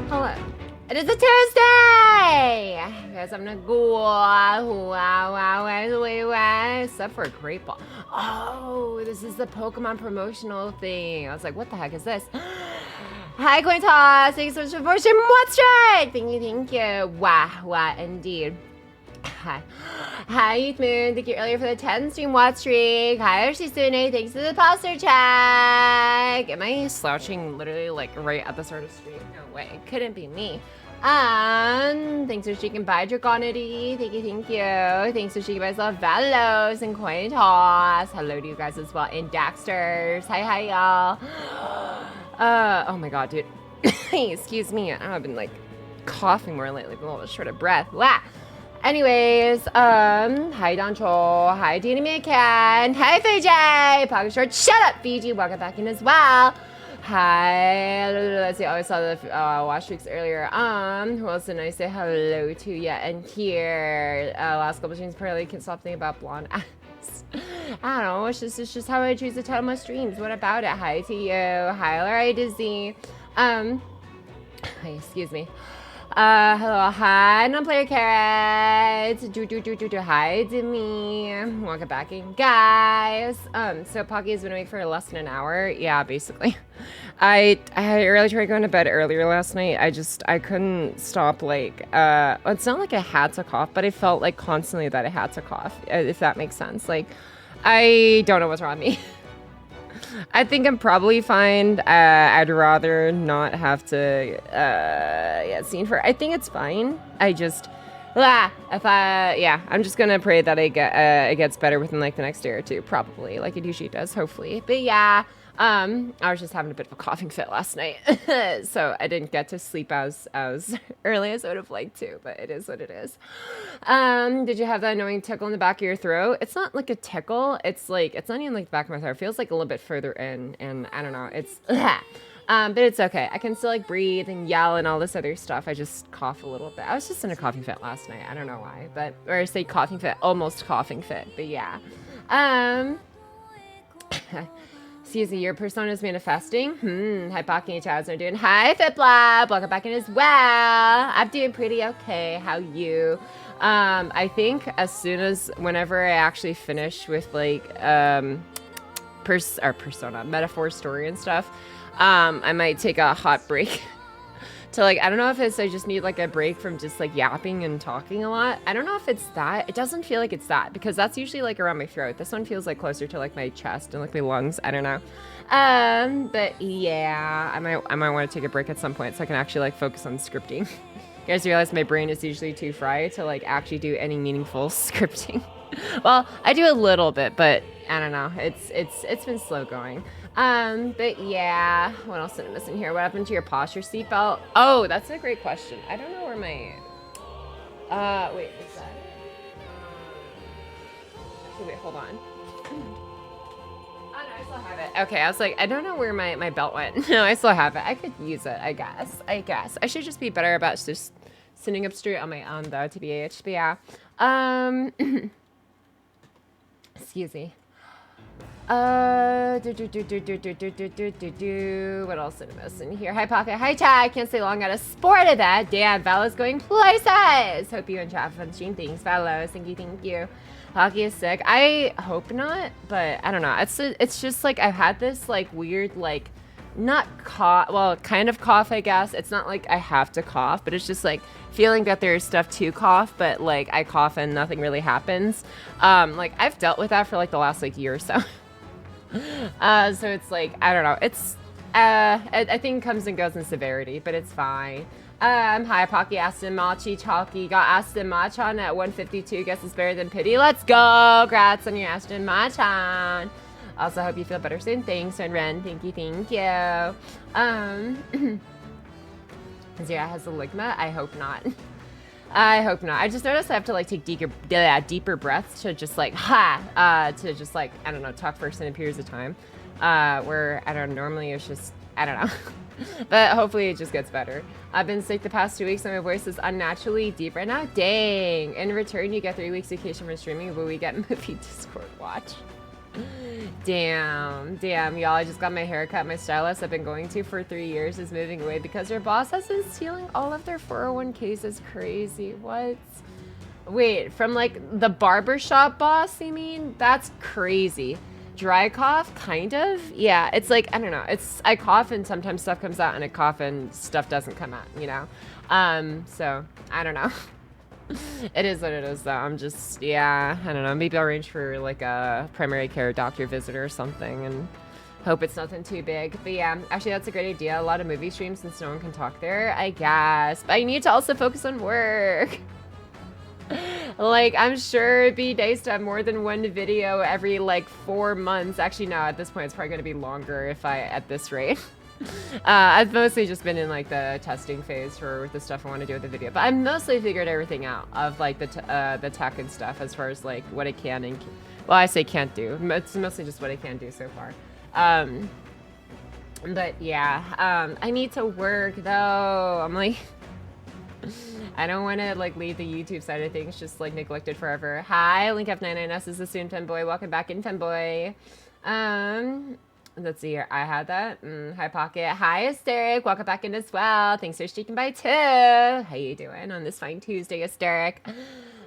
Hello. It is a Tuesday! Guys, I'm gonna go except for a great ball. Oh, this is the Pokemon promotional thing. I was like, what the heck is this? Hi, Coin Toss. Thanks so much for watching. What's right? Thank you. Wow, indeed. Hi. Hi, Youth Moon. Thank you earlier for the 10 stream watch streak. Hi, Archie Sune. Thanks for the poster check. Am I slouching literally like right at the start of stream? No way. It couldn't be me. Thanks for streaking by Dragonity. Thank you. Thanks for streaking by Love Valos and Coin Toss. Hello to you guys as well. And Daxters. Hi, y'all. Oh my god, dude. Excuse me. I've been like coughing more lately. Been a little short of breath. Wah. Anyways, hi Doncho, hi Danny McCann, hi FJ, Pocket Short, shut up Fiji, welcome back in as well. Hi, let's see, I saw the watch streaks earlier. Who else didn't I say hello to yet? And here, last couple streams, probably can't stop thinking about blonde ass. I don't know, it's just how I choose to tell my streams. What about it? Hi to you, hi Laura Disney. Hi, excuse me. Hello, hi, non-player carrots. Hi to me. Welcome back in, guys. So Pocky has been awake for less than an hour. Yeah, basically. I really tried going to bed earlier last night. I couldn't stop, like, it's not like I had to cough, but I felt like constantly that I had to cough, if that makes sense. Like, I don't know what's wrong with me. I think I'm probably fine. I'd rather not have to, scene for. I think it's fine. I just, I'm just gonna pray that it gets better within like the next day or two, probably, like it usually does, hopefully. But yeah, I was just having a bit of a coughing fit last night, so I didn't get to sleep as early as I would have liked to, but it is what it is. Did you have that annoying tickle in the back of your throat? It's not like a tickle. It's like, it's not even like the back of my throat. It feels like a little bit further in, and I don't know. It's, but it's okay. I can still like breathe and yell and all this other stuff. I just cough a little bit. I was just in a coughing fit last night. I don't know why, or I say coughing fit, almost coughing fit, but yeah. Excuse me, your persona is manifesting. Hi, Pocky and Chaz are doing. Hi, Fitlab. Welcome back in as well. I'm doing pretty okay. How you? I think as soon as whenever I actually finish with like persona, metaphor story and stuff, I might take a hot break. To like, I don't know if it's, I just need like a break from just like yapping and talking a lot. I don't know if it's that. It doesn't feel like it's that because that's usually like around my throat. This one feels like closer to like my chest and like my lungs. I don't know. But yeah, I might want to take a break at some point so I can actually like focus on scripting. You guys realize my brain is usually too fried to like actually do any meaningful scripting. Well, I do a little bit, but I don't know. It's been slow going. But yeah, what else did I miss in here? What happened to your posture seatbelt? Oh, that's a great question. I don't know where my, wait, what's that? Actually, wait, hold on. Oh, no, I still have it. Okay, I was like, I don't know where my belt went. No, I still have it. I could use it, I guess. I should just be better about just sitting up straight on my own, though, TBH. But yeah. Excuse me. What else did I miss in here? Hi, Pocket. Hi, chat. I can't stay long at a sport event. Damn, Vala's going places. Hope you and chat have fun stream. Thanks, Valos. Thank you. Pocky is sick. I hope not, but I don't know. It's just like I've had this like weird like not cough. Well, kind of cough, I guess. It's not like I have to cough, but it's just like feeling that there's stuff to cough, but like I cough and nothing really happens. Like I've dealt with that for like the last like year or so. So it's like, I don't know. It's, I think it comes and goes in severity, but it's fine. Hi, Pocky, Aston Machi, Chalky. Got Aston Machan at 152. Guess it's better than Pity. Let's go. Congrats on your Aston Machan. Also, hope you feel better soon. Thanks, and Ren. Thank you. Zira has a ligma? I hope not. I hope not. I just noticed I have to like take deeper breaths to just like to just like I don't know, talk for extended periods of time. Where I don't know, normally it's just I don't know. But hopefully it just gets better. I've been sick the past 2 weeks and my voice is unnaturally deep right now. Dang. In return, you get 3 weeks vacation from streaming, but we get movie Discord watch. Damn, y'all, I just got my hair cut. My stylist I've been going to for 3 years is moving away because her boss has been stealing all of their 401ks. Is crazy. What? Wait, from like the barbershop boss, you mean? That's crazy. Dry cough, kind of? Yeah, it's like, I don't know. I cough and sometimes stuff comes out, and I cough and stuff doesn't come out, you know? So, I don't know. It is what it is, though. I'm just, yeah, I don't know. Maybe I'll arrange for like a primary care doctor visit or something and hope it's nothing too big. But yeah, actually, that's a great idea. A lot of movie streams since no one can talk there, I guess. But I need to also focus on work. Like, I'm sure it'd be nice to have more than one video every like 4 months. Actually, no, at this point, it's probably going to be longer at this rate. I've mostly just been in like the testing phase for the stuff I want to do with the video, but I've mostly figured everything out of like the tech and stuff as far as like what I can and well, I say can't do. It's mostly just what I can do so far. But yeah, I need to work though. I'm like, I don't want to like leave the YouTube side of things just like neglected forever. Hi, LinkF99S is the student femboy. Welcome back in, femboy. Let's see here. I had that. Hi, Pocket. Hi, Hysteric. Welcome back in as well. Thanks for sticking by too. How you doing on this fine Tuesday, Hysteric?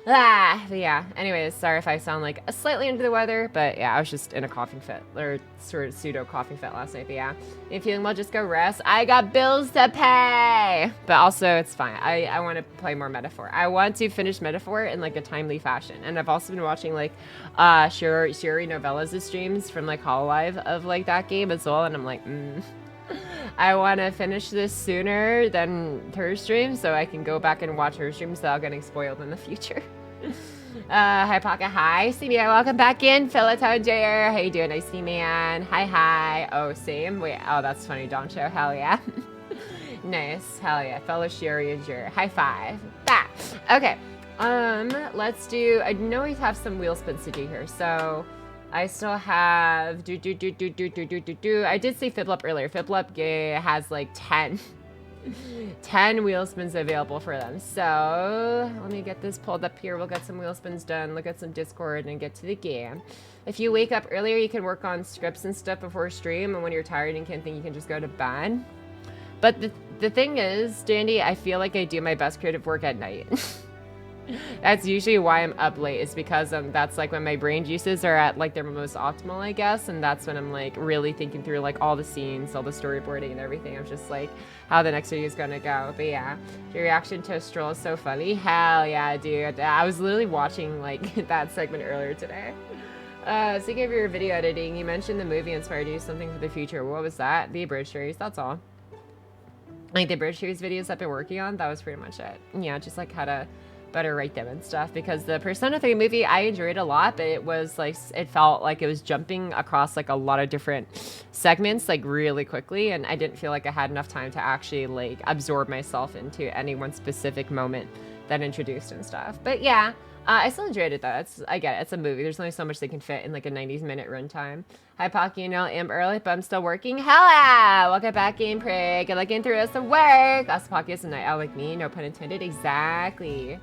But yeah. Anyways, sorry if I sound like slightly under the weather, but yeah, I was just in a coughing fit or sort of pseudo coughing fit last night. But yeah, if feeling well, just go rest. I got bills to pay, but also it's fine. I want to play more Metaphor. I want to finish Metaphor in like a timely fashion, and I've also been watching like Shuri Novella's streams from like Hololive of like that game as well, and I'm like, I want to finish this sooner than her stream so I can go back and watch her streams without getting spoiled in the future. Hi, Pocket. Hi, C-Man. Welcome back in. Philatown JR. How you doing? Nice man. Hi. Oh, same. Wait. Oh, that's funny. Don't show. Hell yeah. Nice. Hell yeah. Fellow Sherry and Jur. High five. That. Okay. Let's do. I know we have some wheel spins to do here. So I still have I did say Fiblup earlier. Fiblup has like 10 wheel spins available for them. So let me get this pulled up here. We'll get some wheel spins done, look at some Discord, and get to the game. If you wake up earlier, you can work on scripts and stuff before stream, and when you're tired and can't think, you can just go to bed. But the thing is, Dandy, I feel like I do my best creative work at night. That's usually why I'm up late, is because that's like when my brain juices are at like their most optimal, I guess, and that's when I'm like really thinking through like all the scenes, all the storyboarding and everything. I'm just like how the next video is gonna go. But yeah, your reaction to a stroll is so funny. Hell yeah, dude. I was literally watching like that segment earlier today. Speaking of your video editing, you mentioned the movie inspired you something for the future. What was that? The abridged series, that's all. Like the abridged series videos I've been working on, that was pretty much it. Yeah, just like how to better write them and stuff, because the Persona 3 movie I enjoyed a lot, but it was like, it felt like it was jumping across like a lot of different segments like really quickly, and I didn't feel like I had enough time to actually like absorb myself into any one specific moment that introduced and stuff. But yeah, I still enjoyed it though. I get it, it's a movie, there's only so much they can fit in like a 90-minute runtime. Hi Pocky, you know I am early, but I'm still working. Hell yeah! Welcome back, Game Prig. Good luck getting through us of work. Us Pocky is a night owl like me, no pun intended. Exactly.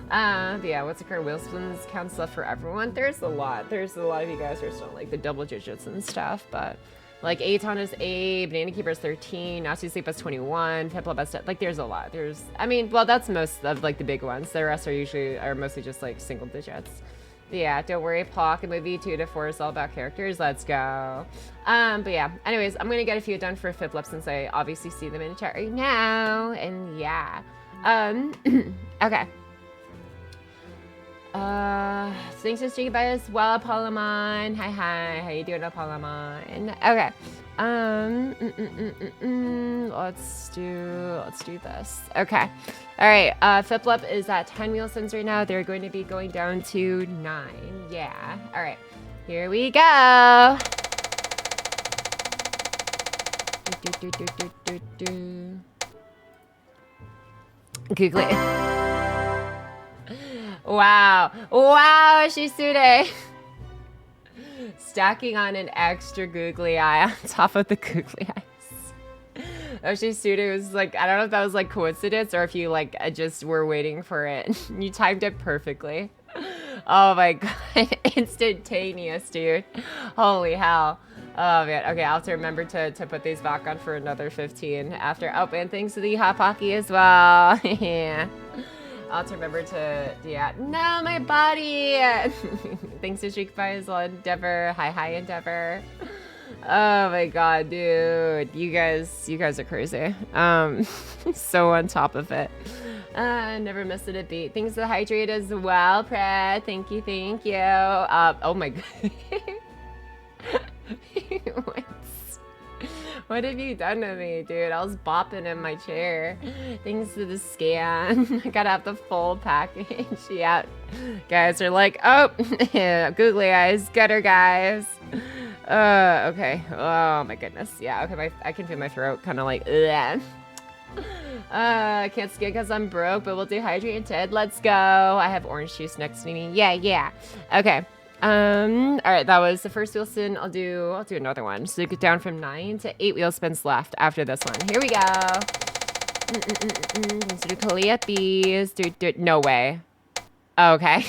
But yeah, what's the current wheel spins counts left for everyone? There's a lot of you guys who are still like the double digits and stuff, but like Aton is 8, Banana Keeper is 13, Natsu Sleep is 21, Piplup is like there's a lot. I mean, well, that's most of like the big ones. The rest are mostly just like single digits. But yeah, don't worry, Pock, a movie 2 to 4 is all about characters. Let's go. But yeah, anyways, I'm gonna get a few done for Piplup since I obviously see them in the chat right now, and yeah. Okay. Thanks for streaming by as well, Apollomon. Hi, how you doing, Apollomon? Okay. Let's do this. Okay. All right. Fiplup is at 10 wheel spins right now. They're going to be going down to 9. Yeah. All right. Here we go. Googly. Wow, Shisude. Stacking on an extra googly eye on top of the googly eyes. Oh, Shisude was like, I don't know if that was like coincidence or if you like just were waiting for it. You timed it perfectly. Oh my god, instantaneous, dude. Holy hell. Oh man, okay, I'll have to remember to put these back on for another 15 after. Oh, and thanks to the hot Pocky as well. Yeah. I'll have to remember to, yeah. No, my body! Thanks to Streak by as well, Endeavor. Hi, Endeavor. Oh my god, dude. You guys are crazy. So on top of it. Never missed it a beat. Thanks to Hydrate as well, Pratt. Thank you. Oh my god. What have you done to me, dude? I was bopping in my chair. Thanks to the scan. I gotta have the full package. Yeah. Guys are like, oh, googly eyes, gutter guys. Okay. Oh my goodness. Yeah, okay, I can feel my throat kind of like, ugh. I can't skip because I'm broke, but we'll do hydrate instead. Let's go. I have orange juice next to me. Yeah. Okay. All right, that was the first wheel spin. I'll do another one. So you get down from 9 to 8 wheel spins left after this one. Here we go. Let's do Calliope's. Dude, no way. Okay.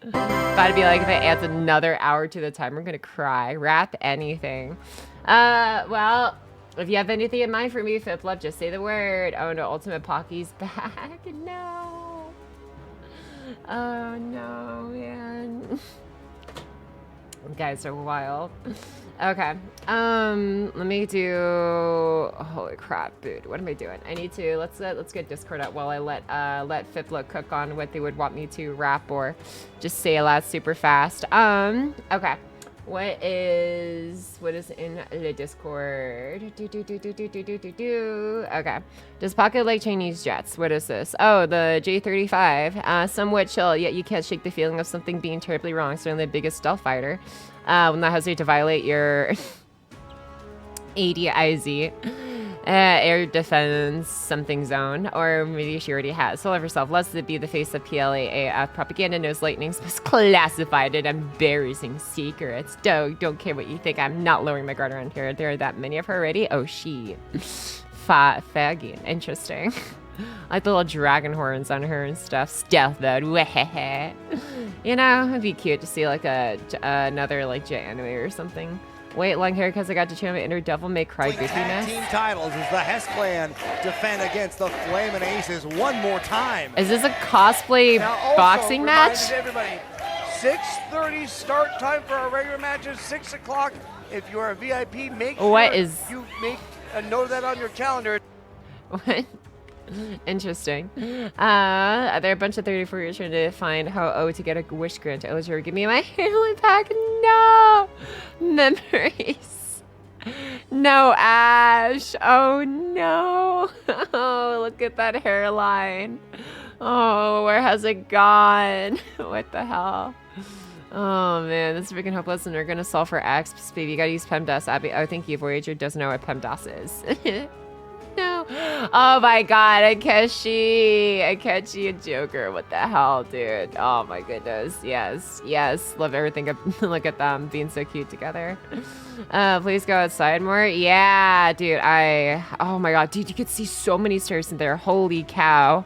About to be like, if it adds another hour to the timer, I'm gonna cry. Rap anything. Well, if you have anything in mind for me, Fiplove, just say the word. Oh no, Ultimate Pocky's back. No. Oh no, man. You guys are wild. Okay. Let me do. Holy crap, dude. What am I doing? I need to. Let's get Discord out while I let Fipla cook on what they would want me to rap or just say aloud super fast. Okay. What is in the Discord? Okay. Does Pocket like Chinese jets? What is this? Oh, the J-35. Somewhat chill, yet you can't shake the feeling of something being terribly wrong. Certainly the biggest stealth fighter. Will not hesitate to violate your ADIZ. Air defense something zone, or maybe she already has. Soul of herself, lest it be the face of PLAAF propaganda, knows lightning's most classified and embarrassing secrets. Don't care what you think. I'm not lowering my guard around here. There are that many of her already. Oh, she. Faggy. Interesting. Like the little dragon horns on her and stuff. Stealth mode. You know, it'd be cute to see like another like J anime or something. Wait, long hair because I got to channel my inner devil may cry goofiness. Team titles as the Hess clan defend against the Flamin' Aces one more time. Is this a cosplay boxing match? Everybody, 6:30 start time for our regular matches. 6 o'clock. If you are a VIP, make sure you make a note of that on your calendar. What? Interesting. There are a bunch of 34-years trying to find how to get a wish grant. Eligible, give me my healing pack. No! Memories. No, Ash. Oh, no. Oh, look at that hairline. Oh, where has it gone? What the hell? Oh, man, this is freaking hopeless, and they're gonna solve for X. Baby, you gotta use PEMDAS. Abby, oh, thank you. Voyager doesn't know what PEMDAS is. No. Oh my god, Akechi and Joker. What the hell, dude? Oh my goodness. Yes. Love everything. Look at them being so cute together. Please go outside more. Yeah, dude. Oh my god, dude, you could see so many stars in there. Holy cow.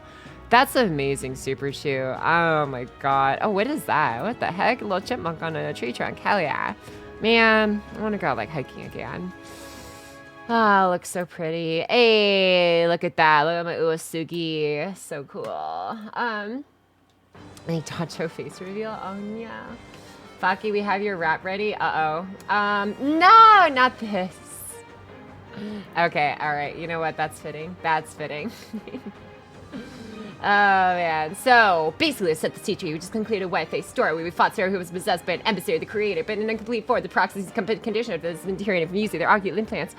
That's an amazing super shoe. Oh my god. Oh, what is that? What the heck? A little chipmunk on a tree trunk. Hell yeah. Man, I want to go like hiking again. Oh, looks so pretty. Hey, look at that. Look at my Uesugi. So cool. Any Tacho face reveal? Oh, yeah. Faki, we have your rap ready? Uh-oh. No, not this. Okay, all right. You know what? That's fitting. That's fitting. Oh, man. So, basically, to set the teacher, we just concluded a white-faced story where we fought Sarah, who was possessed by an emissary of the creator, but in an incomplete form, the proxies condition of this material from using their ocular implants.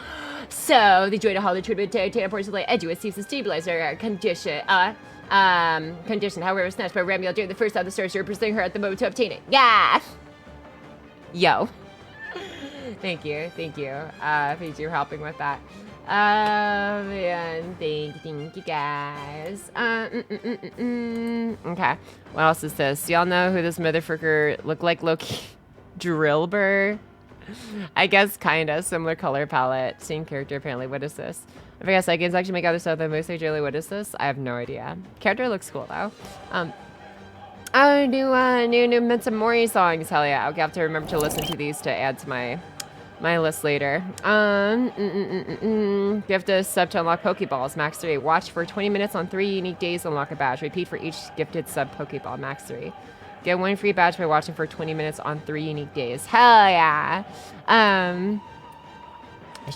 So, they joined a hollow treatment to obtain a portion of the edge seems to stabilize their condition. However, snatched by Ramiel during the first of the stars, you're pursuing her at the moment to obtain it. Yeah! Yo. Thank you. Thank you for helping with that. And thank you guys. Okay. What else is this? Y'all know who this motherfucker looked like? Loki. Drillbur? I guess kinda. Similar color palette. Same character apparently. What is this? If I guess I can actually make other stuff than mostly Julie. What is this? I have no idea. Character looks cool though. Oh, new Mitsumori songs. Hell yeah. Okay, I have to remember to listen to these to add to my list later. You have to sub to unlock Pokeballs, max 3. Watch for 20 minutes on 3 unique days to unlock a badge. Repeat for each gifted sub Pokeball, max 3. Get 1 free badge by watching for 20 minutes on 3 unique days. Hell yeah.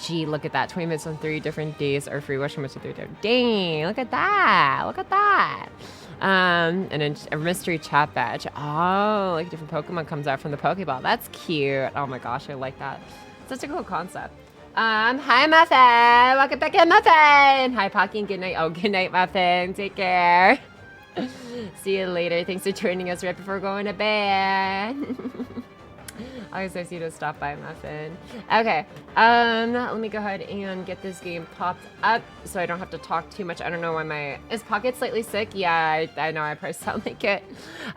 Look at that. 20 minutes on 3 different days are free. Watch how much of 3 different. Dang, look at that. Look at that. And then a mystery chat badge. Oh, like different Pokemon comes out from the Pokeball. That's cute. Oh my gosh, I like that. Such a cool concept. Hi Muffin. Welcome back in, Muffin. Hi Pocky and good night. Oh, good night, Muffin. Take care. See you later. Thanks for joining us right before going to bed. Always nice of you to stop by, Muffin. Okay, let me go ahead and get this game popped up so I don't have to talk too much. I don't know why is Pocket slightly sick? Yeah, I know I probably sound like it.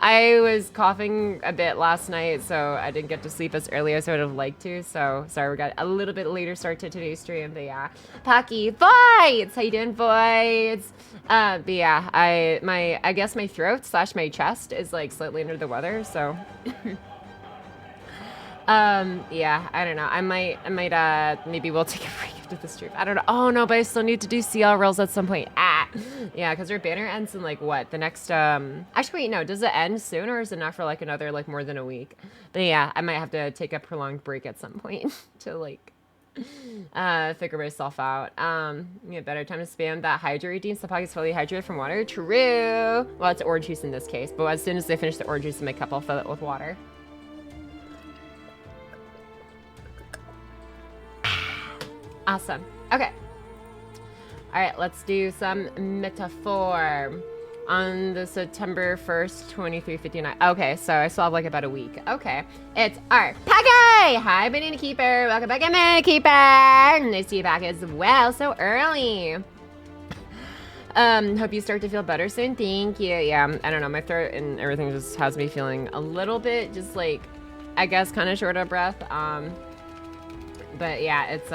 I was coughing a bit last night, so I didn't get to sleep as early as I would have liked to. So sorry, we got a little bit later start to today's stream, but yeah. Pocky, Voids! How you doing, Voids? But yeah, I guess my throat / my chest is like slightly under the weather, so. Yeah, I don't know. I might, maybe we'll take a break after the stream. I don't know. Oh, no, but I still need to do CL Rails at some point. Yeah, because our banner ends in, like, what? The next, actually, wait, no. Does it end soon, or is it not for, like, another, like, more than a week? But, yeah, I might have to take a prolonged break at some point to, like, figure myself out. Yeah, better time to spam that hydrate routine. So Pocket's fully hydrated from water. True. Well, it's orange juice in this case, but as soon as they finish the orange juice in my cup, I'll fill it with water. Awesome. Okay. All right, let's do some metaphor on the September 1st, 2359. Okay, so I still have like about a week. Okay. It's our Pocky! Hi, Banana Keeper. Welcome back, Banana Keeper. Nice to see you back as well so early. Hope you start to feel better soon. Thank you. Yeah, I don't know. My throat and everything just has me feeling a little bit just like, I guess, kind of short of breath. But yeah, it's,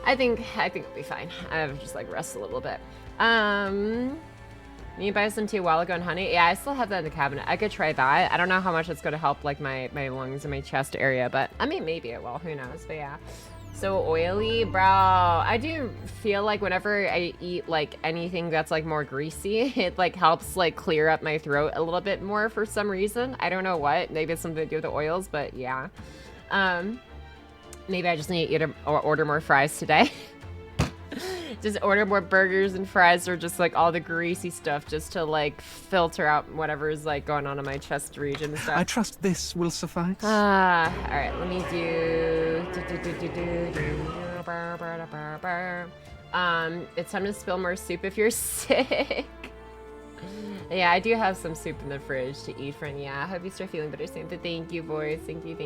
I think it'll be fine. I've just like rest a little bit. You buy some tea a while ago and honey? Yeah, I still have that in the cabinet. I could try that. I don't know how much it's going to help like my lungs and my chest area, but I mean, maybe it will. Who knows? But yeah. So oily, bro. I do feel like whenever I eat like anything that's like more greasy, it like helps like clear up my throat a little bit more for some reason. I don't know what. Maybe it's something to do with the oils, but yeah. Maybe I just need to eat or order more fries today. Just order more burgers and fries or just like all the greasy stuff just to like filter out whatever is like going on in my chest region and stuff. I trust this will suffice. All right, let me do. It's time to spill more soup if you're sick. Yeah, I do have some soup in the fridge to eat from. Yeah, I hope you start feeling better soon. But thank you, boys. Thank you.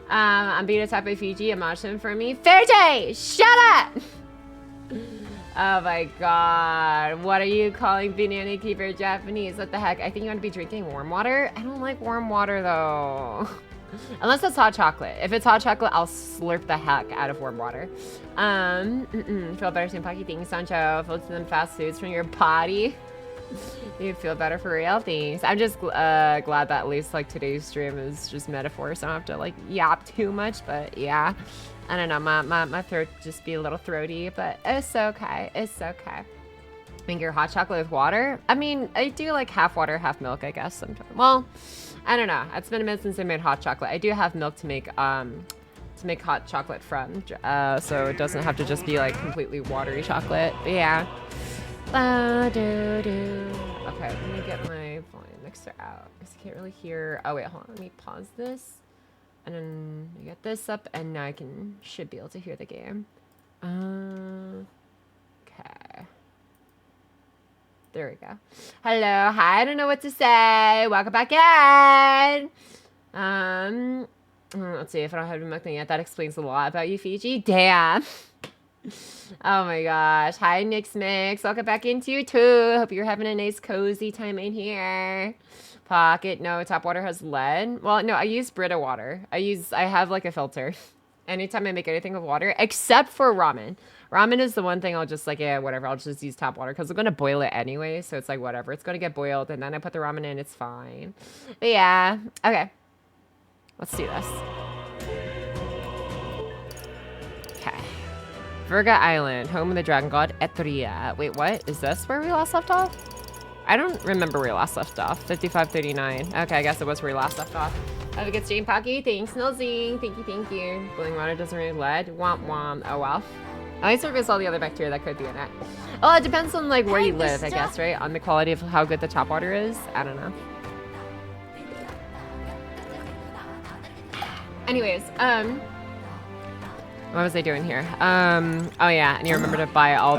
I'm being attacked by Fiji. Imagine for me. Fairday, shut up! Oh my god. What are you calling Banana Keeper Japanese? What the heck? I think you want to be drinking warm water? I don't like warm water though. Unless it's hot chocolate. If it's hot chocolate, I'll slurp the heck out of warm water. Feel better soon, Pocky. Thanks, Sancho. Feel to them fast foods from your body. You feel better for real. Thanks. I'm just glad that at least like today's stream is just metaphor, so I don't have to like yap too much. But yeah, I don't know. My throat just be a little throaty, but it's okay. It's okay. Make your hot chocolate with water. I mean, I do like half water, half milk, I guess sometimes. Well, I don't know. It's been a minute since I made hot chocolate. I do have milk to make hot chocolate from, so it doesn't have to just be like completely watery chocolate. But yeah. Okay, let me get my volume mixer out because I can't really hear. Oh wait, hold on. Let me pause this, and then I get this up, and now I should be able to hear the game. Okay. There we go. Hello, hi. I don't know what to say. Welcome back in. Let's see if I don't have milk yet. That explains a lot about you, Fiji. Damn. Oh my gosh. Hi, Nix Mix. Welcome back into you too. Hope you're having a nice cozy time in here. Pocket. No, tap water has lead. Well, no, I use Brita water. I have like a filter. Anytime I make anything with water, except for ramen. Ramen is the one thing I'll just like, yeah, whatever. I'll just use tap water because I'm going to boil it anyway. So it's like, whatever. It's going to get boiled and then I put the ramen in. It's fine. But yeah. Okay. Let's do this. Okay. Virga Island, home of the dragon god Etria. Wait, what? Is this where we last left off? I don't remember where we last left off. 55:39. Okay, I guess it was where we last left off. Have a good stream, Pocky. Thanks, Nilsing. Thank you, thank you. Boiling water doesn't really lead. Womp womp. Oh well. At least there all the other bacteria that could be in it. Well, it depends on like where you live, I guess, right? On the quality of how good the tap water is. I don't know. Anyways, what was I doing here? Oh yeah, and you remember to buy all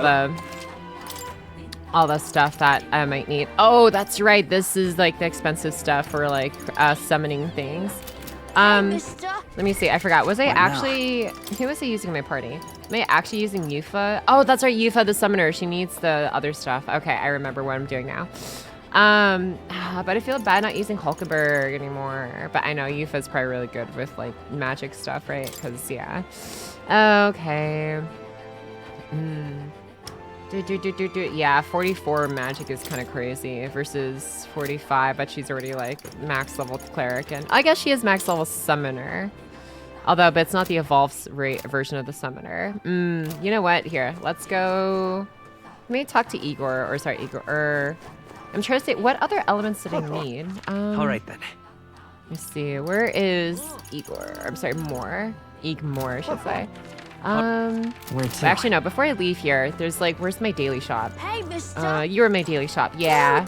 the stuff that I might need. Oh, that's right. This is like the expensive stuff for like summoning things. Let me see. I forgot. Was I actually... Who was I using in my party? Am I actually using Yufa? Oh, that's right. Yufa, the summoner. She needs the other stuff. Okay, I remember what I'm doing now. But I feel bad not using Hulkenberg anymore. But I know Yufa's probably really good with like magic stuff, right? Because, yeah. Okay. Yeah, 44 magic is kind of crazy versus 45, but she's already like max level cleric, and I guess she is max level summoner. Although, but it's not the evolved version of the summoner. You know what? Here, let's go. Let me talk to Igor, or sorry, Igor. I'm trying to say, what other elements did I need? All right then. Let me see. Where is Igor? I'm sorry, Igmore, I should say. Where to? Actually, no. Before I leave here, there's like, where's my daily shop? Hey, mister. You were my daily shop. Yeah.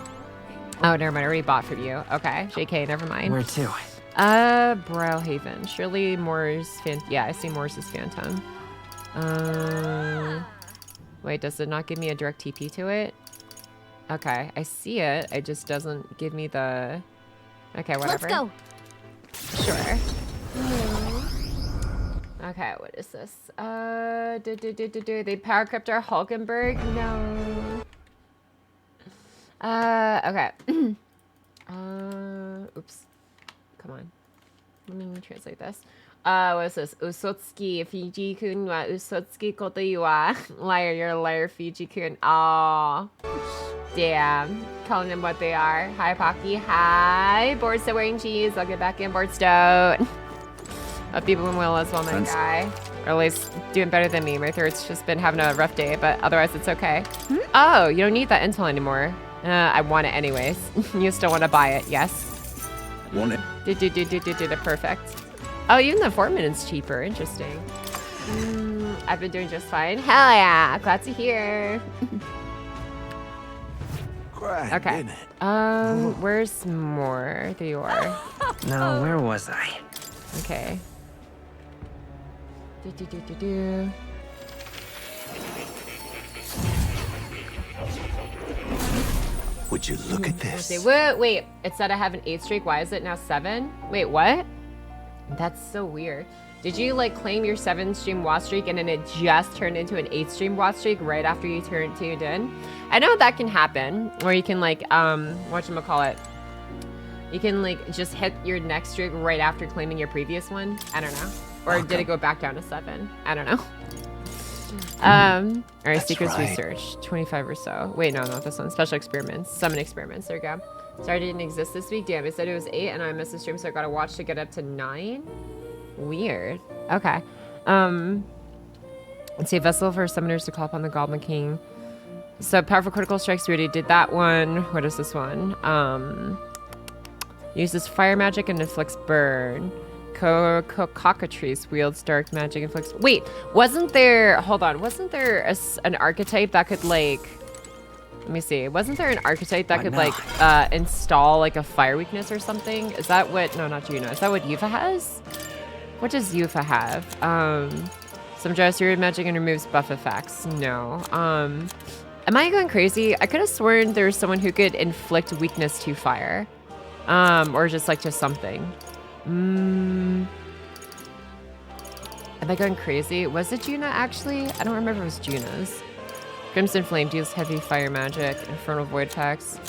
Oh, never mind. I already bought from you. Okay. JK, never mind. Where to? Browhaven. Surely Moore's yeah, I see Moore's Phantom. Wait, does it not give me a direct TP to it? Okay, I see it. It just doesn't give me the... Okay, whatever. Let's go. Sure. Okay, what is this? They power crept our Hulkenberg? No. Okay. Oops. Come on. Let me translate this. What is this? Usotsuki, Fiji-kun wa Usotsuki koto iwa. Liar, you're a liar, Fiji-kun. Aw. Damn. Calling them what they are. Hi, Pocky. Hi. Board still wearing cheese. I'll get back in. Board stone. People in Will as well, my guy. Or at least doing better than me. My third's just been having a rough day, but otherwise it's okay. Oh, you don't need that intel anymore. I want it anyways. You still want to buy it, yes? Want it? Perfect. Oh, even the 4 minutes cheaper. Interesting. I've been doing just fine. Hell yeah. Glad to hear. Okay. Where's more? There you are. No, where was I? Okay. Would you look at this? Wait, it said I have an 8 streak. Why is it now 7? Wait, what? That's so weird. Did you like claim your 7-stream watch streak and then it just turned into an 8-stream watch streak right after you tuned in? I know that can happen, or you can like whatchamacallit. You can like just hit your next streak right after claiming your previous one. I don't know. Or did it go back down to 7? I don't know. All right, secrets research, 25 or so. Wait, no, not this one. Special experiments, summon experiments. There you go. Sorry, I didn't exist this week. Damn, it said it was 8 and I missed the stream, so I got to watch to get up to 9. Weird. Okay. Let's see, a vessel for summoners to call upon the Goblin King. So powerful critical strikes. We already did that one. What is this one? Uses fire magic and inflicts burn. Cockatrice wields dark magic, inflicts... Wait, wasn't there... Hold on. Wasn't there an archetype that could, like... Let me see. Wasn't there an archetype that could, like, install, like, a fire weakness or something? Is that what... No, not Juno. Is that what Yufa has? What does Yufa have? Some Gyrosphere magic and removes buff effects. No. Am I going crazy? I could have sworn there was someone who could inflict weakness to fire. Or just, like, to something. Am I going crazy? Was it Juna, actually? I don't remember if it was Juna's. Crimson Flame deals heavy fire magic. Infernal Void attacks.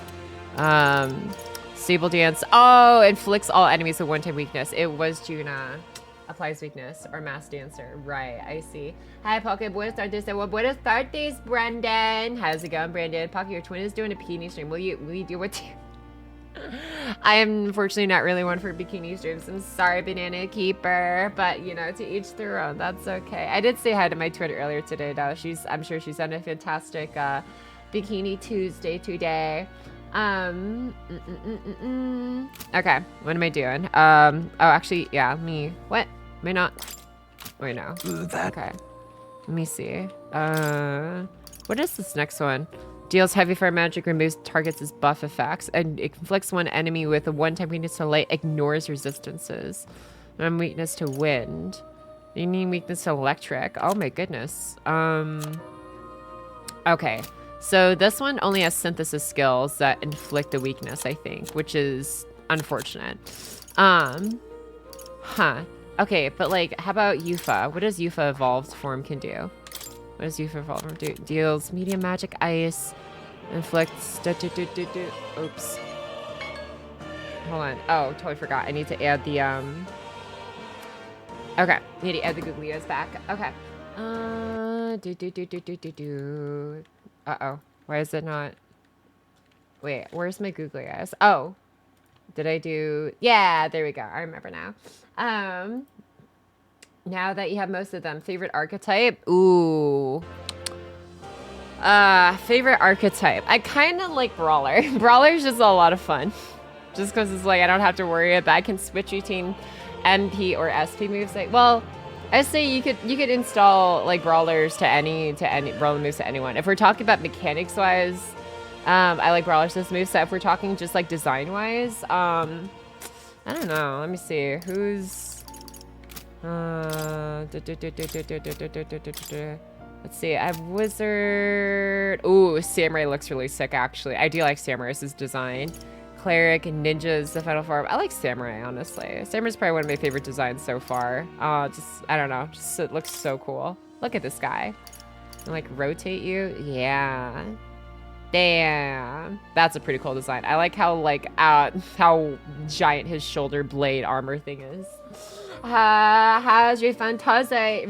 Sable Dance. Oh, inflicts all enemies with one-time weakness. It was Juna. applies weakness or mass dancer. Right, I see. Hi, Pocky. Buenas tardes. Well, buenas tardes, Brendan. How's it going, Brandon? Pocky, your twin is doing a bikini stream. Will you do what? I am unfortunately not really one for bikini streams. I'm sorry, Banana Keeper, but you know, to each their own. That's okay. I did say hi to my twin earlier today, though. I'm sure she's on a fantastic Bikini Tuesday today. Okay, what am I doing? Oh, actually, yeah, me. What? Am I not? Wait, no. Okay. Let me see. What is this next one? Deals heavy fire magic, removes targets as buff effects, and it inflicts one enemy with a one-time weakness to light, ignores resistances. One weakness to wind. You need weakness to electric. Oh my goodness. Okay. So this one only has synthesis skills that inflict a weakness, I think, which is unfortunate. Okay, but like, how about Yufa? What does Yufa evolved form can do? What does Yufa evolved form do? Deals medium magic ice, inflicts. Oops. Hold on. Oh, totally forgot. I need to add the Okay, need to add the googlios back. Okay. Uh-oh. Why is it not? Wait, where's my googly eyes? Oh. Did I do? Yeah, there we go. I remember now. Now that you have most of them, favorite archetype? Ooh. Favorite archetype. I kind of like Brawler. Brawler's just a lot of fun. Just because it's like I don't have to worry about. I can switch between MP or SP moves. Like, well, I say you could install like Brawlers to any Brawler moves to anyone. If we're talking about mechanics wise, I like Brawlers as moveset. If we're talking just like design wise, I don't know. Let me see. Who's let's see. I have Wizard. Ooh, Samurai looks really sick actually. I do like Samurai's design. Cleric and Ninjas, the final form. I like Samurai, honestly. Samurai's probably one of my favorite designs so far. Just, I don't know. Just, it looks so cool. Look at this guy. And, like, rotate you. Yeah. Damn. That's a pretty cool design. I like how, like, how giant his shoulder blade armor thing is. How's refantazing?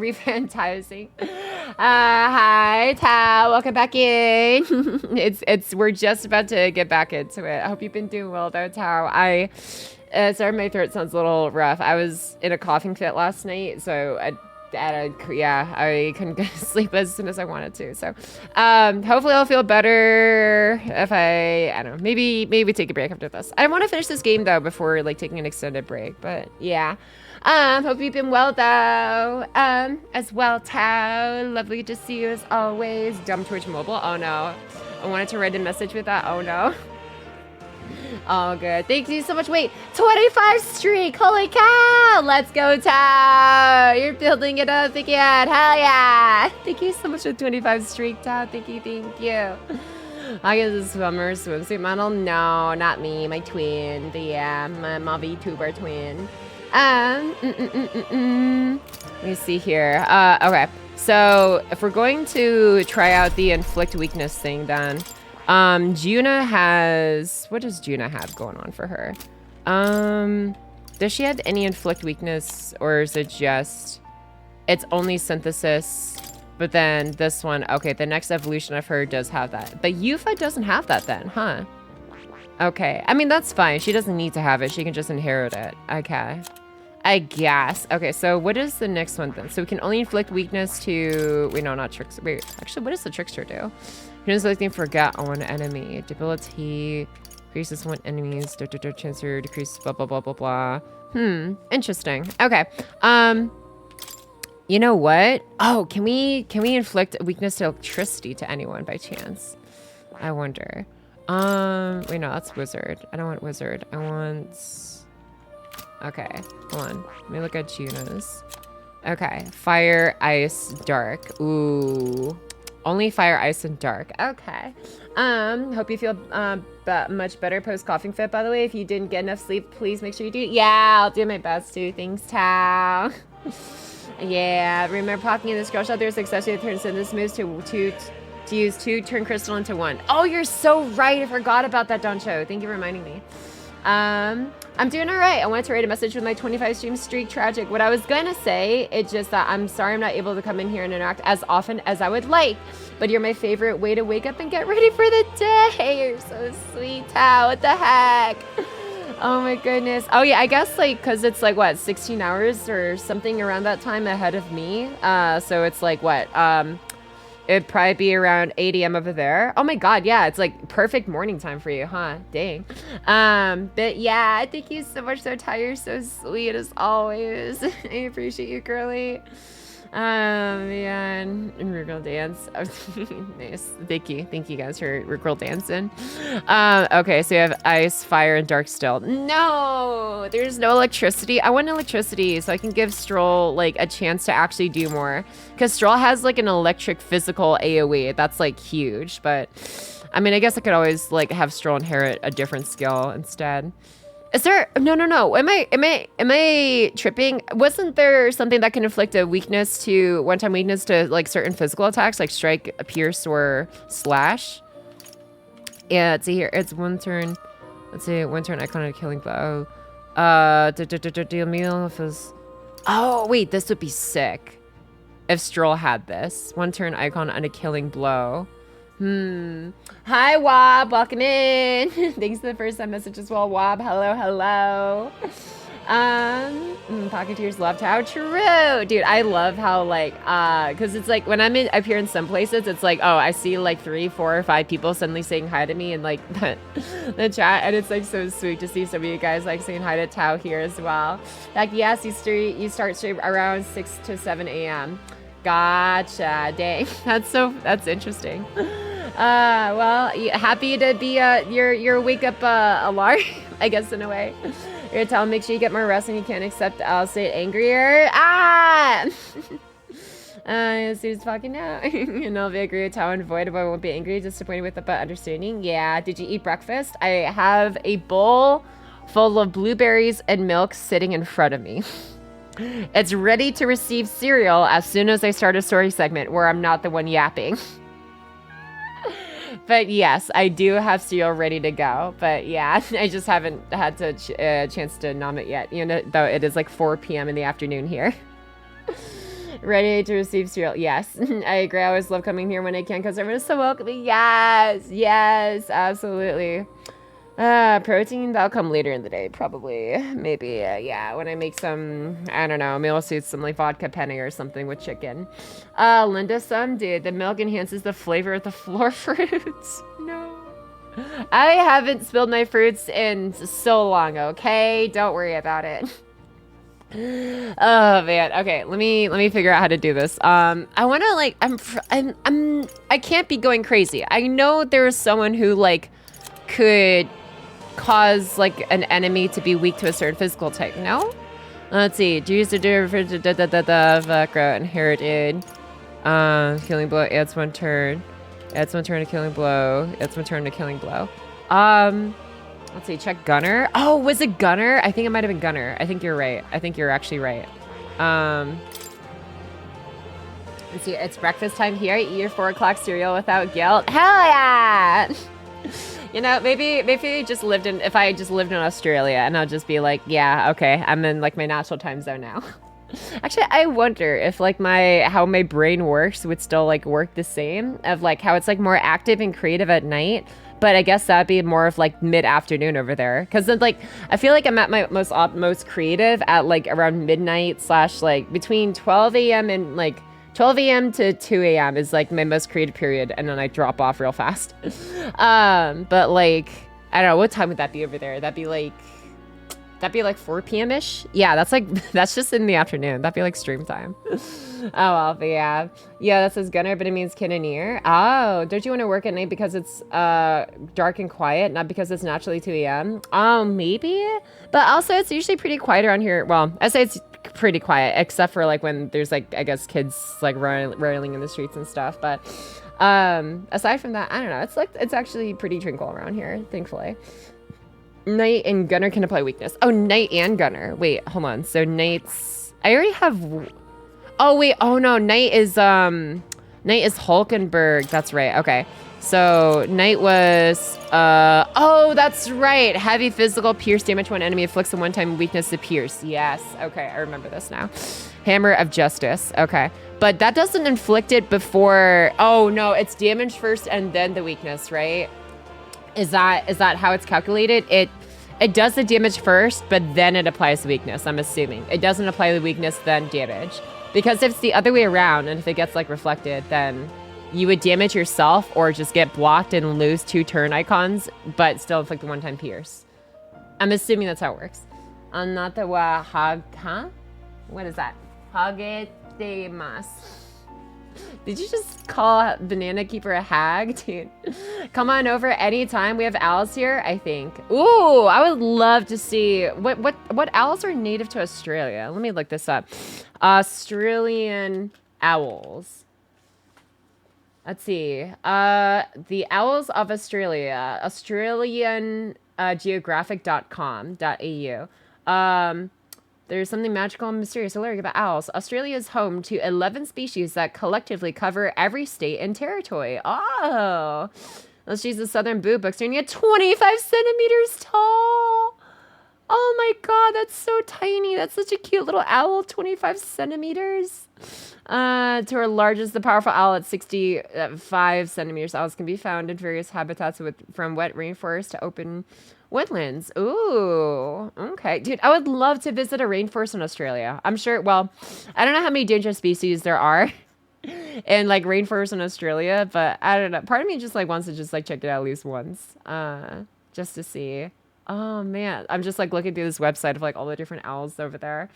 Hi, Tao. Welcome back in. We're just about to get back into it. I hope you've been doing well, though, Tao. Sorry, my throat sounds a little rough. I was in a coughing fit last night, so I couldn't get to sleep as soon as I wanted to. So, hopefully I'll feel better if I don't know, maybe take a break after this. I want to finish this game, though, before, like, taking an extended break, but yeah. Hope you've been well, though. As well, Tao. Lovely to see you as always. Dumb Twitch Mobile. Oh, no. I wanted to write a message with that. Oh, no. Oh, good. Thank you so much. Wait, 25 streak. Holy cow. Let's go, Tao. You're building it up again. Hell yeah. Thank you so much for 25 streak, Tao. Thank you. I guess a swimmer, swimsuit model. No, not me. My twin. My VTuber twin. Let me see here. Okay. So if we're going to try out the inflict weakness thing, then Juna has, what does Juna have going on for her? Does she have any inflict weakness, or is it just, it's only synthesis, but then this one, okay, the next evolution of her does have that, but Yufa doesn't have that then, huh? Okay, I mean, that's fine. She doesn't need to have it. She can just inherit it. Okay, I guess. Okay, so what is the next one then? So we can only inflict weakness to, wait, no, not Trickster. Wait, actually, what does the Trickster do? Here's the thing, forget on one enemy. Debility, increases one enemy's chance to decrease blah, blah, blah, blah, blah. Interesting. Okay. You know what? Oh, can we inflict weakness to electricity to anyone by chance? I wonder. Wait, no, that's wizard. I don't want wizard. I want, okay, hold on. Let me look at Juna's. Okay, fire, ice, dark. Ooh, only fire, ice, and dark. Okay. Hope you feel much better post coughing fit. By the way, if you didn't get enough sleep, please make sure you do. Yeah, I'll do my best to. Thanks, Tao. Yeah, remember popping in the scroll shot. There's successfully turns in this moves to use 2, turn crystal into 1. Oh, you're so right. I forgot about that, Doncho. Thank you for reminding me. I'm doing all right. I wanted to write a message with my 25 stream streak. Tragic. What I was gonna say, it's just that I'm sorry I'm not able to come in here and interact as often as I would like. But you're my favorite way to wake up and get ready for the day. You're so sweet, Tao. What the heck? Oh my goodness. Oh yeah, I guess like, cause it's like what, 16 hours or something around that time ahead of me. So it's like what, it'd probably be around 8 a.m. over there. Oh my God, yeah, it's like perfect morning time for you, huh? Dang. But yeah, thank you so much, Tao. You're so sweet as always. I appreciate you, girly. Man, Girl Dance. Nice. Thank you guys for Girl Dancing. Okay, so you have ice, fire, and dark still. No, there's no electricity. I want electricity so I can give Stroll like a chance to actually do more. Because Stroll has like an electric physical AoE. That's like huge, but I mean, I guess I could always like have Stroll inherit a different skill instead. Is there no? Am I tripping? Wasn't there something that can inflict a weakness to one-time weakness to like certain physical attacks, like strike, pierce, or slash? Yeah, let's see here. It's one turn. Let's see, one turn icon and a killing blow. Deal meal if it's. Oh wait, this would be sick if Stroll had this. One turn icon and a killing blow. Hi, Wob. Welcome in. Thanks for the first time message as well, Wob. Hello, hello. Pocketeers loved how true. Dude, I love how, like, because it's like when I'm up here in some places, it's like, oh, I see like 3, 4, or 5 people suddenly saying hi to me in like the chat, and it's like so sweet to see some of you guys like saying hi to Tao here as well. Like, yes, you start stream around 6 to 7 a.m. Gotcha. Dang, that's interesting. Well, happy to be your wake up alarm, I guess, in a way. You're telling, make sure you get more rest and you can't accept I'll say angrier. Sue's fucking out. And I'll be agree with Tao and Void, but I won't be angry, disappointed with it, but understanding. Yeah, did you eat breakfast? I have a bowl full of blueberries and milk sitting in front of me. It's ready to receive cereal as soon as I start a story segment where I'm not the one yapping. But yes, I do have cereal ready to go. But yeah, I just haven't had a chance to nom it yet. You know, though it is like 4 p.m. in the afternoon here. Ready to receive cereal. Yes, I agree. I always love coming here when I can because everyone's so welcoming. Yes, absolutely. Protein, that'll come later in the day, probably. Maybe, yeah, when I make some, I don't know, meal suits, some like vodka penne or something with chicken. Linda, some dude, the milk enhances the flavor of the floor fruits. No. I haven't spilled my fruits in so long, okay? Don't worry about it. Oh man, okay, let me figure out how to do this. I want to like, I can't be going crazy. I know there's someone who like could cause like an enemy to be weak to a certain physical type. No? Let's see. Do you use the Vakra inherited? Killing blow adds 1 turn. Adds 1 turn to killing blow. Adds 1 turn to killing blow. Let's see. Check Gunner. Oh, was it Gunner? I think it might have been Gunner. I think you're right. I think you're actually right. Let's see. It's breakfast time here. Eat your 4 o'clock cereal without guilt. Hell yeah! You know, maybe if I just lived in Australia, and I'll just be like, yeah, okay, I'm in like my natural time zone now. Actually, I wonder if like how my brain works would still like work the same, of like how it's like more active and creative at night, but I guess that'd be more of like mid-afternoon over there, because then like I feel like I'm at my most creative at like around midnight / like between 12 a.m. and like 12 a.m. to 2 a.m. is like my most creative period, and then I drop off real fast. But like, I don't know, what time would that be over there? That'd be like 4 p.m.-ish? Yeah, that's just in the afternoon. That'd be like stream time. Oh well, but yeah. Yeah, that says Gunner, but it means Cannoneer. Oh, don't you want to work at night because it's dark and quiet, not because it's naturally 2 a.m.? Maybe. But also it's usually pretty quiet around here. Well, I say it's pretty quiet, except for like when there's like, I guess, kids like rolling in the streets and stuff. But aside from that, I don't know. It's actually pretty tranquil around here, thankfully. Knight and Gunner can apply weakness. Oh, Knight and Gunner. Wait, hold on. So Knight's, I already have. Oh wait. Oh no, Knight is Night is Hulkenberg. That's right. Okay. So Night was, oh, that's right. Heavy physical pierce damage when enemy inflicts a one-time weakness to pierce. Yes. Okay. I remember this now. Hammer of Justice. Okay. But that doesn't inflict it before. Oh no, it's damage first and then the weakness, right? Is that how it's calculated? It does the damage first, but then it applies the weakness, I'm assuming. It doesn't apply the weakness, then damage. Because if it's the other way around, and if it gets like reflected, then you would damage yourself or just get blocked and lose 2 turn icons, but still inflict the one-time pierce. I'm assuming that's how it works. Anata wa huh? What is that? Hagetemasu. Did you just call Banana Keeper a hag? Dude, come on over anytime. We have owls here, I think. Ooh, I would love to see what owls are native to Australia. Let me look this up. Australian owls. Let's see. The owls of Australia. Australian geographic.com.au. There's something magical and mysterious and lyric about owls. Australia is home to 11 species that collectively cover every state and territory. Oh, let's use the southern blue book, standing at 25 centimeters tall. Oh my God, that's so tiny. That's such a cute little owl, 25 centimeters. To our largest, the powerful owl at 65 centimeters. Owls can be found in various habitats from wet rainforest to open woodlands. Ooh, okay. Dude, I would love to visit a rainforest in Australia. I'm sure, well, I don't know how many dangerous species there are in like rainforests in Australia, but I don't know. Part of me just like wants to just like check it out at least once, just to see. Oh man, I'm just like looking through this website of like all the different owls over there.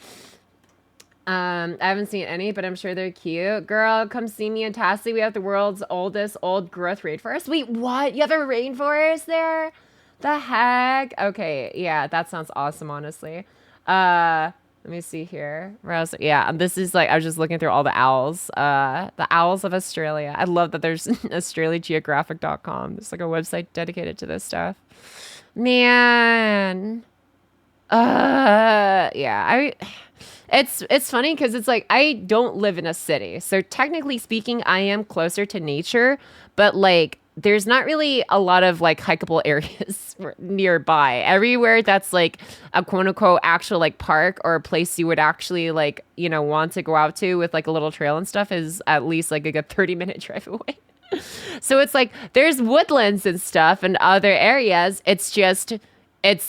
I haven't seen any, but I'm sure they're cute. Girl, come see me in Tassie. We have the world's oldest old growth rainforest. Wait, what? You have a rainforest there? The heck? Okay, yeah, that sounds awesome, honestly. Let me see here. Yeah, this is like, I was just looking through all the owls. The owls of Australia. I love that there's AustraliaGeographic.com. There's like a website dedicated to this stuff. Man. Yeah, it's funny because it's like, I don't live in a city. So technically speaking, I am closer to nature, but like, there's not really a lot of like hikeable areas nearby. Everywhere that's like a quote unquote actual like park or a place you would actually like, you know, want to go out to with like a little trail and stuff is at least like a good 30-minute drive away. So it's like there's woodlands and stuff and other areas. It's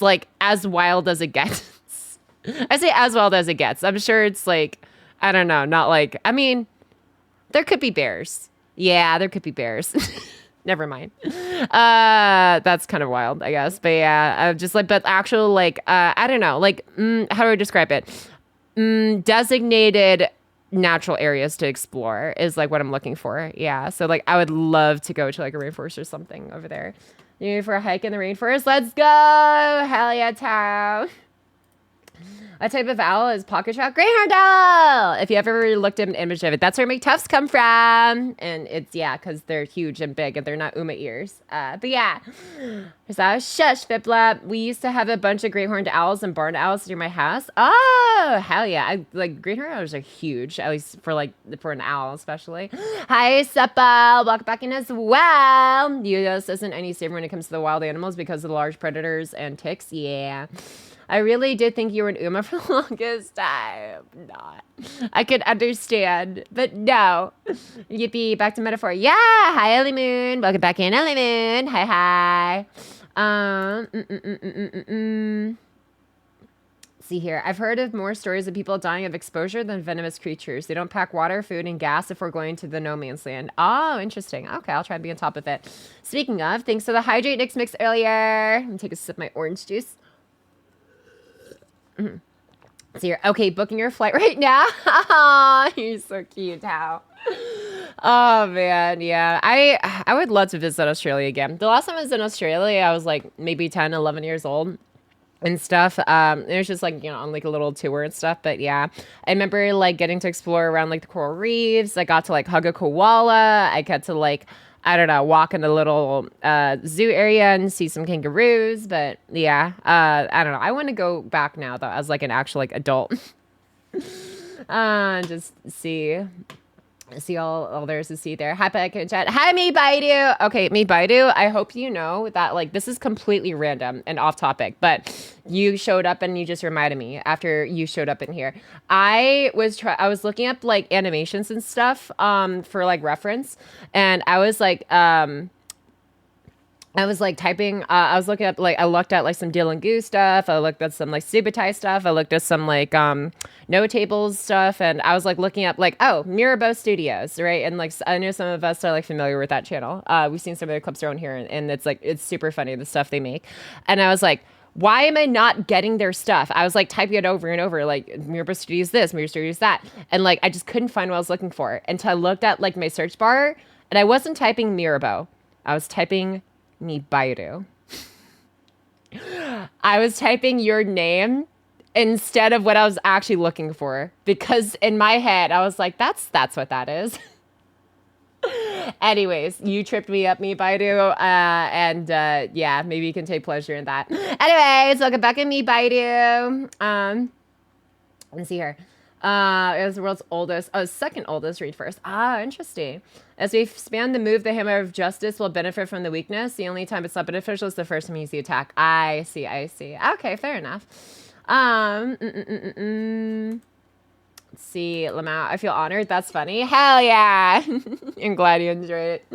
like as wild as it gets. I say as wild as it gets. I'm sure it's like, I don't know, not like, I mean, there could be bears. Yeah, there could be bears. Never mind. That's kind of wild, I guess. But yeah, just like, but actual, like, I don't know, like, how do I describe it? Designated natural areas to explore is like what I'm looking for. Yeah. So like, I would love to go to like a rainforest or something over there. You ready for a hike in the rainforest? Let's go. Hell yeah, Tao. What type of owl is pocket trout? Greyhound owl! If you ever looked at an image of it, that's where McTuffs come from. And it's, yeah, because they're huge and big and they're not Uma ears. But yeah. There's that. Shush, Fiplap. We used to have a bunch of great horned owls and barn owls near my house. Oh, hell yeah. Like, great horned owls are huge, at least for an owl, especially. Hi, Suppa. Welcome back in as well. US isn't any safer when it comes to the wild animals because of the large predators and ticks. Yeah. I really did think you were an Uma for the longest time. Not. I could understand, but no. Yippee, back to metaphor. Yeah, hi, Ellie Moon. Welcome back in, Ellie Moon. Hi, hi. See here. I've heard of more stories of people dying of exposure than venomous creatures. They don't pack water, food, and gas if we're going to the no man's land. Oh, interesting. Okay, I'll try to be on top of it. Speaking of, thanks for the Hydrate Nix mix earlier. I'm gonna take a sip of my orange juice. So you're okay, booking your flight right now. You're so cute, how? Oh man, yeah. I would love to visit Australia again. The last time I was in Australia, I was like maybe 10, 11 years old and stuff. It was just like, you know, on like a little tour and stuff. But yeah, I remember like getting to explore around like the coral reefs. I got to like hug a koala. I got to like, I don't know, walk in a little zoo area and see some kangaroos. But yeah, I don't know. I want to go back now though as like an actual like adult. Just see. See all there's to see there. Hi, Beck in chat. Hi, me Baidu. Okay, me Baidu. I hope you know that like this is completely random and off topic, but you showed up and you just reminded me after you showed up in here. I was looking up like animations and stuff for like reference, and I was like typing, I was looking up, like, I looked at like some Dylan Goo stuff. I looked at some like Subutai stuff. I looked at some like No Tables stuff. And I was like looking up like, oh, Mirabo Studios, right? And like, I know some of us are like familiar with that channel. We've seen some of the clips around here and it's like, it's super funny, the stuff they make. And I was like, why am I not getting their stuff? I was like typing it over and over, like Mirabo Studios this, Mirabo Studios that. And like, I just couldn't find what I was looking for until I looked at like my search bar and I wasn't typing Mirabo. I was typing meeuaraghhhhs. I was typing your name instead of what I was actually looking for because in my head I was like, that's what that is. Anyways, you tripped me up, meeuaraghhhhs, and yeah, maybe you can take pleasure in that. Anyways, welcome back at meeuaraghhhhs. Let's see here. It was the world's oldest, second oldest. Read first. Ah, interesting. As we span the move, the hammer of justice will benefit from the weakness. The only time it's not beneficial is the first time you use the attack. I see. Okay, fair enough. Let's see, Lamau. I feel honored. That's funny. Hell yeah. I'm glad you enjoyed it.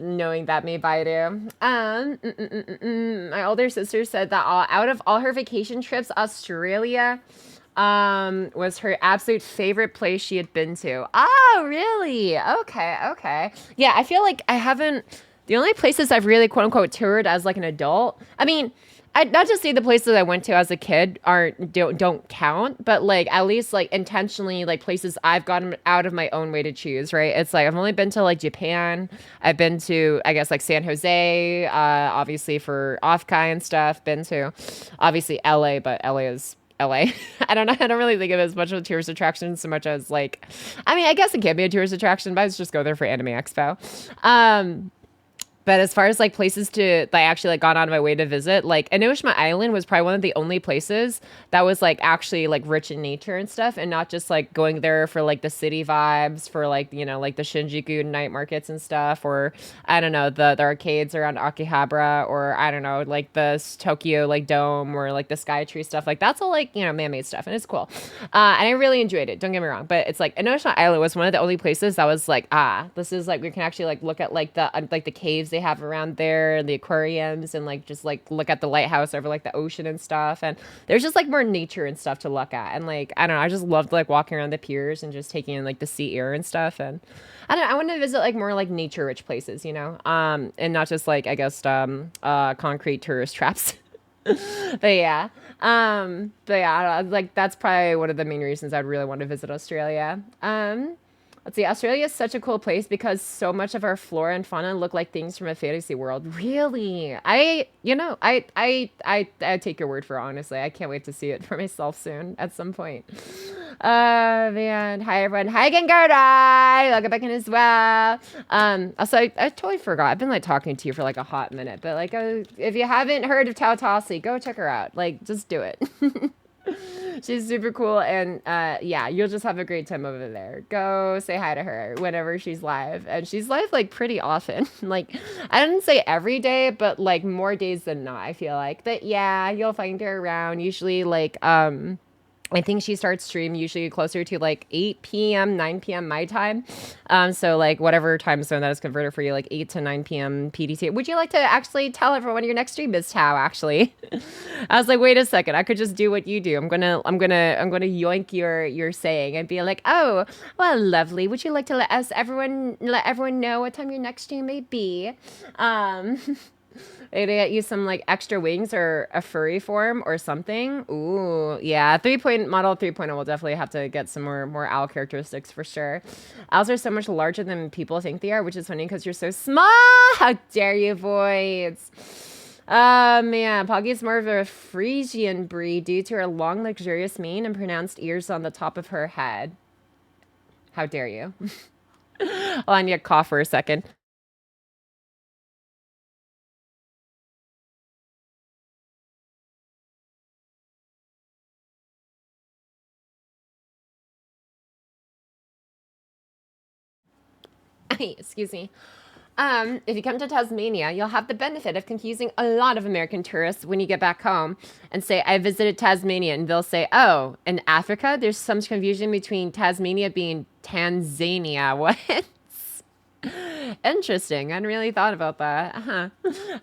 Knowing that me Baidu. My older sister said that out of all her vacation trips, Australia was her absolute favorite place she had been to. Oh, really? Okay. Yeah, I feel like the only places I've really quote unquote toured as like an adult, I mean, not just say the places I went to as a kid don't count, but like at least like intentionally like places I've gotten out of my own way to choose, right? It's like I've only been to like Japan. I've been to, I guess, like San Jose, obviously for Off-Kai and stuff. Been to obviously LA, but LA is LA. I don't really think of it as much of a tourist attraction so much as like, I mean, I guess it can be a tourist attraction, but I just go there for Anime Expo. But as far as like places that I actually like gone out of my way to visit, like Enoshima Island was probably one of the only places that was like actually like rich in nature and stuff, and not just like going there for like the city vibes, for like, you know, like the Shinjuku night markets and stuff, or I don't know, the arcades around Akihabara, or I don't know, like the Tokyo like dome or like the Skytree stuff. Like that's all like, you know, man-made stuff, and it's cool. And I really enjoyed it. Don't get me wrong, but it's like Enoshima Island was one of the only places that was like, this is like we can actually like look at like the caves they have around there, the aquariums, and like just like look at the lighthouse over like the ocean and stuff. And there's just like more nature and stuff to look at. And like I don't know, I just loved like walking around the piers and just taking in like the sea air and stuff. And I don't know, I want to visit like more like nature rich places, you know, and not just like I guess concrete tourist traps. But yeah, like that's probably one of the main reasons I'd really want to visit Australia. Let's see, Australia is such a cool place because so much of our flora and fauna look like things from a fantasy world. Really? I take your word for it, honestly. I can't wait to see it for myself soon at some point. Man. Hi, everyone. Hi again, Gardai. Welcome back in as well. Also, I totally forgot. I've been like talking to you for like a hot minute, but like, if you haven't heard of Tautasi, go check her out. Like, just do it. She's super cool, and yeah, you'll just have a great time over there. Go say hi to her whenever she's live, and she's live like pretty often. Like, I didn't say every day, but like more days than not, I feel like. But yeah, you'll find her around, usually like I think she starts stream usually closer to like 8 p.m., 9 p.m. my time. So like whatever time zone that is converted for you, like 8 to 9 p.m. PDT. Would you like to actually tell everyone your next stream is, Tao, actually? I was like, wait a second, I could just do what you do. I'm gonna yoink your saying and be like, oh, well, lovely. Would you like to let everyone know what time your next stream may be? They get you some like extra wings or a furry form or something. Ooh, yeah. Model 3.0 will definitely have to get some more owl characteristics for sure. Owls are so much larger than people think they are, which is funny because you're so small. How dare you, voids? Man, Pocky is more of a Frisian breed due to her long, luxurious mane and pronounced ears on the top of her head. How dare you? Hold on, you cough for a second. Excuse me. If you come to Tasmania, you'll have the benefit of confusing a lot of American tourists when you get back home and say, I visited Tasmania. And they'll say, oh, in Africa, there's some confusion between Tasmania being Tanzania. What? Interesting. I hadn't really thought about that.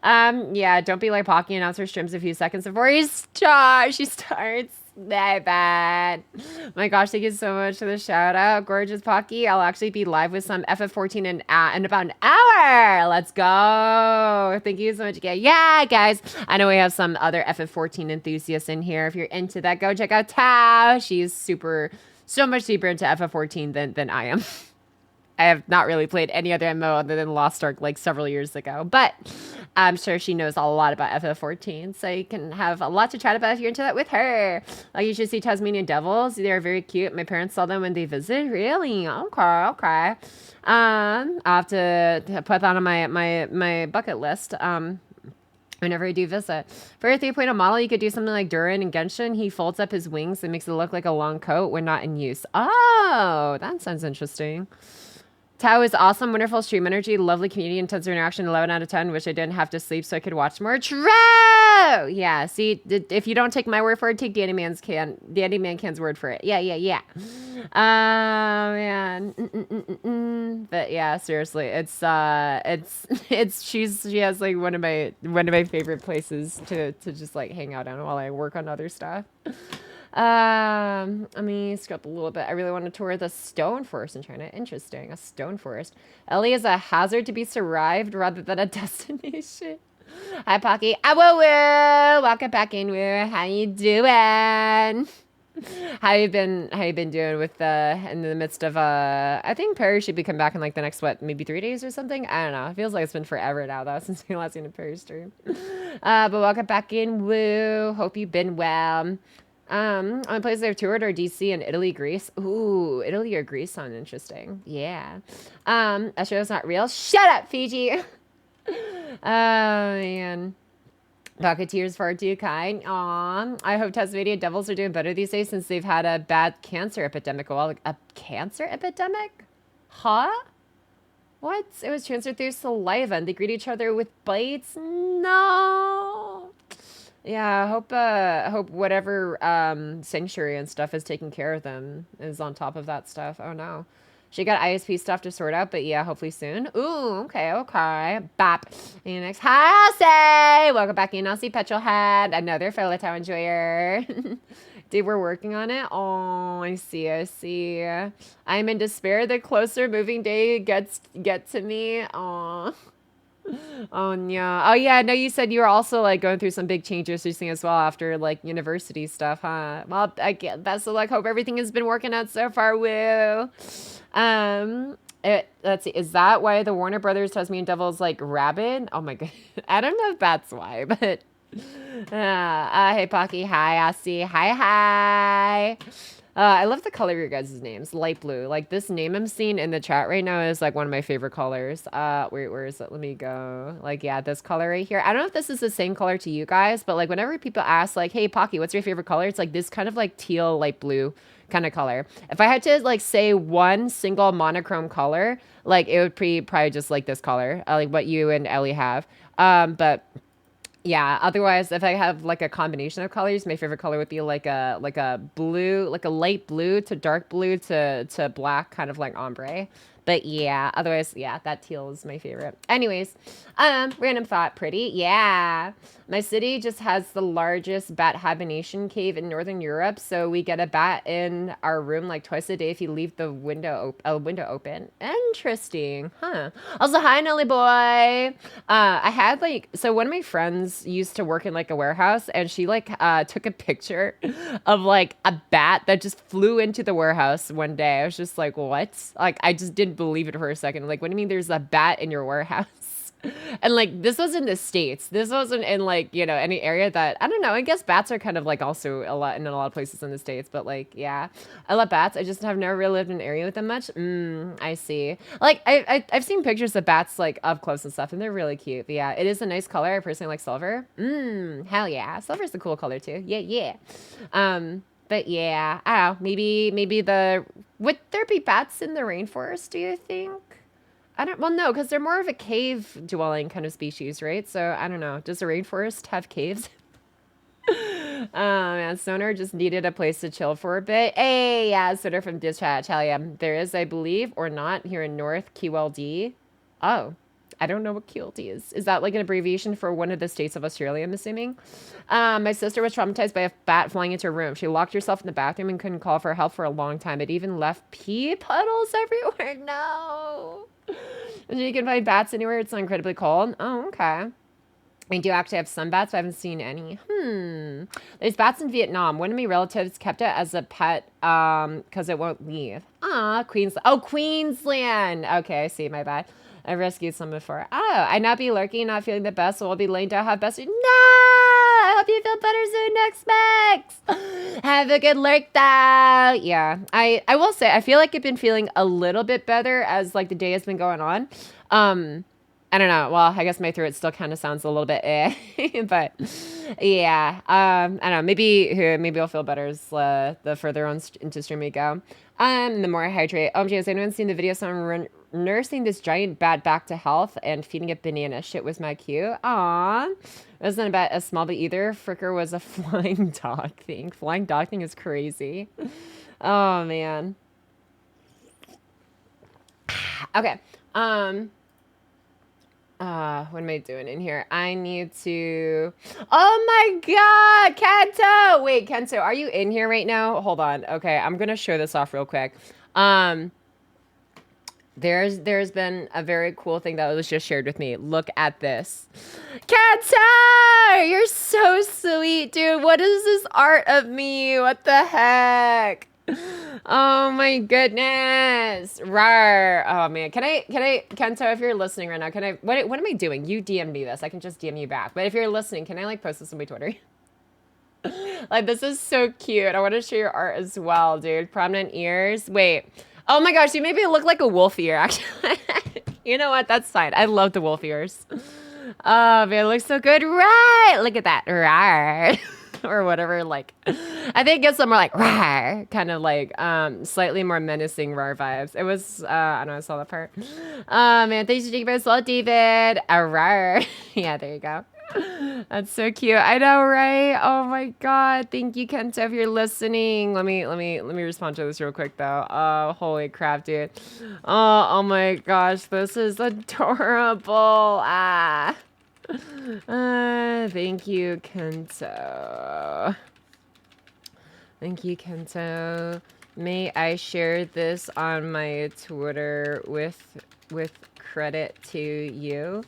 Yeah, don't be like Pocky, announce her streams a few seconds before she starts. That bad. My gosh, thank you so much for the shout out, gorgeous Pocky. I'll actually be live with some FF14 in about an hour. Let's go. Thank you so much again. Yeah, guys. I know we have some other FF14 enthusiasts in here. If you're into that, go check out Tao. She's so much deeper into FF14 than I am. I have not really played any other MMO other than Lost Ark like several years ago, but I'm sure she knows a lot about FF14, so you can have a lot to chat about if you're into that with her. Like, you should see Tasmanian devils. They're very cute. My parents saw them when they visited. Really? Okay. I'll have to put that on my bucket list. Whenever I do visit. For a 3.0 model, you could do something like Durin and Genshin. He folds up his wings and makes it look like a long coat when not in use. Oh, that sounds interesting. Tao is awesome, wonderful stream energy, lovely community, intense interaction, 11 out of 10. Wish I didn't have to sleep so I could watch more. True! Yeah, see, if you don't take my word for it, take Danny Mancan's word for it. Yeah. Man. But yeah, seriously, she has like one of my favorite places to just like hang out on while I work on other stuff. Let me scroll up a little bit. I really want to tour the stone forest in China. Interesting. A stone forest. Ellie is a hazard to be survived rather than a destination. Hi, Pocky. Woo. Welcome back in, Woo. How you doing? How you been doing with in the midst of I think Perry should be coming back in like the next maybe 3 days or something. I don't know. It feels like it's been forever now though since we last seen a Perry stream. But welcome back in, Woo. Hope you've been well. Only places I've toured are DC and Italy, Greece. Ooh, Italy or Greece sound interesting. Yeah. That show's not real. Shut up, Fiji. Oh man. Bucketeers far too kind. Aw. I hope Tasmania Devils are doing better these days since they've had a bad cancer epidemic. Well, a cancer epidemic? Huh? What? It was transferred through saliva and they greet each other with bites? No. Yeah, I hope whatever sanctuary and stuff is taking care of them is on top of that stuff. Oh no. She got ISP stuff to sort out, but yeah, hopefully soon. Ooh, okay. Bop. And next, hi, Elsie! Welcome back in, Elsie Petrolhead. Another fellow Tao enjoyer. Dude, we're working on it. Oh, I see. I'm in despair the closer moving day gets to me. Oh. Oh yeah. Oh yeah. No, you said you were also like going through some big changes recently as well after like university stuff, huh? Well, I get best of luck. Hope everything has been working out so far. Woo. Let's see. Is that why the Warner Brothers Tasmanian Devils like rabid? Oh my god. I don't know if that's why, but hey Pocky. Hi, Aussie. Hi. I love the color of your guys' names. Light blue. Like this name I'm seeing in the chat right now is like one of my favorite colors. Where is it? Let me go. Like, yeah, this color right here. I don't know if this is the same color to you guys, but like whenever people ask like, hey, Pocky, what's your favorite color? It's like this kind of like teal, light blue kind of color. If I had to like say one single monochrome color, like it would be probably just like this color, like what you and Ellie have. But yeah, otherwise, if I have like a combination of colors, my favorite color would be like a blue, like a light blue to dark blue to black, kind of like ombre. But yeah, otherwise, yeah, that teal is my favorite. Anyways, random thought, pretty. Yeah. My city just has the largest bat hibernation cave in Northern Europe, so we get a bat in our room like twice a day if you leave the window open. Interesting, huh? Also, hi, Nelly boy. I had like, so one of my friends used to work in like a warehouse, and she like took a picture of like a bat that just flew into the warehouse one day. I was just like, what? Like, I just didn't believe it for a second. Like, what do you mean there's a bat in your warehouse? And like, this was in the States. This wasn't in like, you know, any area that, I don't know, I guess bats are kind of like also a lot in a lot of places in the States, but like, yeah, I love bats. I just have never really lived in an area with them much. I see. Like, I've seen pictures of bats like up close and stuff, and they're really cute. But yeah, it is a nice color. I personally like silver. Hell yeah. Silver's a cool color too. Yeah. But yeah, I don't know, maybe would there be bats in the rainforest, do you think? well, no, because they're more of a cave dwelling kind of species, right? So I don't know. Does the rainforest have caves? Man, Stoner just needed a place to chill for a bit. Hey, yeah, Stoner from Dispatch. Hell yeah. There is, I believe, or not, here in North, QLD. Oh, I don't know what QLD is. Is that like an abbreviation for one of the states of Australia, I'm assuming? My sister was traumatized by a bat flying into her room. She locked herself in the bathroom and couldn't call for help for a long time. It even left pee puddles everywhere. No. You can find bats anywhere. It's not incredibly cold. Oh, okay. I do actually have some bats, but I haven't seen any. There's bats in Vietnam. One of my relatives kept it as a pet because it won't leave. Ah, Queensland. Oh, Queensland. Okay, I see. My bad. I've rescued some before. Oh, I not be lurking, not feeling the best, so we'll be laying down, have best. No! I hope you feel better soon, next Max. Have a good lurk, though. Yeah, I will say, I feel like I've been feeling a little bit better as, like, the day has been going on. I don't know. Well, I guess my throat still kind of sounds a little bit but yeah. I don't know. Maybe I'll feel better as the further on into stream we go. The more I hydrate. Oh, has anyone seen the video of someone nursing this giant bat back to health and feeding it banana? Shit was my cue. Aw. It wasn't about as small, but either. Fricker was a flying dog thing. Flying dog thing is crazy. Oh, man. Okay. What am I doing in here? I need to... Oh my god! Kento! Wait, Kento, are you in here right now? Hold on. Okay, I'm gonna show this off real quick. There's been a very cool thing that was just shared with me. Look at this. Kento! You're so sweet, dude. What is this art of me? What the heck? Oh my goodness. Rawr. Oh man. Can I, Kento, if you're listening right now, what am I doing? You DM me this. I can just DM you back. But if you're listening, can I like post this on my Twitter? Like, this is so cute. I want to show your art as well, dude. Prominent ears. Wait. Oh my gosh, you made me look like a wolf ear, actually. You know what? That's fine. I love the wolf ears. Oh man, it looks so good. Right. Look at that. Rawr. Or whatever, like, I think it's some more like rawr, kind of like slightly more menacing rawr vibes. It was I don't know, I saw that part. Man, thanks for taking my soul, David. Rawr. Yeah, there you go. That's so cute. I know, right? Oh my god. Thank you, Kento, if you're listening. Let me respond to this real quick though. Oh, holy crap, dude. Oh my gosh, this is adorable. Thank you, Kento. Thank you, Kento. May I share this on my Twitter with credit to you?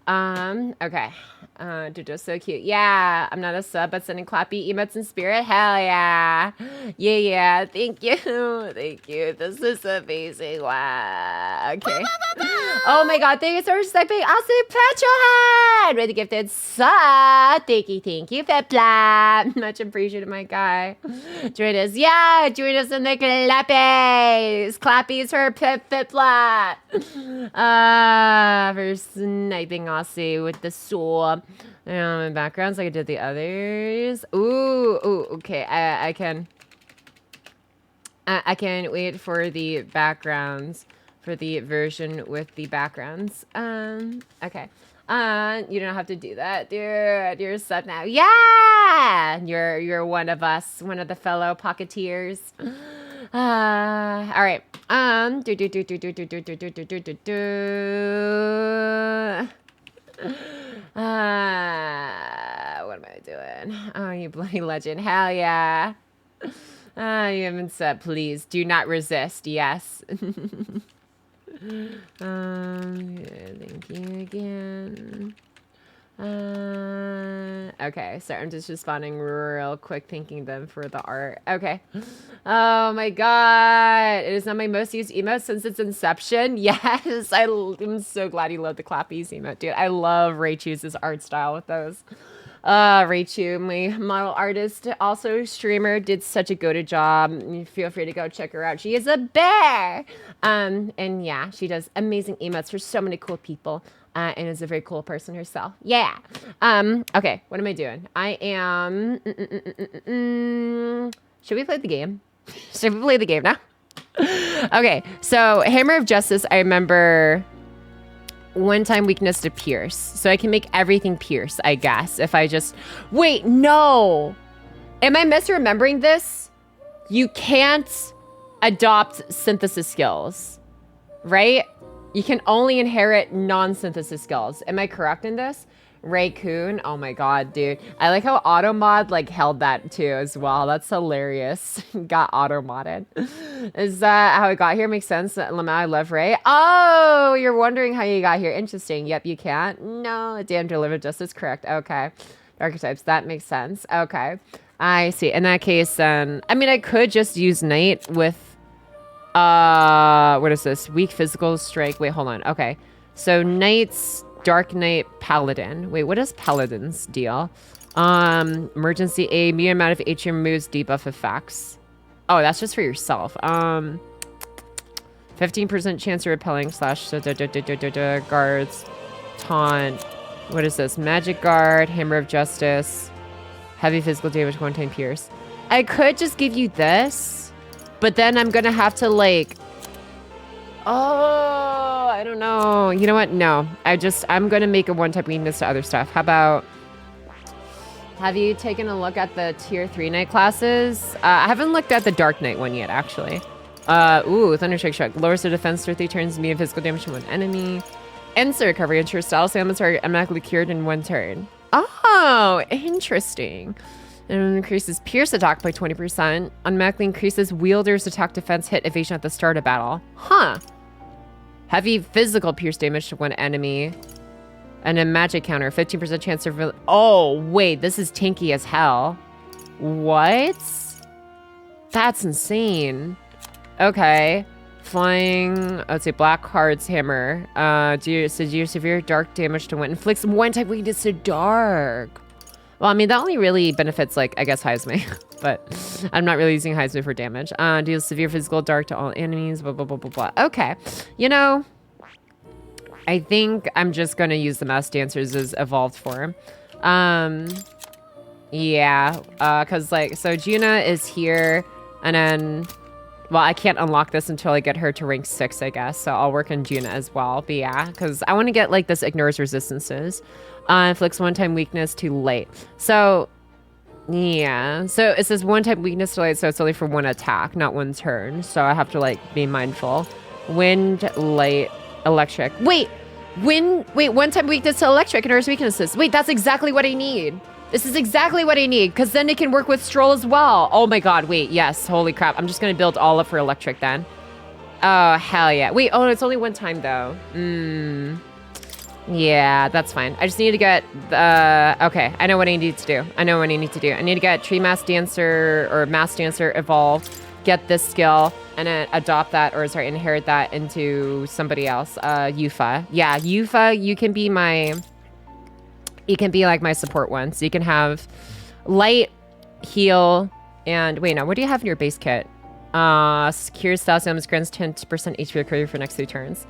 Okay. Jojo's so cute. Yeah, I'm not a sub, but sending clappy emotes in spirit. Hell yeah. Yeah. Thank you. Thank you. This is amazing. Wow. Okay. Oh my god, thank you so much for stepping. Awesome Petrolhead! Really gifted sub. Thank you, Fipla. Much appreciated, my guy. Join us. Yeah, join us in the clappies. Clappies for Fipla. For sniping Aussie with the saw. In backgrounds like I did the others. Ooh, okay. I can wait for the backgrounds. For the version with the backgrounds. Okay. You don't have to do that, dude. You're a sub now. Yeah! You're one of us, one of the fellow Pocketeers. All right. What am I doing? Oh, you bloody legend. Hell yeah. You haven't said, please. Do not resist. Yes. Thank you again. Okay, sorry, I'm just responding real quick, thanking them for the art. Okay. Oh my god. It is not my most used emote since its inception. Yes, I'm so glad you love the clappies emote, dude. I love Raychu's art style with those. Raychu, my model artist, also streamer, did such a good job. Feel free to go check her out. She is a bear. And yeah, she does amazing emotes for so many cool people. And is a very cool person herself. Yeah. Okay, what am I doing? I am... Should we play the game? Should we play the game now? Okay, so Hammer of Justice, I remember one-time weakness to pierce. So I can make everything pierce, I guess. If I just... Wait, no! Am I misremembering this? You can't adopt synthesis skills, right? You can only inherit non-synthesis skills. Am I correct in this? Raycoon, oh my god, dude. I like how automod like held that too as well. That's hilarious. Got auto-modded. Is that how it got here? Makes sense. Lamau, I love Ray. Oh, you're wondering how you got here. Interesting. Yep, you can't. No, damn, delivered justice. Correct. Okay. Archetypes, that makes sense. Okay. I see. In that case, then, I mean, I could just use Knight with, what is this? Weak physical strike. Wait, hold on. Okay. So Knight's Dark Knight Paladin. Wait, what does Paladin's deal? Emergency aid, medium amount of HP removes debuff effects. Oh, that's just for yourself. 15% chance of repelling slash guards. Taunt. What is this? Magic Guard, Hammer of Justice, heavy physical damage, one-time pierce. I could just give you this, but then I'm gonna have to like... Oh, I don't know. You know what? No. I'm going to make a one-type weakness to other stuff. How about... Have you taken a look at the tier 3 Knight classes? I haven't looked at the Dark Knight one yet, actually. Ooh, Thunderstrike Shrug. Lowers the defense 30 turns, medium physical damage to one enemy. Instant recovery. Ensures status ailments are automatically cured in one turn. Oh, interesting. And increases Pierce attack by 20%. Automatically increases wielder's attack, defense, hit, evasion at the start of battle. Huh. Heavy physical pierce damage to one enemy. And a magic counter. 15% chance of... Oh, wait. This is tanky as hell. What? That's insane. Okay. Flying... Let's see. Black Heart's Hammer. Do severe dark damage to one. Inflicts one type weakness to dark. Well, I mean, that only really benefits, like, I guess, Heisme. But I'm not really using Heisme for damage. Deals severe physical dark to all enemies, blah, blah, blah, blah, blah. Okay. You know, I think I'm just going to use the Mass Dancers as evolved form. Yeah. Because, like, so Juna is here, and then... Well, I can't unlock this until I get her to rank 6, I guess. So I'll work on Juna as well. But yeah, because I want to get, like, this ignores resistances. Inflicts one-time weakness to light. So, yeah. So it says one-time weakness to light, so it's only for one attack, not one turn. So I have to, like, be mindful. Wind, light, electric. Wait! One-time weakness to electric, ignores weaknesses. Wait, that's exactly what I need. This is exactly what I need, because then it can work with Stroll as well. Oh my god, wait, yes. Holy crap. I'm just going to build all up for electric then. Oh, hell yeah. Wait, oh, it's only one time, though. Yeah, that's fine. I just need to get... okay, I know what I need to do. I need to get Tree Mass Dancer or Mass Dancer evolved, get this skill, and then adopt that, or sorry, inherit that into somebody else. Yufa. Yeah, Yufa, you can be my... You can be like my support one. So you can have light, heal, and wait, no, what do you have in your base kit? Secure status items, grants 10% HP recovery for next 3 turns.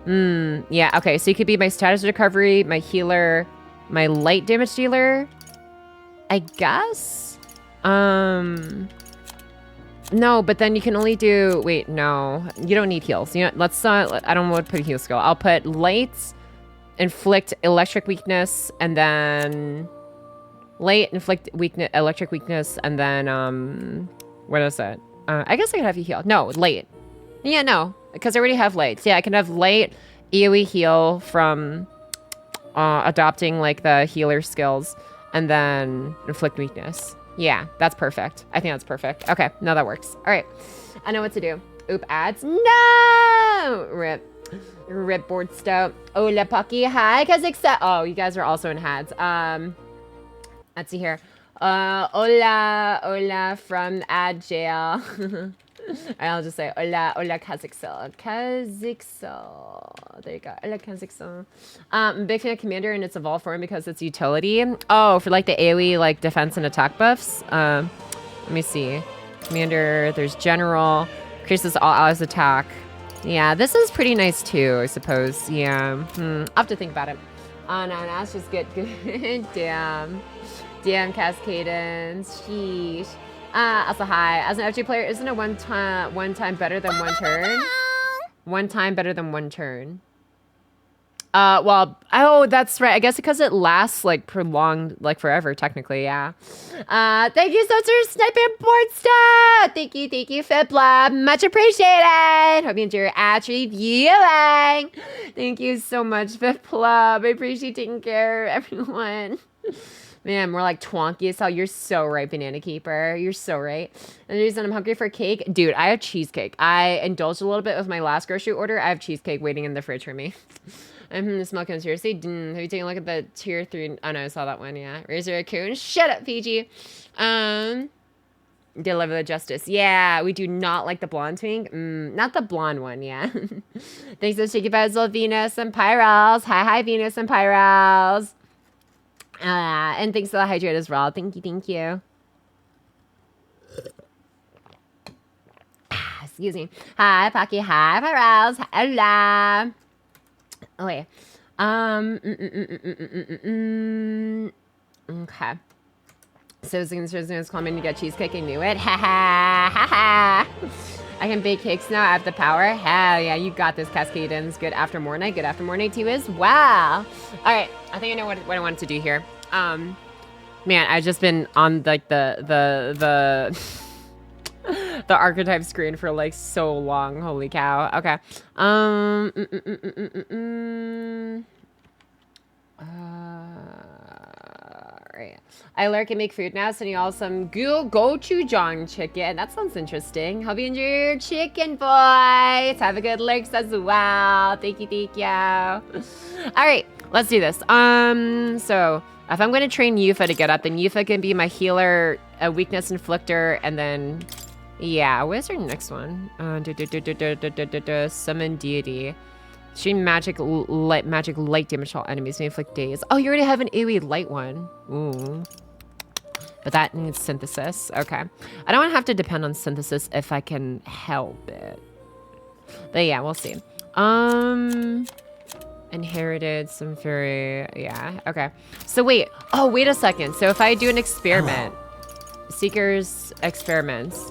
Yeah, okay, so you could be my status recovery, my healer, my light damage dealer, I guess? No, but then you can only do, wait, no, you don't need heals. You know, let's not, I don't want to put a heal skill. I'll put lights, inflict electric weakness, and then light, inflict weakness, electric weakness, and then what is it? I guess I could have you heal. No, light. Yeah, no, because I already have lights. Yeah, I can have light, AoE heal from adopting like the healer skills, and then inflict weakness. Yeah, that's perfect. I think that's perfect. Okay, no, that works. All right, I know what to do. Oop, ads. No! Rip board stout. Hola, Pocky. Hi, Kazakhstan. Oh, you guys are also in hats. Let's see here. Hola from ad jail. I'll just say hola Kazakhstan. There you go. Hola Kazakhstan. Big fan of Commander and its evolved form because it's utility. Oh, for like the AoE like defense and attack buffs. Let me see. Commander, there's General. Increases all allies attack. Yeah, this is pretty nice too, I suppose. Yeah. I'll have to think about it. Oh no, let's just get good. Damn, Cascadence. Sheesh. Also hi. As an FG player, isn't it one time better than one turn? One time better than one turn. Well, oh, that's right. I guess because it lasts like prolonged, like forever, technically, yeah. Thank you so much for sniping board stuff. Thank you, Fipla. Much appreciated. Hope you enjoy your actually viewing. Thank you so much, Fipla. I appreciate taking care of everyone. Man, more like Twonky as hell. You're so right, Banana Keeper. You're so right. And the reason I'm hungry for cake, dude, I have cheesecake. I indulged a little bit with my last grocery order. I have cheesecake waiting in the fridge for me. The smell conspiracy. Have you taken a look at the tier 3? Oh no, I saw that one. Yeah, Razor Raccoon. Shut up, PG. Deliver the justice. Yeah, we do not like the blonde twink. Not the blonde one. Yeah. Thanks to Shaky Puzzle, Venus and Pyrals. Hi, Venus and Pyrals. And thanks to the hydrate as well. Thank you. Excuse me. Hi, Pocky. Hi, Pyrals. Hello. Oh, wait. Okay. So it's coming to get cheesecake. I knew it. Ha ha. I can bake cakes now. I have the power. Hell yeah, you got this, Cascadens. Good after morning. Good after morning to you as well. All right, I think I know what I wanted to do here. Man, I've just been on like the archetype screen for like so long. Holy cow. Okay. Right. I lurk and make food now, sending you all some gochujang chicken. That sounds interesting. Hope you enjoy your chicken, boys. Have a good lurks as well. Thank you. All right, let's do this. So if I'm going to train Yufa to get up, then Yufa can be my healer, a weakness inflictor, and then yeah, where's our next one? Summon deity. Stream magic light damage to all enemies may inflict daze. Oh, you already have an AoE light one. Ooh. But that needs synthesis. Okay. I don't want to have to depend on synthesis if I can help it. But yeah, we'll see. Inherited some fairy. Yeah. Okay. So wait. Oh, wait a second. So if I do an experiment, Seeker's experiments,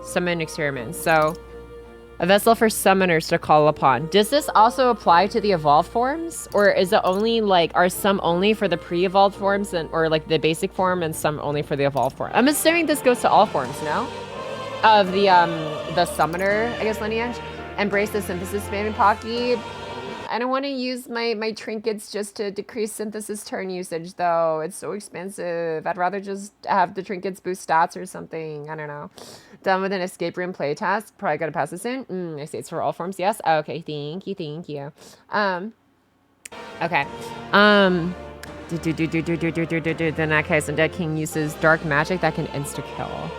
summon experiments. So a vessel for summoners to call upon. Does this also apply to the evolved forms? Or is it only like, are some only for the pre-evolved forms and or like the basic form and some only for the evolved form? I'm assuming this goes to all forms, no? Of the summoner, I guess, lineage. Embrace the synthesis spamming Pocky. I don't want to use my trinkets just to decrease synthesis turn usage though. It's so expensive. I'd rather just have the trinkets boost stats or something. I don't know. Done with an escape room playtest. Probably gotta pass this in. I say it's for all forms. Yes. Okay. Thank you. Okay. The Nakai Dead King uses dark magic that can insta kill.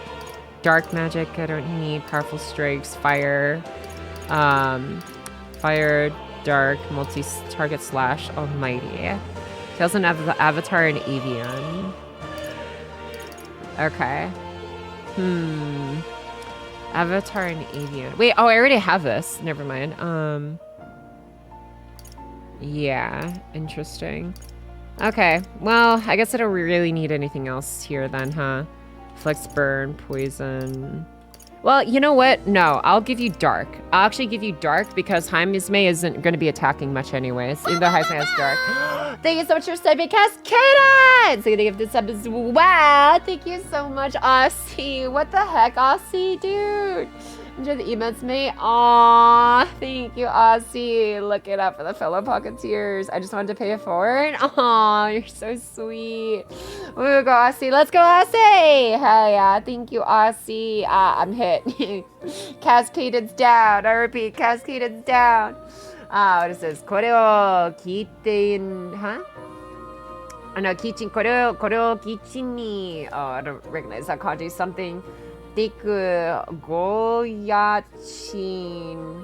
Dark magic. I don't need powerful strikes. Fire. Fire. Dark. Multi-target slash. Almighty. Kills an avatar and avian. Okay. Avatar and avian. Wait, oh, I already have this. Never mind. Yeah, interesting. Okay, well, I guess I don't really need anything else here then, huh? Flex, burn, poison. Well, you know what? No, I'll give you dark. I'll actually give you dark because Haimizme isn't going to be attacking much anyways, even though Haimizme has dark. Thank you so much for stepping Cascada! So I'm gonna give this up as well. Thank you so much, Aussie. What the heck, Aussie, dude? Enjoy the emotes, mate. Aww, thank you, Aussie. Look it up for the fellow Pocketeers. I just wanted to pay it forward. Aww, you're so sweet. We'll go, Aussie. Let's go, Aussie. Hell yeah, thank you, Aussie. I'm hit. Cascaded's down. I repeat, Cascaded's down. What is this? これを聞いてん、huh?キッチン、これをキッチンに、I don't recognize that kanji. Something. テク、ゴヤチン、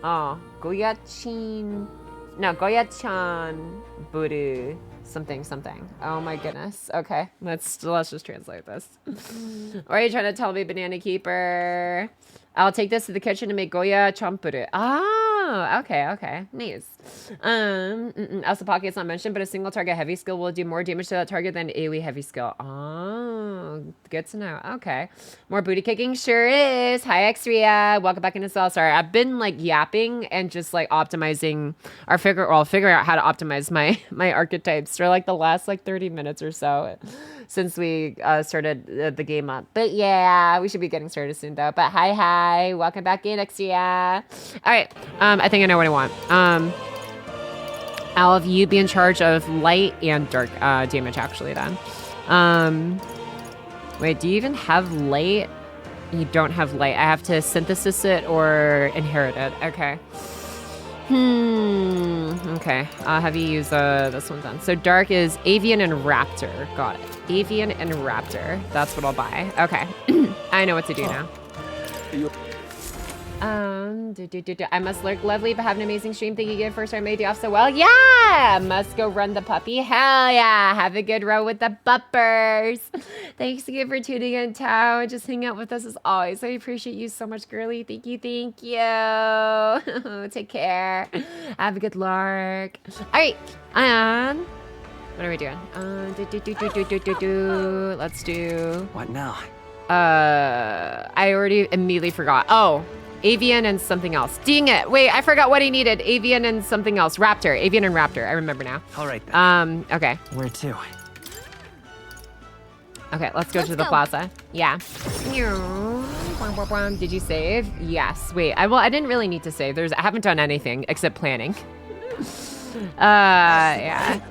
huh?ゴヤチン. No, ゴヤちゃん、ブル。Something. Oh my goodness. Okay, let's just translate this. What are you trying to tell me, Banana Keeper? I'll take this to the kitchen to make Goya champuru. Oh, okay. Nice. Also, Pocky, it's not mentioned, but a single target heavy skill will do more damage to that target than AoE heavy skill. Oh, good to know. Okay. More booty kicking? Sure is. Hi, Xria. Welcome back into cell. Sorry, I've been like yapping and just like optimizing or figuring out how to optimize my archetypes for like the last like 30 minutes or so since we started the game up. But yeah, we should be getting started soon though. But hi. Welcome back in, Xria. All right. I think I know what I want. I'll have you be in charge of light and dark damage, actually, then. Wait, do you even have light? You don't have light. I have to synthesis it or inherit it. Okay. Okay. I'll have you use this one then. So dark is Avian and Raptor. Got it. Avian and Raptor. That's what I'll buy. Okay. I know what to do now. I must lurk lovely, but have an amazing stream. Thank you again for starting made you off so well. Yeah, must go run the puppy. Hell yeah, have a good row with the buppers. Thanks again for tuning in, Tao, and just hang out with us as always. I appreciate you so much, girly. Thank you. Take care. Have a good lark. All right, what are we doing? Let's do. What now? I already immediately forgot. Oh. Avian and something else. Dang it. Wait, I forgot what he needed. Avian and something else. Raptor. Avian and Raptor. I remember now. All right then. Okay. Where to? Okay, let's go to the plaza. Yeah. Did you save? Yes. Wait, I didn't really need to save. I haven't done anything except planning. Yeah.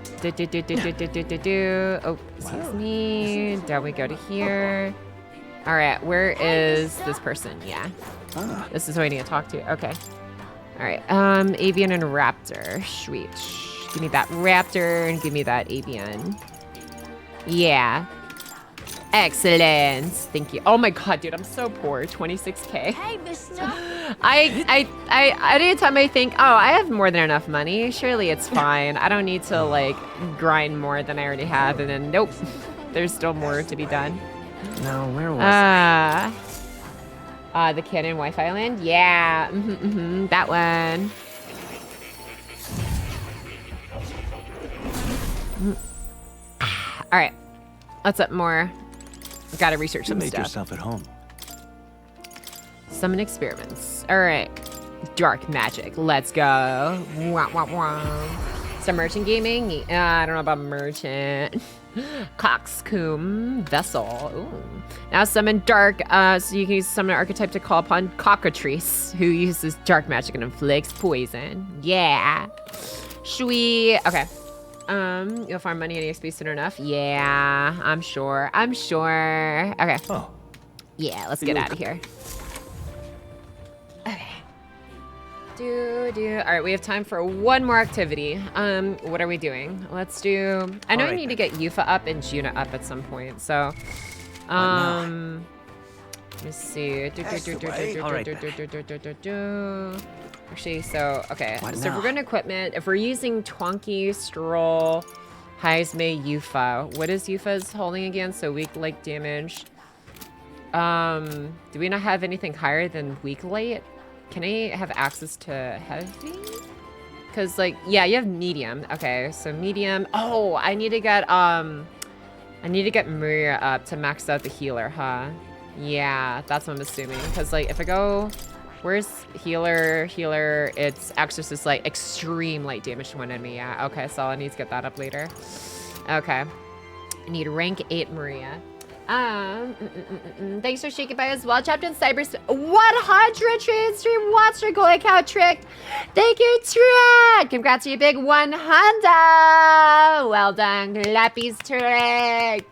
Oh, excuse me. Down we go to here. All right, where is this person? Yeah. This is who I need to talk to. Okay. All right. Avian and Raptor. Sweet. Give me that Raptor and give me that Avian. Yeah. Excellent. Thank you. Oh my god, dude, I'm so poor. 26K. Hey, mister. Anytime I think, oh, I have more than enough money, surely it's fine. I don't need to like grind more than I already have, and then nope. There's still more to be done. No, where was I? The Cannon Wife Island? Yeah, that one. All right, let's up more. Gotta research some Make stuff. yourself at home. Summon experiments. All right, dark magic. Let's go. Wah, wah, wah. Some merchant gaming. I don't know about merchant. Coxcomb vessel. Ooh. Now summon dark, so you can use summon an archetype to call upon Cockatrice, who uses dark magic and inflicts poison. Yeah. Sweet. Okay. You'll farm money and EXP soon enough. Yeah, I'm sure. Okay. Oh. Yeah, let's get out of here. Okay. All right, we have time for one more activity. What are we doing? Let's do. I know I need to get Yufa up and Juna up at some point. So, let me see. Actually, so okay. So if we're going to equipment, if we're using Twonky, Stroll, Heisme, Yufa, what is Yufa's holding again? So weak light damage. Do we not have anything higher than weak light? Can I have access to heavy? Because like, yeah, you have medium. Okay, so medium. Oh, I need to get Maria up to max out the healer, huh? Yeah, that's what I'm assuming. Because like, if I go, where's healer? It's exorcist, like extreme light damage to one enemy. Yeah. Okay, so I need to get that up later. Okay. I need rank 8 Maria. Thanks for shaking by as well. Captain Cyberspace 100 trade stream watcher goalie cow trick. Thank you, Trick. Congrats to your big 100. Well done, Clappy's trick.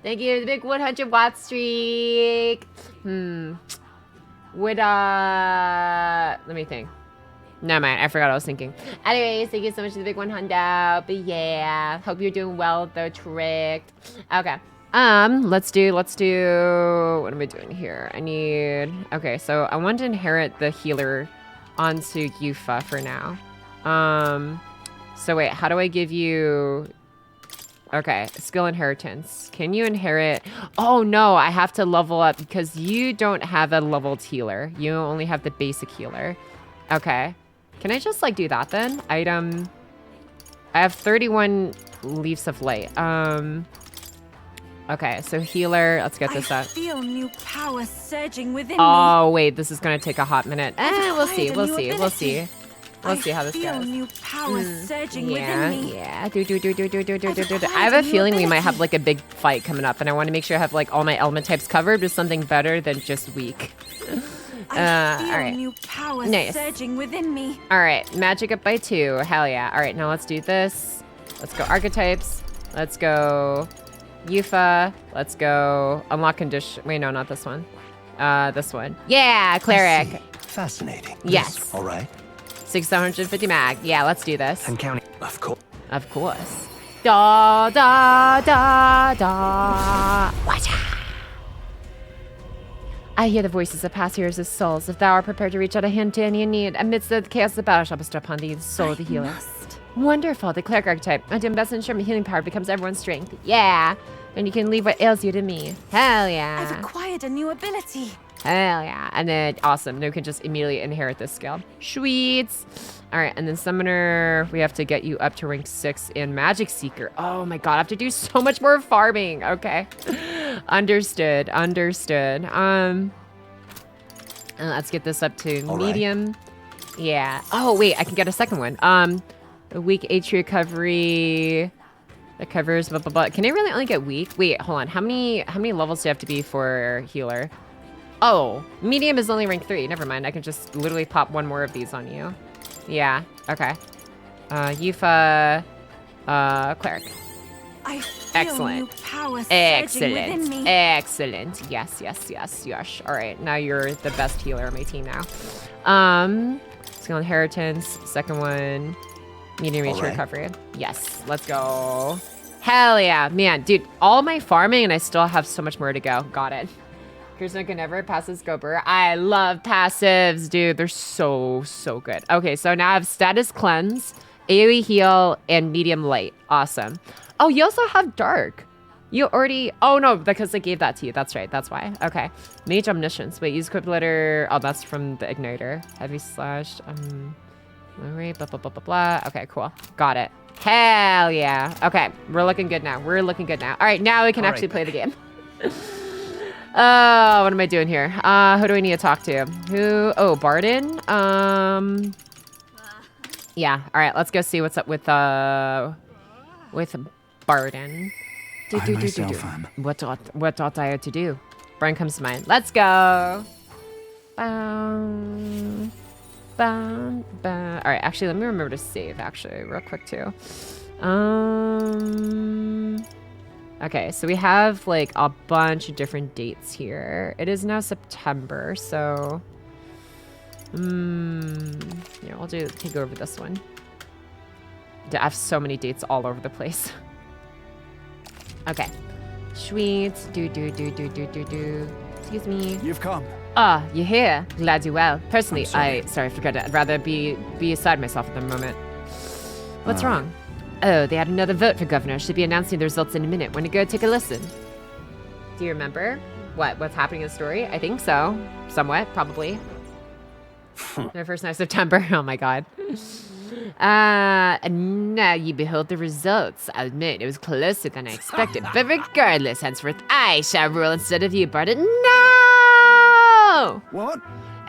Thank you, the big 100 watt streak. Would let me think. Never mind, I forgot what I was thinking. Anyways, thank you so much for the big 100. But yeah, hope you're doing well though, Trick. Okay. Let's do, what am I doing here? Okay, so I want to inherit the healer onto Yufa for now. So wait, how do I give you, okay, skill inheritance. Can you inherit, oh no, I have to level up because you don't have a leveled healer. You only have the basic healer. Okay. Can I just like do that then? Item. I have 31 leaves of light. Okay, so healer. Let's get this up. I feel new power surging within Oh wait, this is gonna take a hot minute. We'll see. acquired a We'll new see. We'll ability. see. We'll see how this feel goes. new power surging Yeah, within me. yeah. Do. acquired I have a a new feeling we might ability. have like a big fight coming up, and I want to make sure I have like all my element types covered with something better than just weak. I feel all right. new power Nice. surging within me. All right, magic up by 2. Hell yeah. All right, now let's do this. Let's go archetypes. Let's go Yufa. Let's go unlock condition. Wait, no, not this one. This one. Yeah, cleric. Fascinating. Yes. All right. 650 mag. Yeah, let's do this. I'm counting. Of course. Of course. Da da da da. Watcha! I hear the voices of past heroes as souls. If thou art prepared to reach out a hand to any in need, amidst the chaos of the battle shall bestow upon thee the soul of the healer. Wonderful. The cleric archetype. Until best ensure my healing power becomes everyone's strength. Yeah. And you can leave what ails you to me. Hell yeah. I've acquired a new ability. Hell yeah. And then, awesome. Now we can just immediately inherit this skill. Sweets. All right. And then Summoner, we have to get you up to rank 6 in Magic Seeker. Oh my God. I have to do so much more farming. Okay. Understood. Understood. Let's get this up to All right. medium. Yeah. Oh, wait. I can get a second one. A weak HP recovery. That covers blah, blah, blah. Can I really only get weak? Wait, hold on. How many levels do you have to be for healer? Oh, medium is only rank 3. Never mind. I can just literally pop one more of these on you. Yeah. Okay. Yufa. Cleric. I feel Excellent. new power surging within Excellent. me. Excellent. Yes, yes, yes, yes. All right. Now you're the best healer on my team now. Skill inheritance. Second one. Medium All reach right. recovery. Yes. Let's go. Hell yeah. Man, dude, all my farming and I still have so much more to go. Got it. Kirsten can never pass a scoper. I love passives, dude. They're so, so good. Okay, so now I have status cleanse, AoE heal, and medium light. Awesome. Oh, you also have dark. You already... Oh, no, because I gave that to you. That's right. That's why. Okay. Mage omniscience. Wait, use equip letter. Oh, that's from the igniter. Heavy slash. Blah, blah, blah, blah, blah. Okay, cool. Got it. Hell yeah. Okay, we're looking good now. We're looking good now. All right, now we can All actually right, play the game. Oh, what am I doing here? Who do I need to talk to? Who? Oh, Barden. Yeah. All right, let's go see what's up with Barden. I myself am. What ought I to do? Brian comes to mind. Let's go. Bum, bum, bum. All right, actually, let me remember to save, actually, real quick, too. Okay, so we have, like, a bunch of different dates here. It is now September, so... yeah, we'll take over this one. I have so many dates all over the place. Okay. Sweet. Excuse me. You've come. Ah, you're here. Glad you're well. Personally, sorry, I forgot it. I'd rather be beside myself at the moment. What's wrong? Oh, they had another vote for governor. Should be announcing the results in a minute. Want to go take a listen? Do you remember what's happening in the story? I think so. Somewhat, probably. My first night of September. Oh my god. And now you behold the results. I'll admit, it was closer than I expected. But regardless, henceforth, I shall rule instead of you, Barden. No! What?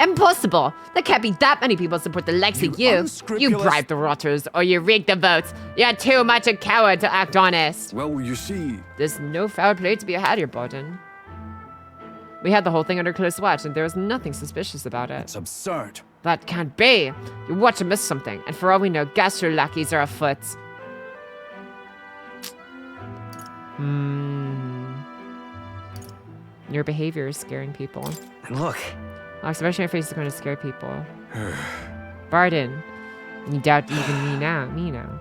Impossible! There can't be that many people support the likes of you. You unscrupulous- bribed the rotters, or you rigged the votes. You're too much a coward to act honest. Well, you see. There's no foul play to be had here, Barden. We had the whole thing under close watch, and there was nothing suspicious about it. It's absurd. That can't be. You watch and miss something, and for all we know, gastro lackeys are afoot. Your behavior is scaring people. And look. Well, expression on your face is going to scare people. Barden, you doubt even me now.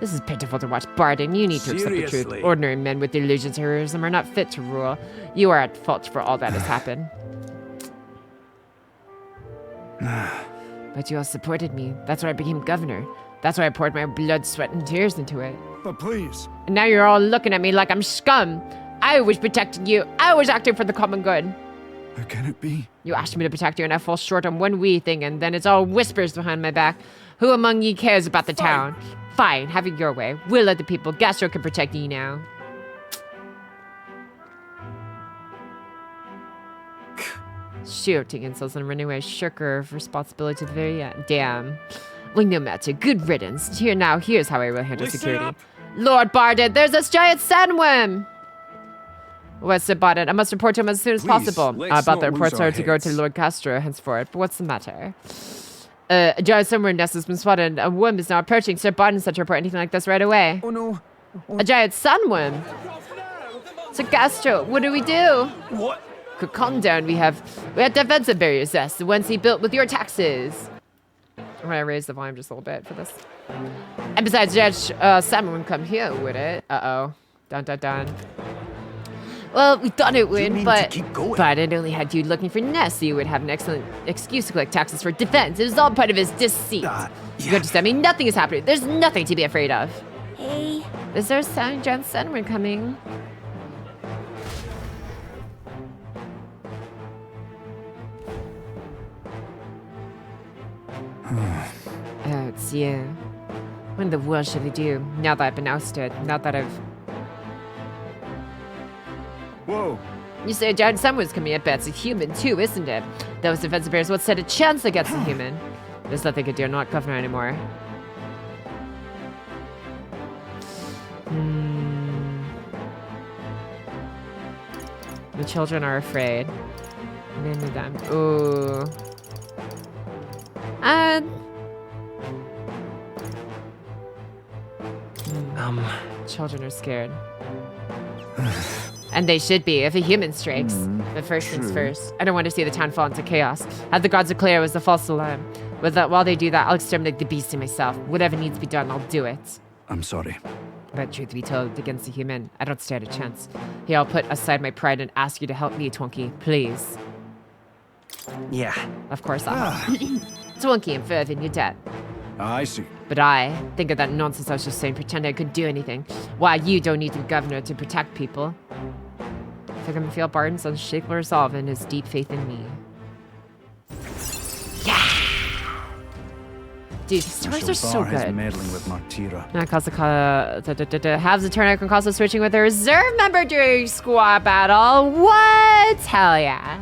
This is pitiful to watch. Barden, you need to accept the truth. Seriously? Ordinary men with delusions of heroism are not fit to rule. You are at fault for all that has happened. But you all supported me. That's why I became governor. That's why I poured my blood, sweat, and tears into it. But please. And now you're all looking at me like I'm scum. I was protecting you. I was acting for the common good. How can it be? You asked me to protect you, and I fall short on one wee thing, and then it's all whispers behind my back. Who among ye cares about the town? Fine, have it your way. We'll let the people. Gastro can protect ye now. Shooting insults and running away. Shirker of responsibility to the very end. Damn. Well, no matter. Good riddance. Here's how I will handle security. Lord Barden, there's this giant sandworm! What's about it? I must report to him as soon as possible. About the reports are to go to Lord Castro henceforth. But what's the matter? A giant sandworm nest has been spotted. A worm is now approaching. Sir Barden said to report anything like this right away. Oh no. A giant sandworm? Sir Castro, what do we do? What? Calm down. We have defensive barriers, yes. The ones he built with your taxes. I'm gonna raise the volume just a little bit for this. And besides, Judge, Salmon wouldn't come here, would it? Uh-oh. Dun dun dun. Well, we thought it would, but Biden only had you looking for nests, so you would have an excellent excuse to collect taxes for defense. It was all part of his deceit. You understand me? Nothing is happening. There's nothing to be afraid of. Hey. Is there a giant Salmon coming? Oh, it's you. What in the world should I do now that I've been ousted? Now that I've... Whoa. You say a giant someone's coming. I bet it's a human too, isn't it? Those defensive bears, what said a chance against a human? There's nothing I could do. I'm not governor anymore. The children are afraid. Many of them. Ooh. Children are scared. And they should be if a human strikes. But first things first. I don't want to see the town fall into chaos. Have the gods declare it was a false alarm. While they do that, I'll exterminate the beastie myself. Whatever needs to be done, I'll do it. I'm sorry. But truth be told, against a human, I don't stand a chance. Here, I'll put aside my pride and ask you to help me, Twonky. Please. Yeah. Of course I'll help. Twonky and Fervin, you're dead. I see. But I think of that nonsense I was just saying, pretend I couldn't do anything. Why, you don't need to be governor to protect people. I think I can feel Barton's unshakable resolve and his deep faith in me. Yeah! Dude, these stories are so good. Meddling with Martira. That caused halves the turn can cause a switching with a reserve member during squad battle. What? Hell yeah.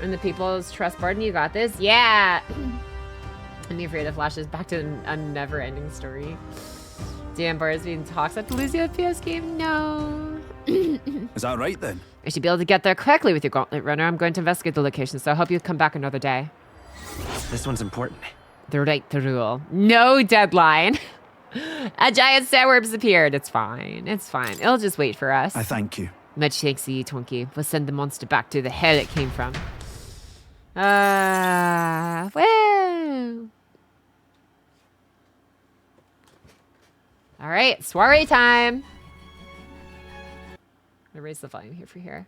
And the people's trust Barton, you got this? Yeah! I'm afraid it flashes back to a never-ending story. Damn, Bart's being toxic at the Lucio PS game? No. Is that right then? I should be able to get there quickly with your gauntlet runner. I'm going to investigate the location, so I hope you come back another day. This one's important. The right to rule. No deadline. A giant sandworm's appeared. It's fine. It's fine. It'll just wait for us. I thank you. Much thanks to you, Twonky. We'll send the monster back to the hell it came from. Woo! All right, soiree time. I'm gonna raise the volume here for here.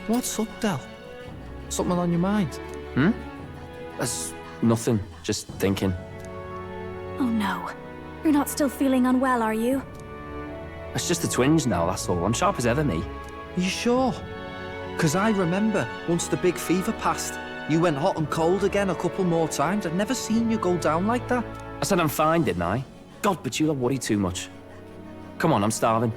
What's up, Del? Something on your mind? That's nothing. Just thinking. Oh no. You're not still feeling unwell, are you? It's just a twinge now, that's all. I'm sharp as ever, me. Are you sure? Because I remember, once the big fever passed, you went hot and cold again a couple more times. I've never seen you go down like that. I said I'm fine, didn't I? God, but you worry too much. Come on, I'm starving.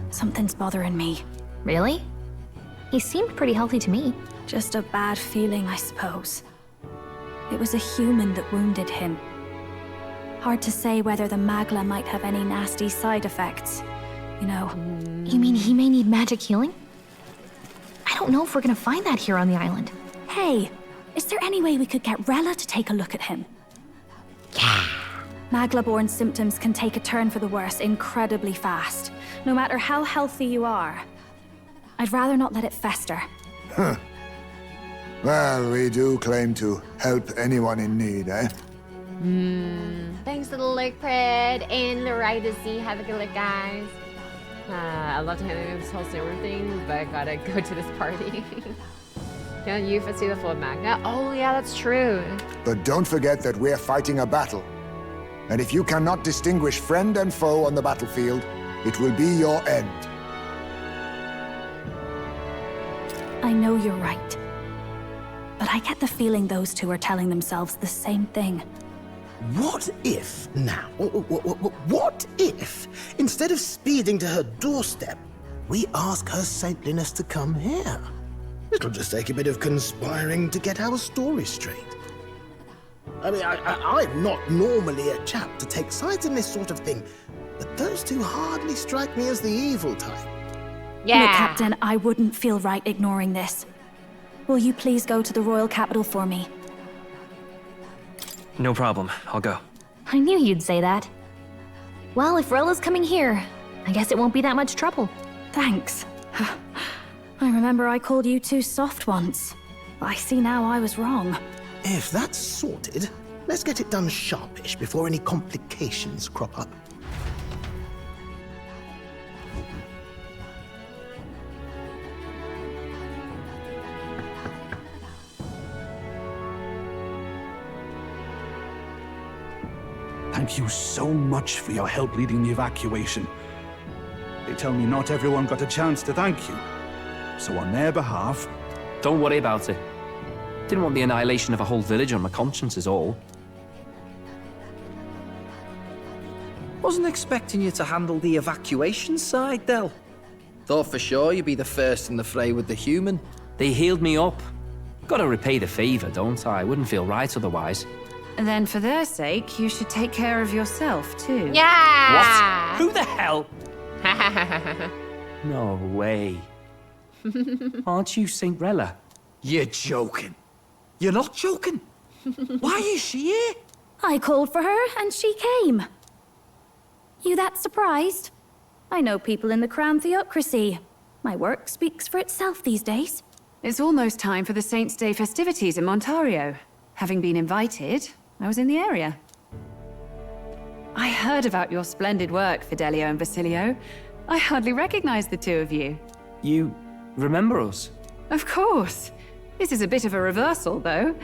Something's bothering me. Really? He seemed pretty healthy to me. Just a bad feeling, I suppose. It was a human that wounded him. Hard to say whether the magla might have any nasty side effects. You know. You mean he may need magic healing? I don't know if we're gonna find that here on the island. Hey, is there any way we could get Rella to take a look at him? Yeah. Magla-born symptoms can take a turn for the worse incredibly fast, no matter how healthy you are. I'd rather not let it fester. Huh. Well, we do claim to help anyone in need, eh? Thanks to the Lick Pred and the Right to See. Have a good look, guys. I love to handle this whole server thing, but I gotta go to this party. Can you see the full magnet? Oh yeah, that's true. But don't forget that we're fighting a battle. And if you cannot distinguish friend and foe on the battlefield, it will be your end. I know you're right. But I get the feeling those two are telling themselves the same thing. What if, now, what if, instead of speeding to her doorstep, we ask her saintliness to come here? It'll just take a bit of conspiring to get our story straight. I mean, I'm not normally a chap to take sides in this sort of thing, but those two hardly strike me as the evil type. Yeah. Look, Captain, I wouldn't feel right ignoring this. Will you please go to the royal capital for me? No problem. I'll go. I knew you'd say that. Well, if Rella's coming here, I guess it won't be that much trouble. Thanks. I remember I called you too soft once. I see now I was wrong. If that's sorted, let's get it done sharpish before any complications crop up. Thank you so much for your help leading the evacuation. They tell me not everyone got a chance to thank you. So on their behalf... Don't worry about it. Didn't want the annihilation of a whole village on my conscience is all. Wasn't expecting you to handle the evacuation side, Del. Thought for sure you'd be the first in the fray with the human. They healed me up. Gotta repay the favor, don't I? Wouldn't feel right otherwise. And then for their sake, you should take care of yourself, too. Yeah. What? Who the hell? No way. Aren't you Saint Rella? You're joking. You're not joking. Why is she here? I called for her and she came. You that surprised? I know people in the Crown Theocracy. My work speaks for itself these days. It's almost time for the Saints' Day festivities in Montario. Having been invited, I was in the area. I heard about your splendid work, Fidelio and Basilio. I hardly recognized the two of you. You remember us? Of course. This is a bit of a reversal, though.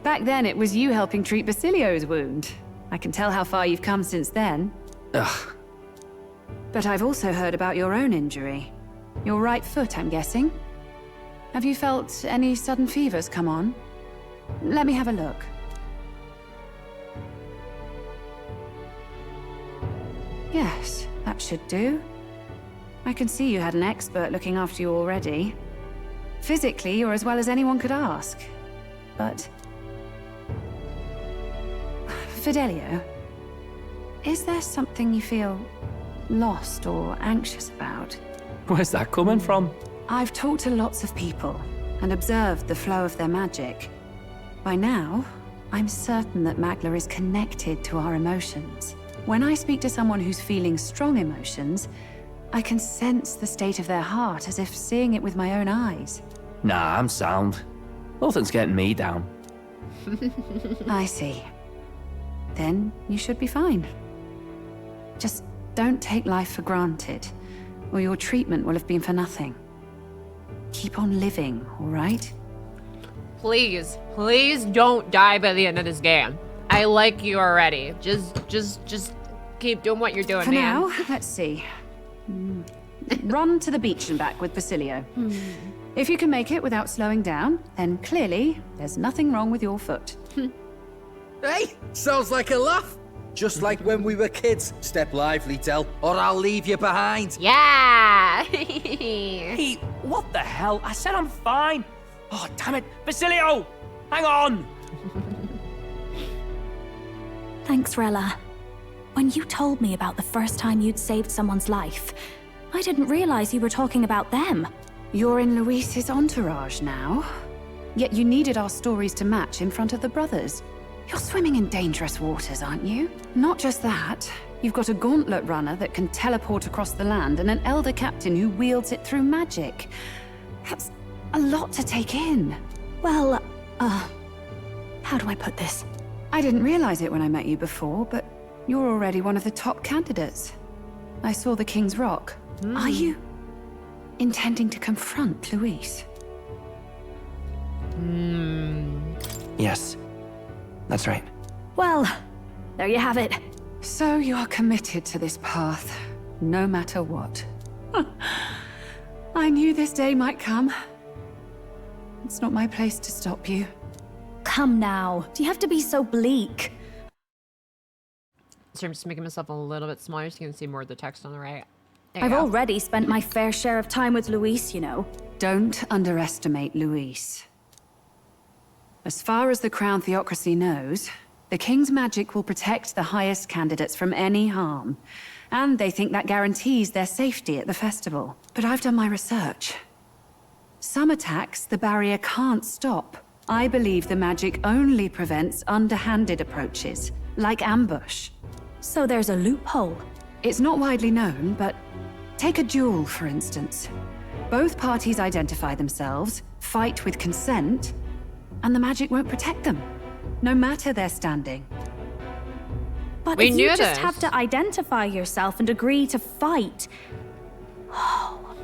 Back then, it was you helping treat Basilio's wound. I can tell how far you've come since then. Ugh. But I've also heard about your own injury. Your right foot, I'm guessing. Have you felt any sudden fevers come on? Let me have a look. Yes, that should do. I can see you had an expert looking after you already. Physically, you're as well as anyone could ask. But... Fidelio, is there something you feel lost or anxious about? Where's that coming from? I've talked to lots of people and observed the flow of their magic. By now, I'm certain that Magla is connected to our emotions. When I speak to someone who's feeling strong emotions, I can sense the state of their heart as if seeing it with my own eyes. Nah, I'm sound. Nothing's getting me down. I see. Then you should be fine. Just don't take life for granted, or your treatment will have been for nothing. Keep on living, all right? Please, please don't die by the end of this game. I like you already. Just keep doing what you're doing, for man. now, let's see. Run to the beach and back with Basilio. If you can make it without slowing down, then clearly there's nothing wrong with your foot. Hey, sounds like a laugh. Just like when we were kids. Step lively, Del, or I'll leave you behind. Yeah. Hey, what the hell? I said I'm fine. Oh, damn it. Basilio! Hang on! Thanks, Rella. When you told me about the first time you'd saved someone's life, I didn't realize you were talking about them. You're in Luis's entourage now. Yet you needed our stories to match in front of the brothers. You're swimming in dangerous waters, aren't you? Not just that, you've got a gauntlet runner that can teleport across the land and an elder captain who wields it through magic. That's a lot to take in. Well, how do I put this? I didn't realize it when I met you before, but you're already one of the top candidates. I saw the King's Rock. Are you intending to confront Luis? Yes, that's right. Well, there you have it. So you're committed to this path, no matter what. I knew this day might come. It's not my place to stop you. Come now. Do you have to be so bleak? So I'm just making myself a little bit smaller so you can see more of the text on the right. I've already spent my fair share of time with Luis, you know. Don't underestimate Luis. As far as the Crown Theocracy knows, the King's magic will protect the highest candidates from any harm. And they think that guarantees their safety at the festival. But I've done my research. Some attacks the barrier can't stop. I believe the magic only prevents underhanded approaches, like ambush. So there's a loophole. It's not widely known, but take a duel, for instance. Both parties identify themselves, fight with consent, and the magic won't protect them, no matter their standing. But We if knew you just this. have to identify yourself and agree to fight... Oh,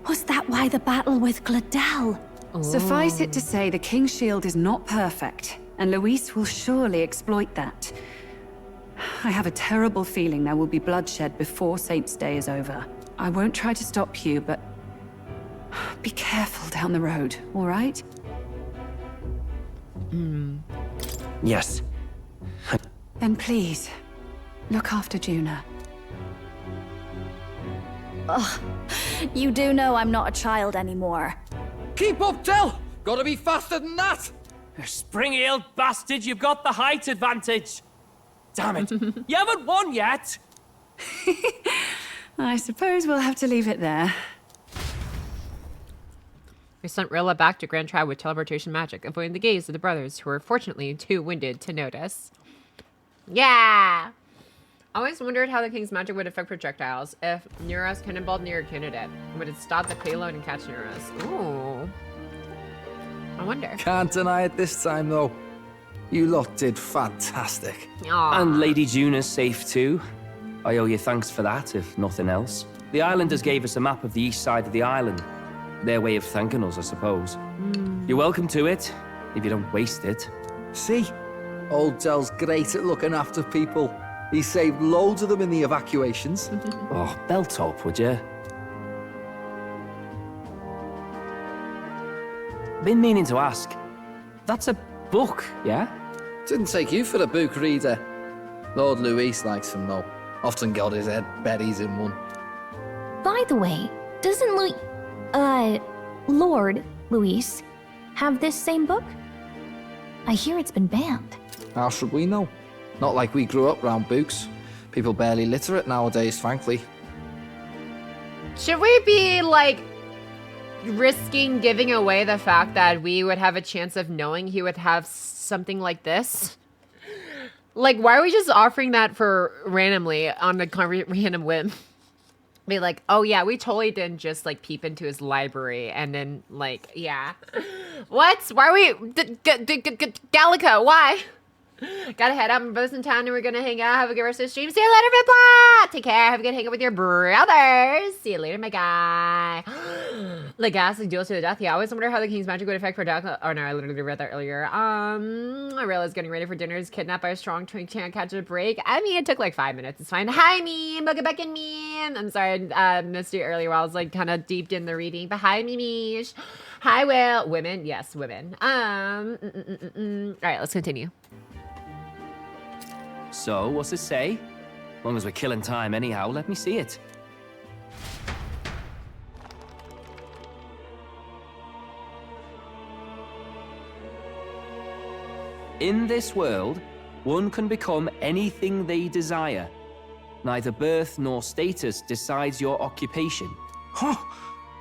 was that why the battle with Gladel? Suffice it to say, the King's Shield is not perfect, and Luis will surely exploit that. I have a terrible feeling there will be bloodshed before Saint's Day is over. I won't try to stop you, but be careful down the road, all right? Yes. Then please, look after Juna. Ugh, you do know I'm not a child anymore. Keep up, Del! Gotta be faster than that! Spring-heeled bastard, you've got the height advantage. Damn it. You haven't won yet. I suppose we'll have to leave it there. We sent Rella back to Grand Tribe with teleportation magic, avoiding the gaze of the brothers, who were fortunately too winded to notice. Yeah! I always wondered how the King's magic would affect projectiles. If Neuros cannonballed near a candidate, would it stop the payload and catch Neuros? Ooh. I wonder. Can't deny it this time, though. You lot did fantastic. Aww. And Lady Juna's safe too. I owe you thanks for that, if nothing else. The islanders gave us a map of the east side of the island. Their way of thanking us, I suppose. You're welcome to it, if you don't waste it. See? Old Del's great at looking after people. He saved loads of them in the evacuations. Oh, belt up, would you? Been meaning to ask. That's a book, yeah? Didn't take you for a book reader. Lord Luis likes them, though. Often got his head berries in one. By the way, doesn't Lord Luis have this same book? I hear it's been banned. How should we know? Not like we grew up round books. People barely literate nowadays, frankly. Should we be, like, risking giving away the fact that we would have a chance of knowing he would have something like this? Like, why are we just offering that for randomly on a random whim? Be like, oh yeah, we totally didn't just like peep into his library and then like, yeah. What? Why are we, Gallica, why? Gotta head out. My brother's in town and we're gonna hang out. Have a good rest of the stream. See you later, Ripla! Take care. Have a good hang out with your brothers. See you later, my guy. Legastic duels to the death. Yeah, I always wonder how the King's magic would affect Product. Oh no, I literally read that earlier. Rella's getting ready for dinner. Is kidnapped by a strong twink. Can't catch a break. I mean, it took like 5 minutes. It's fine. Hi, meme. Boogie back in meme. I'm sorry, I missed you earlier while I was like kind of deep in the reading. But hi, Mimish. Hi, Will. Women. Yes, women. All right, let's continue. So, what's it say? As long as we're killing time anyhow, let me see it. In this world, one can become anything they desire. Neither birth nor status decides your occupation. Huh?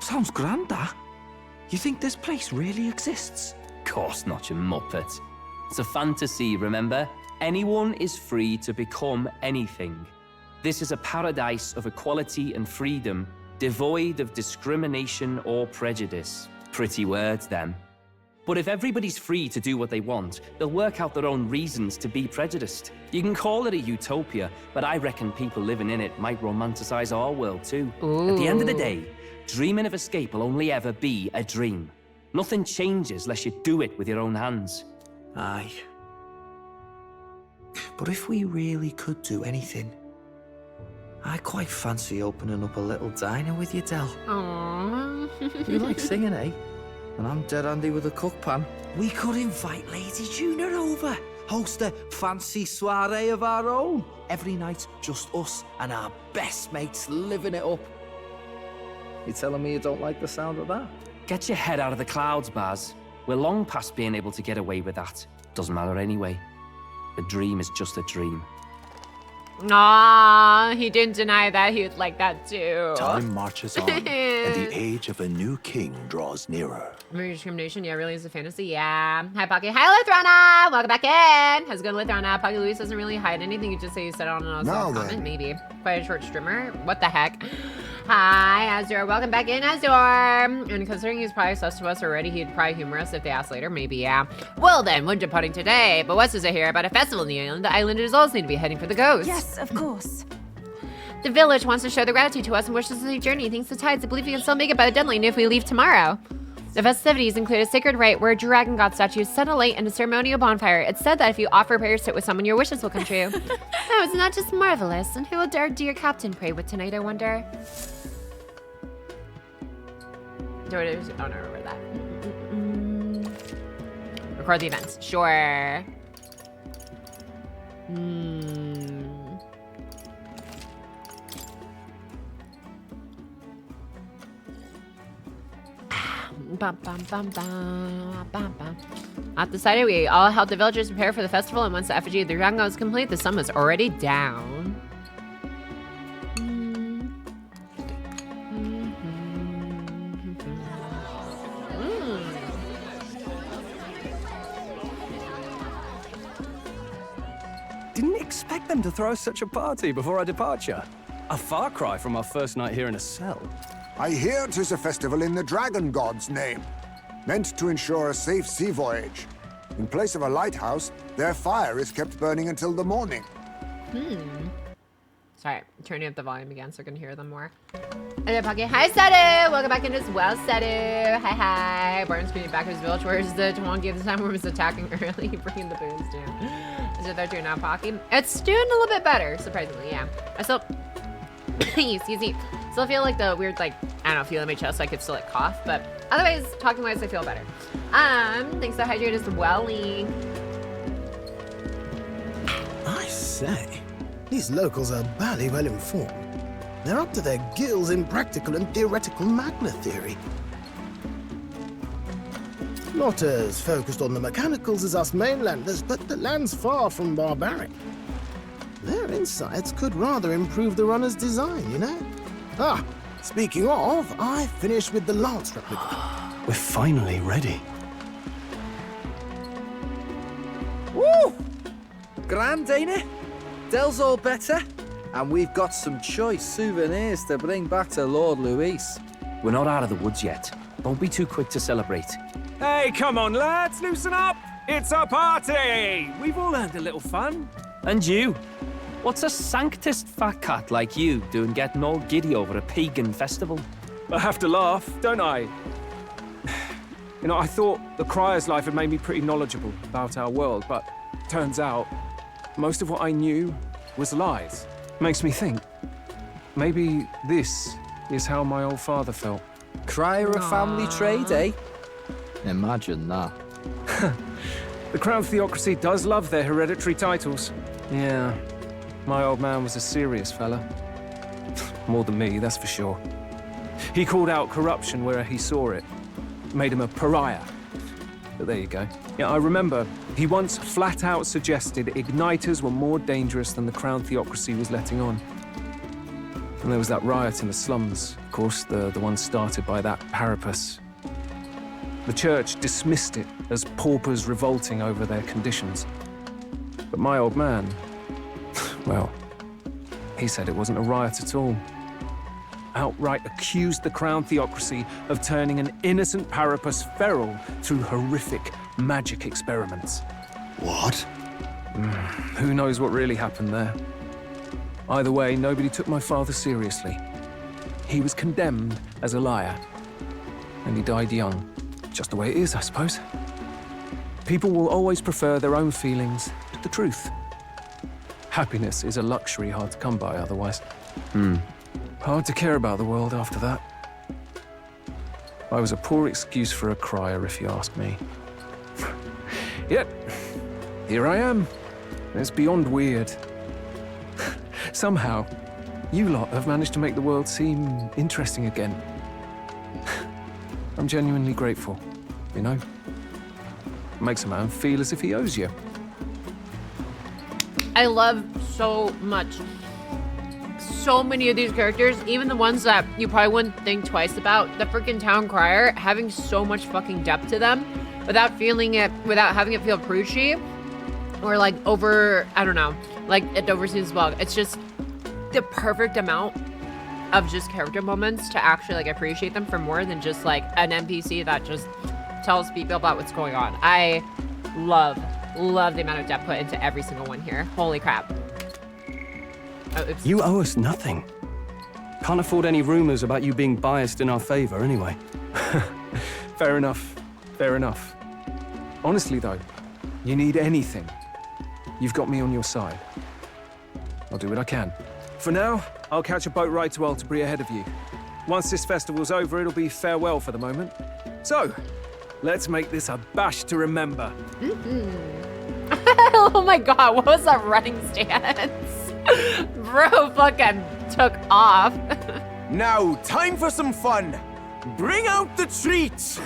Sounds grand, that. You think this place really exists? Course not, you muppet. It's a fantasy, remember? Anyone is free to become anything. This is a paradise of equality and freedom, devoid of discrimination or prejudice. Pretty words, them. But if everybody's free to do what they want, they'll work out their own reasons to be prejudiced. You can call it a utopia, but I reckon people living in it might romanticize our world too. At the end of the day, dreaming of escape will only ever be a dream. Nothing changes unless you do it with your own hands. Aye. But if we really could do anything, I quite fancy opening up a little diner with you, Del. Aww. You like singing, eh? And I'm dead handy with a cook pan. We could invite Lady Juna over. Host a fancy soiree of our own. Every night, just us and our best mates living it up. You telling me you don't like the sound of that? Get your head out of the clouds, Baz. We're long past being able to get away with that. Doesn't matter anyway. A dream is just a dream. Aw, he didn't deny that he would like that too. Time marches on, and the age of a new king draws nearer. Marriage discrimination, yeah, really is a fantasy, yeah. Hi, Pocky. Hi, Lithrana! Welcome back in! How's it going, Lithrana? Pocky Luis doesn't really hide anything. You just say you said it on a comment, maybe. Quite a short streamer. What the heck? Hi, Azure. Welcome back in, Azure. And considering he's probably sus to us already, he'd probably humor us if they asked later. Maybe, yeah. Well then, we're departing today. But what's to hear about a festival in the island? The islanders also need to be heading for the ghost. Yes, of course. The village wants to show their gratitude to us and wishes us a safe journey. Thanks to tides. I believe we can still make it by the deadline if we leave tomorrow. The festivities include a sacred rite where a dragon god statue is set alight and a ceremonial bonfire. It's said that if you offer prayers to it with someone, your wishes will come true. Oh, it's not just marvelous. And who will our dear captain pray with tonight, I wonder? Oh, no, remember that. Record the events. Sure. At decided, we all helped the villagers prepare for the festival, and once the effigy of the dragon was complete, the sun was already down. Didn't expect them to throw such a party before our departure. A far cry from our first night here in a cell. I hear 'tis a festival in the dragon god's name, meant to ensure a safe sea voyage. In place of a lighthouse, their fire is kept burning until the morning. Sorry, turning up the volume again so I can hear them more. Hello, Pocky. Hi, Sedu! Welcome back in as well, Sedu. Hi. Barton's getting back to his village. Where's the Twonky this time? Where was attacking early, bringing the booze down. Is it they're doing now, Pocky? It's doing a little bit better, surprisingly, yeah. I still... Excuse me. Still feel like the weird, like, I don't know, feel in my chest, so I could still, like, cough. But otherwise, talking-wise, I feel better. Thanks to Hydrate as well. I say, these locals are barely well informed. They're up to their gills in practical and theoretical magna theory. Not as focused on the mechanicals as us mainlanders, but the land's far from barbaric. Their insights could rather improve the runner's design, you know? Ah, speaking of, I finished with the lance replica. We're finally ready. Woo! Grand, ain't it? Del's all better. And we've got some choice souvenirs to bring back to Lord Luis. We're not out of the woods yet. Don't be too quick to celebrate. Hey, come on, lads, loosen up! It's a party! We've all earned a little fun. And you? What's a sanctist fat cat like you doing getting all giddy over a pagan festival? I have to laugh, don't I? You know, I thought the Crier's life had made me pretty knowledgeable about our world, but turns out most of what I knew was lies. Makes me think, maybe this is how my old father felt. Crier a family trade, eh? Imagine that. The Crown Theocracy does love their hereditary titles. Yeah, my old man was a serious fella. More than me, that's for sure. He called out corruption where he saw it. Made him a pariah. But there you go. Yeah, I remember he once flat out suggested igniters were more dangerous than the Crown Theocracy was letting on. And there was that riot in the slums, of course, the one started by that Parapus. The church dismissed it as paupers revolting over their conditions. But my old man, well, he said it wasn't a riot at all. Outright accused the Crown Theocracy of turning an innocent Parapus feral through horrific magic experiments. What? Who knows what really happened there? Either way, nobody took my father seriously. He was condemned as a liar, and he died young. just the way it is, I suppose. People will always prefer their own feelings to the truth. Happiness is a luxury hard to come by otherwise. Hard to care about the world after that. I was a poor excuse for a crier, if you ask me. Yet, here I am. It's beyond weird. Somehow, you lot have managed to make the world seem interesting again. I'm genuinely grateful, you know? Makes a man feel as if he owes you. I love so much. So many of these characters, even the ones that you probably wouldn't think twice about. The freaking town crier, having so much fucking depth to them without having it feel preachy or like over, I don't know, like it oversees as well. It's just the perfect amount of just character moments to actually like appreciate them for more than just like an NPC that just tells people about what's going on. I love the amount of depth put into every single one here. Holy crap. Oh, oops. You owe us nothing. Can't afford any rumors about you being biased in our favor anyway. Fair enough. Fair enough. Honestly though, you need anything, you've got me on your side. I'll do what I can. For now, I'll catch a boat ride to Altabri ahead of you. Once this festival's over, it'll be farewell for the moment. So, let's make this a bash to remember. Oh my god, what was that running stance? Bro fucking took off. Now, time for some fun. Bring out the treats.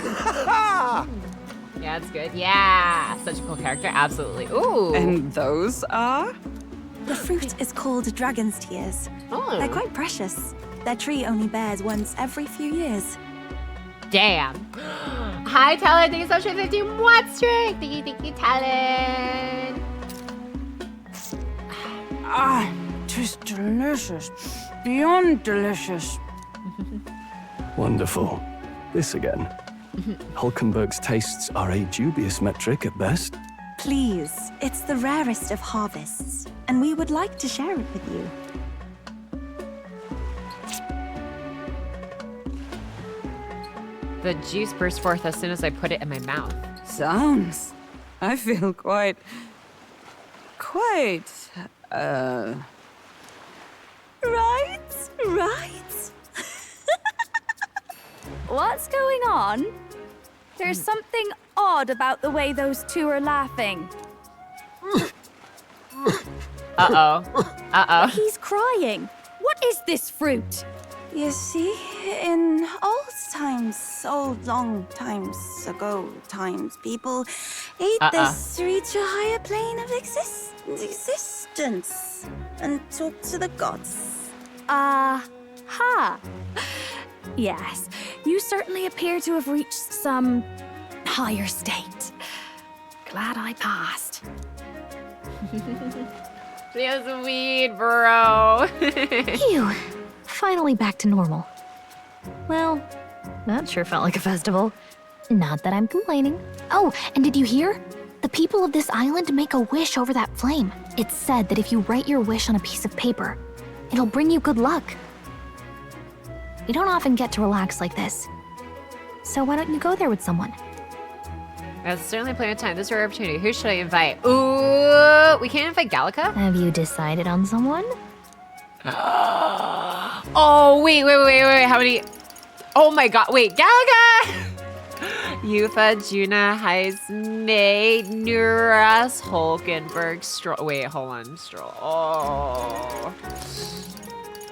Yeah, it's good. Yeah, such a cool character. Absolutely. Ooh. And those are? The fruit is called dragon's tears. Oh. They're quite precious. Their tree only bears once every few years. Damn. Hi, Talon. Thank you so much for 15 What's Trick? Thank you, Talon. Ah, tis delicious. Beyond delicious. Wonderful. This again. Hulkenberg's tastes are a dubious metric at best. Please, it's the rarest of harvests, and we would like to share it with you. The juice burst forth as soon as I put it in my mouth. Sounds. I feel quite... Right? What's going on? There's something odd about the way those two are laughing. Uh-oh. He's crying. What is this fruit? You see, in old long times ago, people ate this to reach a higher plane of existence and talk to the gods. Ha! Yes, you certainly appear to have reached some higher state. Glad I passed. She has weed, bro. Phew. Finally back to normal. Well, that sure felt like a festival. Not that I'm complaining. Oh, and did you hear? The people of this island make a wish over that flame. It's said that if you write your wish on a piece of paper, it'll bring you good luck. We don't often get to relax like this. So why don't you go there with someone? There's certainly plenty of time. This is our opportunity. Who should I invite? Ooh, we can't invite Gallica? Have you decided on someone? Oh, wait. How many? Oh my god. Wait, Gallica! Yufa, Juna, Heismay, Nuras, Hulkenberg, Stroll. Wait, hold on. Stroll.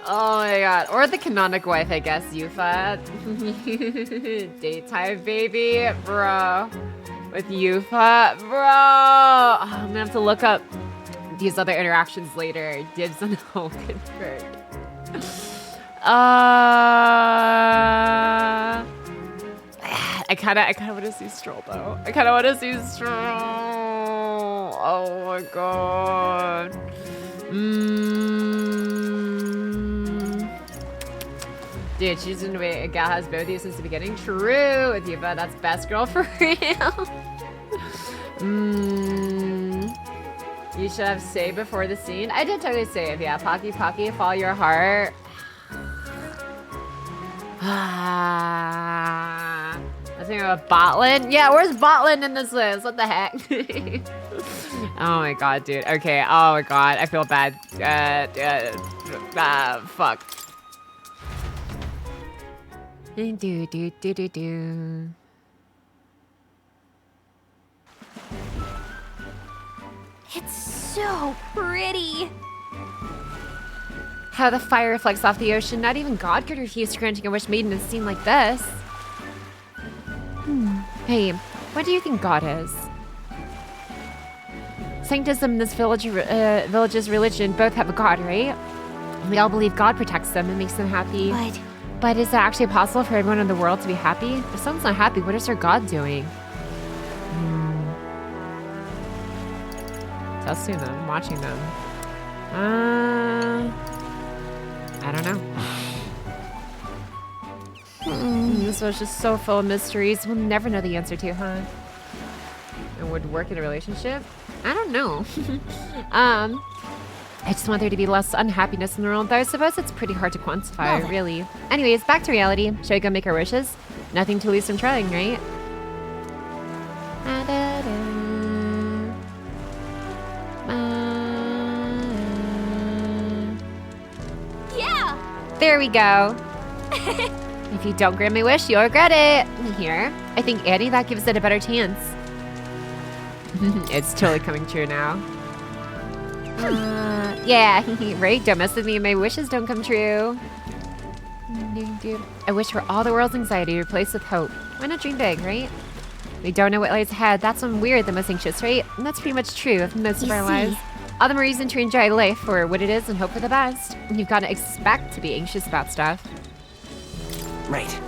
Oh my god. Or the canonic wife, I guess, Yufa. Daytime baby, bro. With Yufa, bro. Oh, I'm gonna have to look up these other interactions later. Dibs on Hulkenberg. I kind of want to see Stroll though. Oh my god. Dude, she's been waiting. A gal has both of you since the beginning. True with you, but that's best girl for real. You should have saved before the scene. I did totally save, yeah. Pocky, follow your heart. was thinking about Botlin. Yeah, where's Botlin in this list? What the heck? Oh my god, dude. Okay, oh my god. I feel bad. Fuck. Do. It's so pretty. How the fire reflects off the ocean. Not even God could refuse granting a wish made in a scene like this. Hey, what do you think God is? Sanctism and this village's religion both have a God, right? We all believe God protects them and makes them happy. But is it actually possible for everyone in the world to be happy? If someone's not happy, what is their God doing? Testing them, watching them. I don't know. This was just so full of mysteries. We'll never know the answer to, huh? And would work in a relationship? I don't know. I just want there to be less unhappiness in the world, though I suppose it's pretty hard to quantify, really. Anyways, back to reality. Shall we go make our wishes? Nothing to lose from trying, right? Yeah! There we go. If you don't grant my wish, you'll regret it. Here, I think Annie, that gives it a better chance. It's totally coming true now. Yeah, right? Don't mess with me and my wishes don't come true. I wish for all the world's anxiety replaced with hope. Why not dream big, right? We don't know what lies ahead. That's when we're the most anxious, right? And that's pretty much true of most of our lives. All the more reason to enjoy life for what it is and hope for the best. You've got to expect to be anxious about stuff. Right.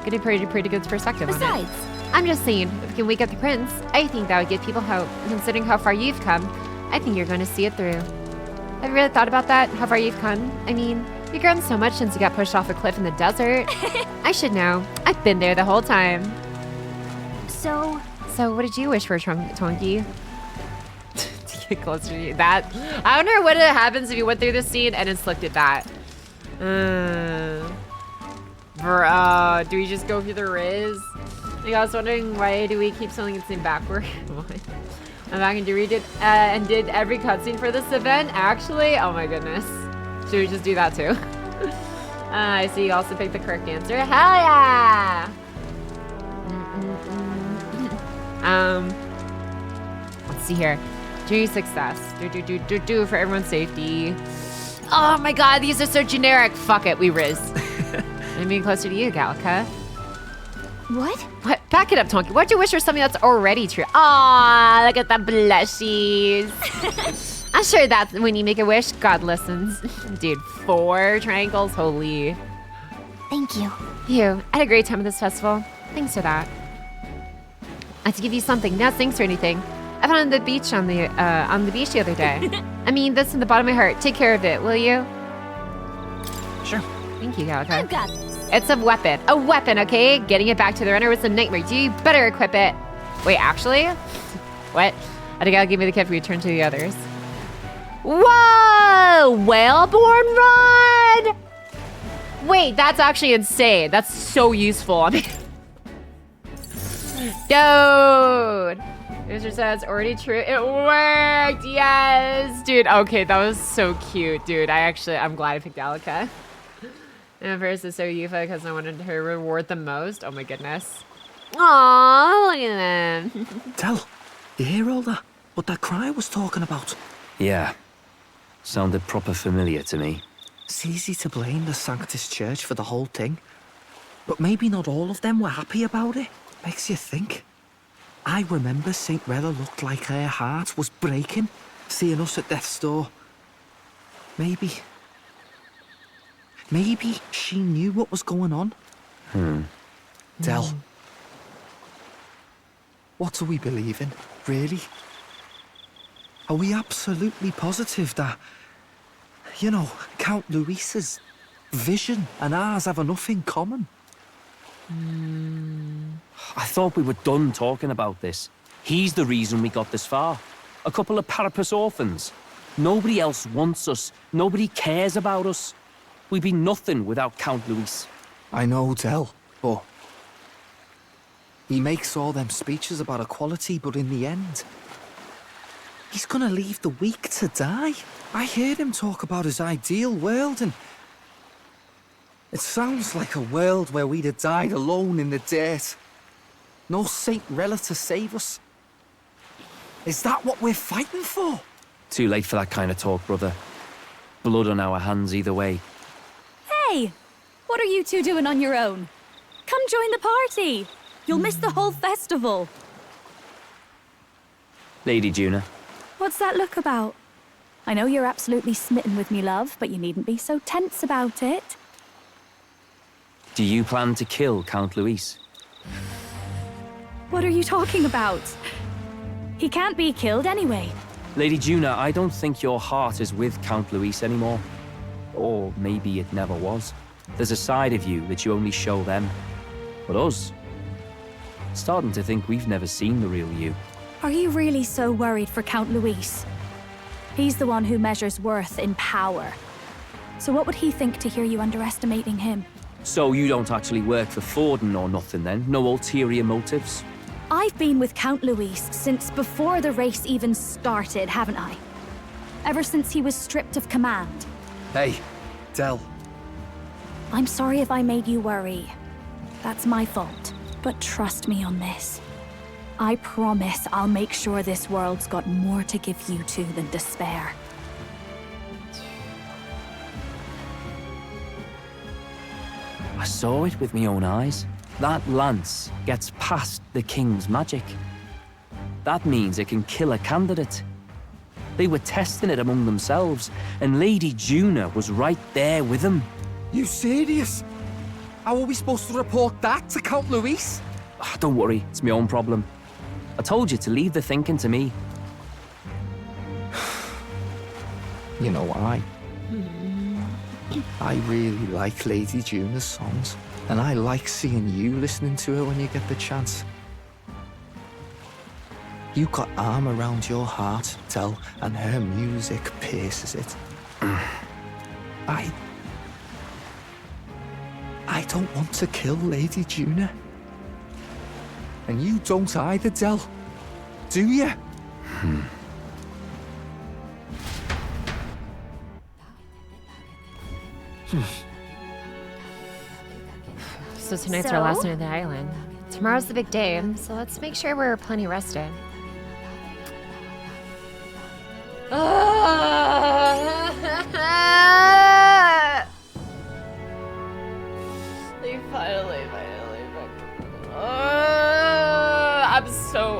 Get a pretty good perspective on it. I'm just saying, if we can wake up the prince, I think that would give people hope. Considering how far you've come, I think you're going to see it through. Have you really thought about that? How far you've come? I mean, you've grown so much since you got pushed off a cliff in the desert. I should know. I've been there the whole time. So what did you wish for, Twonky? To get closer to you. That. I wonder what happens if you went through this scene and inflicted that. Bro, do we just go through the Riz? Like, I was wondering, why do we keep selling the same backward? I'm back and redid and did every cutscene for this event. Actually, oh my goodness, should we just do that too? I see you also picked the correct answer. Hell yeah! Let's see here. Journey success. Do for everyone's safety. Oh my god, these are so generic. Fuck it, we Riz. I'm being closer to you, Gallica. What? What? Back it up, Tonky. Why'd you wish for something that's already true? Aw, look at the blushies. I'm sure that's when you make a wish, God listens. Dude, 4 triangles, holy. Thank you. I had a great time at this festival. Thanks for that. I had to give you something, not thanks or anything. I found it on the beach on the beach the other day. I mean, this in the bottom of my heart. Take care of it, will you? Sure. Thank you, Gallica. I've got this. It's a weapon. A weapon, okay? Getting it back to the runner was a nightmare. You better equip it. Wait, actually? What? I think I'll give me the kit for you to turn to the others. Whoa! Whaleborn rod? Wait, that's actually insane. That's so useful. I mean, dude. User says already true. It worked. Yes, dude. Okay, that was so cute, dude. I'm glad I picked Alika. And first is so Yufa because I wanted her reward the most. Oh my goodness. Aww, look at them. Tell, you hear all that? What that cry was talking about? Yeah. Sounded proper familiar to me. It's easy to blame the Sanctus Church for the whole thing. But maybe not all of them were happy about it. Makes you think. I remember St. Rella looked like her heart was breaking, seeing us at death's door. Maybe she knew what was going on. Del, what are we believing, really? Are we absolutely positive that, you know, Count Luis's vision and ours have enough in common? I thought we were done talking about this. He's the reason we got this far. A couple of Parapus orphans. Nobody else wants us. Nobody cares about us. We'd be nothing without Count Luis. I know, Del, but He makes all them speeches about equality, but in the end, he's gonna leave the weak to die. I heard him talk about his ideal world, and it sounds like a world where we'd have died alone in the dirt. No Saint Rella to save us. Is that what we're fighting for? Too late for that kind of talk, brother. Blood on our hands either way. Hey! What are you two doing on your own? Come join the party! You'll miss the whole festival. Lady Juna. What's that look about? I know you're absolutely smitten with me, love, but you needn't be so tense about it. Do you plan to kill Count Luis? What are you talking about? He can't be killed anyway. Lady Juna, I don't think your heart is with Count Luis anymore. Or maybe it never was. There's a side of you that you only show them. But us, starting to think we've never seen the real you. Are you really so worried for Count Luis? He's the one who measures worth in power. So what would he think to hear you underestimating him? So you don't actually work for Forden or nothing then? No ulterior motives? I've been with Count Luis since before the race even started, haven't I? Ever since he was stripped of command. Hey, Del. I'm sorry if I made you worry. That's my fault. But trust me on this. I promise I'll make sure this world's got more to give you two than despair. I saw it with my own eyes. That lance gets past the king's magic. That means it can kill a candidate. They were testing it among themselves, and Lady Juna was right there with them. You serious? How are we supposed to report that to Count Luis? Don't worry, it's my own problem. I told you to leave the thinking to me. You know why? I really like Lady Juna's songs, and I like seeing you listening to her when you get the chance. You got arm around your heart, Del, and her music pierces it. I don't want to kill Lady Juna. And you don't either, Del. Do you? So tonight's our last night on the island. Tomorrow's the big day, so let's make sure we're plenty rested. They finally.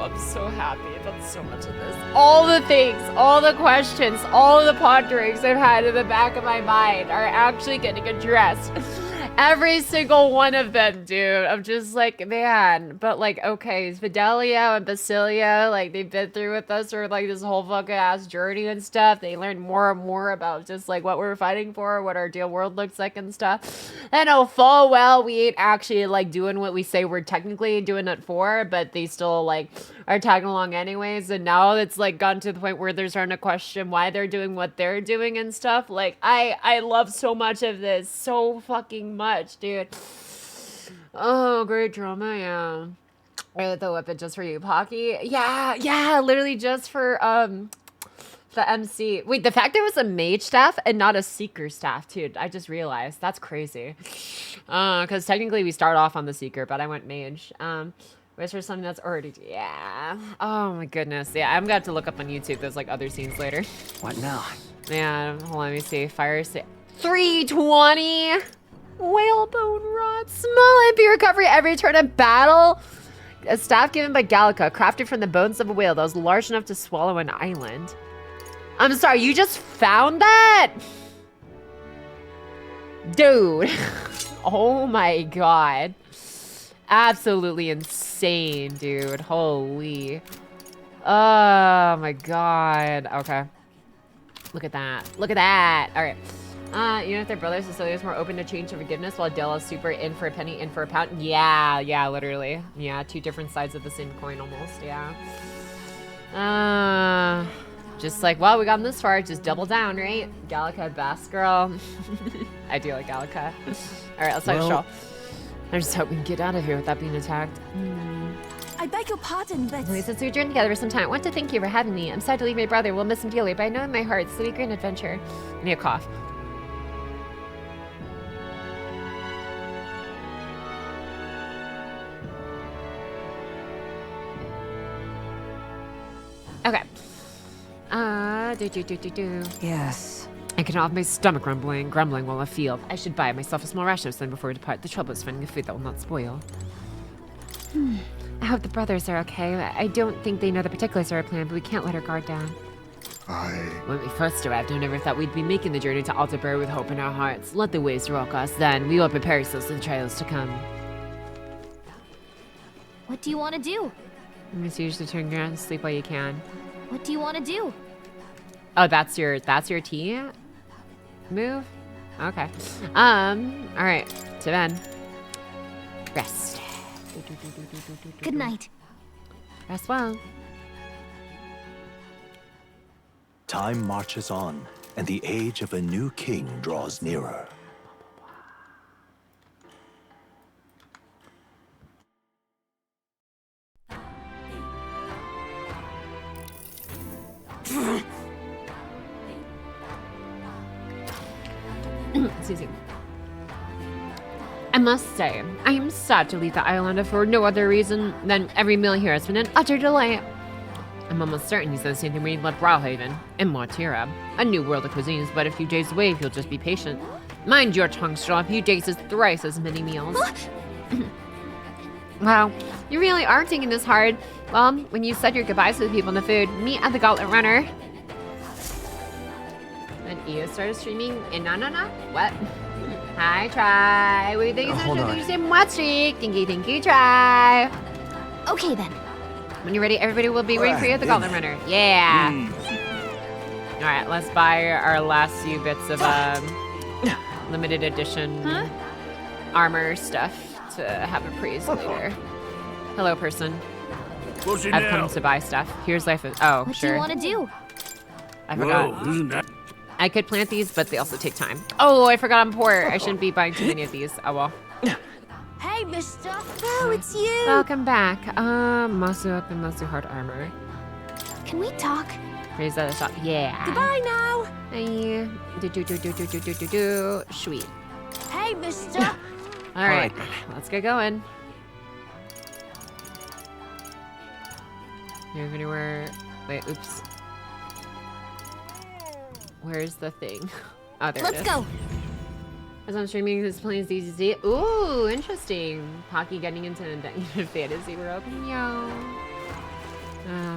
I'm so happy about so much of this. All the things, all the questions, all the ponderings I've had in the back of my mind are actually getting addressed. Every single one of them, dude. I'm just like, man. But like, okay, Fidelio and Basilio, like they've been through with us for like this whole fucking ass journey and stuff. They learned more and more about just like what we're fighting for, what our ideal world looks like and stuff. I know full well we ain't actually like doing what we say we're technically doing it for, but they still like are tagging along anyways. And now it's like gotten to the point where they're starting to question why they're doing what they're doing and stuff. Like I love so much of this, so fucking much, dude. Oh, great drama, yeah. Or the weapon just for you, Pocky. Yeah, literally just for the MC. Wait, the fact there was a mage staff and not a seeker staff, dude. I just realized that's crazy. Because technically we start off on the seeker, but I went mage. Wish for something that's already, yeah. Oh my goodness, yeah. I'm gonna have to look up on YouTube. There's like other scenes later. What now? Yeah, hold on, let me see. Fire 320. Whalebone rod. Small MP recovery every turn of battle. A staff given by Gallica, crafted from the bones of a whale that was large enough to swallow an island. I'm sorry, you just found that? Dude. Oh my god. Absolutely insane, dude. Holy. Oh my god. Okay. Look at that. Look at that. All right. Even if their brothers, Cecilia's more open to change and forgiveness, while Della's super in for a penny, in for a pound. Yeah, literally. Yeah, two different sides of the same coin almost, yeah. Just like, well, we got this far, just double down, right? Gallica, Bass Girl. I do like Gallica. All right, let's take a stroll. I just hope we can get out of here without being attacked. I beg your pardon, but... Since we've journeyed together for some time, I want to thank you for having me. I'm sad to leave my brother. We'll miss him dearly, but I know in my heart it's a great adventure. I need a cough. Okay. Yes. I can have my stomach grumbling while I feel. I should buy myself a small ration of something before we depart. The trouble is finding a food that will not spoil. I hope the brothers are okay. I don't think they know the particulars of our plan, but we can't let our guard down. When we first arrived, I never thought we'd be making the journey to Altabury with hope in our hearts. Let the waves rock us, then we will prepare ourselves for the trials to come. What do you want to do? It's usually turn around and sleep while you can. What do you want to do? Oh, that's your tea move? Okay. Alright. To bed. Rest. Good night. Rest well. Time marches on, and the age of a new king draws nearer. Excuse me. I must say, I am sad to leave the island for no other reason than every meal here has been an utter delight. I'm almost certain he said the same thing when he left Brawlhaven and Mortira. A new world of cuisines, but a few days away if you'll just be patient. Mind your tongue, Straw. A few days is thrice as many meals. Wow, you really are taking this hard. Well, when you said your goodbyes to the people in the food, meet at the Gauntlet Runner. And Io started streaming in What? Hi, Try. What do you think is going to watch streak? Thank you, Try. Okay, then. When you're ready, everybody will be waiting for you at the Gauntlet Runner. Yeah. All right, let's buy our last few bits of limited edition armor stuff to have appraised later. Hello, person. I've come to buy stuff. Here's life. Oh, what sure. What do you want to do? I forgot. I could plant these, but they also take time. Oh, I forgot I'm poor. I shouldn't be buying too many of these. Oh, well. Hey, mister. Oh, it's you. Welcome back. Masu up and Masu hard armor. Can we talk? Raise that shop. Yeah. Goodbye now. Hey. Sweet. Hey, mister. All right. Let's get going. Move anywhere. Wait, oops. Where's the thing? Oh, there it is. Let's go. As I'm streaming, this plane is easy to see. Ooh, interesting. Pocky getting into a fantasy world. Yo.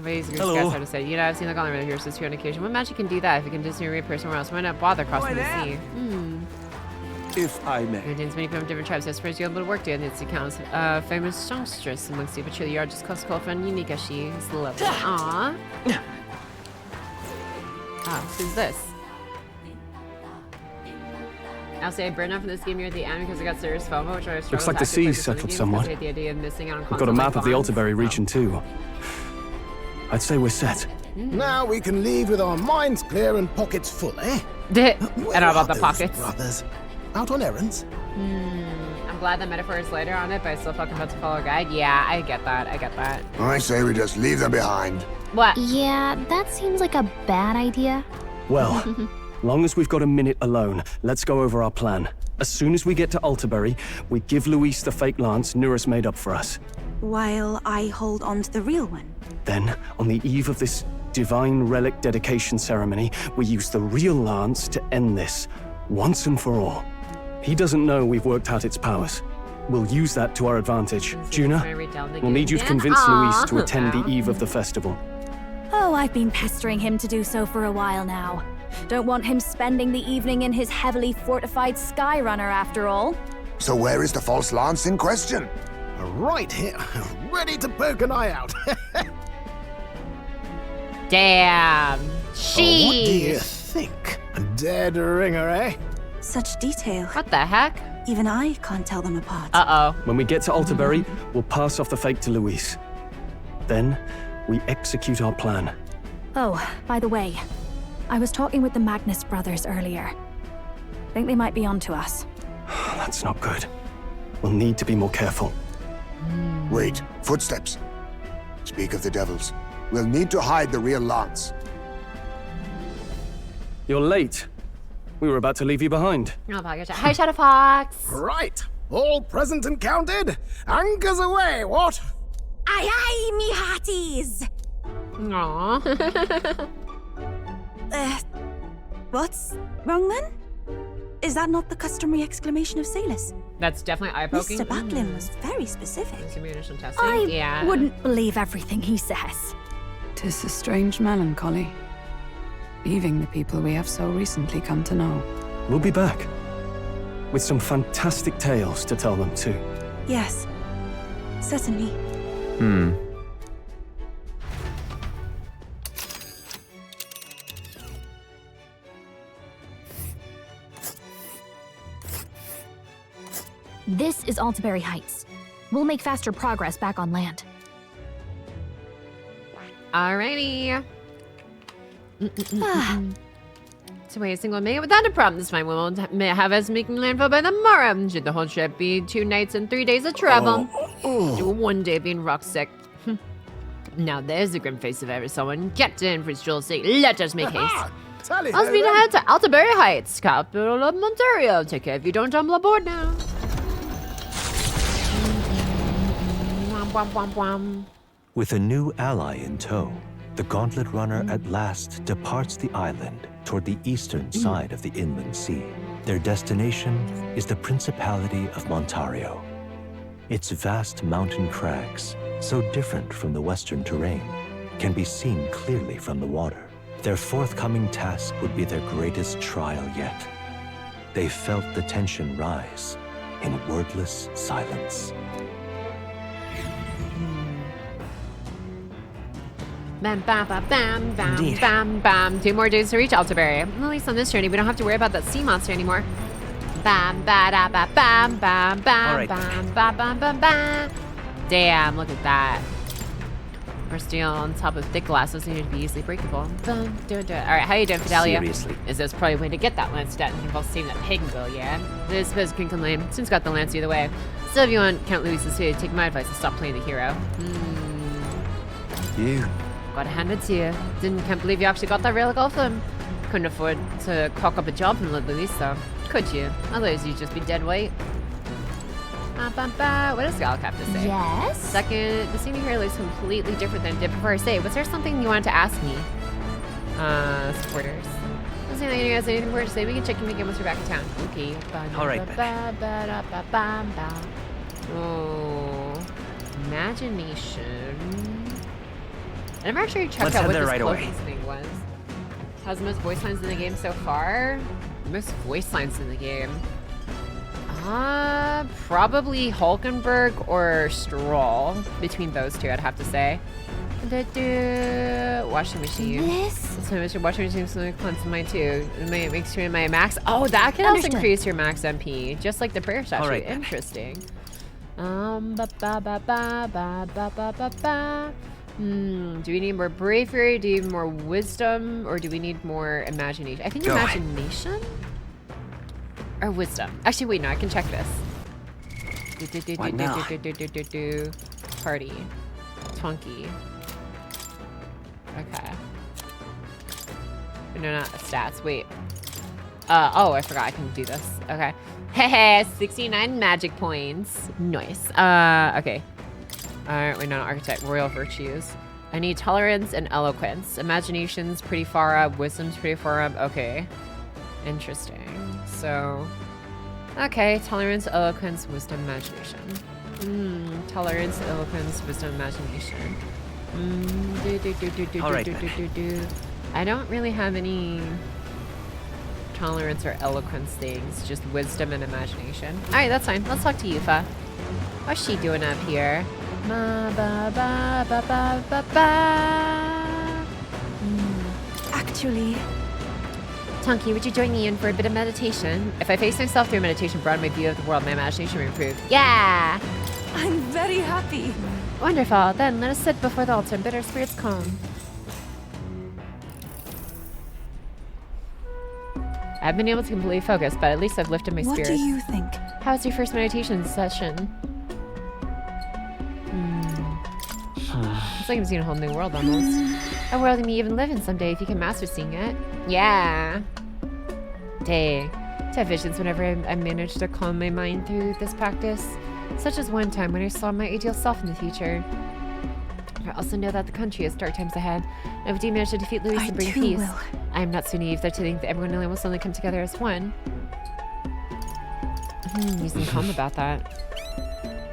But he's guys hard to say. You know, I've seen the Gauntlet Runner here since on occasion. What magic can do that? If it can just reappear somewhere else, why not bother crossing the sea? If I may. Contains many from different tribes. I suppose you have a little work to do in its accounts. Famous songstress amongst you, but truly you are just close friend, unique as she is. Lovely. Aww. Oh, who's this? I'll say I burned up in this game near the end because I got serious FOMO, which I was Looks like the sea's settled somewhat. The idea of missing out on We've got a map of the Altabury region too. I'd say we're set. Now we can leave with our minds clear and pockets full, eh? And how about the pockets? Brothers? Out on errands? I'm glad the metaphor is later on it, but I still fucking about to follow a guide. Yeah, I get that. I say we just leave them behind. What? Yeah, that seems like a bad idea. Well, long as we've got a minute alone, let's go over our plan. As soon as we get to Altabury, we give Luis the fake lance Nurus made up for us. While I hold on to the real one. Then, on the eve of this divine relic dedication ceremony, we use the real lance to end this, once and for all. He doesn't know we've worked out its powers. We'll use that to our advantage. Juna, we'll need you to convince Luis to attend the eve of the festival. Oh, I've been pestering him to do so for a while now. Don't want him spending the evening in his heavily fortified Skyrunner after all. So where is the false lance in question? Right here, ready to poke an eye out. Damn. What do you think? A dead ringer, eh? Such detail. What the heck? Even I can't tell them apart. Uh-oh. When we get to Altabury, we'll pass off the fake to Luis. Then, we execute our plan. Oh, by the way, I was talking with the Magnus brothers earlier. Think they might be onto us. That's not good. We'll need to be more careful. Wait, footsteps. Speak of the devils. We'll need to hide the real lance. You're late. We were about to leave you behind. Oh, hi, Shadow Fox. Right. All present and counted. Anchors away, what? Aye, aye, me hearties. Aww. What's wrong then? Is that not the customary exclamation of sailors? That's definitely eye-poking. Mr. Backlund was very specific. Initial testing. I wouldn't believe everything he says. 'Tis a strange melancholy, leaving the people we have so recently come to know. We'll be back. With some fantastic tales to tell them too. Yes, certainly. This is Altaberry Heights. We'll make faster progress back on land. Alrighty. So wait, a single mega without a problem. This time we won't have us making landfall by the morrow. Should the whole trip be 2 nights and 3 days of travel. Do 1 day being rock sick. Now there's the grim face of ever someone. Captain, for its jewel's sake, let us make haste. I'll speed ahead to Altaberry Heights, capital of Ontario. Take care if you don't tumble aboard now. With a new ally in tow, the Gauntlet Runner at last departs the island toward the eastern side of the inland sea. Their destination is the Principality of Montario. Its vast mountain crags, so different from the western terrain, can be seen clearly from the water. Their forthcoming task would be their greatest trial yet. They felt the tension rise in wordless silence. Bam, bam, bam, bam, bam, bam, bam. 2 more days to reach Altaberry. At least on this journey, we don't have to worry about that sea monster anymore. Bam, ba, da, ba, bam, bam, bam, bam, bam, bam, bam, bam. Damn, look at that. Or steel on top of thick glass doesn't need to be easily breakable. Dun, dun, dun. All right, how you doing, Fidelio? Seriously. Is this probably a way to get that lance stat and involves saving that pig bill, yeah? This suppose can complain. Since got the lance either way. Still, if you want Count Louis's to take my advice and stop playing the hero. You. Gotta hand it to you. Can't believe you actually got that rail golf them. Couldn't afford to cock up a job from Louis, though. Could you? Otherwise, you'd just be dead weight. What does Gallic have to say? Yes? Second, the scene here looks completely different than it did before I say. Was there something you wanted to ask me? Supporters. Let's see if you guys have anything more to say. We can check in again once we're back in town. Okay. All right, Oh. Imagination. I never actually checked Let's out head what there this right away. thing was. Has the most voice lines in the game so far? Most voice lines in the game. Probably Hulkenberg or Stroll. Between those two, I'd have to say. Washing machine. This? Washing machine is cleanse mine too. It makes sure my max. Oh, that can also increase your max MP, just like the prayer statue. All right. Interesting. Do we need more bravery? Do we need more wisdom? Or do we need more imagination? I think imagination? Or wisdom? Actually, wait, no, I can check this. Why not? Party. Twunky. Okay. No, not stats. Wait. Oh, I forgot I can do this. Okay. Hey, 69 magic points. Nice. Okay. Alright, we're not architect. Royal virtues. I need tolerance and eloquence. Imagination's pretty far up. Wisdom's pretty far up. Okay. Interesting. So, okay. Tolerance, eloquence, wisdom, imagination. Tolerance, eloquence, wisdom, imagination. I don't really have any tolerance or eloquence things. Just wisdom and imagination. Alright, that's fine. Let's talk to Yufa. What's she doing up here? Actually, Tonky, would you join me in for a bit of meditation? If I face myself through meditation, broaden my view of the world, my imagination will improve. Yeah! I'm very happy. Wonderful. Then let us sit before the altar and bid our spirits calm. I've been able to completely focus, but at least I've lifted my spirits. What do you think? How was your first meditation session? It's like I'm seeing a whole new world almost. A world you may even live in someday if you can master seeing it. Yeah. Dang. To have visions whenever I manage to calm my mind through this practice. Such as one time when I saw my ideal self in the future. I also know that the country has dark times ahead. And if you manage to defeat Luis and bring peace, I am not so naive that to think that everyone will suddenly come together as one. You seem calm about that.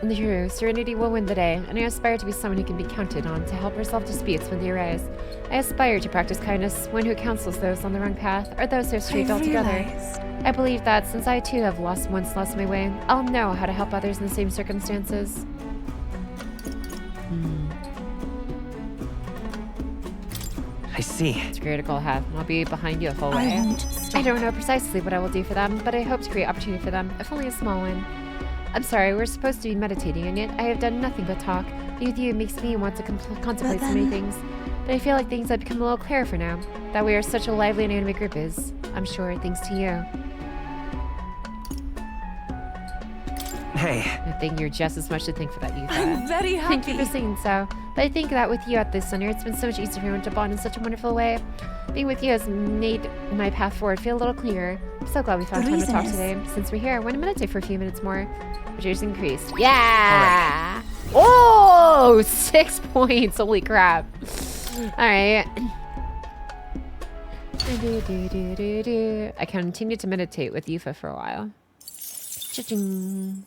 And true, serenity will win the day, and I aspire to be someone who can be counted on to help resolve disputes when they arise. I aspire to practice kindness, one who counsels those on the wrong path, or those who are strayed altogether. I believe that since I too have once lost my way, I'll know how to help others in the same circumstances. I see. It's great to call have. I'll be behind you the whole way. I don't know precisely what I will do for them, but I hope to create opportunity for them, if only a small one. I'm sorry, we're supposed to be meditating, and yet I have done nothing but talk. Being with you makes me want to contemplate so many things. But I feel like things have become a little clearer for now. That we are such a lively and animated group is, I'm sure, thanks to you. Hey. I think you're just as much to thank for that, Yufa. I'm very happy. Thank you for saying so. But I think that with you at this center, it's been so much easier for everyone to bond in such a wonderful way. Being with you has made my path forward feel a little clearer. I'm so glad we found time to talk today. Since we're here, I want to meditate for a few minutes more. Which is increased. Yeah! Right. Oh! 6 points. Holy crap. Alright. I continue to meditate with Yufa for a while. Cha-ching.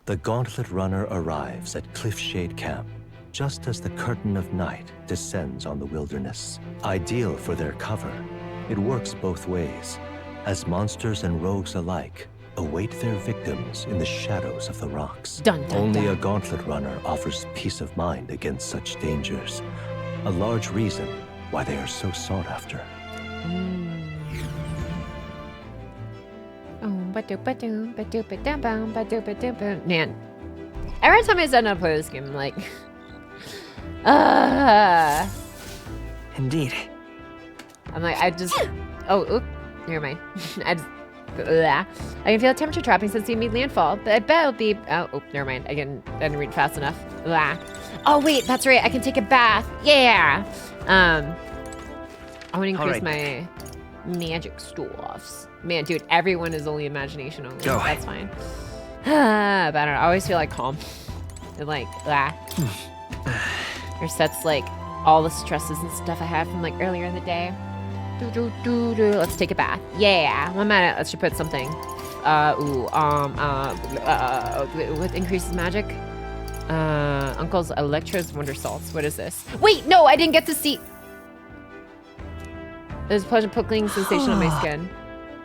The Gauntlet Runner arrives at Cliffshade Camp just as the curtain of night descends on the wilderness. Ideal for their cover, it works both ways, as monsters and rogues alike await their victims in the shadows of the rocks. Only a Gauntlet Runner offers peace of mind against such dangers, a large reason why they are so sought after. Man, every time I sit down to play this game, I'm like, Indeed. I'm like, never mind. I can feel the temperature dropping since the immediate landfall, but I bet it'll be. Never mind. I didn't read fast enough. Oh wait, that's right. I can take a bath. Yeah. I want to increase my magic stuffs. Man, dude, everyone is only imagination only. Go. That's fine. But I don't know. I always feel like calm. And like, resets like all the stresses and stuff I had from like earlier in the day. Let's take a bath. Yeah. 1 minute. Let's just put something. What increases magic? Uncle's Electro's Wonder Salts. What is this? Wait, no, I didn't get to see. There's a pleasant prickling sensation on my skin.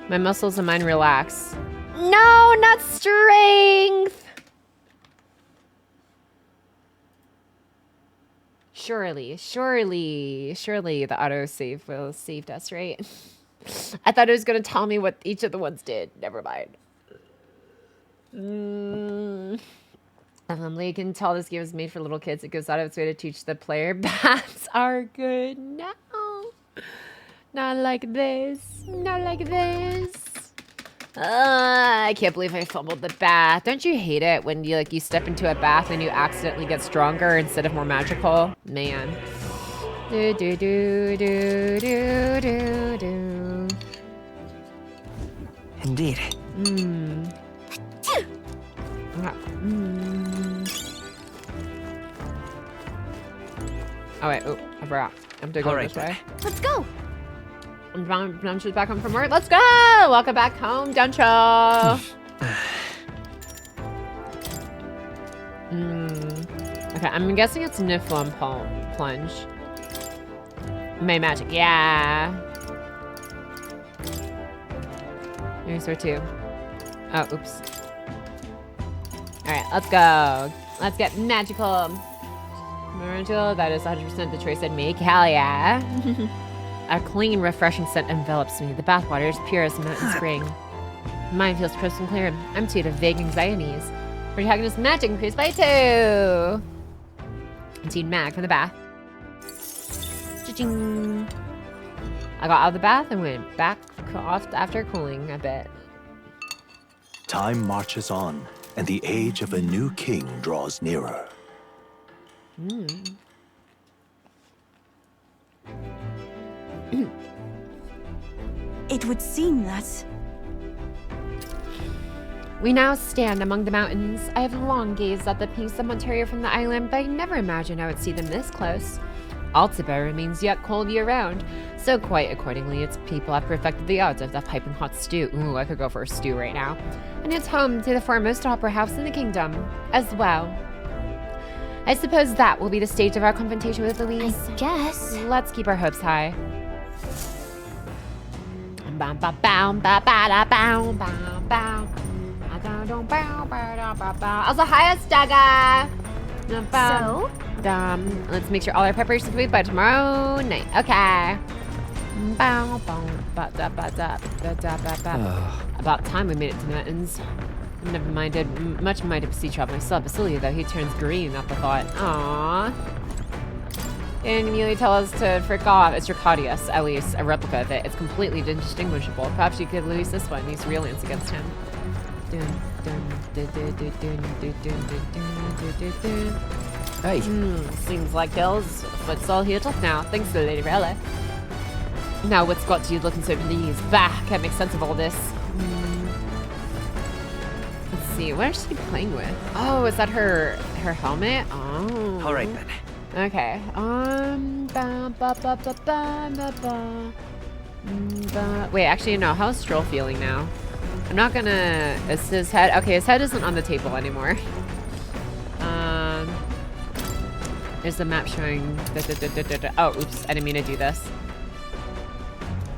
My muscles and mind relax. No, not strength. Surely the autosave will have saved us, right? I thought it was going to tell me what each of the ones did. Never mind. You can tell this game is made for little kids. It goes out of its way to teach the player baths are good. No. Not like this. Not like this. I can't believe I fumbled the bath. Don't you hate it when you step into a bath and you accidentally get stronger instead of more magical? Man. Indeed. Oh wait, I forgot. I'm to go this way. Let's go. Duncho's back home from work. Let's go! Welcome back home, Duncho. Okay, I'm guessing it's Niflum Plunge. May Magic, yeah. Here's where two. Oh, oops. Alright, let's go. Let's get magical. That is 100% the choice I'd make. Hell yeah. A clean, refreshing scent envelops me. The bathwater is pure as a mountain spring. Mine feels crisp and clear. I'm too to vague anxieties. Protagonist magic increased by 2. Indeed, mag from the bath. Cha-ching. I got out of the bath and went back off after cooling a bit. Time marches on, and the age of a new king draws nearer. It would seem that... We now stand among the mountains. I have long gazed at the peaks of Ontario from the island, but I never imagined I would see them this close. Altibar remains yet cold year-round, so quite accordingly, its people have perfected the odds of that piping hot stew. Ooh, I could go for a stew right now. And it's home to the foremost opera house in the kingdom, as well. I suppose that will be the stage of our confrontation with Louise. I guess. Let's keep our hopes high. Also, highest dagger. So? Let's make sure all our preparations can be by tomorrow night. Okay. About time we made it to the mountains. Never minded, much minded to sea travel myself. Basilia, though, he turns green at the thought. Aww. And immediately tell us to frick off. It's Dracodius, at least a replica of it. It's completely indistinguishable. Perhaps you could lose this one. Use reliance against him. Hey. Seems like Hill's foot's all healed up now. Thanks to Lady Rella. Now what's got you looking so pleased? Bah, can't make sense of all this. Let's see, what is she playing with? Oh, is that her helmet? Oh. All right then. Okay. Wait, actually, no. How's Stroll feeling now? I'm not gonna. Is his head? Okay, his head isn't on the table anymore. There's the map showing. Oh, oops! I didn't mean to do this.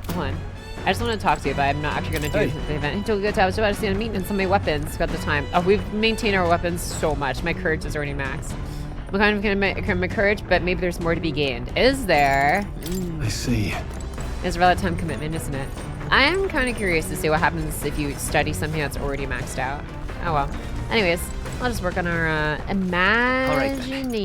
Hold on. I just want to talk to you, but I'm not actually going to do the event. Until we go to, I was about to see a maintenance on my weapons. Got the time. Oh, we've maintained our weapons so much. My courage is already maxed. I'm kind of going to my courage, but maybe there's more to be gained. Is there? I see. It's a relative time commitment, isn't it? I am kind of curious to see what happens if you study something that's already maxed out. Oh well. Anyways, I'll just work on our imagination.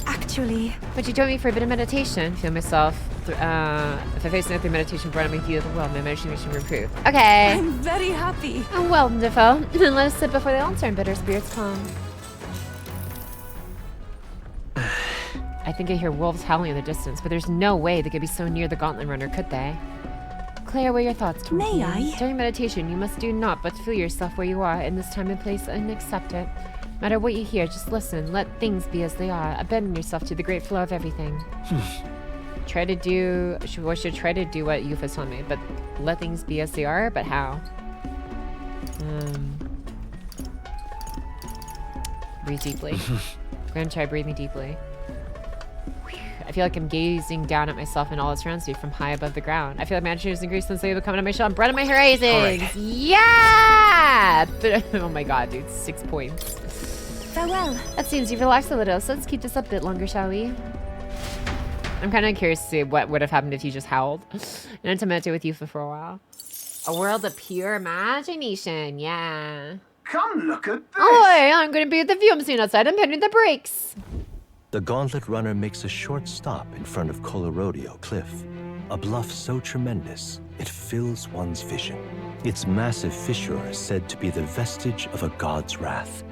Actually, but you join me for a bit of meditation. Feel myself. If I face another meditation brought me view of the world, my imagination will improve. Okay. I'm very happy. Oh, well, Defoe. Then let us sit before the altar and bid our spirits calm. I think I hear wolves howling in the distance, but there's no way they could be so near the Gauntlet Runner, could they? Claire, what are your thoughts? May I? During meditation, you must do naught but feel yourself where you are in this time and place and accept it. No matter what you hear, just listen. Let things be as they are. Abandon yourself to the great flow of everything. Try to do... should try to do what Yufa's told me, but let things be as they are, but how? Breathe deeply. I'm gonna try breathing deeply. I feel like I'm gazing down at myself and all that surrounds me from high above the ground. I feel like my attitude is increased since they've coming on my show. I'm bread on my horizons. Right. Yeah! But, oh my god, dude. 6 points. Farewell. That seems you've relaxed a little, so let's keep this up a bit longer, shall we? I'm kind of curious to see what would have happened if you just howled. And to meditate with Yufa for a while. A world of pure imagination, yeah. Come look at this! Oi, I'm going to be at the view machine outside. I'm hitting the brakes. The Gauntlet Runner makes a short stop in front of Colorodeo Cliff, a bluff so tremendous it fills one's vision. Its massive fissure is said to be the vestige of a god's wrath,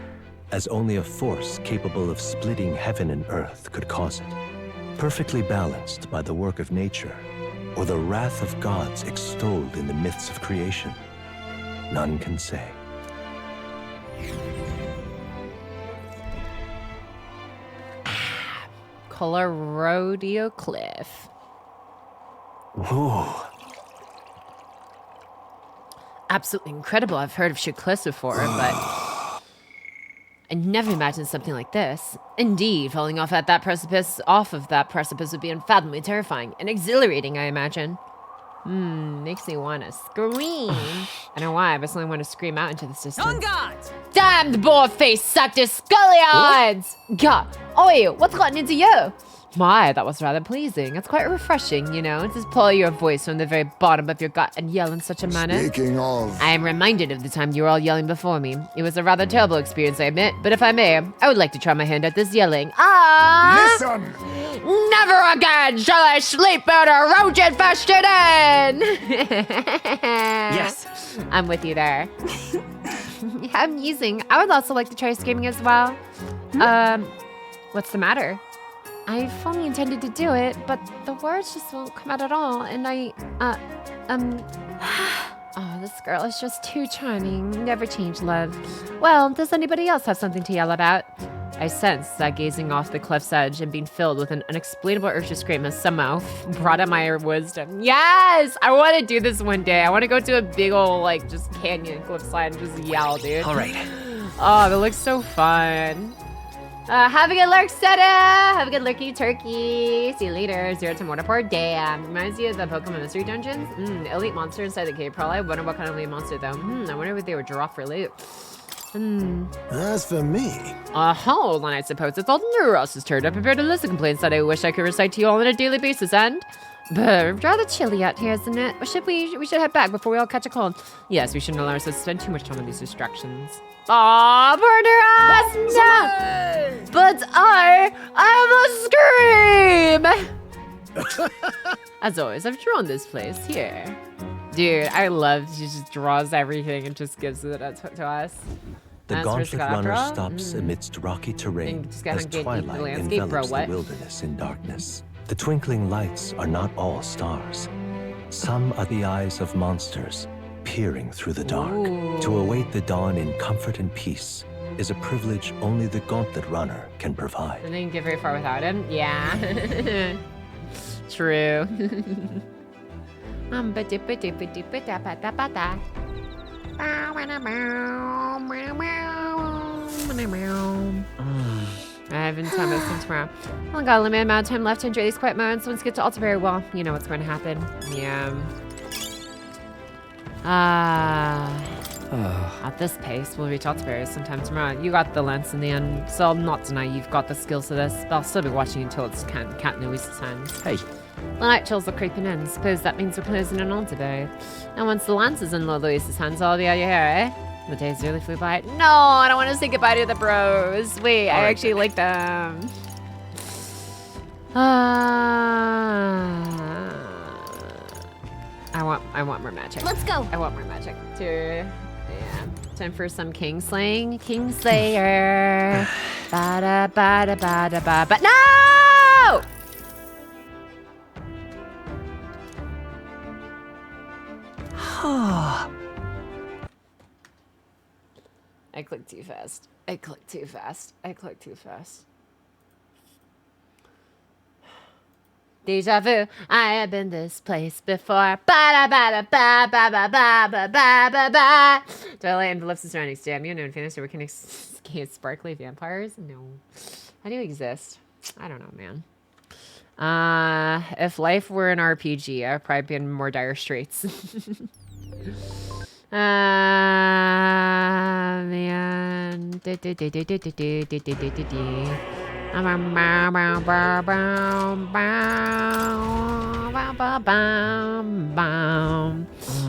as only a force capable of splitting heaven and earth could cause it. Perfectly balanced by the work of nature, or the wrath of gods extolled in the myths of creation, none can say. Colorodeo Cliff. Whoa. Absolutely incredible. I've heard of sheer cliffs before, but I never imagined something like this. Indeed, falling off of that precipice would be unfathomably terrifying and exhilarating, I imagine. Makes me want to scream. I don't know why, but I suddenly want to scream out into this distance. On guard! Damn the boar-faced sucker scullions! God, oi, what's gotten into you? My, that was rather pleasing. It's quite refreshing, you know, to pull your voice from the very bottom of your gut and yell in such a manner. Speaking of... I am reminded of the time you were all yelling before me. It was a rather terrible experience, I admit, but if I may, I would like to try my hand at this yelling. Listen! Never again shall I sleep in a roach-infested inn! Yes. I'm with you there. How amusing. I would also like to try screaming as well. What's the matter? I fully intended to do it, but the words just won't come out at all, and oh, this girl is just too charming. Never change, love. Well, does anybody else have something to yell about? I sensed that gazing off the cliff's edge and being filled with an unexplainable urge to scream has somehow brought out my wisdom. Yes! I want to do this one day. I want to go to a big old, like, just canyon cliffside and just yell, dude. All right. Oh, that looks so fun. Have a good lurk, Seta! Have a good lurky turkey. See you later. 0 to Mortarport. Damn. Reminds you of the Pokemon Mystery Dungeons? Elite monster inside the cave. Probably. I wonder what kind of elite monster, though. I wonder if they would draw for loot. As for me... Hold on, I suppose it's old Neuros' turn to prepare to list complaints that I wish I could recite to you all on a daily basis, and... But rather chilly out here, isn't it? Or should we should head back before we all catch a cold. Yes, we shouldn't allow ourselves to spend too much time on these distractions. Aw, poor Neuros! No! But I must scream! As always, I've drawn this place here. Dude, I love she just draws everything and just gives it to us. The Gauntlet Runner stops amidst rocky terrain as twilight envelops the wilderness in darkness. The twinkling lights are not all stars. Some are the eyes of monsters peering through the dark. Ooh. To await the dawn in comfort and peace is a privilege only the Gauntlet Runner can provide. And they can get very far without him? Yeah. True. I haven't time to tomorrow. Well, I got a limited amount of time left to enjoy these quiet moments. Once we get to Altaberry, well, you know what's going to happen. Yeah. At this pace, we'll reach Altaberry sometime tomorrow. You got the lens in the end, so I'll not deny you've got the skills for this, but I'll still be watching until it's Cat in Louise's hands. Hey. The night chills are creeping in. Suppose that means we're closing in on today. And once the lance is in Lord Louise's hands, I'll be out of your hair, eh? The days really flew by. No, I don't want to say goodbye to the bros. Wait, I actually like them. I want more magic. Let's go. I want more magic too. Yeah. Time for some Kingslaying. Kingslayer. Bada bada bada bada. But no! I clicked too fast. I clicked too fast. I clicked too fast. Deja vu, I have been this place before. Ba da ba da ba ba ba ba ba ba ba ba. Twilight envelops the surroundings. Damn, you know, in fantasy we can escape sparkly vampires? No. How do you exist? I don't know, man. If life were an RPG, I'd probably be in more dire straits. Man.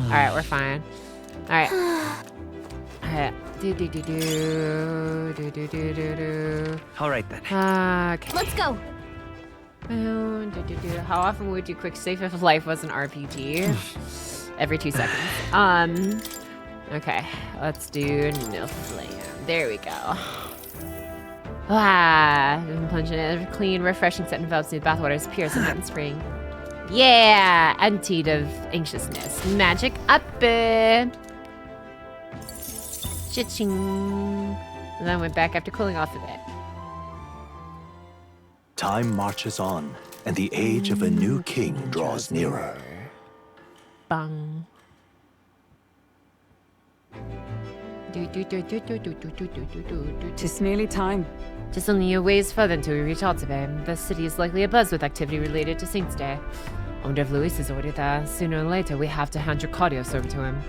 Alright, we're fine. Alright. Alright. Alright then. Okay. Let's go. How often would you quick save if life was an RPG? Every 2 seconds. Okay. Let's do no flame. There we go. Plunging in a clean, refreshing set envelops the bathwaters pure and spring. Yeah! Antidote of anxiousness. Magic up it. Cha-ching. And then went back after cooling off a bit. Time marches on, and the age of a new king draws nearer. Bang. Tis nearly time. Just only a ways further until we reach Altaberry. The city is likely abuzz with activity related to Saint's Day. I wonder if Luis is already there. Sooner or later, we have to hand Dracardios over to him.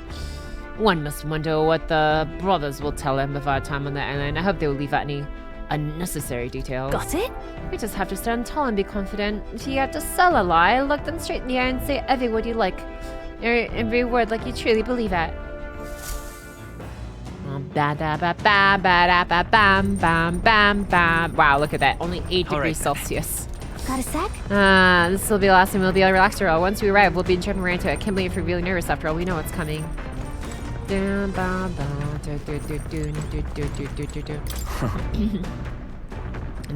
One must wonder what the brothers will tell him of our time on the island. I hope they will leave out any unnecessary details. Got it? We just have to stand tall and be confident. If you have to sell a lie, look them straight in the eye and say every word you like. Every word like you truly believe it. Wow, look at that. Only 8 degrees Celsius. Got a sec? This will be the last time we'll be able to relax for all. Once we arrive, we'll be jumping right into it. I can't believe you're really nervous after all. We know what's coming.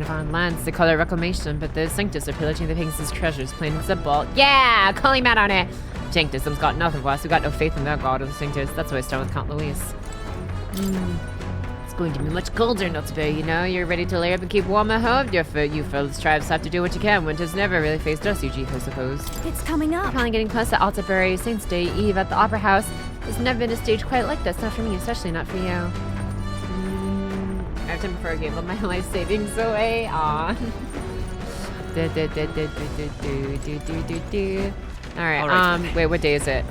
in foreign lands. They call it reclamation, but the Sanctus are pillaging the Pegasus treasures, plain and simple. Yeah, call him out on it. Sanctusm's got nothing for us. We got no faith in that god of the Sanctus. That's why I start with Count Luis. It's going to be much colder, not to be, you know. You're ready to layer up and keep warm at home. You fellas tribes have to do what you can. Winter's never really faced us, you chief, I suppose. It's coming up. Finally getting close to Altabury Saints Day Eve at the Opera House. There's never been a stage quite like this. Not for me, especially not for you. Every time before a game, but my life savings away. Aw. Alright, wait, what day is it?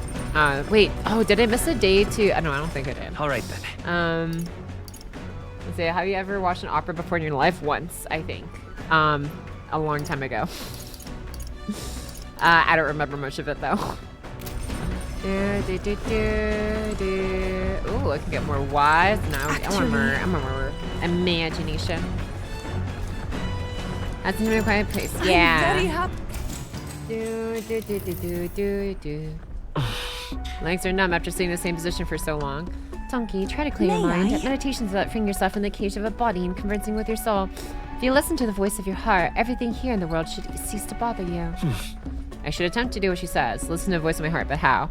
Wait, oh, did I miss a day to... no, I don't think I did. Alright then. Let's see, have you ever watched an opera before in your life? Once, I think. A long time ago. I don't remember much of it, though. Ooh, I can get more wise. No, I want more imagination. That's a quiet place. Yeah. I'm very happy. Legs are numb after staying in the same position for so long. Donkey, try to clear your mind. Meditation's about freeing yourself from the cage of a body and conversing with your soul. If you listen to the voice of your heart, everything here in the world should cease to bother you. I should attempt to do what she says. Listen to the voice of my heart, but how?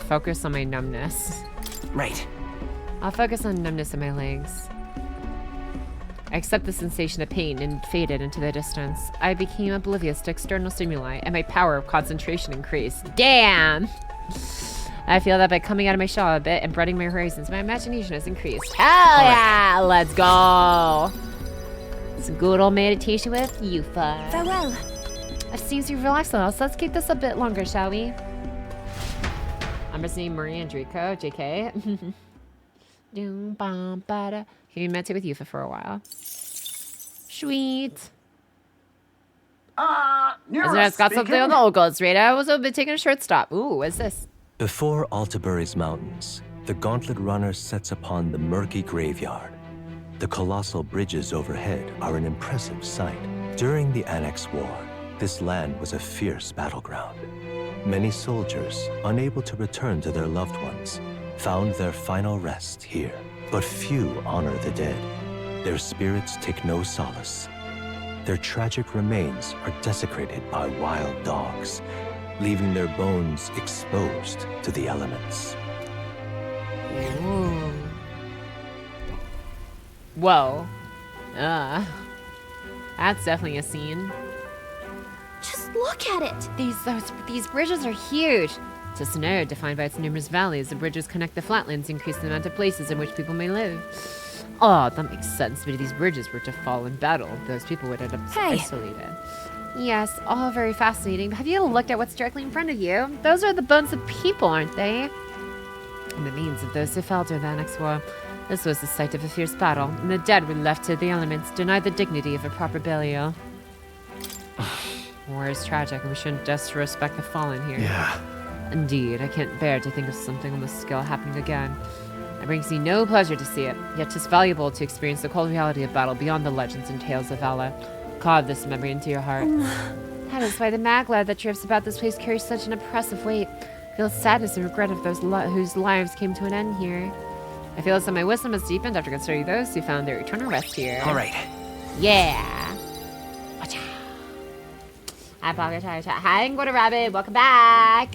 Focus on my numbness. Right. I'll focus on numbness in my legs. I accept the sensation of pain and faded into the distance. I became oblivious to external stimuli, and my power of concentration increased. Damn! I feel that by coming out of my shell a bit and broadening my horizons, my imagination has increased. Hell yeah! Let's go! Some good old meditation with you, fun. Farewell. I've seen you relax a little, so let's keep this a bit longer, shall we? I'm just named Marie and Draco, JK. He meditate with Yufa for a while. Sweet. It's got something on the old gold straight. I was taking a short stop. Ooh, what's this? Before Altabury's mountains, the Gauntlet Runner sets upon the murky graveyard. The colossal bridges overhead are an impressive sight. During the Annex War, this land was a fierce battleground. Many soldiers, unable to return to their loved ones, found their final rest here. But few honor the dead. Their spirits take no solace. Their tragic remains are desecrated by wild dogs, leaving their bones exposed to the elements. Ooh. Whoa. That's definitely a scene. Just look at it. These bridges are huge. It's a scenario defined by its numerous valleys. The bridges connect the flatlands, increase the amount of places in which people may live. Oh, that makes sense. But if these bridges were to fall in battle, those people would end up isolated. Yes, all very fascinating. But have you looked at what's directly in front of you? Those are the bones of people, aren't they? And the means of those who fell during the Annex War. This was the site of a fierce battle, and the dead were left to the elements, denied the dignity of a proper burial. War is tragic, and we shouldn't disrespect the fallen here. Yeah. Indeed, I can't bear to think of something on this scale happening again. It brings me no pleasure to see it, yet 'tis valuable to experience the cold reality of battle beyond the legends and tales of valor. Carve this memory into your heart. That is why the maglead that drifts about this place carries such an oppressive weight. I feel sadness and regret of those whose lives came to an end here. I feel as though my wisdom has deepened after considering those who found their eternal rest here. All right. Yeah. Watcha. Hi, Angora Rabbit. Welcome back.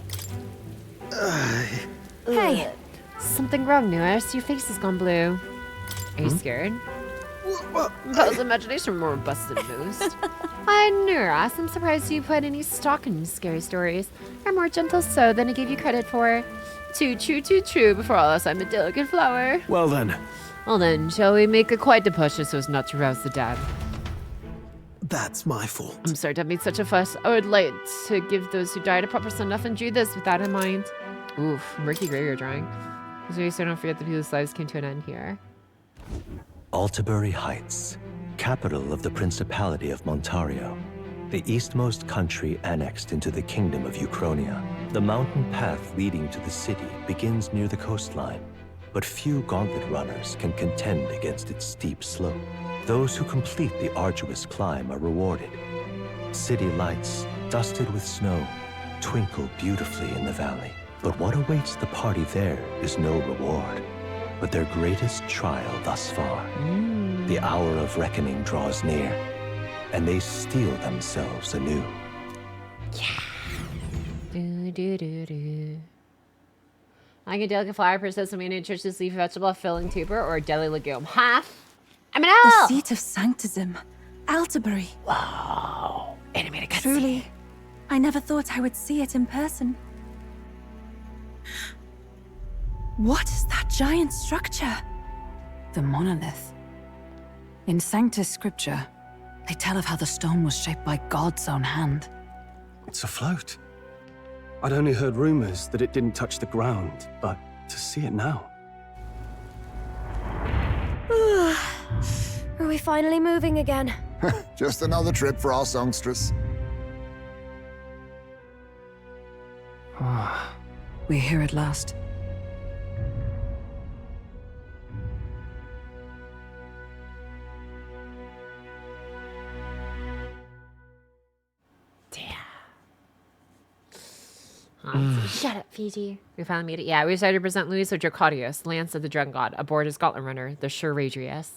Hey. Something wrong, Nurse. Your face has gone blue. Are you scared? Bell's imagination more robust than most. Hi, Nurse. I'm surprised you put any stock in scary stories. You're more gentle so than I gave you credit for. Too true. Before all else, I'm a delicate flower. Well then. Well then, shall we make a quiet departure so as not to rouse the dead? That's my fault. I'm sorry to have made such a fuss. I would like to give those who died a proper send-off and do this with that in mind. Oof, murky graveyard drawing. So don't forget that people's lives came to an end here. Altabury Heights, capital of the Principality of Montario, the eastmost country annexed into the Kingdom of Uchronia. The mountain path leading to the city begins near the coastline, but few gauntlet runners can contend against its steep slope. Those who complete the arduous climb are rewarded. City lights, dusted with snow, twinkle beautifully in the valley. But what awaits the party there is no reward. but their greatest trial thus far. The hour of reckoning draws near, and they steel themselves anew. Like a delicate flower persistent with a nutritious leafy vegetable, filling tuber, or a deadly legume. Half. I'm an owl! The seat of sanctism, Altabury. Wow. Animated cutscene. Truly, I never thought I would see it in person. What is that giant structure? The monolith. In Sanctus Scripture, they tell of how the stone was shaped by God's own hand. It's afloat. I'd only heard rumors that it didn't touch the ground, but to see it now. Are we finally moving again? Just another trip for our songstress. We're here at last. Shut up, Fiji. We finally made it. Yeah, we decided to present Luis or Dracodius, Lance of the Dragon God, aboard his Gauntlet Runner, the Sure-Radrius.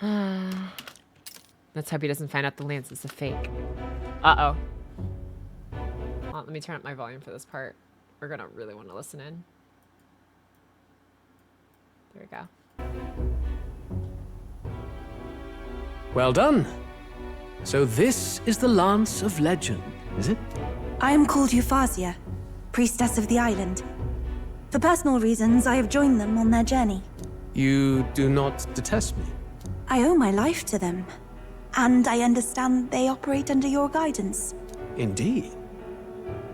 Let's hope he doesn't find out the Lance is a fake. Uh-oh. Well, let me turn up my volume for this part. We're gonna really want to listen in. There we go. Well done. So this is the Lance of Legend, is it? I am called Euphrasia, priestess of the island. For personal reasons, I have joined them on their journey. You do not detest me? I owe my life to them, and I understand they operate under your guidance. Indeed.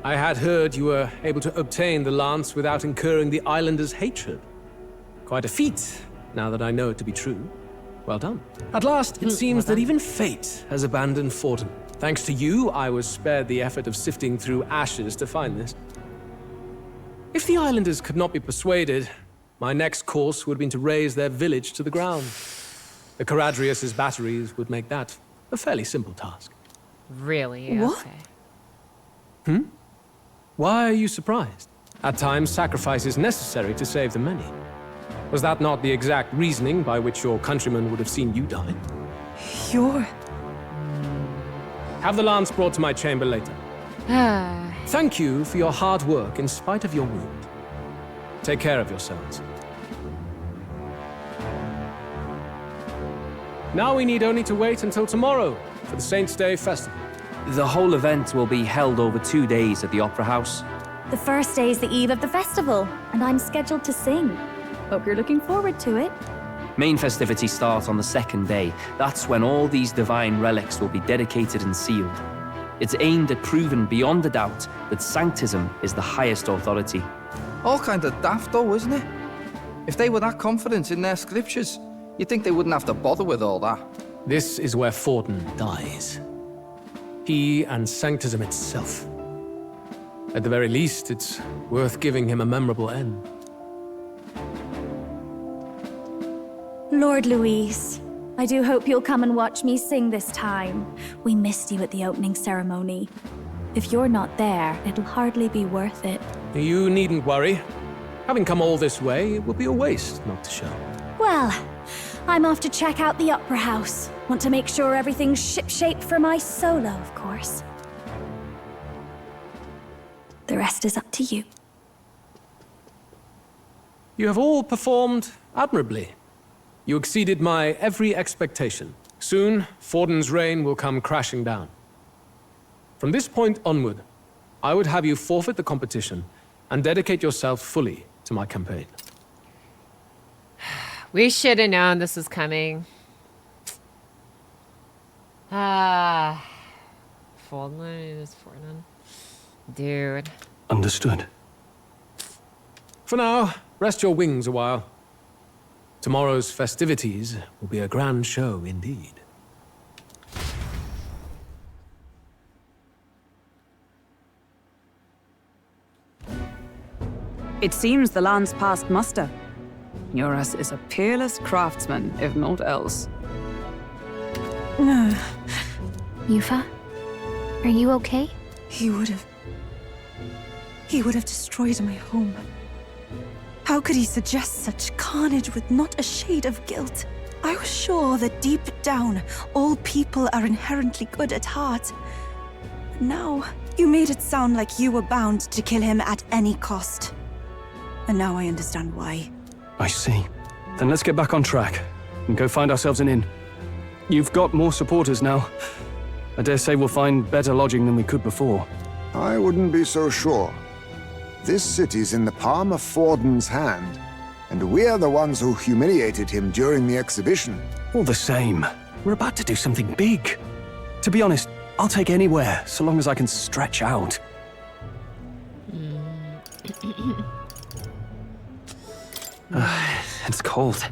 I had heard you were able to obtain the lance without incurring the islanders' hatred. Quite a feat, now that I know it to be true. Well done. At last, it seems that even fate has abandoned Fortin. Thanks to you, I was spared the effort of sifting through ashes to find this. If the islanders could not be persuaded, my next course would have been to raze their village to the ground. The Caradrius' batteries would make that a fairly simple task. Really? What? Okay. Why are you surprised? At times, sacrifice is necessary to save the many. Was that not the exact reasoning by which your countrymen would have seen you die? You're... Have the lance brought to my chamber later. Thank you for your hard work in spite of your wound. Take care of yourselves. Now we need only to wait until tomorrow for the Saints' Day festival. The whole event will be held over 2 days at the Opera House. The first day is the eve of the festival, and I'm scheduled to sing. Hope you're looking forward to it. Main festivities start on the second day. That's when all these divine relics will be dedicated and sealed. It's aimed at proving beyond a doubt that Sanctism is the highest authority. All kind of daft though, isn't it? If they were that confident in their scriptures, you'd think they wouldn't have to bother with all that. This is where Fortin dies. He and Sanctism itself. At the very least, it's worth giving him a memorable end. Lord Luis, I do hope you'll come and watch me sing this time. We missed you at the opening ceremony. If you're not there, it'll hardly be worth it. You needn't worry. Having come all this way, it would be a waste not to show. Well, I'm off to check out the Opera House. Want to make sure everything's ship-shape for my solo, of course. The rest is up to you. You have all performed admirably. You exceeded my every expectation. Soon, Fortin's reign will come crashing down. From this point onward, I would have you forfeit the competition and dedicate yourself fully to my campaign. We should have known this was coming. Fortin. Dude. Understood. For now, rest your wings a while. Tomorrow's festivities will be a grand show indeed. It seems the lance passed muster. Eurus is a peerless craftsman, if not else. Yufa? Are you okay? He would have destroyed my home. How could he suggest such carnage with not a shade of guilt? I was sure that deep down, all people are inherently good at heart. Now, you made it sound like you were bound to kill him at any cost. And now I understand why. I see. Then let's get back on track and go find ourselves an inn. You've got more supporters now. I dare say we'll find better lodging than we could before. I wouldn't be so sure. This city's in the palm of Forden's hand, and we're the ones who humiliated him during the exhibition. All the same, we're about to do something big. To be honest, I'll take anywhere, so long as I can stretch out. It's cold.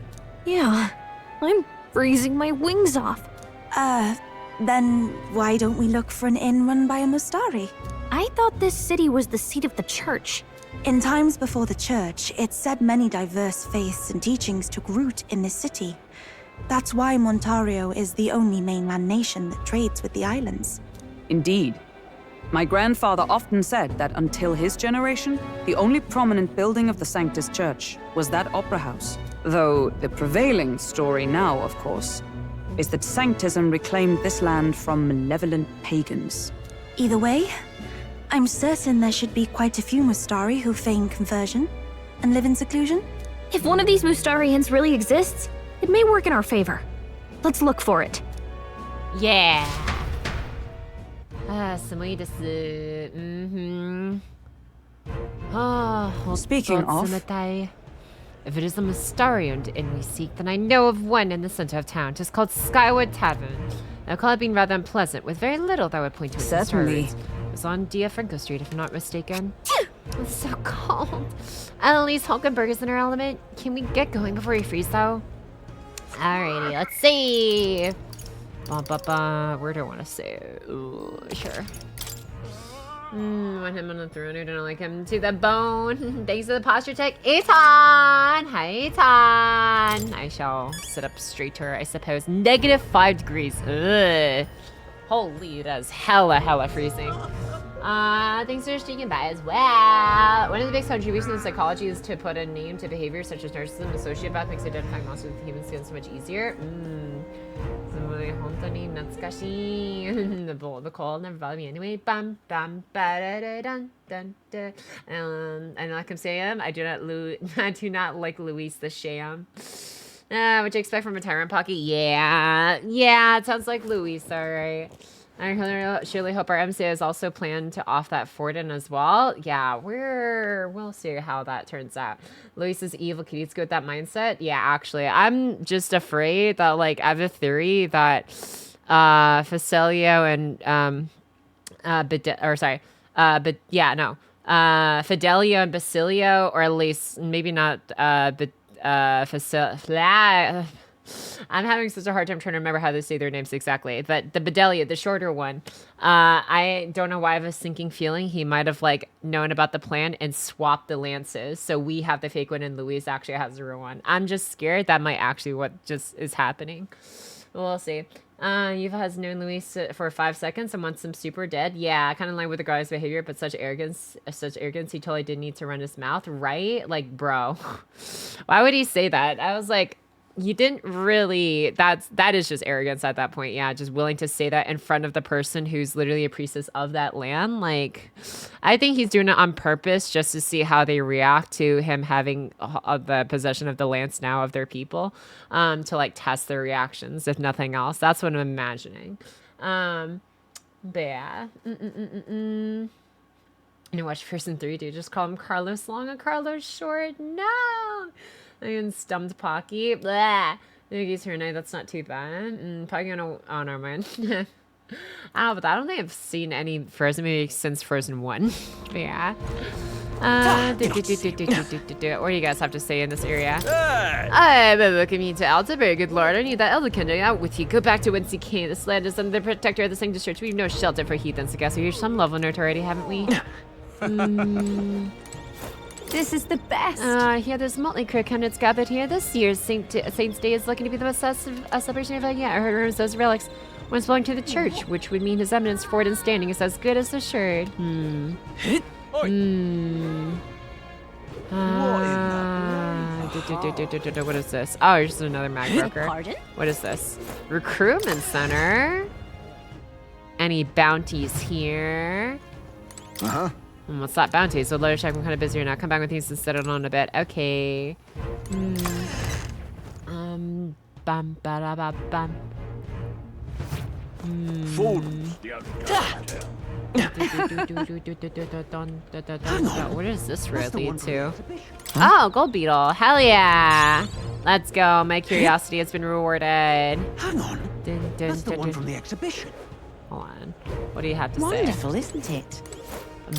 Yeah, I'm freezing my wings off. Then why don't we look for an inn run by a Mustari? I thought this city was the seat of the church. In times before the church, it's said many diverse faiths and teachings took root in this city. That's why Montario is the only mainland nation that trades with the islands. Indeed. My grandfather often said that until his generation, the only prominent building of the Sanctus Church was that opera house. Though the prevailing story now, of course, is that Sanctism reclaimed this land from malevolent pagans. Either way, I'm certain there should be quite a few Mustari who feign conversion and live in seclusion. If one of these Mustarians really exists, it may work in our favor. Let's look for it. Yeah. すごいです。Mhm. Speaking of, if it is a Mustari-owned inn we seek, then I know of one in the center of town, just called Skyward Tavern. I recall it being rather unpleasant, with very little that would point to its Certainly. It was on Dia Franco Street, if I'm not mistaken. It's so cold. Annalise Hulkenberg is in her element. Can we get going before we freeze, though? Alrighty, let's see. Where do I want to say? Ooh, sure. Want him on the throne, I don't like him to the bone. Thanks for the posture check, Eton! Hi, Eton! I shall sit up straighter, I suppose. -5 degrees. Ugh. Holy, that is hella freezing. Thanks for sticking by as well. One of the biggest contributions in psychology is to put a name to behavior such as narcissism. Sociopath makes identifying monsters with human skin so much easier. The cold never bothered me anyway. Bam, bam, ba-da-da-dun, dun, dun. And like I'm saying, I do not like Luis the Sham. What you expect from a tyrant, Pocky? Yeah, it sounds like Luis, alright. I surely hope our MCA is also planned to off that Forden as well. Yeah, we'll see how that turns out. Luis is evil. Can you go with that mindset? Yeah, actually, I'm just afraid that, like, I have a theory that Fidelio and Fidelio and Basilio, or at least maybe not I'm having such a hard time trying to remember how to say their names exactly. But the Fidelio, the shorter one, I don't know why I have a sinking feeling he might have, like, known about the plan and swapped the lances. So we have the fake one and Luis actually has the real one. I'm just scared that might actually what just is happening. We'll see. Yuva has known Luis for 5 seconds and wants him super dead. Yeah, kind of in line with the guy's behavior, but such arrogance, he totally didn't need to run his mouth, right? Like, bro, why would he say that? I was like, you didn't really, that is just arrogance at that point. Yeah, just willing to say that in front of the person who's literally a priestess of that land. Like, I think he's doing it on purpose just to see how they react to him having the possession of the lance now of their people, to, like, test their reactions, if nothing else. That's what I'm imagining. But yeah. And watch Person 3, dude. Just call him Carlos long and Carlos short. No! I even stumped Pocky. Blah. He's her night. That's not too bad. Pocky on a honor, man. But I don't think I've seen any Frozen movies since Frozen 1. But yeah. What do you guys have to say in this area? Look at me to Alta. Very good lord. I need that Elderkind out with you. Go back to whence you came. This land is under the protector of the Sanctus Church. We've no shelter for heathens. I guess we reached some level nerd already, haven't we? This is the best. Here, there's motley crew candidates gathered here. This year's Saint's Day is looking to be the best celebration ever. Yeah, I heard rumors those relics once belonged to the church, which would mean His Eminence Forden standing is as good as assured. What is this? Oh, it's just another mag broker. Pardon? What is this? Recruitment center. Any bounties here? Uh-huh. What's that bounty? So let her check. I'm kind of busy right now. Come back with things and settle on a bit. Okay. Bum ba da ba bum. Food. What does this road lead to? Oh, gold beetle. Hell yeah. Let's go. My curiosity has been rewarded. Hang on. That's the one from the exhibition. Hold on. What do you have to Wonderful, isn't it? say?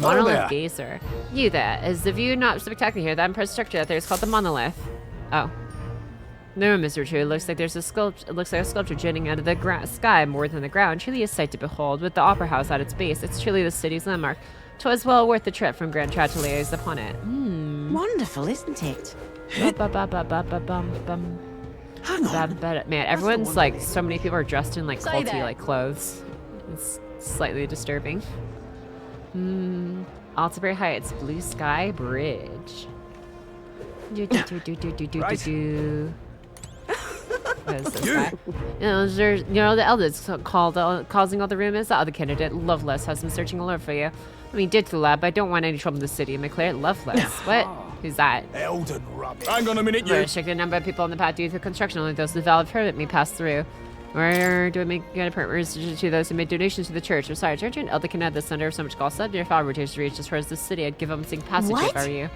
Monolith gazer. You there. Is the view not spectacular here? That impressive structure out there is called the monolith. Oh. No, Mr. True. It looks like there's a sculpture. It looks like a sculpture jutting out of the sky more than the ground. Truly a sight to behold. With the opera house at its base, it's truly the city's landmark. 'Twas well worth the trip from Grand Chateliers upon it. Wonderful, isn't it? Hang on. Man, everyone's like, so many people are dressed in like culty like clothes. It's slightly disturbing. Altabury Heights, Blue Sky Bridge. What is this guy? The elders causing all the rumors. The other candidate, Loveless, has been searching all over for you. I mean, did the lab, but I don't want any trouble in the city. Am I clear? Loveless. What? Who's that? Elden rubbish. Hang on a minute, you. Restrict the number of people on the path due to construction. Only those with valid permit may pass through. Or do I get a permit to those who made donations to the church? I'm sorry, church and elder can add this under so much cost. If I were to reach as far as the city, I'd give them a single passage if I were you.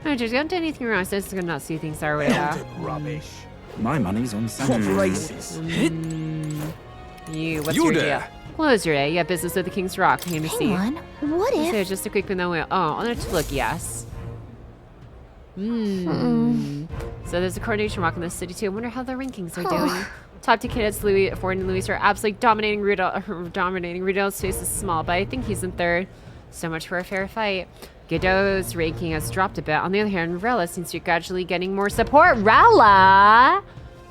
I just don't do anything wrong. So I'm just gonna not see things our way out. Rubbish. My money's on Saturday. What races? What's your deal? Close your eye. You have business with the King's Rock. Let me see. Hang on. What if? So just a quick window. Oh, let's look. Yes. So there's a coronation rock in the city too. I wonder how the rankings are doing. Top 2 candidates, Ford and Louis, are absolutely dominating. Rudolph's face is small, but I think he's in third. So much for a fair fight. Godot's ranking has dropped a bit. On the other hand, Rella seems to be gradually getting more support. Rella!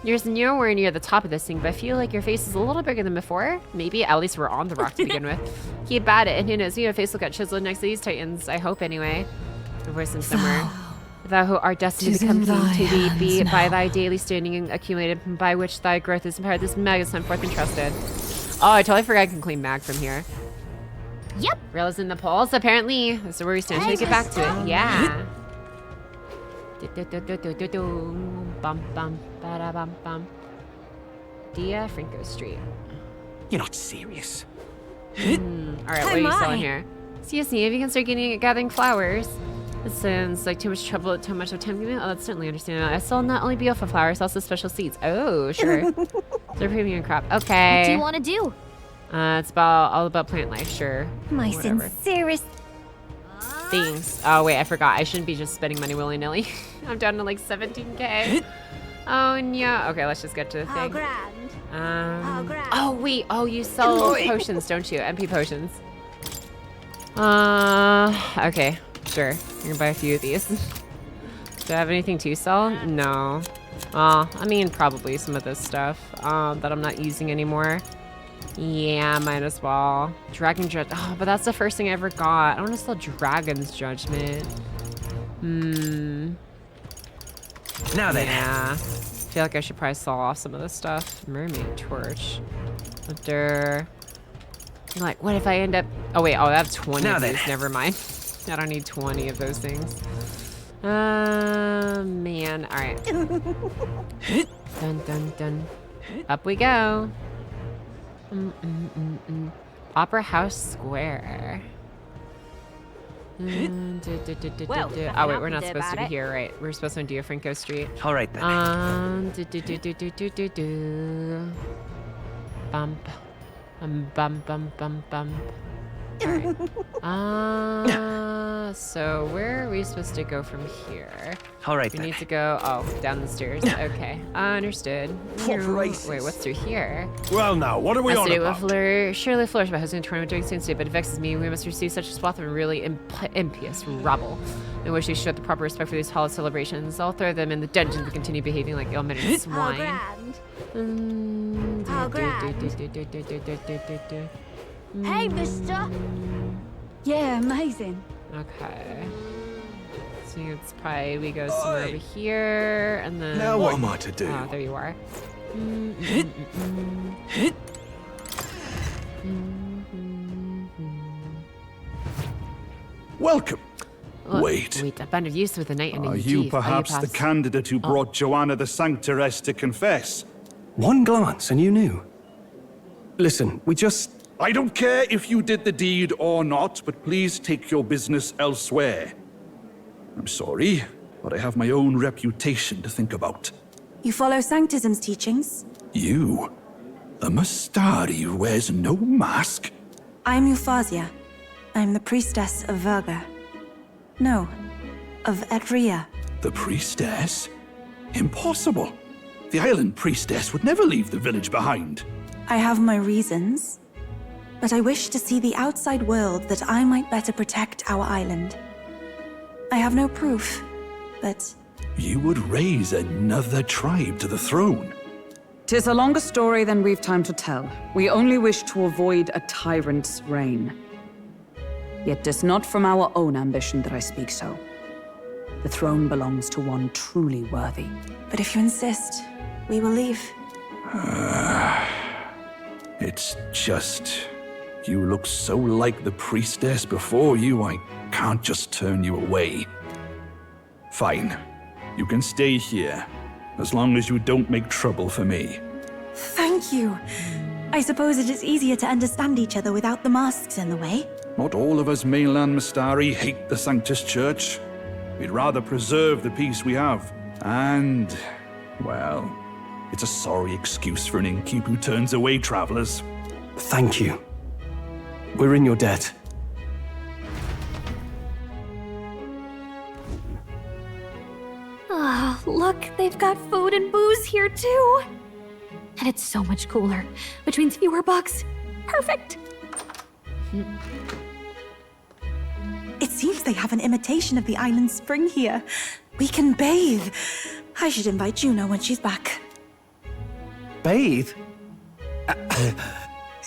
You're nowhere near the top of this thing, but I feel like your face is a little bigger than before. Maybe at least we're on the rock to begin with. Keep at it, and who knows, your face will get chiseled next to these titans. I hope anyway. Your voice in somewhere. Thou who art destined to become king to thee, be by thy daily standing and accumulated, by which thy growth is impaired. This mag is sent forth and trusted. Oh, I totally forgot I can claim mag from here. Yep. Rella's in the polls, apparently. So where we stand. Should we get back to it? Yeah. Bum bum bada bum bum. Dia Franco Street. You're not serious. Alright, what are you selling here? CSC, if you can start gathering flowers. It sounds like too much trouble, too much of time. Oh, that's certainly understandable. I sell not only beautiful flowers, also special seeds. Oh, sure. They're premium crop. Okay. What do you want to do? It's all about plant life, sure. My Whatever. sincerest Things. Oh, wait, I forgot. I shouldn't be just spending money willy-nilly. I'm down to like 17k. Oh, no. Okay, let's just get to the thing. Oh, wait. Oh, you sell potions, don't you? MP potions. Okay. Sure. You're gonna buy a few of these. Do I have anything to sell? No. I mean, probably some of this stuff that I'm not using anymore. Yeah, might as well. Dragon Judge. Oh, but that's the first thing I ever got. I want to sell Dragon's Judgment. Now then. Yeah. I feel like I should probably sell off some of this stuff. Mermaid Torch. After. Like, what if I end up... Oh, wait. Oh, I have 20 of these. Never mind. I don't need 20 of those things. Man. All right. Dun, dun, dun. Up we go. Opera House Square. Oh, wait, we're not supposed to be here, right? We're supposed to do Franco Street. All right, then. Bump. Bum, bum, bum, bum. Alright. So where are we supposed to go from here? All right, we then. need to go, down the stairs. Okay, understood. Wait, what's through here? Well, now, what are we on about? Surely flourish by hosting a tournament during Saints' Day, but it vexes me. We must receive such a swath of really impious rabble. I wish they showed the proper respect for these holiday celebrations. I'll throw them in the dungeon to continue behaving like ill-mannered swine. Hey, mister. Yeah, amazing. Okay. So it's probably we go somewhere over here, and then... Now what am I to do? Oh, there you are. Welcome. Look, Wait. a band of youths with a knight and a Are chief. you perhaps the candidate who brought Joanna the Sanctoress to confess? One glance and you knew. Listen, we just... I don't care if you did the deed or not, but please take your business elsewhere. I'm sorry, but I have my own reputation to think about. You follow Sanctism's teachings? You? A Mastari who wears no mask? I'm Refantazio. I'm the priestess of Verga. No, of Etria. The priestess? Impossible. The island priestess would never leave the village behind. I have my reasons, but I wish to see the outside world that I might better protect our island. I have no proof, but... You would raise another tribe to the throne. 'Tis a longer story than we've time to tell. We only wish to avoid a tyrant's reign. Yet 'tis not from our own ambition that I speak so. The throne belongs to one truly worthy. But if you insist, we will leave. It's just... You look so like the priestess before you, I can't just turn you away. Fine. You can stay here, as long as you don't make trouble for me. Thank you. I suppose it is easier to understand each other without the masks in the way. Not all of us mainland Mastari hate the Sanctus Church. We'd rather preserve the peace we have. And, well, it's a sorry excuse for an innkeep who turns away travelers. Thank you. We're in your debt. Ah, look, they've got food and booze here too. And it's so much cooler, which means fewer bugs. Perfect. It seems they have an imitation of the island spring here. We can bathe. I should invite Juno when she's back. Bathe?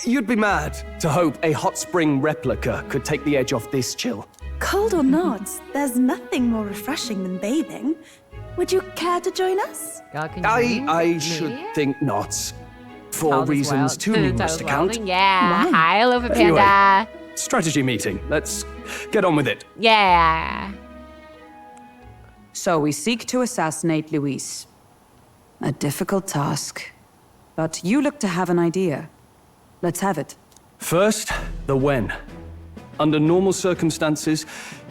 You'd be mad to hope a hot spring replica could take the edge off this chill. Cold or not, there's nothing more refreshing than bathing. Would you care to join us? I should think not. For reasons too numerous to count. Yeah. Right. Hi, Lofa Anyway, Panda. strategy meeting. Let's get on with it. Yeah. So we seek to assassinate Luis. A difficult task. But you look to have an idea. Let's have it. First, the when. Under normal circumstances,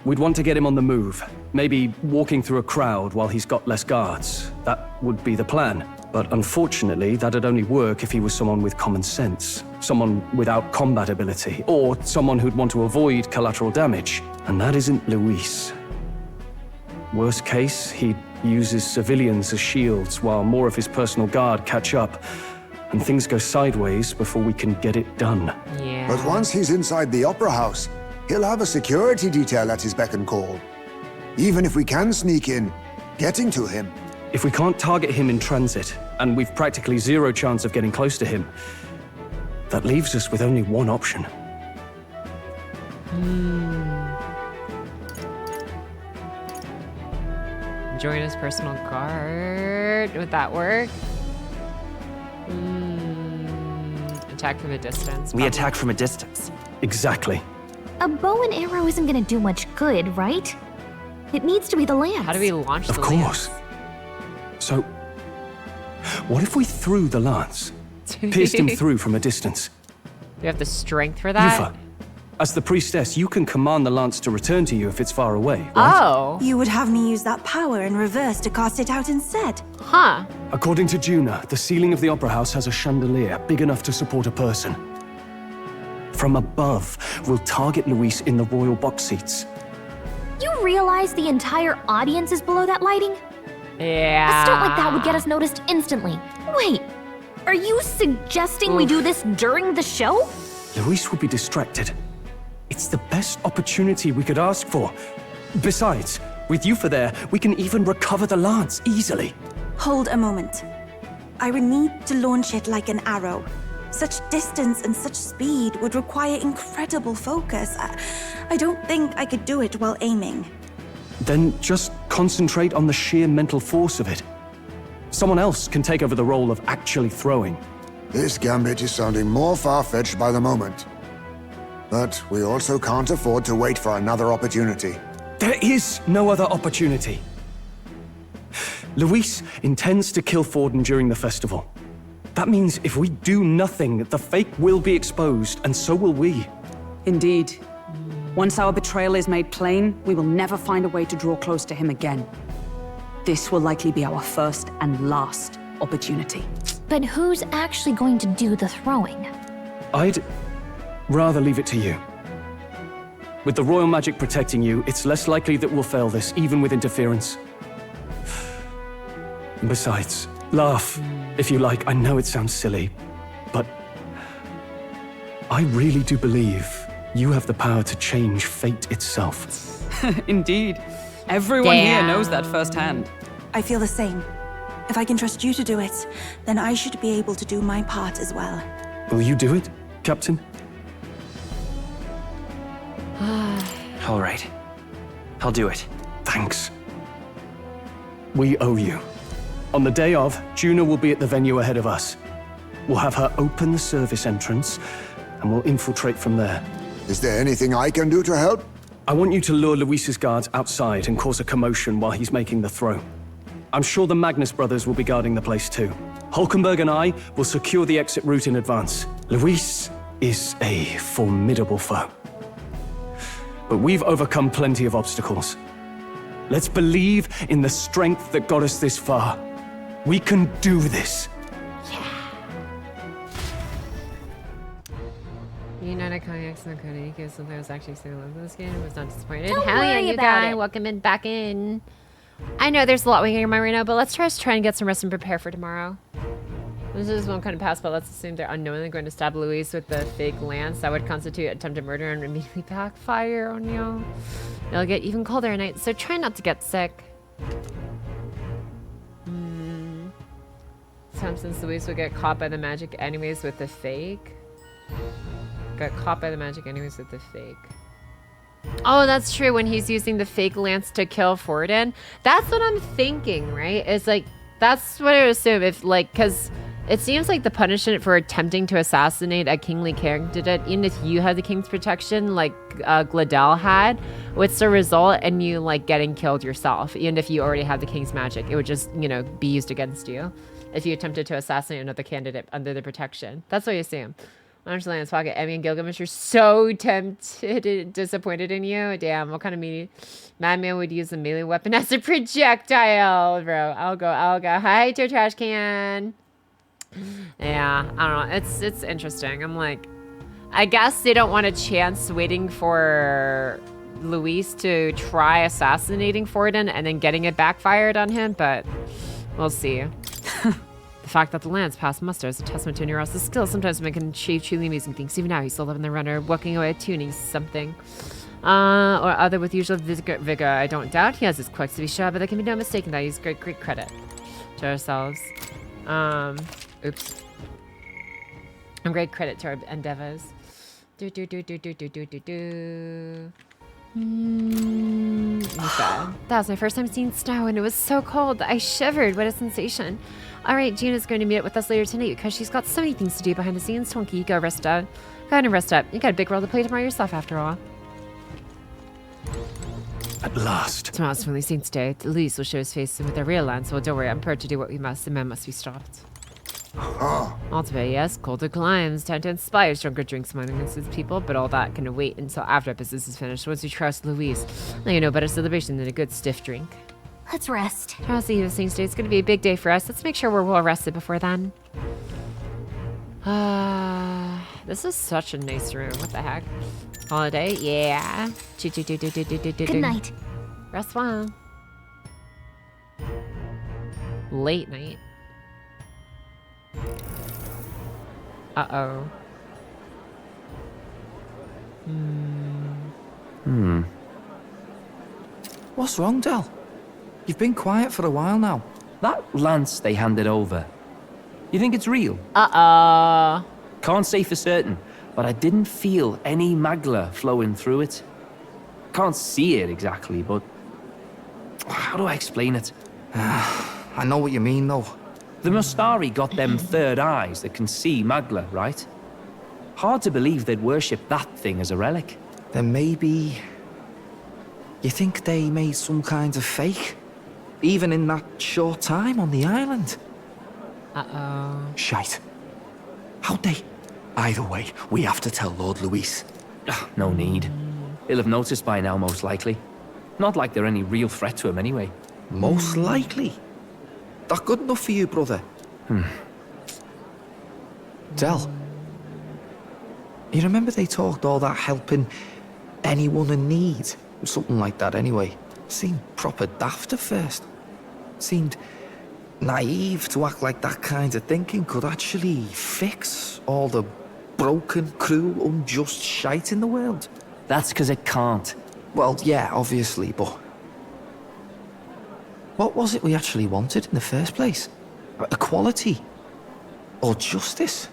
we'd want to get him on the move. Maybe walking through a crowd while he's got less guards. That would be the plan. But unfortunately, that'd only work if he was someone with common sense. Someone without combat ability. Or someone who'd want to avoid collateral damage. And that isn't Luis. Worst case, he'd use his civilians as shields while more of his personal guard catch up. And things go sideways before we can get it done. Yeah. But once he's inside the Opera House, he'll have a security detail at his beck and call. Even if we can sneak in, getting to him. If we can't target him in transit, and we've practically zero chance of getting close to him, that leaves us with only one option. Join his personal guard. Would that work? Attack from a distance. We attack from a distance. Exactly. A bow and arrow isn't gonna do much good, right? It needs to be the lance. How do we launch Of the course. So, what if we threw the lance? Pierced him through from a distance? Do you have the strength for that? Yufa, as the priestess, you can command the lance to return to you if it's far away, right? Oh. You would have me use that power in reverse to cast it out instead. Huh. According to Juno, the ceiling of the Opera House has a chandelier big enough to support a person. From above, we'll target Luis in the royal box seats. You realize the entire audience is below that lighting? Yeah. A stunt like that would get us noticed instantly. Wait, are you suggesting we do this during the show? Luis would be distracted. It's the best opportunity we could ask for. Besides, with Yufa there, we can even recover the lance easily. Hold a moment. I would need to launch it like an arrow. Such distance and such speed would require incredible focus. I don't think I could do it while aiming. then just concentrate on the sheer mental force of it. Someone else can take over the role of actually throwing. This gambit is sounding more far-fetched by the moment. But we also can't afford to wait for another opportunity. There is no other opportunity. Luis intends to kill Forden during the festival. That means if we do nothing, the fake will be exposed, and so will we. Indeed. Once our betrayal is made plain, we will never find a way to draw close to him again. This will likely be our first and last opportunity. But who's actually going to do the throwing? I'd rather leave it to you. With the royal magic protecting you, it's less likely that we'll fail this, even with interference. And besides, laugh, if you like. I know it sounds silly, but I really do believe you have the power to change fate itself. Indeed. Everyone here knows that firsthand. I feel the same. If I can trust you to do it, then I should be able to do my part as well. Will you do it, Captain? All right. I'll do it. Thanks. We owe you. On the day of, Juno will be at the venue ahead of us. We'll have her open the service entrance, and we'll infiltrate from there. Is there anything I can do to help? I want you to lure Luis's guards outside and cause a commotion while he's making the throw. I'm sure the Magnus brothers will be guarding the place too. Hulkenberg and I will secure the exit route in advance. Luis is a formidable foe. But we've overcome plenty of obstacles. Let's believe in the strength that got us this far. We can do this. United Kayaks and Cody, because something I was actually saying love this game. Was not disappointed. Don't Hell yeah, worry you about guy. it. Welcome in back in. I know there's a lot waiting in my right now, but let's try and get some rest and prepare for tomorrow. This is one kind of pass, but let's assume they're unknowingly going to stab Luis with the fake lance. That would constitute attempted murder and immediately backfire on you. It'll get even colder at night, so try not to get sick. Since Luis would get caught by the magic anyways with the fake. Got caught by the magic anyways with the fake. Oh, that's true. When he's using the fake lance to kill Forden. That's what I'm thinking, right? It's like, that's what I would assume. If, like, because it seems like the punishment for attempting to assassinate a kingly candidate, even if you had the king's protection, like Gladel had, would still result in you, like, getting killed yourself. Even if you already have the king's magic. It would just, you know, be used against you if you attempted to assassinate another candidate under the protection. That's what I assume. I'm just laying in his pocket. Emmy and Gilgamesh are so tempted and disappointed in you. Damn, what kind of madman would use a melee weapon as a projectile, bro? I'll go. Hi to a trash can. Yeah, I don't know. It's interesting. I'm like, I guess they don't want a chance waiting for Luis to try assassinating Forden and then getting it backfired on him, but we'll see. The fact that the lance passed muster is a testament to Neuros's skills. Sometimes men can achieve truly amazing things. Even now, he's still living the runner, walking away tuning something. Or other with usual vigor. I don't doubt he has his quirks to be sure, but there can be no mistake in that. He's great credit to ourselves. Oops. And great credit to our endeavors. Okay. That was my first time seeing snow, and it was so cold. I shivered. What a sensation. All right, Gina's going to meet up with us later tonight because she's got so many things to do behind the scenes. Twinkie, go rest up. Go ahead and rest up. You got a big role to play tomorrow yourself, after all. At last. Tomorrow's Friendly Saints Day. Luis will show his face with a real lance, so don't worry. I'm prepared to do what we must. The men must be stopped. Ultimately, yes, colder climes tend to inspire stronger drinks among the people, but all that can wait until after business is finished. Once you trust Luis, now you know better celebration than a good stiff drink. Let's rest. I'll see you Saints Day. It's going to be a big day for us. Let's make sure we're well rested before then. This is such a nice room. What the heck? Holiday? Yeah. Good night. Rest well. Late night. Uh-oh. What's wrong, Del? You've been quiet for a while now. That lance they handed over. You think it's real? Uh-oh. Can't say for certain, but I didn't feel any magla flowing through it. Can't see it exactly, but How do I explain it? I know what you mean, though. The Mustari got them third eyes that can see Magla, right? Hard to believe they'd worship that thing as a relic. Then maybe... You think they made some kind of fake? Even in that short time on the island? Uh-oh. Shite. How'd they? Either way, we have to tell Lord Luis. No need. He'll have noticed by now, most likely. Not like they're any real threat to him anyway. Most likely? That good enough for you, brother? Del. You remember they talked all that helping anyone in need? Something like that anyway. Seemed proper daft at first. Seemed naive to act like that kind of thinking could actually fix all the broken, cruel, unjust shite in the world. That's because it can't. Well, yeah, obviously, but... What was it we actually wanted in the first place? Equality? Or justice?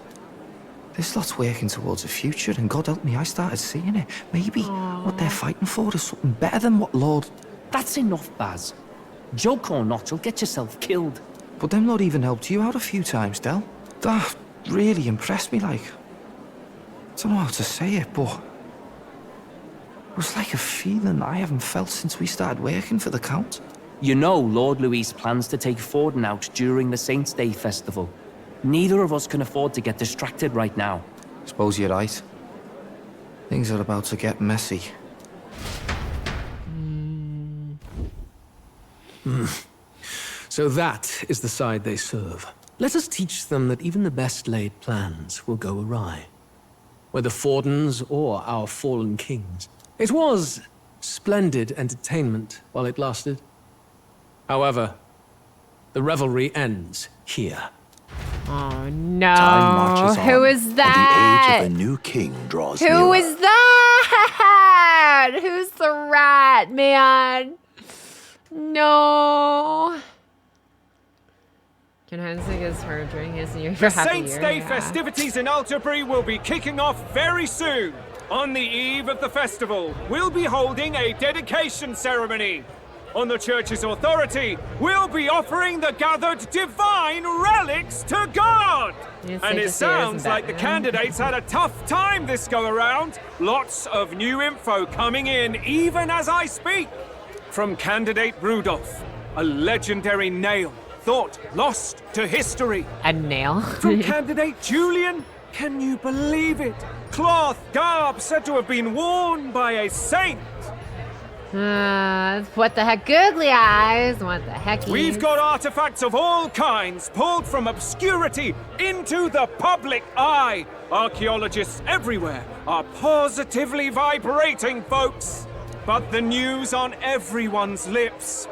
This lot's working towards a future, and God help me, I started seeing it. Maybe what they're fighting for is something better than what Lord... That's enough, Baz. Joke or not, you'll get yourself killed. But them not even helped you out a few times, Del. That really impressed me, like... I don't know how to say it, but... It was like a feeling I haven't felt since we started working for the Count. You know Lord Luis plans to take Forden out during the Saints' Day festival. Neither of us can afford to get distracted right now. Suppose you're right. Things are about to get messy. So that is the side they serve. Let us teach them that even the best laid plans will go awry. Whether Fordens or our fallen kings. It was splendid entertainment while it lasted. However, the revelry ends here. Oh no! Time marches on, Who is that? And the age of a new king draws Who nearer. is that? Who's the rat, man? No. Can Hansa gets her during his year? The Saints' Day festivities in Alterbury will be kicking off very soon. On the eve of the festival, we'll be holding a dedication ceremony. On the church's authority, we'll be offering the gathered divine relics to God! And it sounds like the candidates had a tough time this go-around. Lots of new info coming in even as I speak. From candidate Rudolph, a legendary nail thought lost to history. A nail? From candidate Julian, can you believe it? Cloth garb said to have been worn by a saint. What the heck, googly eyes? What the heck? We've got artifacts of all kinds pulled from obscurity into the public eye. Archaeologists everywhere are positively vibrating, folks. But the news on everyone's lips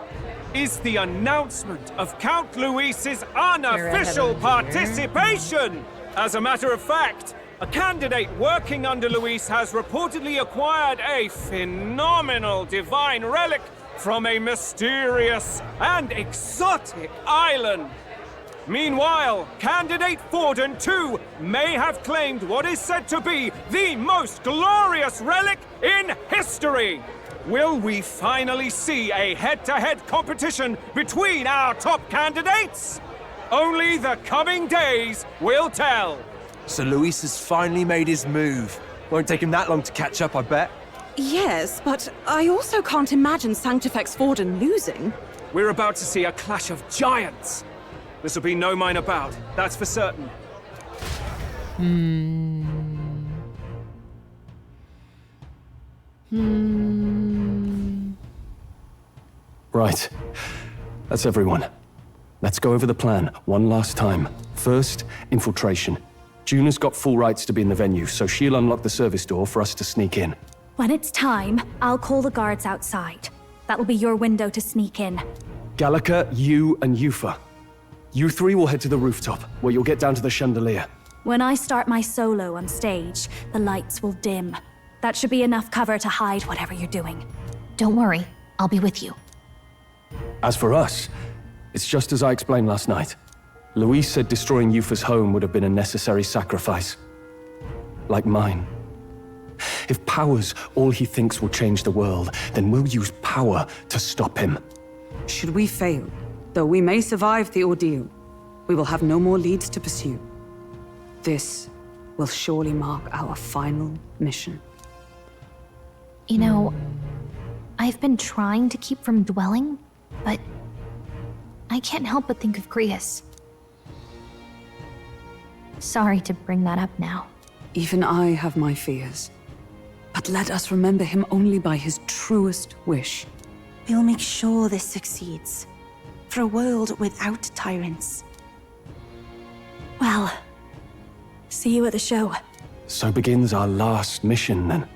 is the announcement of Count Luis's unofficial participation. As a matter of fact, a candidate working under Luis has reportedly acquired a phenomenal divine relic from a mysterious and exotic island. Meanwhile, candidate Forden, too, may have claimed what is said to be the most glorious relic in history. Will we finally see a head-to-head competition between our top candidates? Only the coming days will tell. So Luis has finally made his move. Won't take him that long to catch up, I bet. Yes, but I also can't imagine Sanctifex Forden losing. We're about to see a clash of giants. This will be no mine about, that's for certain. Right. That's everyone. Let's go over the plan one last time. First, infiltration. Juna's got full rights to be in the venue, so she'll unlock the service door for us to sneak in. When it's time, I'll call the guards outside. That'll be your window to sneak in. Gallica, you, and Yufa. You three will head to the rooftop, where you'll get down to the chandelier. When I start my solo on stage, the lights will dim. That should be enough cover to hide whatever you're doing. Don't worry, I'll be with you. As for us, it's just as I explained last night. Luis said destroying Yufa's home would have been a necessary sacrifice. Like mine. If power's all he thinks will change the world, then we'll use power to stop him. Should we fail, though we may survive the ordeal, we will have no more leads to pursue. This will surely mark our final mission. You know, I've been trying to keep from dwelling, but I can't help but think of Grius. Sorry to bring that up now. Even I have my fears. But let us remember him only by his truest wish. We'll make sure this succeeds. For a world without tyrants. Well, see you at the show. So begins our last mission, then.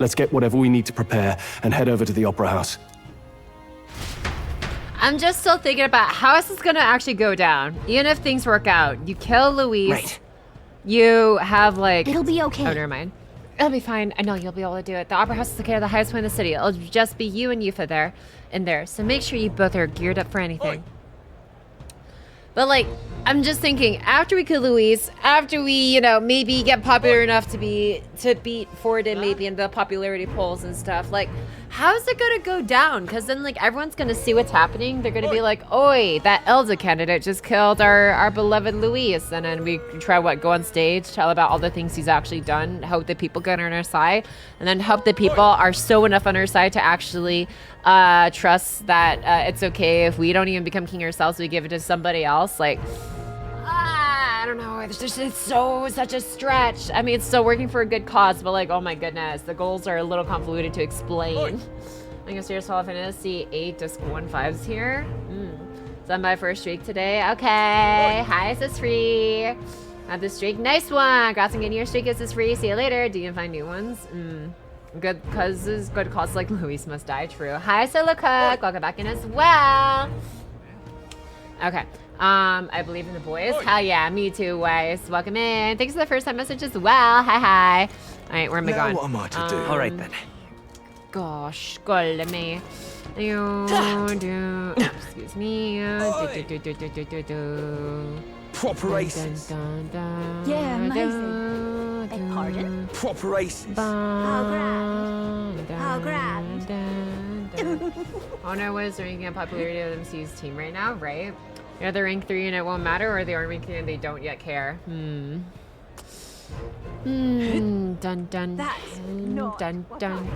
Let's get whatever we need to prepare and head over to the Opera House. I'm just still thinking about how is this gonna actually go down. Even if things work out, you kill Luis. Right. You have like. It'll be okay. Oh, never mind. It'll be fine. I know you'll be able to do it. The Opera House is located at the highest point in the city. It'll just be you and Yufa there, in there. So make sure you both are geared up for anything. But like, I'm just thinking, after we kill Luis, after we, you know, maybe get popular enough to beat Forden maybe in the popularity polls and stuff, like, how's it gonna go down? Because then like everyone's gonna see what's happening. They're gonna be like, oi, that Elder candidate just killed our beloved Luis. And then we try go on stage, tell about all the things he's actually done, hope that people get on our side, and then hope that people are so enough on our side to actually trust that it's okay if we don't even become king ourselves, we give it to somebody else. Like, I don't know, it's such a stretch. I mean, it's still working for a good cause, but like, oh my goodness, the goals are a little convoluted to explain. I guess here's Final Fantasy 8 Disc 1-5's here. So I'm my first streak today. Okay, hi, sis free. Have this streak, nice one. Congrats on getting your streak, is free. See you later. Do you find new ones? Good causes, good cause like Luis must die, true. Hi, Solo Cook, welcome back in as well. Okay. I believe in the boys. Hell yeah, me too, Weiss. Welcome in. Thanks for the first time message as well. Hi. All right, where am I going? What am I to do? All right then. Gosh, golly me. Excuse me. Proper aces. Yeah, amazing. Beg pardon? Proper aces. How grand. Oh no, what is the ranking and popularity of MC's team right now, right? They're the rank 3 and it won't matter, or they are ranking and they don't yet care. Dun dun. That's not dun dun.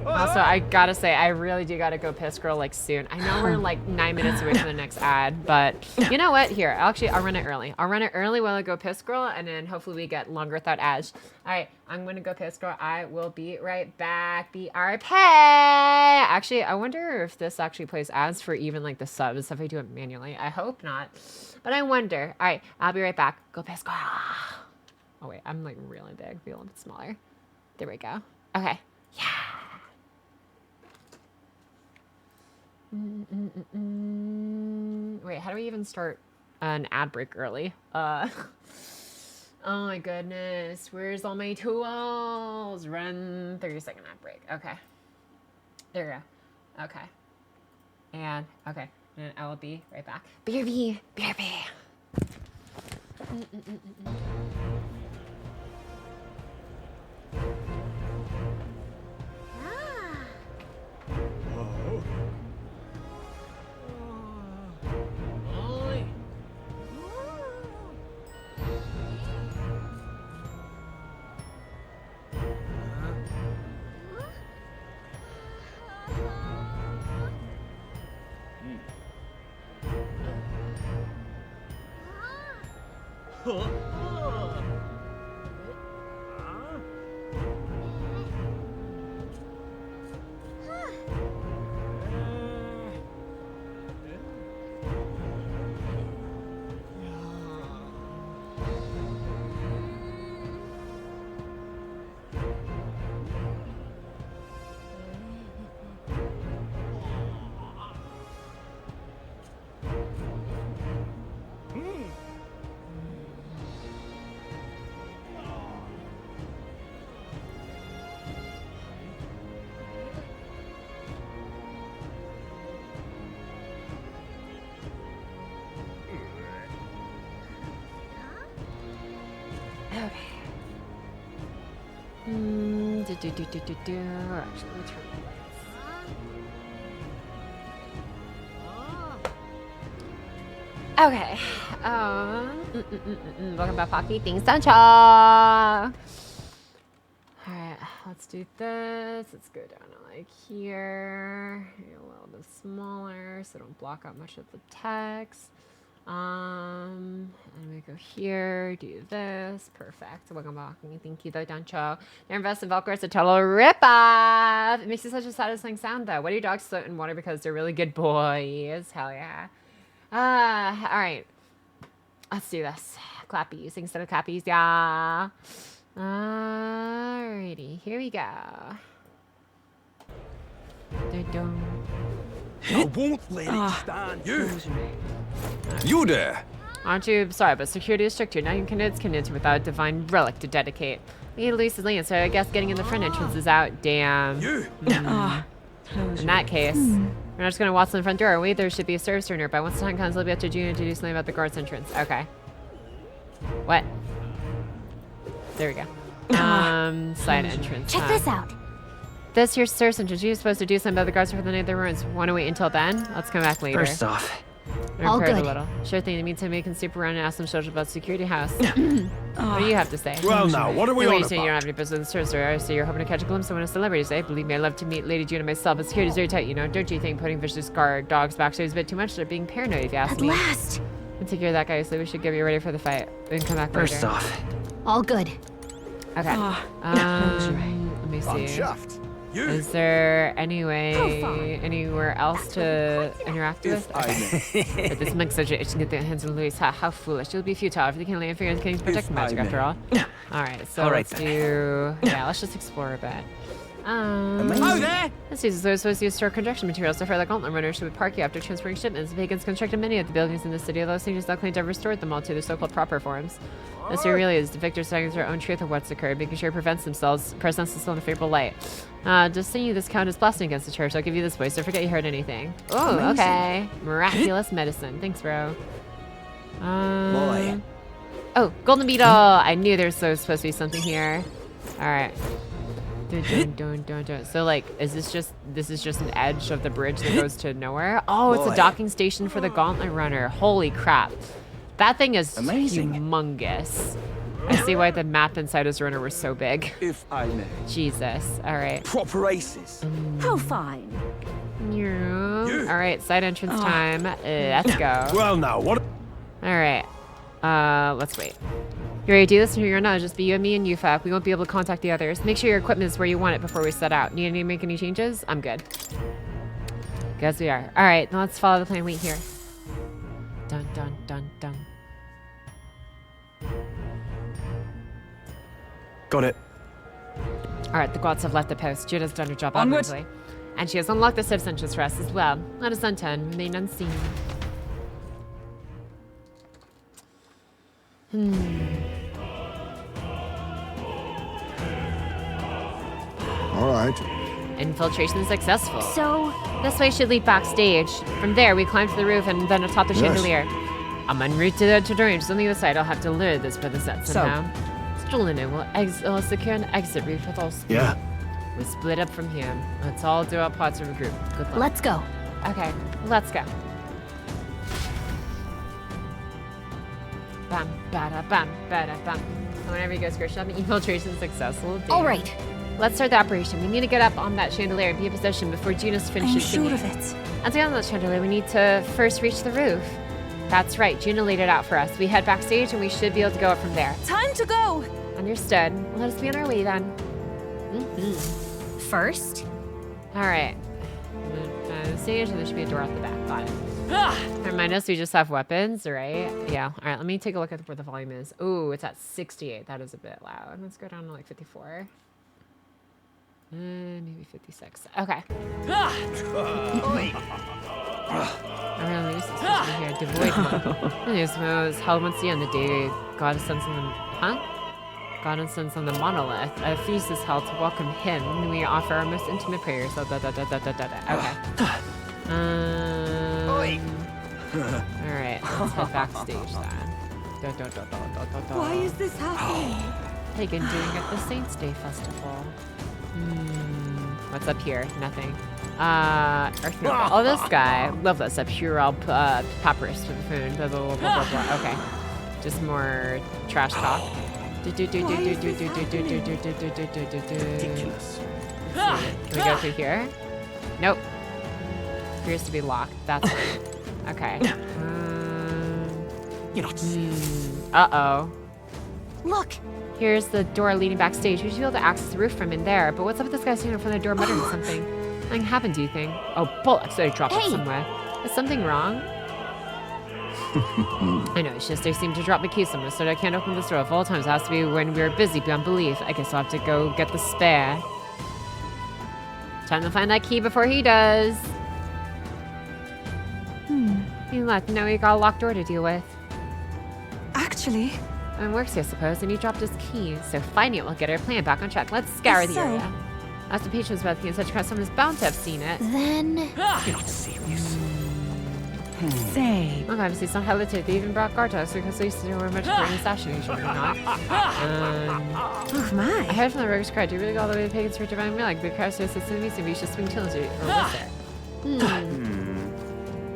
Also, I gotta say, I really do gotta go piss girl like soon. I know we're like 9 minutes away from the next ad, but you know what? Here, I'll run it early. I'll run it early while I go piss girl, and then hopefully we get longer without ads. All right, I'm gonna go piss girl. I will be right back. BRP. Actually, I wonder if this actually plays ads for even like the subs if I do it manually. I hope not, but I wonder. All right, I'll be right back. Go piss girl. Oh wait, I'm like really big, feel a little bit smaller. There we go. Okay. Yeah. Wait, how do we even start an ad break early? Oh my goodness, where's all my tools? Run 30-second ad break. Okay. There we go. Okay. And okay. And I will be right back. BRB. Actually, let me turn the lights. Okay. Welcome back, Pocky. Thanks, Sancho. Alright, let's do this. Let's go down to like here. Maybe a little bit smaller so don't block out much of the text. And we go here, do this. Perfect. Welcome back. Thank you, though, Dancho. Your invest in Velcro is a total rip-off. It makes it such a satisfying sound, though. What do your dogs float in water because they're really good boys? Hell yeah. Alright. Let's do this. Clappies instead of clappies, yeah. Alrighty, here we go. Dun-dun. I won't let it stand. You there. Aren't you? Sorry, but security is strict here. Now you can enter without a divine relic to dedicate. We need Lucy's land, so I guess getting in the front entrance is out. Damn. In that case, we're not just gonna walk in the front door, are we? There should be a service door nearby. Once the time comes, we'll be up to Junior to do something about the guard's entrance. Okay. What? There we go. Side entrance. Check this out. This here's service entrance. You're supposed to do something about the guards for the night of the ruins. Want to wait until then? Let's come back later. First off, all good. A little. Sure thing. In the meantime, we can snoop around and ask some social about security house. What do you have to say? Well, now, what are we on You say you don't have any business in the service, or so you're hoping to catch a glimpse of one of the celebrities, eh? Believe me, I love to meet Lady June and myself, but security's very tight, you know? Don't you think putting vicious guard dogs backstage is a bit too much? They're being paranoid, if you ask me. At last. And take care of that guy, so we should get you ready for the fight. We can come back later. First off. All good. Okay. Let me see. I'm chuffed. Is there anywhere else to interact with? Okay. But this makes such a itch to get the hands on Louis. How foolish. It'll be futile if they can't lay a finger on King's protective magic after all. Alright, so let's do... Yeah, let's just explore a bit. This is supposed to use store construction materials to fire the gauntlet runners who would park you after transporting shipments. The pagans constructed many of the buildings in the city, although Saint now claimed to have restored them all to their so-called proper forms. This here really is the victors telling their own truth of what's occurred, making sure it presents themselves in a favorable light. Just seeing you this count is blasting against the church. I'll give you this voice. Don't forget you heard anything. Oh, okay. Miraculous medicine. Thanks, bro. Boy. Oh, golden beetle. I knew there was supposed to be something here. All right. So like, is this just an edge of the bridge that goes to nowhere? Oh, it's a docking station for the gauntlet runner. Holy crap. That thing is humongous. I see why the map inside his runner was so big. If I may. Jesus. All right. Proper aces. How fine. All right, side entrance time. Let's go. Well, now what? All right. Let's wait. You ready to do this? You're not. Just be you and me and UFAC. We won't be able to contact the others. Make sure your equipment is where you want it before we set out. Need to make any changes? I'm good. Guess we are. All right, now let's follow the plan. Wait here. Dun dun dun dun. Got it. All right, the Guards have left the post. Judah's done her job admirably. And she has unlocked the service entrance for us as well. Let us unturned, remain unseen. All right. Infiltration successful. So, this way should lead backstage. From there, we climb to the roof and then atop the chandelier. I'm en route to the range. On the other side, I'll have to lure this for the set somehow. Strolling we'll secure an exit route with all speed. Yeah. We split up from here. Let's all do our parts of a group. Good luck. Let's go. Okay, let's go. Bam, bada, bam, bada, bam. Whenever you guys go shopping, infiltration successful. Damn. All right. Let's start the operation. We need to get up on that chandelier and be in position before Junus finishes singing. I'm sure of it. And to get on that chandelier, we need to first reach the roof. That's right, Juno laid it out for us. We head backstage and we should be able to go up from there. Time to go! Understood. Let us be on our way then. First? All right. Stage, and there should be a door at the back. Got it. Remind us we just have weapons, right? Yeah. All right, let me take a look at where the volume is. Ooh, it's at 68. That is a bit loud. Let's go down to like 54. Maybe 56. Okay. I'm gonna lose this person here. Devoid one. The news was held once again the day God sends on the God sends on the monolith. A feast is held to welcome him, and we offer our most intimate prayers. Okay. Alright, let's head backstage then. Why is this happening? Pagan doing at the Saints' Day Festival. What's up here? Nothing. Earth noble. Oh, this guy. Love this. A pure papyrus for the food. Blah, blah, blah, blah, blah. Okay. Just more trash talk. Ridiculous. Can we go through here? Nope. Appears to be locked. That's fine. Okay. You're not serious. Uh-oh. Look! Here's the door leading backstage. We should be able to access the roof from in there. But what's up with this guy standing in front of the door muttering something? Something happened, do you think? Oh, bollocks. I dropped it somewhere. Is something wrong? I know, it's just they seem to drop the key somewhere, so I can't open this door of all times. It has to be when we're busy beyond belief. I guess I'll have to go get the spare. Time to find that key before he does. You left. Now we got a locked door to deal with. Actually... It works, I suppose, and he dropped his key. So finding it will get our plan back on track. Let's scour the area. As the patient was about to get in such a crowd, someone is bound to have seen it. Then... You're not serious. Say. Well, obviously it's not how they even brought guard dogs because they used to do much for an assassination or not. Oh my. I heard from the rogue's crowd, do you really go all the way to the pagans for divine will? Like, the crowd says it's in the meeting, we should swing tills or was there?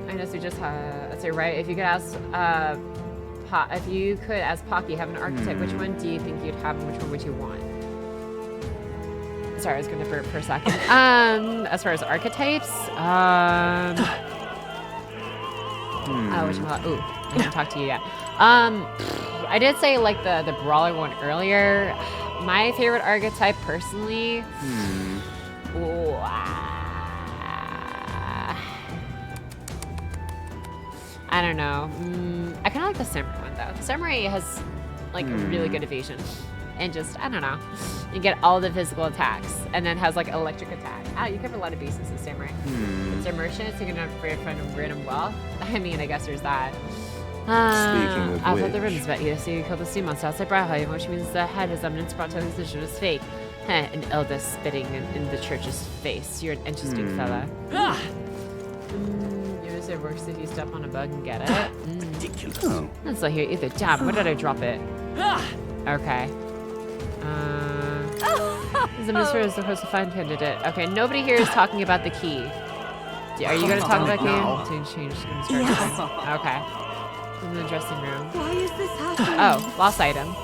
I guess we just let's say, right, if you could ask, if you could, as Pocky, have an archetype, which one do you think you'd have and which one would you want? Sorry, I was going to burp for a second. As far as archetypes, which one? Ooh, I haven't talked to you yet. I did say like the brawler one earlier. My favorite archetype personally. I don't know. I kind of like the samurai one though. The samurai has like really good evasion. And just, I don't know. You get all the physical attacks. And then has like electric attack. You cover a lot of bases in samurai. It's a merchant, so you can have free friend of random wealth. I mean, I guess there's that. Speaking of I thought the which- ribbons about you, so you killed the sea monster outside Brauhai, which means the head has eminence brought to decision is fake. An eldest spitting in the church's face. You're an interesting fella. Yours it works if you step on a bug and get it. Ridiculous. That's not here either. Damn, where did I drop it? Okay. The mystery is supposed to find candidate. Okay, nobody here is talking about the key. Are you going to talk about key? To change yes. Okay. In the dressing room. Why is this happening? Oh, lost item.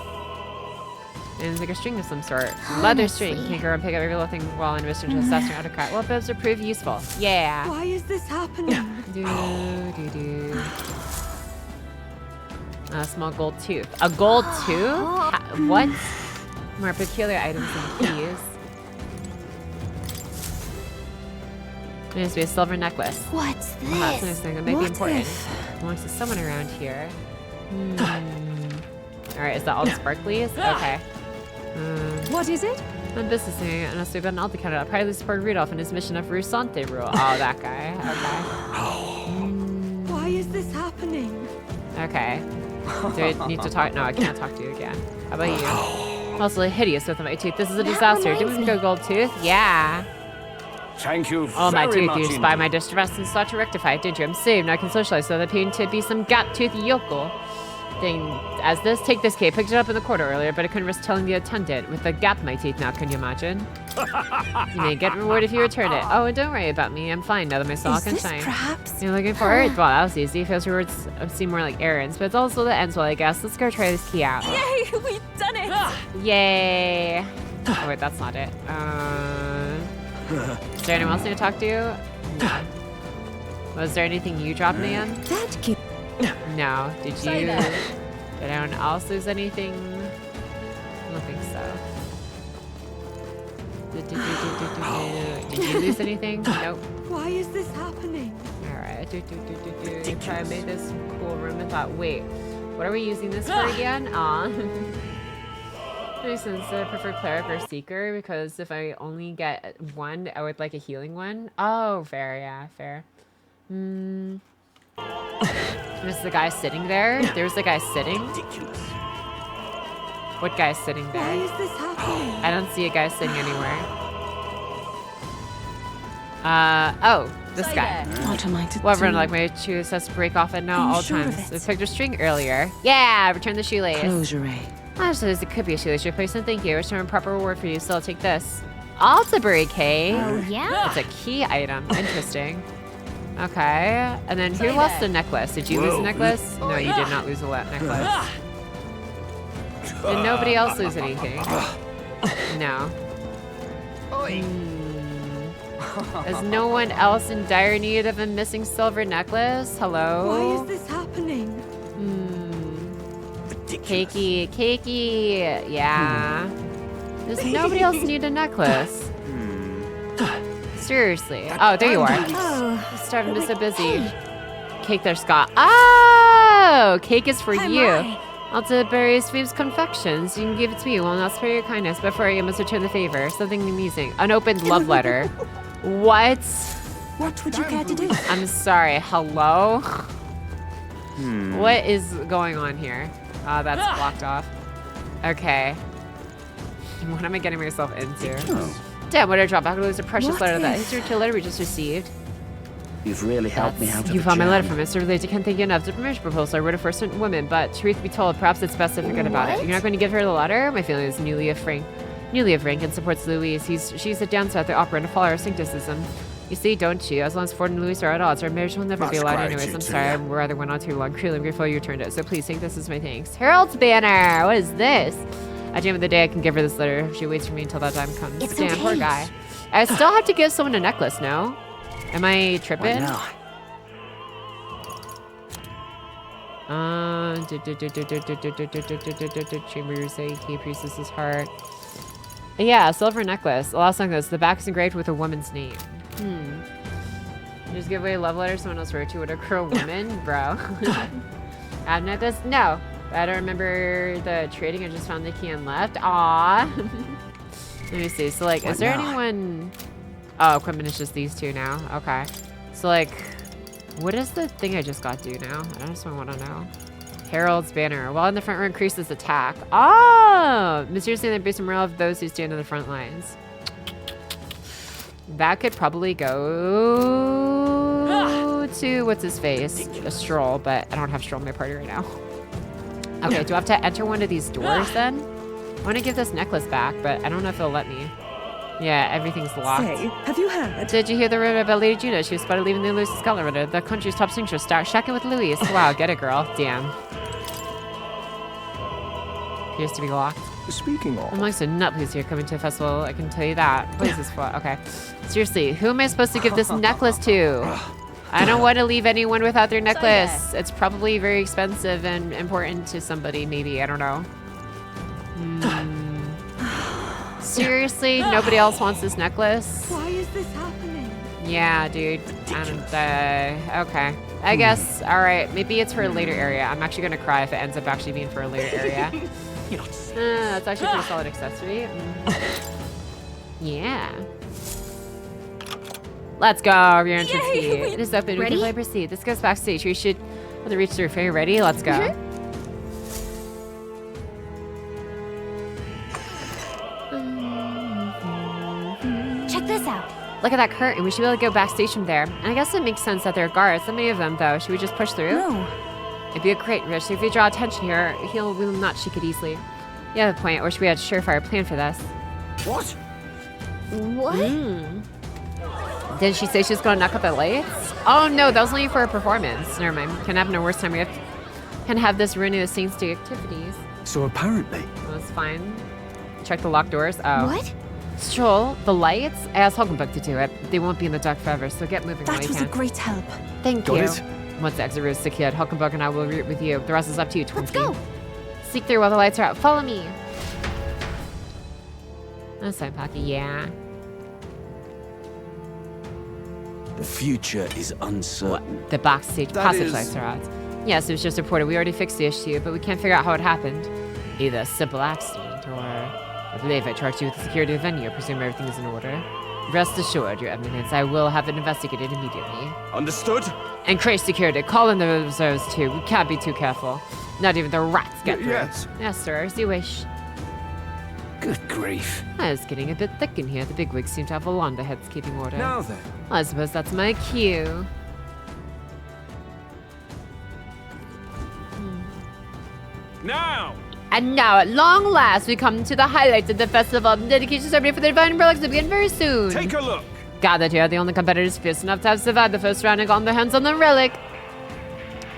And it's like a string of some sort. Leather string. You can go and pick up every little thing while in research to assess your autocrat. Well, bibs will prove useful. Yeah. Why is this happening? A small gold tooth. A gold tooth? What? More peculiar items than keys. There needs to be a silver necklace. What's this? That's the next thing that might be What important. if- Belongs to someone around here. Alright, is that all the sparklies? Okay. What is it? I'm business thing, and I've got an altar candidate. I'll probably support Rudolph in his mission of Rusante rule. Oh, that guy. Why is this happening? Okay. Do I need to talk? No, I can't talk to you again. How about you? Mostly hideous with my tooth. This is a disaster. Didn't we go gold tooth? Yeah. Thank you Oh, my very tooth. much You spy my distress and sought to rectify it, did you? I'm saved. Now I can socialize so that appearing to be some gap-tooth yokel thing as this. Take this key. Picked it up in the quarter earlier, but I couldn't risk telling the attendant with the gap in my teeth now. Can you imagine? You may get reward if you return it. Oh, and don't worry about me. I'm fine now that my soul can shine. Perhaps? You're looking for it? Well, that was easy. Feels rewards seem more like errands, but it's also the ends well, I guess. Let's go try this key out. Yay, we've done it! Yay! Oh wait, that's not it. Is there anyone else I need to talk to? No. Was there anything you dropped, man? That key. No. Did you? Did anyone else lose anything? I don't think so. Did you lose anything? Nope. Why is this happening? Alright. I made this cool room and thought, wait, what are we using this for again? Since I prefer cleric or seeker, because if I only get one, I would like a healing one. Oh, fair, yeah, fair. There's the guy sitting there. There's the guy sitting. Ridiculous. What guy's sitting there? Why is this happening? I don't see a guy sitting anywhere. Oh, this guy. What am I to Well, do? everyone, like my shoes has to break off at now Are you all sure of times. it? I picked a string earlier. Yeah, return the shoelace. Closure. Actually, it could be a shoelace replacement. Thank you. Return proper reward for you, so I'll take this. Altabury Key. Oh, yeah? It's a key item. Interesting. Okay. And then who lost a necklace? Did you lose a necklace? No, you did not lose a necklace. Did nobody else lose anything? No. Is no one else in dire need of a missing silver necklace? Hello? Why is this happening? Cakey. Yeah. Does nobody else need a necklace? Seriously. Oh, there you are. Oh, Starving is so busy. Cake there, Scott. Oh! Cake is for you. Altabury Sweeps Confections. You can give it to me. Well, not spare your kindness. Before you must return the favor. Something amusing. Unopened love letter. What? What would you care to do? I'm sorry. Hello? What is going on here? That's blocked off. Okay. What am I getting myself into? Damn, what did I drop? I could lose a precious letter that is your letter we just received. You've really helped me out of You found my letter from Mr. Related. I can't thank you enough. The permission proposal I wrote it for a certain woman, but truth be told, perhaps it's best to forget about it. You're not going to give her the letter? My feeling is newly of rank and supports Louise. She's a dancer at the opera and a follower of syncretism. You see, don't you? As long as Ford and Louise are at odds, our marriage will never be allowed anyways. I'm sorry, I rather went on too long. Truly, I'm grateful you returned it. So please take this as my thanks. Herald's banner! What is this? At the end of the day, I can give her this letter if she waits for me until that time comes. It's Damn, okay. poor guy. I still have to give someone a necklace, no? Am I tripping? Chambers, key priestess's heart. Yeah, silver necklace. The last necklace. The back is engraved with a woman's name. Just give away a love letter someone else wrote to would a girl woman, bro. Add necklace? No. I don't remember the trading. I just found the key and left. Aww. Let me see. So like, is there anyone? Oh, equipment is just these two now. Okay. So like, what does the thing I just got do now? I just want to know. Herald's banner. While in the front row increases attack. Oh! Mysteriously, they boost the morale of those who stand in the front lines. That could probably go to, what's his face? A Stroll, but I don't have Stroll in my party right now. Okay, do I have to enter one of these doors then? I want to give this necklace back, but I don't know if it'll let me. Yeah, everything's locked. Say, have you heard? Did you hear the rumor about Lady Judah? She was spotted leaving the Louis Scotland Ritter. The country's top singer start shacking with Louis. Wow, get it, girl. Damn. Appears to be locked. Speaking of... I'm like so nut pleased here coming to a festival. I can tell you that. What is this for? Okay. Seriously, who am I supposed to give this necklace to? I don't want to leave anyone without their necklace. It's probably very expensive and important to somebody, maybe. I don't know. Seriously, nobody else wants this necklace? Why is this happening? Yeah, dude. Okay. I guess, all right, maybe it's for a later area. I'm actually going to cry if it ends up actually being for a later area. That's actually a pretty solid accessory. Yeah. Let's go. Your entrance key. It is open. We can play proceed. This goes backstage. We should reach the roof. Are you ready? Let's go. Check this out. Look at that curtain. We should be able to go backstage from there. And I guess it makes sense that there are guards. So many of them, though. Should we just push through? No. It'd be a great risk. If we draw attention here, we will not shake it easily. You have a point. I wish we had a surefire plan for this. What? What? Did she say she was going to knock out the lights? Oh, no. That was only for a performance. Never mind. Can happen no worse time. We can have this ruining the Saints' Day activities. So apparently... That's fine. Check the locked doors. Oh. What? Stroll, the lights? I asked Hulkenberg to do it. They won't be in the dark forever, so get moving while That you was can. a great help. Thank Got you. it. Once the exit route is secured, Hulkenberg and I will route with you. The rest is up to you, Twinkie. Let's go. Seek through while the lights are out. Follow me. That's fine, Pocky. Yeah. The future is uncertain. The backstage That passage is- lights are out. Yes, it was just reported. We already fixed the issue, but we can't figure out how it happened. Either a simple accident or... I believe I charged you with the security of the venue. I presume everything is in order. Rest assured, Your Eminence, I will have it investigated immediately. Understood? Increase security. Call in the reserves too. We can't be too careful. Not even the rats get through. Yes. Yes, sir, as you wish. Good grief. It's getting a bit thick in here. The bigwigs seem to have a lot of heads keeping order. Now then. I suppose that's my cue. Now! And now, at long last, we come to the highlights of the festival. The dedication ceremony for the divine relics will begin very soon. Take a look. Gathered here, the only competitors fierce enough to have survived the first round and gotten their hands on the relic.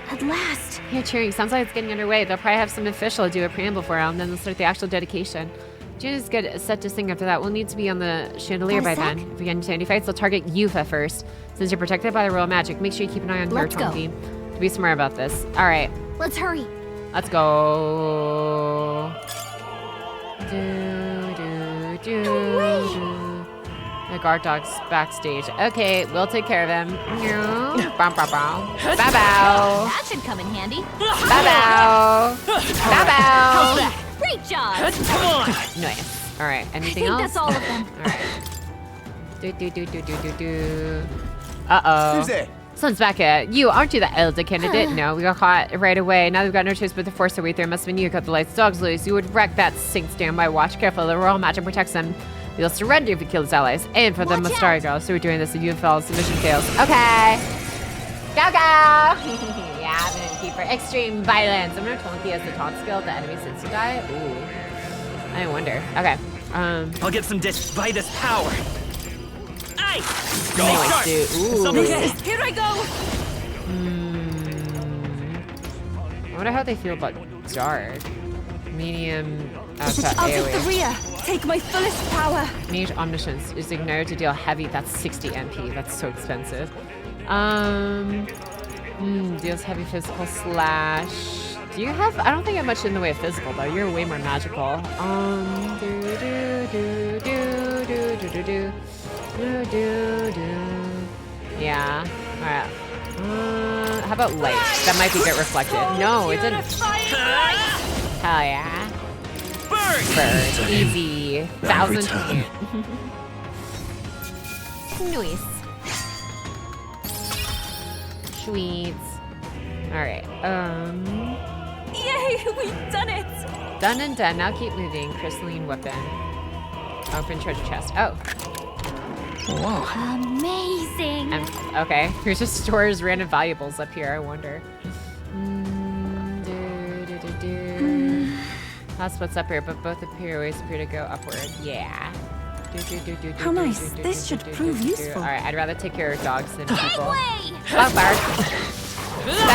At last. Here, cheering. Sounds like it's getting underway. They'll probably have some official do a preamble for it, and then they'll start the actual dedication. June is good set to sing after that. We'll need to be on the chandelier by then. If we get into any fights, they'll target Yufa first. Since you're protected by the royal magic, make sure you keep an eye on your Tonki. To be smart about this. All right. Let's hurry. Let's go. Do. The guard dog's backstage. Okay, we'll take care of him. Bow, bow, bow. Bow, bow. That should come in handy. Bow, bow. Bow, bow. Great job. Come on. Nice. All right. Anything else? That's all of them. All right. Do. Uh-oh. Who's there? Someone's back at you. Aren't you the elder candidate? No, we got caught right away. Now we've got no choice but to force our way through. Must have been you who cut the lights. Dogs loose. You would wreck that sink standby watch. Careful, the royal magic protects them. We'll surrender if we kill his allies. And for the Mustari girl. So we're doing this and you follow submission fails. Okay. Go, go. Yeah, I'm gonna keep for extreme violence. I'm gonna Tonki as the taunt skill. The enemy since you die. Ooh. I wonder. Okay. I'll get some by this power. Aye. Okay. Here I go. I wonder how they feel about dark. Medium I'll take the AoE. rear. Take my fullest power. Mage Omniscience is ignored to deal heavy. That's 60 MP. That's so expensive. Deals heavy physical slash. Do you have? I don't think I have much in the way of physical though. You're way more magical. Yeah. All right. How about light? That might be get reflected. No, it didn't. Hell yeah. Bird. Easy. 1,000. Nice. Sweet. Alright. Yay, we've done it. Done and done. Now keep moving. Crystalline weapon. Open treasure chest. Oh. Whoa. Amazing. Okay. Here's just stores random valuables up here. I wonder. That's what's up here, but both always appear to go upward. Yeah. How nice. This should prove useful. Alright, I'd rather take care of dogs than people. Oh, bark.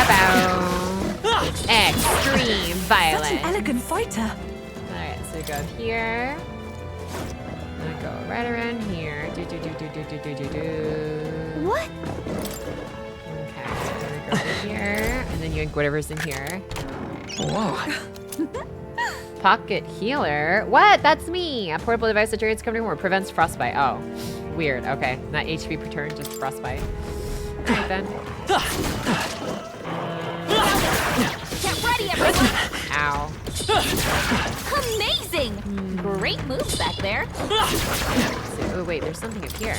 Bow. Extreme violence. Such an elegant fighter. Alright, so we go here. And I go right around here. What? Okay, so then we go over here. And then you get whatever's in here. Whoa. Pocket healer? What? That's me! A portable device that generates company more prevents frostbite. Oh, weird. Okay, not HP per turn, just frostbite. Alright then. Get ready, everyone! Ow. Amazing! Great moves back there. Oh wait, there's something up here.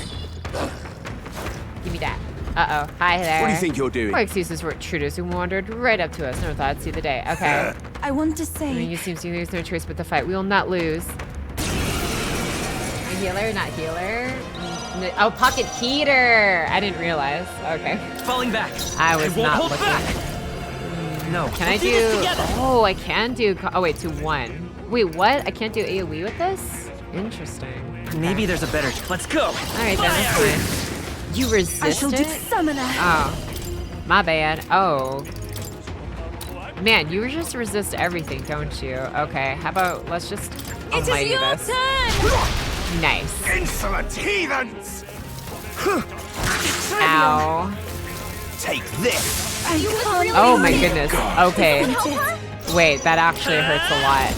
Give me that. Uh-oh. Hi there. What do you think you're doing? More excuses for intruders who wandered right up to us. Never thought I'd see the day. Okay. I want to say... I mean, you seem to lose no choice but to fight. We will not lose. A healer, not healer. Oh, pocket heater! I didn't realize. Okay. Falling back. I was won't not hold looking. Back. No. Can I do... Oh, I can do... Oh, wait, to 1. Wait, what? I can't do AoE with this? Interesting. Okay. Maybe there's a better... Let's go. All right, then. That's fine. You resist I shall it? do summoner. Oh. My bad. Oh. Man, you just resist everything, don't you? Okay, how about let's just almighty this. Turn. Nice. Insolent heathens! Ow. Take this! Oh my goodness. Okay. Wait, that actually hurts a lot.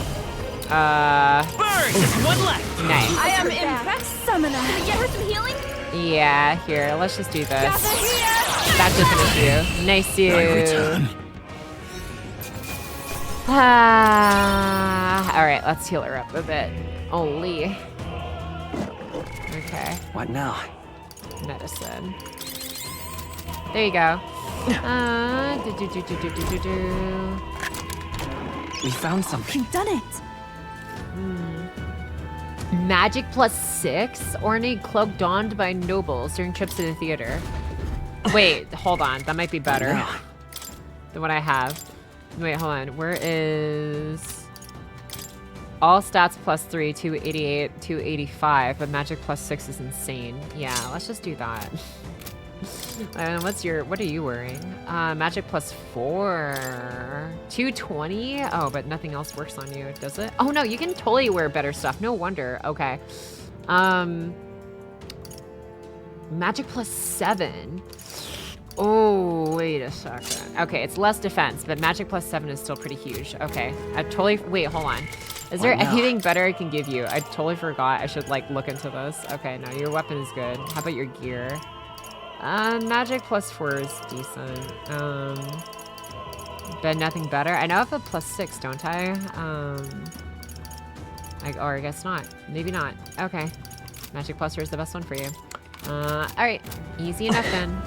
Burn! Just one left. Nice. I am impressed summoner. Can we get her some healing? Yeah, here, let's just do this. That should finish you. Nice you. Alright, let's heal her up a bit. Only. Okay. What now? Medicine. There you go. We found something. You've done it. Magic +6? Ornate cloak donned by nobles during trips to the theater. Wait, hold on. That might be better than what I have. Wait, hold on. Where is... all stats +3, 288, 285, but magic +6 is insane. Yeah, let's just do that. What are you wearing? Magic +4, 220. Oh, but nothing else works on you, does it? Oh no, you can totally wear better stuff. No wonder. Okay. Magic +7. Oh, wait a second. Okay, it's less defense, but magic +7 is still pretty huge. Okay, wait, hold on. Is there anything better I can give you? I totally forgot. I should like look into this. Okay, no, your weapon is good. How about your gear? Magic +4 is decent. But nothing better. I know I have a +6, don't I? Or I guess not. Maybe not. Okay. Magic +4 is the best one for you. Alright. Easy enough then.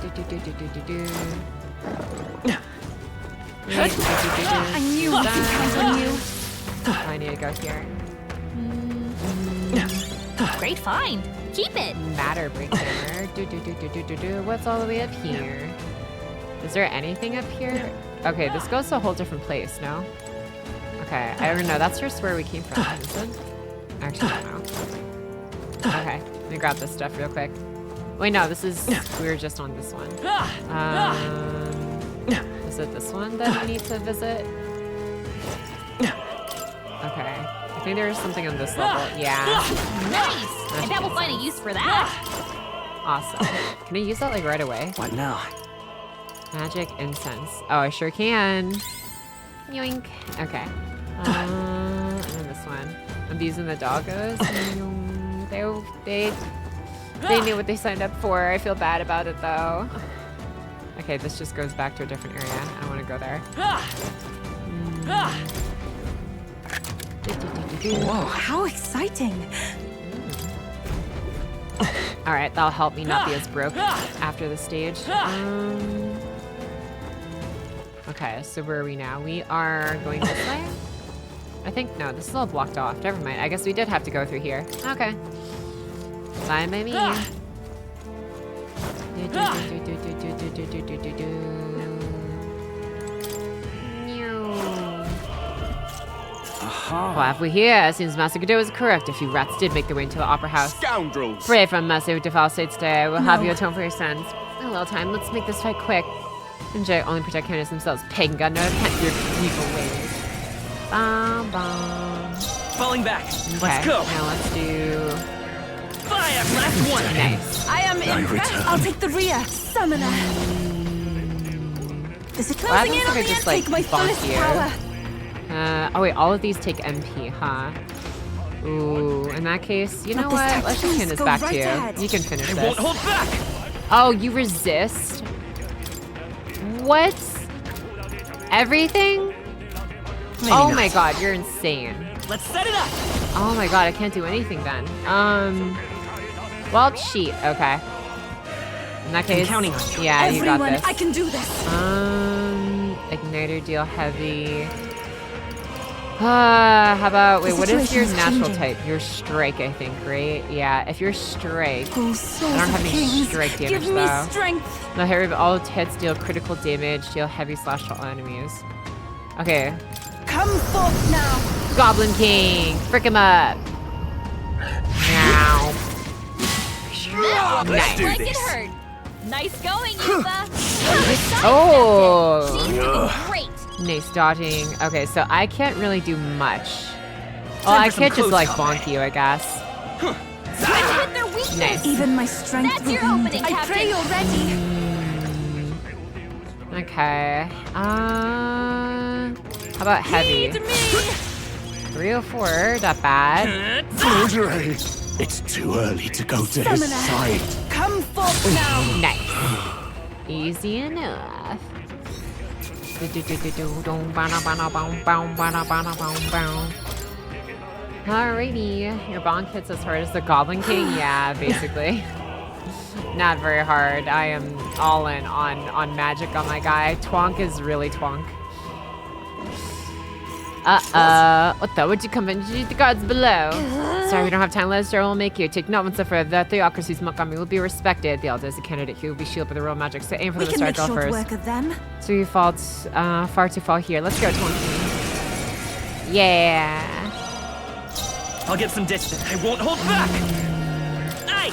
I knew I could count on you. I need to go here. Great find. Keep it. Matter breaker. What's all the way up here? Is there anything up here? Okay, this goes to a whole different place, no? Okay, I don't know. That's just where we came from, is it? Actually, I don't know. Okay, let me grab this stuff real quick. Wait, no, this is... We were just on this one. Is it this one that we need to visit? Okay. I think there's something on this level. Yeah. Nice! I bet we'll find a use for that. Awesome. Can I use that like right away? What now? Magic incense. Oh, I sure can. Yoink. Okay. And then this one. I'm using the doggos. They knew what they signed up for. I feel bad about it though. Okay, this just goes back to a different area. I don't want to go there. Whoa, how exciting! All right, that'll help me not be as broke after the stage. Okay, so where are we now? We are going this way? I think, no, this is all blocked off. Never mind. I guess we did have to go through here. Okay. Fine by me. Well, have we here? Seems Master Godot is correct. A few rats did make their way into the Opera House. Scoundrels! Pray from Master who defile states today. We'll have you atone for your sins. A little time. Let's make this fight quick. Ninja only protect candidates themselves. Pagan God, no, can't your evil ways. Bom, bom. Falling back. Okay, Let's go. now let's do... Fire! Last one! Nice. I am in front. I'll take the rear. Summoner. Is it closing in on me? Just, Take my fullest power. Oh wait, all of these take MP, huh? Ooh, in that case, you know what? Let's just hand this back to you. You can finish this. Won't hold back. Oh, you resist? What? Everything? Oh my god, you're insane. Let's set it up. Oh my god, I can't do anything then. Well, cheat. Okay. In that case, counting on you. Yeah, you got this. I can do this. Igniter, deal heavy. How about, wait, what is your natural type? Your strike, I think, right? Yeah, if you're strike, I don't have any strike damage Give me strength. No, heavy, all hits deal critical damage, deal heavy slash to all enemies. Okay. Come forth now. Goblin King, frick him up. Meow. Let's do Like this. it hurt. Nice going, Yuba. Oh. Great. Nice dodging. Okay, so I can't really do much. Well, I can't just like bonk you, I guess. Hit their weakness. Nice. Even my strength. That's your opening, I Captain. pray you're ready. Okay. How about heavy? 304, not bad. Audrey, it's too early to go to his side. Come forth now. Nice. Easy enough. Alrighty, your bonk hits as hard as the Goblin King? Yeah, basically. Not very hard. I am all in on magic on my guy. Twonk is really twonk. What the? Would you come and shoot the guards below? Sorry, we don't have time. Let will make you. Take no one suffer. The theocracy's Montgomery will be respected. The elder is a candidate who will be shielded by the royal magic, so aim for the start draw first. Work of them. So you fall far too far here. Let's go, Twonky. Yeah. I'll get some distance. I won't hold back. Aye!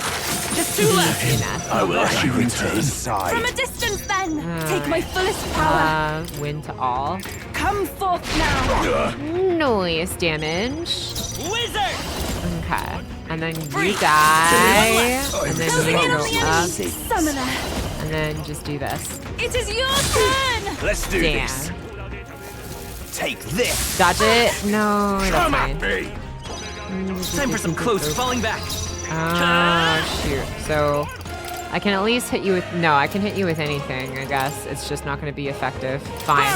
Just two left. I will actually return. From a distance, then! Take my fullest power! Win to all. Come forth now! Noise damage. Wizard! Okay. And then you die. And then you go up. Summoner! And then just do this. It is your turn! Let's do Damn. this. Take this. Dodge it? No, that's Come fine. at me. Time for some close falling back. Oh, shoot. So, I can at least hit you with... No, I can hit you with anything, I guess. It's just not going to be effective. Fine.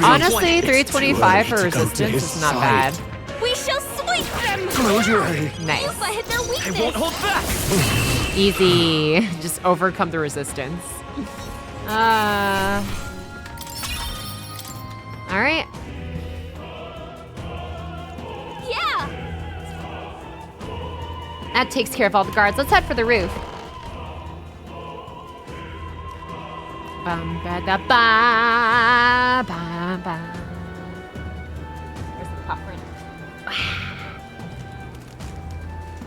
Honestly, 325 for resistance is not bad. We shall sweep them! Close your eyes. Nice. Use my hit their I weakness! won't hold back. Easy. Just overcome the resistance. Alright. Yeah! That takes care of all the guards. Let's head for the roof. Bum, ba, da, ba, ba, ba. Where's the popcorn?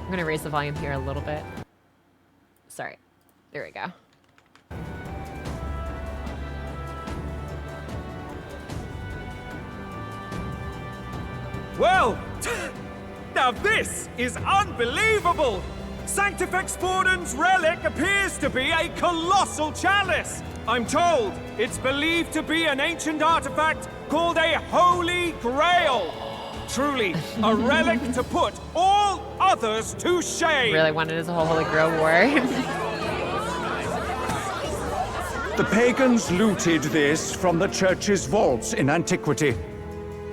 I'm gonna raise the volume here a little bit. Sorry. There we go. Well, now this is unbelievable! Sanctifex Forden's relic appears to be a colossal chalice. I'm told it's believed to be an ancient artifact called a Holy Grail. Truly, a relic to put all others to shame. Really wanted as a whole Holy Grail war. The pagans looted this from the church's vaults in antiquity.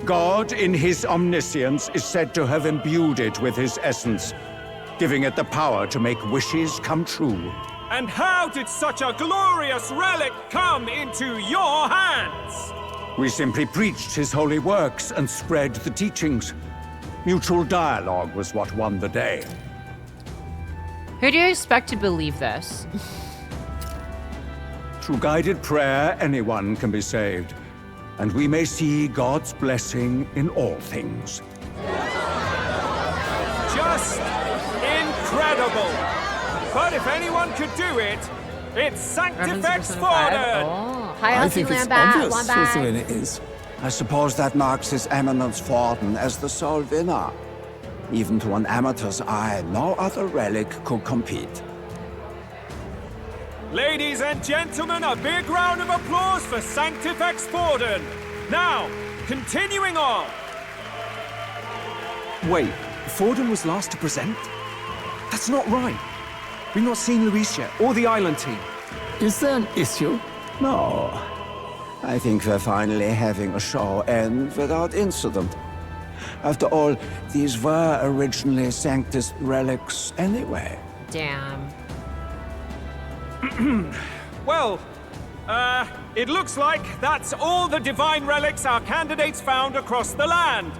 God, in his omniscience, is said to have imbued it with his essence, giving it the power to make wishes come true. And how did such a glorious relic come into your hands? We simply preached his holy works and spread the teachings. Mutual dialogue was what won the day. Who do you expect to believe this? Through guided prayer, anyone can be saved. And we may see God's blessing in all things. Just incredible! But if anyone could do it, it's Sanctifex Forden! Oh, hi, I think it's obvious whose win it is. I suppose that marks His Eminence Forden as the sole winner. Even to an amateur's eye, no other relic could compete. Ladies and gentlemen, a big round of applause for Sanctifex Forden. Now, continuing on. Wait, Forden was last to present? That's not right. We've not seen Luis yet, or the island team. Is there an issue? No. I think we're finally having a show end without incident. After all, these were originally Sanctus relics anyway. Damn. Well, it looks like that's all the divine relics our candidates found across the land.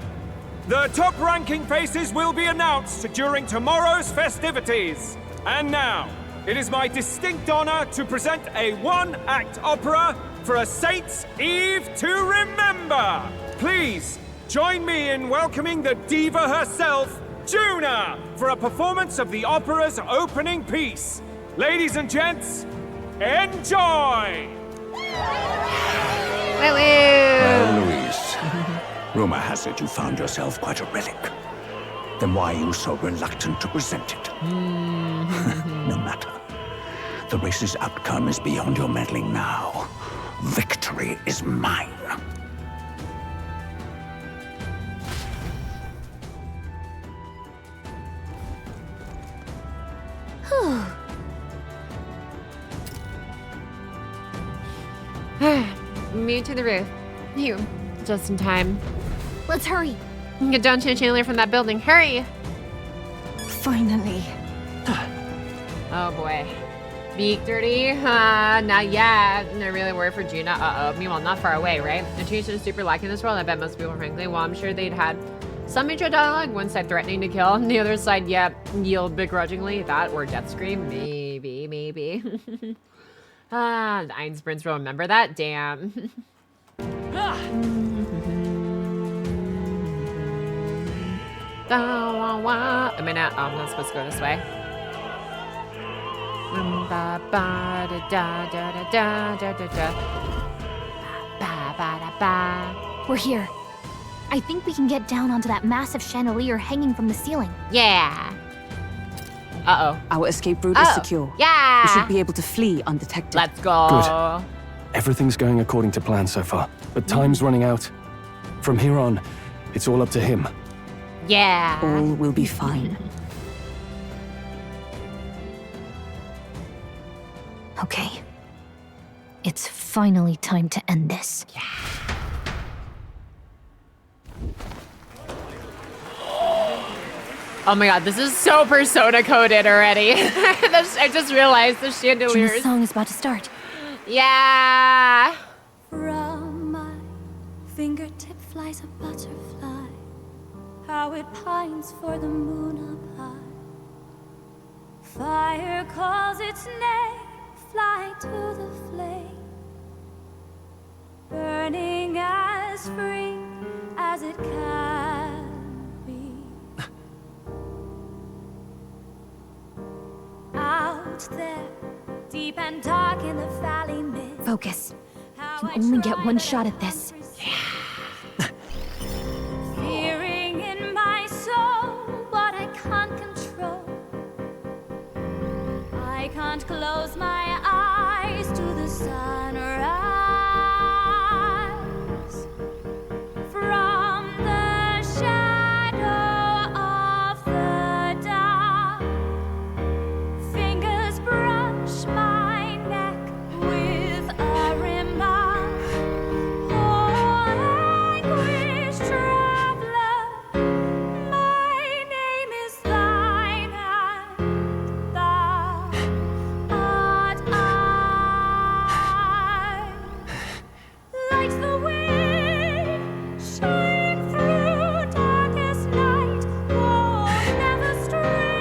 The top-ranking faces will be announced during tomorrow's festivities. And now, it is my distinct honor to present a one-act opera for a Saints' Eve to remember. Please, join me in welcoming the diva herself, Juna, for a performance of the opera's opening piece. Ladies and gents, enjoy! Well, Luis, rumor has it you found yourself quite a relic. Then why are you so reluctant to present it? No matter. The race's outcome is beyond your meddling now. Victory is mine. Me to the roof. You, just in time. Let's hurry. Get down to the chandelier from that building. Hurry! Finally. Oh boy. Victory? Not yet. I really worry for Juna. Meanwhile, not far away, right? Intuition is super lacking in this world. I bet most people, frankly, well, I'm sure they'd had some intro dialogue. One side threatening to kill, the other side, yield begrudgingly. That or death scream. Maybe. The Einsprints will remember that. Damn. Am I not? Oh, I'm not supposed to go this way. We're here. I think we can get down onto that massive chandelier hanging from the ceiling. Yeah. Uh-oh. Our escape route is secure. Yeah. We should be able to flee undetected. Let's go. Good. Everything's going according to plan so far, but time's running out. From here on, it's all up to him. Yeah. All will be fine. Okay. It's finally time to end this. Yeah. Oh my god, this is so Persona coded already. I just realized the chandeliers. The song is about to start. Yeah. From my fingertip flies a butterfly, how it pines for the moon up high. Fire calls its name, fly to the flame, burning as free as it can be. Out there, deep and dark in the valley mid. Focus. You can only get one shot at this. Fearing in my soul what I can't control. I can't close my eyes to the sunrise. From the shadow of the dark, fingers brush my neck with a remark. Oh, anguish traveler, my name is thine, and thou art I. Like the wind, shine through darkest night. Oh, never stray.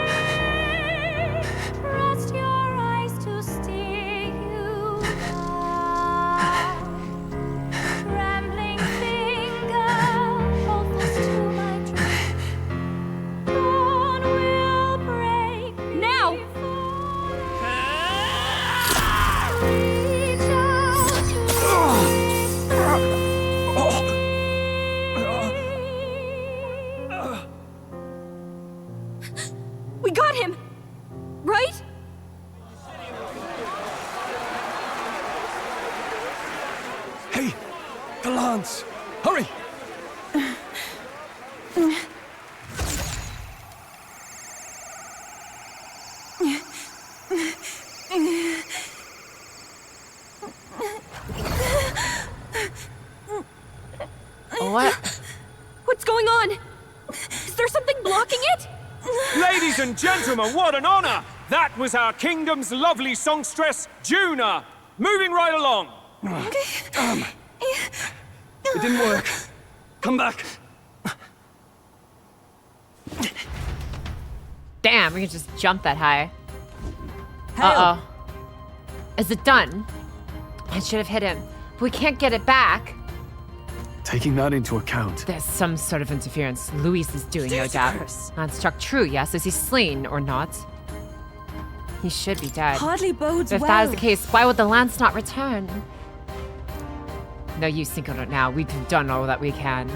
Trust your eyes to steer you right. Trembling finger, hold fast to my dream. Dawn will break now. Reach out We got him! Right? Hey! The lance! Hurry! What? What's going on? Is there something blocking it? Ladies and gentlemen, what an honor! That was our kingdom's lovely songstress, Juna. Moving right along. It didn't work. Come back. Damn, we can just jump that high. Uh-oh. Is it done? I should have hit him. But we can't get it back. Taking that into account. There's some sort of interference Luis is doing, no doubt. Not struck true, yes. Is he slain or not? He should be dead. Hardly bodes If well. that is the case, why would the lance not return? No use thinking on it now. We've done all that we can.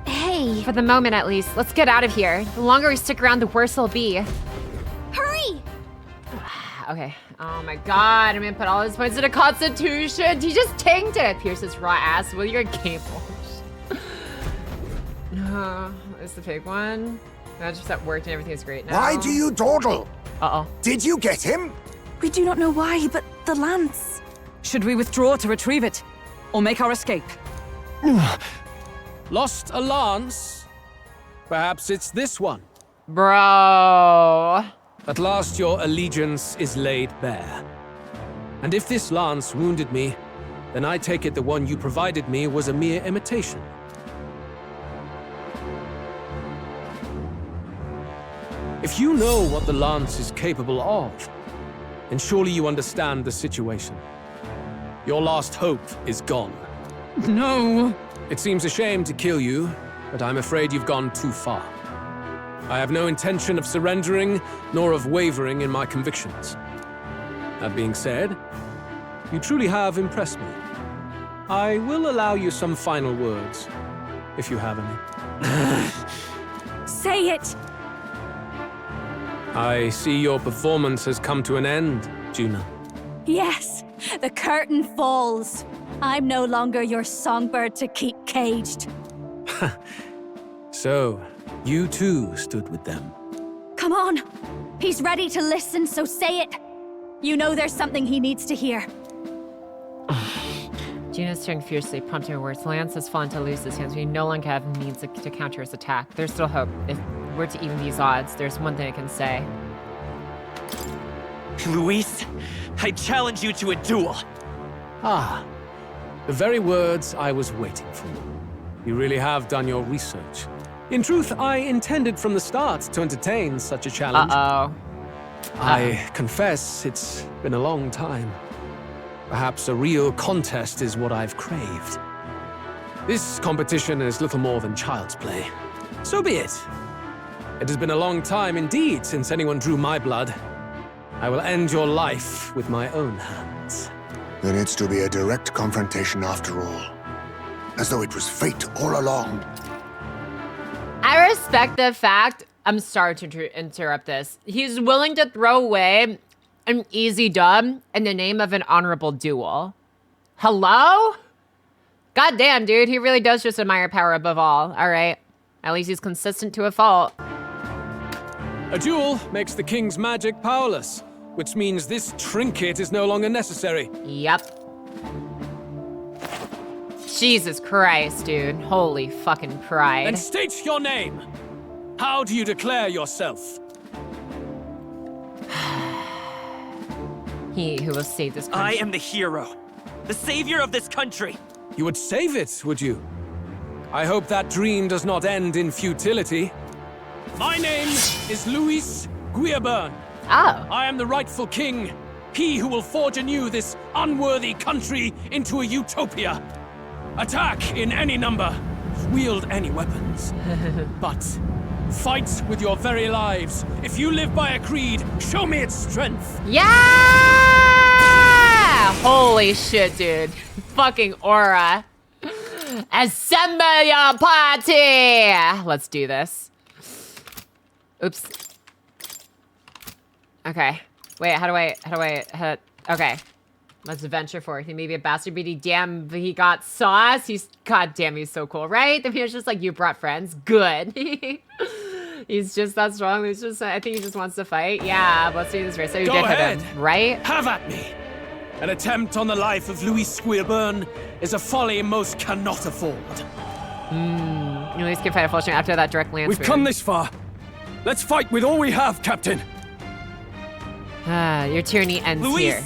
Hey! For the moment, at least. Let's get out of here. The longer we stick around, the worse it'll be. Hurry! Okay. Oh my god, I'm gonna put all his points into Constitution. He just tanked it. Pierce his raw ass with your cables. Is the pig one? No, just that worked and everything's great now. Why do you dawdle? Uh-oh. Did you get him? We do not know why, but the lance. Should we withdraw to retrieve it? Or make our escape? Lost a lance? Perhaps it's this one. Bro. At last your allegiance is laid bare. And if this lance wounded me, then I take it the one you provided me was a mere imitation. If you know what the lance is capable of, then surely you understand the situation. Your last hope is gone. No. It seems a shame to kill you, but I'm afraid you've gone too far. I have no intention of surrendering, nor of wavering in my convictions. That being said, you truly have impressed me. I will allow you some final words, if you have any. Say it! I see your performance has come to an end, Juna. Yes, the curtain falls. I'm no longer your songbird to keep caged. So, you too stood with them. Come on! He's ready to listen, so say it! You know there's something he needs to hear. Juno's staring fiercely, prompting her words. Lance has fallen to Luce's hands. We no longer have means to counter his attack. There's still hope. If we're to even these odds, there's one thing I can say. Luis, I challenge you to a duel. Ah, the very words I was waiting for. You really have done your research. In truth, I intended from the start to entertain such a challenge. I confess it's been a long time. Perhaps a real contest is what I've craved. This competition is little more than child's play. So be it. It has been a long time indeed since anyone drew my blood. I will end your life with my own hands. Then it's to be a direct confrontation after all. As though it was fate all along. I respect the fact, I'm sorry to interrupt this, he's willing to throw away an easy dub in the name of an honorable duel. Hello? Goddamn, dude, he really does just admire power above all. All right, at least he's consistent to a fault. A duel makes the king's magic powerless, which means this trinket is no longer necessary. Yep. Jesus Christ, dude. Holy fucking pride. And state your name. How do you declare yourself? He who will save this country. I am the hero. The savior of this country. You would save it, would you? I hope that dream does not end in futility. My name is Luis Guillaburn. Oh. I am the rightful king. He who will forge anew this unworthy country into a utopia. Attack in any number. Wield any weapons. But fight with your very lives. If you live by a creed, show me its strength. Yeah! Holy shit, dude. Fucking aura. Assemble your party! Let's do this. Oops. Okay. Wait, how do I, okay. Let's venture forth. He may be a bastard, but he got sauce. God damn, he's so cool, right? The was just like, you brought friends. Good. He's just that strong. He's just, I think he just wants to fight. Yeah, let's do this race. So you did hit him, right? Have at me. An attempt on the life of Luis Guillaburn is a folly most cannot afford. Luis can fight a full strength after that direct lance. We've come this far. Let's fight with all we have, Captain. Your tyranny ends Luis, here.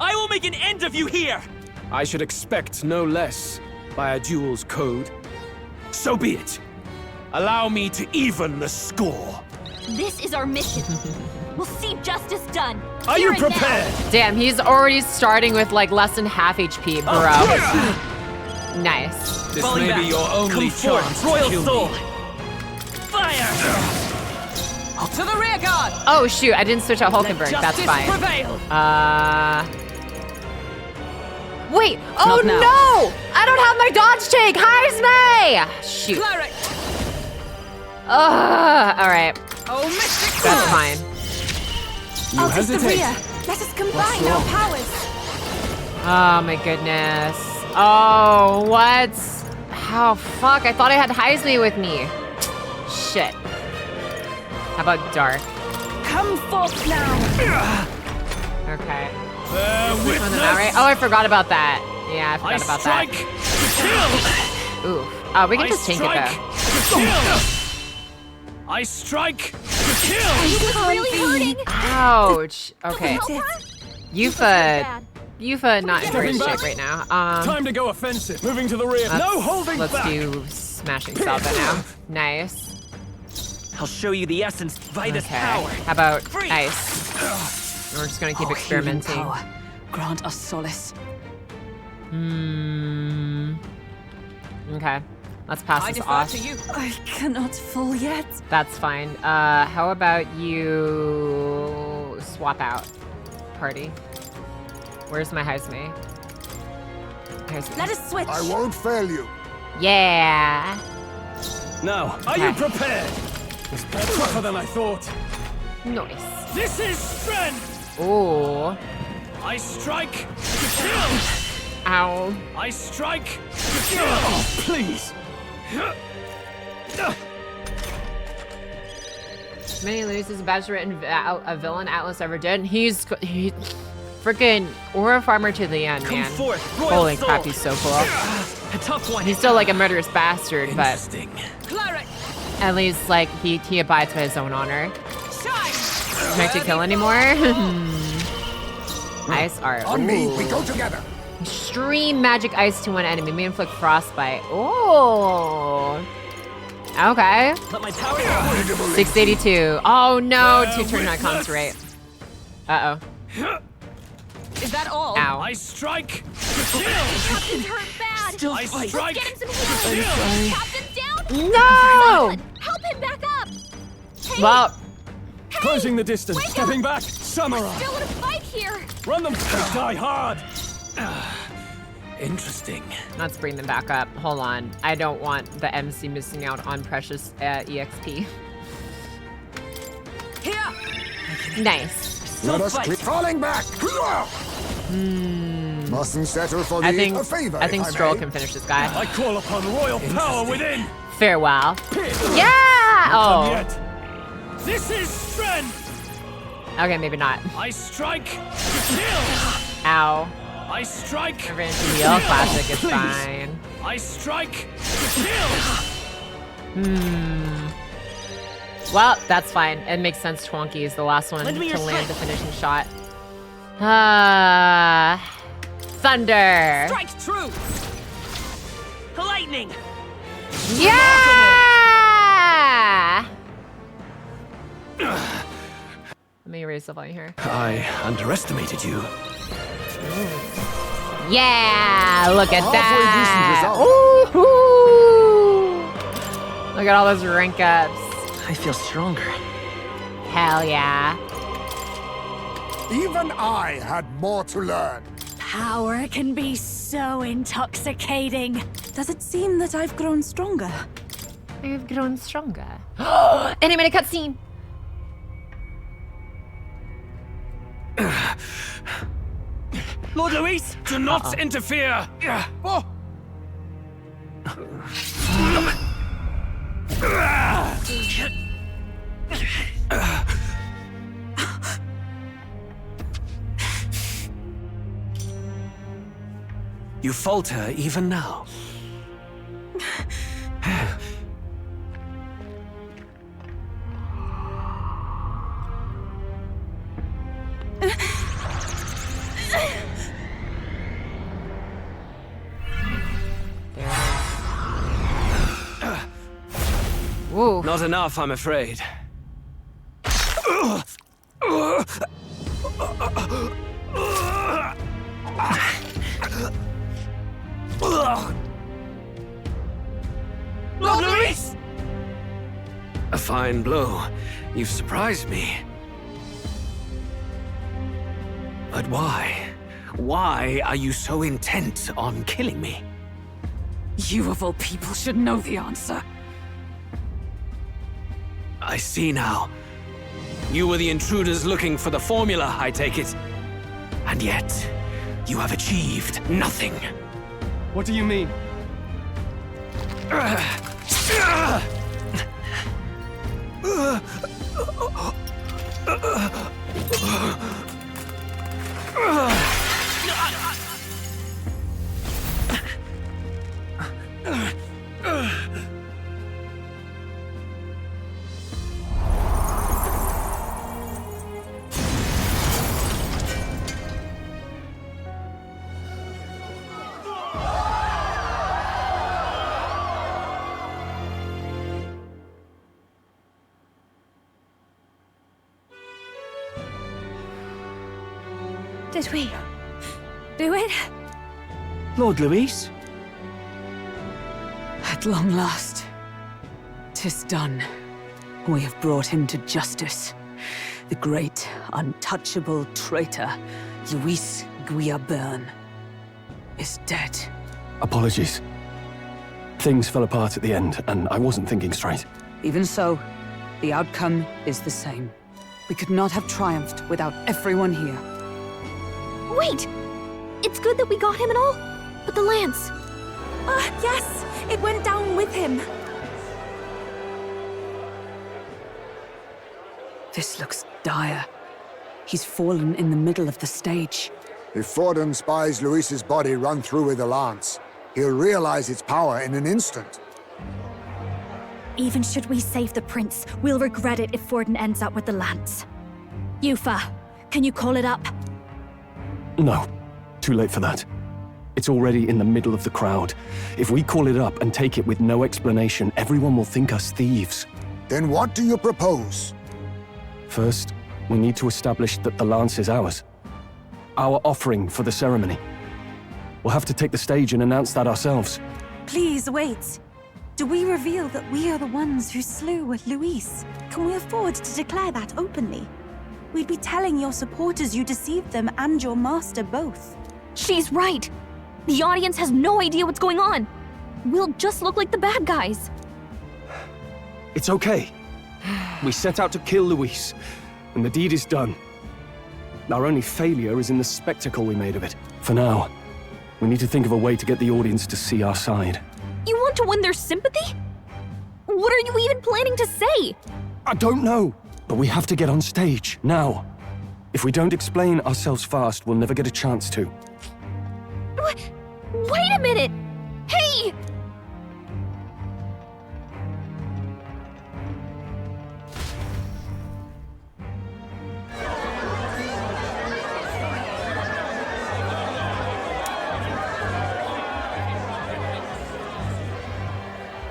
I will make an end of you here! I should expect no less by a duel's code. So be it. Allow me to even the score. This is our mission. We'll see justice done. Are you prepared? Damn, he's already starting with like less than half HP, bro. Nice. This may be your only chance Royal to kill Soul. me. Fire! To the rear guard! Oh shoot, I didn't switch out Hulkenberg. That's fine. Prevail. Wait, oh Not now. no! I don't have my dodge take! Heisme! Shoot. Cleric. Alright. Oh, mystic That's fine. You hesitate. Let us combine our powers. Oh my goodness. Oh, what? Oh, fuck. I thought I had Heisme with me. Shit. How about Dark? Come forth now. Okay. Right? Oh, I forgot about that. Yeah, I forgot about that. Ooh. We can just tank it though. I strike to kill. It was really hurting. Ouch. Okay. Yufa not in great shape right now. Time to go offensive. Moving to the rear. No holding let's back. Let's do smashing salvo now. Nice. I'll show you the essence by this power. How about ice? We're just gonna keep experimenting. Power. Grant us solace. Okay. Let's pass this off. I cannot fall yet. That's fine. How about you swap out, party? Where's my housemaid? Let us switch. I won't fail you. Yeah. Now, are you prepared? It's tougher than I thought. Nice. This is strength. Ooh. I strike to kill. Ow. I strike to kill. Oh, please. Many loses the best written a villain Atlas ever did. He's freaking Aura Farmer to the end, man. Forth, Holy soul. crap, he's so cool. A tough one. He's still like a murderous bastard, but Cleric. at least like he abides by his own honor. Can't you kill anymore? Ice art. On me, we go together. Extreme magic ice to one enemy. May inflict frostbite. Oh. Okay. Let my power 682. Oh no, 2 turn icons right. Uh-oh. Is that all? Ow. I strike to kill. Captain's hurt bad. Still I Let's strike. get him some healing. Captain's down. No! Help him back up. Hey, Well, Closing the distance. Stepping back. Samurai. still in a fight here. Run them. Die hard. Interesting. let's bring them back up. Hold on. I don't want the MC missing out on precious EXP. Here. Nice. Let us keep falling back. Mustn't settle for I the think a favor. I think if Stroll may. can finish this guy. I call upon royal power within. Farewell. Yeah! Come Oh. yet. This is strength. Okay, maybe not. I strike to kill. Ow. I strike. Revenge heal classic is fine. I strike to kill. Well, that's fine. It makes sense. Twonky is the last one Lend me to your land the strength. finishing shot. Thunder. Strike true. Lightning. Yeah! Let me erase the volume here. I underestimated you. Yeah! Look at Halfway decent that. result. Ooh-hoo! Look at all those rank ups. I feel stronger. Hell yeah. Even I had more to learn. Power can be so intoxicating. Does it seem that I've grown stronger? I've grown stronger. Animated cutscene. Lord Luis, Do not interfere. oh. You falter even now. Whoa. Not enough, I'm afraid. Lord Luis! A fine blow. You've surprised me. But why? Why are you so intent on killing me? You of all people should know the answer. I see now. You were the intruders looking for the formula, I take it. And yet, you have achieved nothing. What do you mean? Did we do it? Lord Luis? At long last, 'tis done. We have brought him to justice. The great, untouchable traitor, Luis Guillabern, is dead. Apologies. Things fell apart at the end, and I wasn't thinking straight. Even so, the outcome is the same. We could not have triumphed without everyone here. Wait! It's good that we got him and all, but the lance... Yes! It went down with him! This looks dire. He's fallen in the middle of the stage. If Forden spies Luis's body run through with a lance, he'll realize its power in an instant. Even should we save the prince, we'll regret it if Forden ends up with the lance. Yufa, can you call it up? No. Too late for that. It's already in the middle of the crowd. If we call it up and take it with no explanation, everyone will think us thieves. Then what do you propose? First, we need to establish that the lance is ours. Our offering for the ceremony. We'll have to take the stage and announce that ourselves. Please, wait. Do we reveal that we are the ones who slew Luis? Can we afford to declare that openly? We'd be telling your supporters you deceived them and your master both. She's right! The audience has no idea what's going on! We'll just look like the bad guys. It's okay. We set out to kill Luis, and the deed is done. Our only failure is in the spectacle we made of it. For now, we need to think of a way to get the audience to see our side. You want to win their sympathy? What are you even planning to say? I don't know, but we have to get on stage, now. If we don't explain ourselves fast, we'll never get a chance to. Wait a minute! Hey!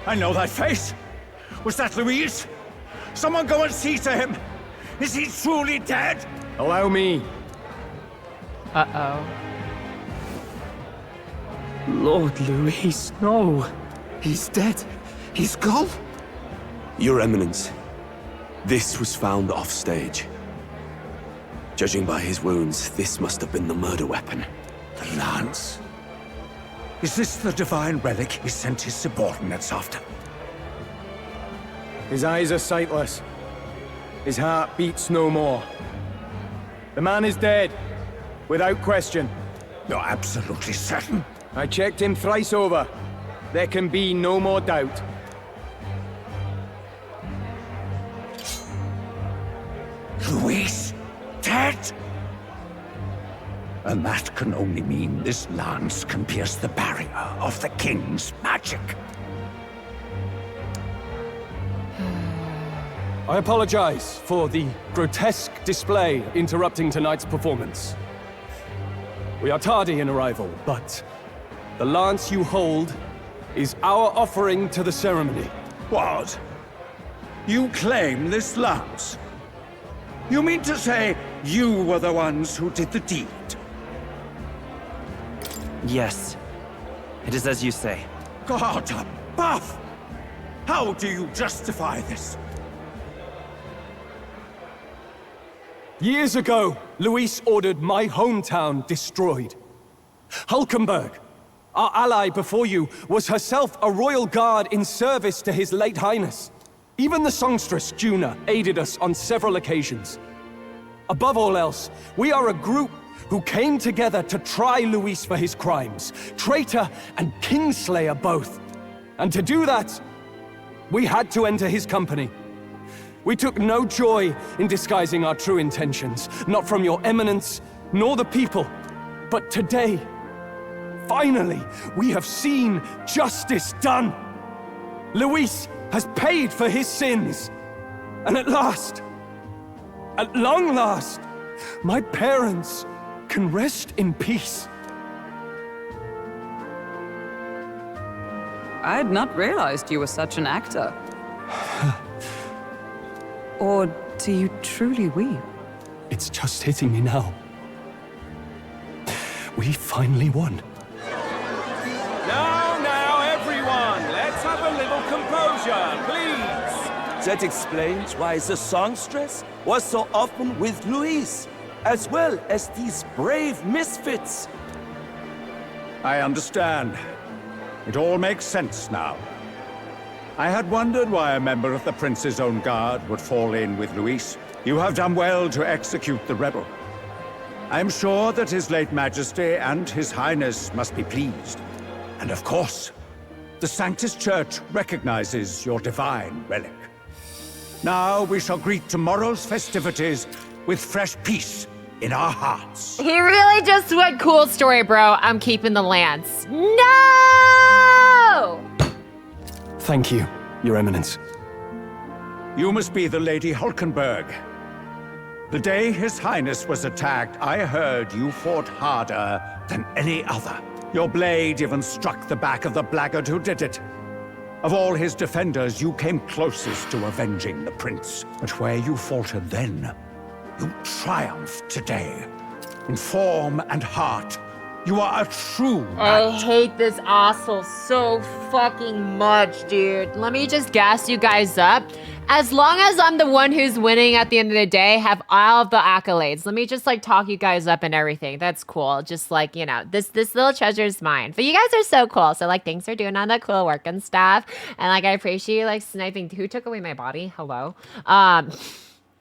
I know that face. Was that Luis? Someone go and see to him. Is he truly dead? Allow me. Uh-oh. Lord Luis, no. He's dead. He's gone. Your Eminence, this was found off-stage. Judging by his wounds, this must have been the murder weapon. The lance. Is this the divine relic he sent his subordinates after? His eyes are sightless. His heart beats no more. The man is dead, without question. You're absolutely certain? I checked him thrice over. There can be no more doubt. Luis, dead? And that can only mean this lance can pierce the barrier of the king's magic. I apologize for the grotesque display interrupting tonight's performance. We are tardy in arrival, but the lance you hold is our offering to the ceremony. What? You claim this lance? You mean to say you were the ones who did the deed? Yes. It is as you say. God above! How do you justify this? Years ago, Luis ordered my hometown destroyed. Hulkenberg, our ally before you, was herself a royal guard in service to his late highness. Even the songstress, Juna, aided us on several occasions. Above all else, we are a group who came together to try Luis for his crimes, traitor and kingslayer both. And to do that, we had to enter his company. We took no joy in disguising our true intentions, not from your eminence, nor the people. But today, finally, we have seen justice done. Luis has paid for his sins. And at last, at long last, my parents can rest in peace. I had not realized you were such an actor. Or do you truly weep? It's just hitting me now. We finally won. Now, everyone, let's have a composure, please. That explains why the songstress was so often with Luis, as well as these brave misfits. I understand. It all makes sense now. I had wondered why a member of the Prince's own guard would fall in with Luis. You have done well to execute the rebel. I am sure that His late Majesty and His Highness must be pleased. And of course, the Sanctus Church recognizes your divine relic. Now we shall greet tomorrow's festivities with fresh peace in our hearts. He really just went cool story, bro. I'm keeping the lance. No! Thank you, Your Eminence. You must be the Lady Hulkenberg. The day His Highness was attacked, I heard you fought harder than any other. Your blade even struck the back of the blackguard who did it. Of all his defenders, you came closest to avenging the prince. But where you faltered then, you triumphed today. In form and heart, you are a true I hate this asshole so fucking much, dude. Let me just gas you guys up. As long as I'm the one who's winning at the end of the day, have all of the accolades. Let me just like talk you guys up and everything. That's cool. Just like, you know, this little treasure is mine. But you guys are so cool. So like, thanks for doing all that cool work and stuff. And like, I appreciate you like sniping. Who took away my body? Hello.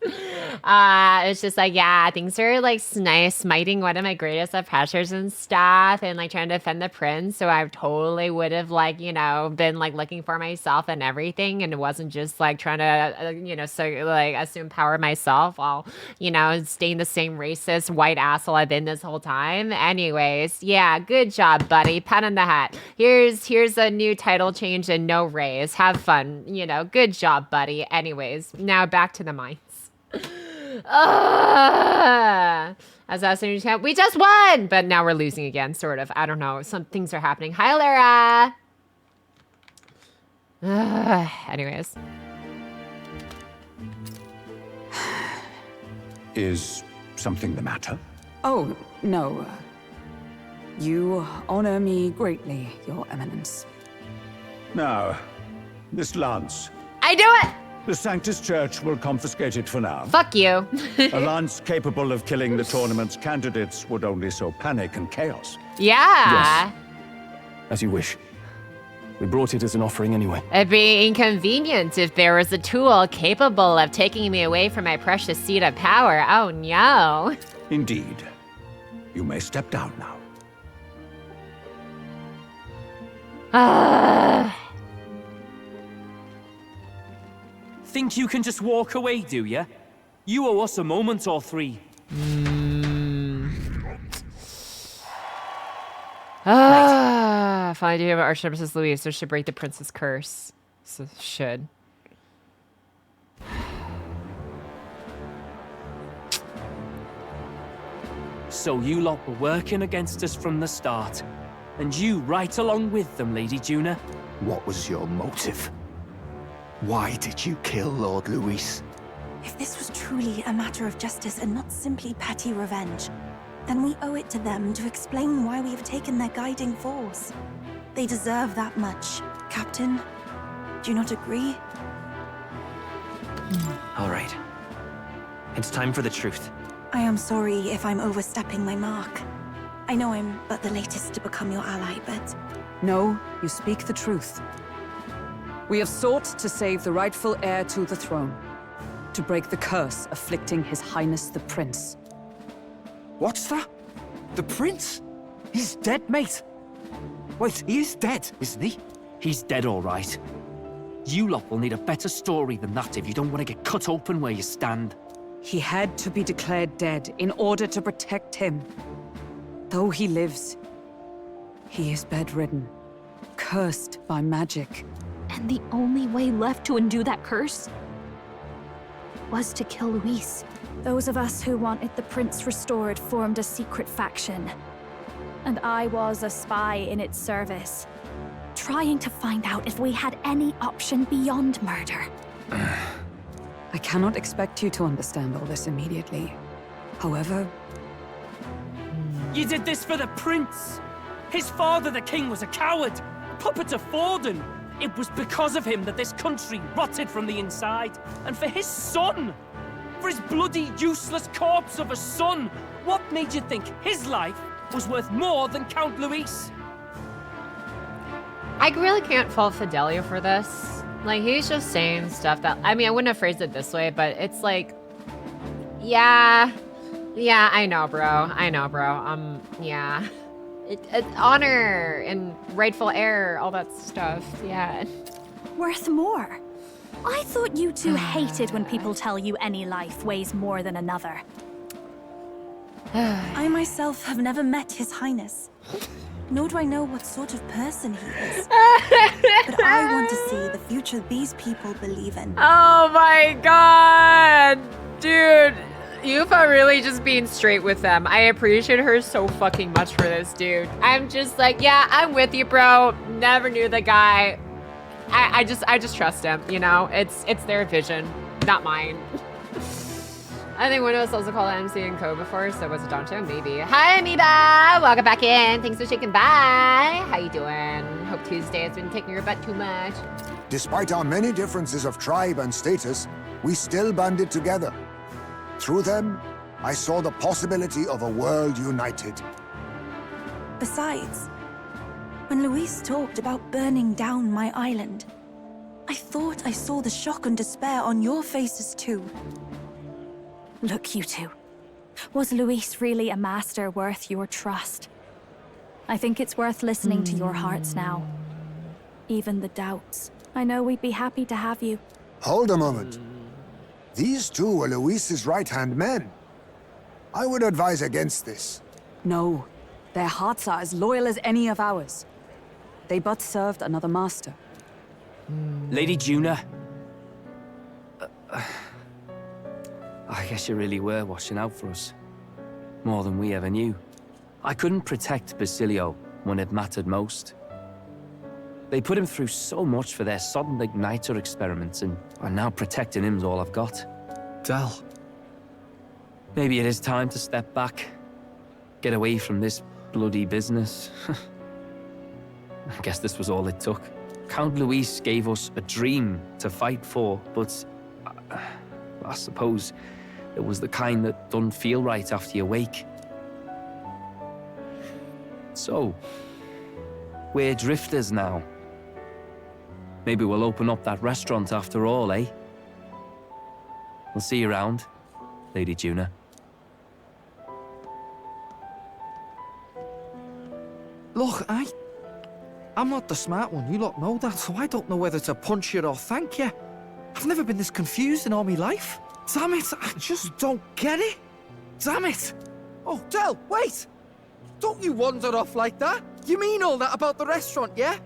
It's just like, yeah, things are like smiting one of my greatest of pressures and stuff, and like trying to defend the prince. So I totally would have like, you know, been like looking for myself and everything, and it wasn't just like trying to, you know, so like assume power myself while, you know, staying the same racist white asshole I've been this whole time. Anyways, yeah, good job, buddy. Pat on the hat. Here's a new title change and no raise. Have fun, you know. Good job, buddy. Anyways, now back to the mines. Assassination Camp. We just won, but now we're losing again, sort of. I don't know. Some things are happening. Hi, Lara. Anyways. Is something the matter? Oh, no. You honor me greatly, Your Eminence. Now, this lance. I do it! The Sanctus Church will confiscate it for now. Fuck you. A lance capable of killing the tournament's candidates would only sow panic and chaos. Yeah. Yes. As you wish. We brought it as an offering anyway. It'd be inconvenient if there was a tool capable of taking me away from my precious seat of power. Oh no. Indeed. You may step down now. Think you can just walk away, do ya? You owe us a moment or three. Finally do have Archnemesis Louise, so should break the prince's curse. So should. So you lot were working against us from the start. And you right along with them, Lady Juna. What was your motive? Why did you kill Lord Luis? If this was truly a matter of justice and not simply petty revenge, then we owe it to them to explain why we have taken their guiding force. They deserve that much. Captain, do you not agree? All right. It's time for the truth. I am sorry if I'm overstepping my mark. I know I'm but the latest to become your ally, but... No, you speak the truth. We have sought to save the rightful heir to the throne, to break the curse afflicting His Highness the Prince. What's that? The prince? He's dead, mate. Wait, he is dead, isn't he? He's dead, all right. You lot will need a better story than that if you don't want to get cut open where you stand. He had to be declared dead in order to protect him. Though he lives, he is bedridden, cursed by magic. And the only way left to undo that curse was to kill Luis. Those of us who wanted the prince restored formed a secret faction. And I was a spy in its service, trying to find out if we had any option beyond murder. I cannot expect you to understand all this immediately. However... You did this for the prince! His father, the king, was a coward! A puppet of Forden! It was because of him that this country rotted from the inside. And for his son! For his bloody, useless corpse of a son! What made you think his life was worth more than Count Luis? I really can't fault Fidelio for this. Like, he's just saying stuff that... I mean, I wouldn't have phrased it this way, but it's like... Yeah, I know, bro. Yeah. Honor and rightful heir, all that stuff, yeah. Worth more. I thought you two hated when people tell you any life weighs more than another. I myself have never met His Highness. Nor do I know what sort of person he is. But I want to see the future these people believe in. Oh my god! Dude, Yufa really just being straight with them. I appreciate her so fucking much for this, dude. I'm just like, yeah, I'm with you, bro. Never knew the guy. I just trust him, you know? It's their vision, not mine. I think one of us also called MC and Co before, so was it Doncho? Maybe. Hi, Amoeba! Welcome back in. Thanks for shaking by. How you doing? Hope Tuesday has been kicking your butt too much. Despite our many differences of tribe and status, we still banded together. Through them, I saw the possibility of a world united. Besides, when Luis talked about burning down my island, I thought I saw the shock and despair on your faces too. Look, you two. Was Luis really a master worth your trust? I think it's worth listening to your hearts now. Even the doubts. I know we'd be happy to have you. Hold a moment. These two were Luis's right-hand men. I would advise against this. No. Their hearts are as loyal as any of ours. They but served another master. Lady Juna. I guess you really were watching out for us. More than we ever knew. I couldn't protect Basilio when it mattered most. They put him through so much for their sudden igniter experiments, and now protecting him's all I've got. Del. Maybe it is time to step back. Get away from this bloody business. I guess this was all it took. Count Luis gave us a dream to fight for, but I suppose it was the kind that doesn't feel right after you wake. So, we're drifters now. Maybe we'll open up that restaurant after all, eh? We'll see you around, Lady Juna. Look, I'm not the smart one, you lot know that, so I don't know whether to punch you or thank you. I've never been this confused in all my life. Damn it, I just don't get it. Damn it. Oh, Del, wait! Don't you wander off like that? You mean all that about the restaurant, yeah?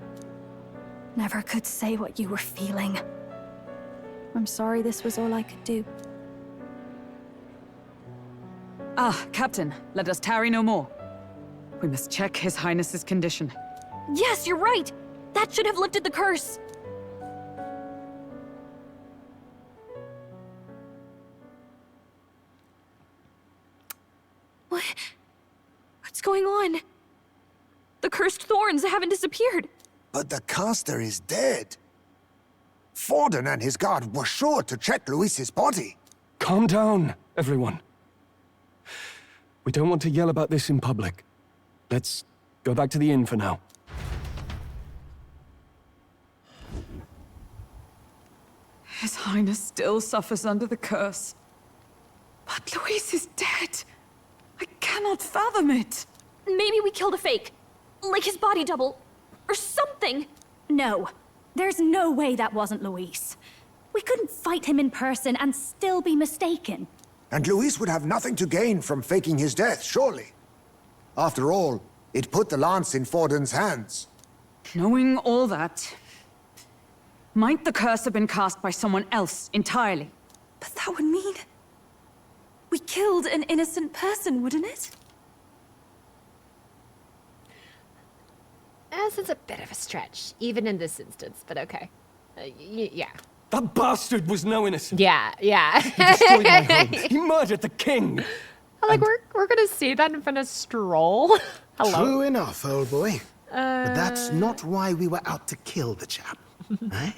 Never could say what you were feeling. I'm sorry this was all I could do. Ah, Captain, let us tarry no more. We must check His Highness's condition. Yes, you're right! That should have lifted the curse! What's going on? The cursed thorns haven't disappeared. But the caster is dead. Forden and his guard were sure to check Luis's body. Calm down, everyone. We don't want to yell about this in public. Let's go back to the inn for now. His Highness still suffers under the curse. But Luis is dead. I cannot fathom it. Maybe we killed a fake. Like his body double. Or something. No. There's no way that wasn't Luis. We couldn't fight him in person and still be mistaken. And Luis would have nothing to gain from faking his death, surely. After all, it put the lance in Forden's hands. Knowing all that, might the curse have been cast by someone else entirely? But that would mean... we killed an innocent person, wouldn't it? It's a bit of a stretch, even in this instance, but okay. Yeah. That bastard was no innocent. Yeah. He destroyed my home. He murdered the king. Like, we're gonna see that in front of Stroll. Hello. True enough, old boy. But that's not why we were out to kill the chap. Eh?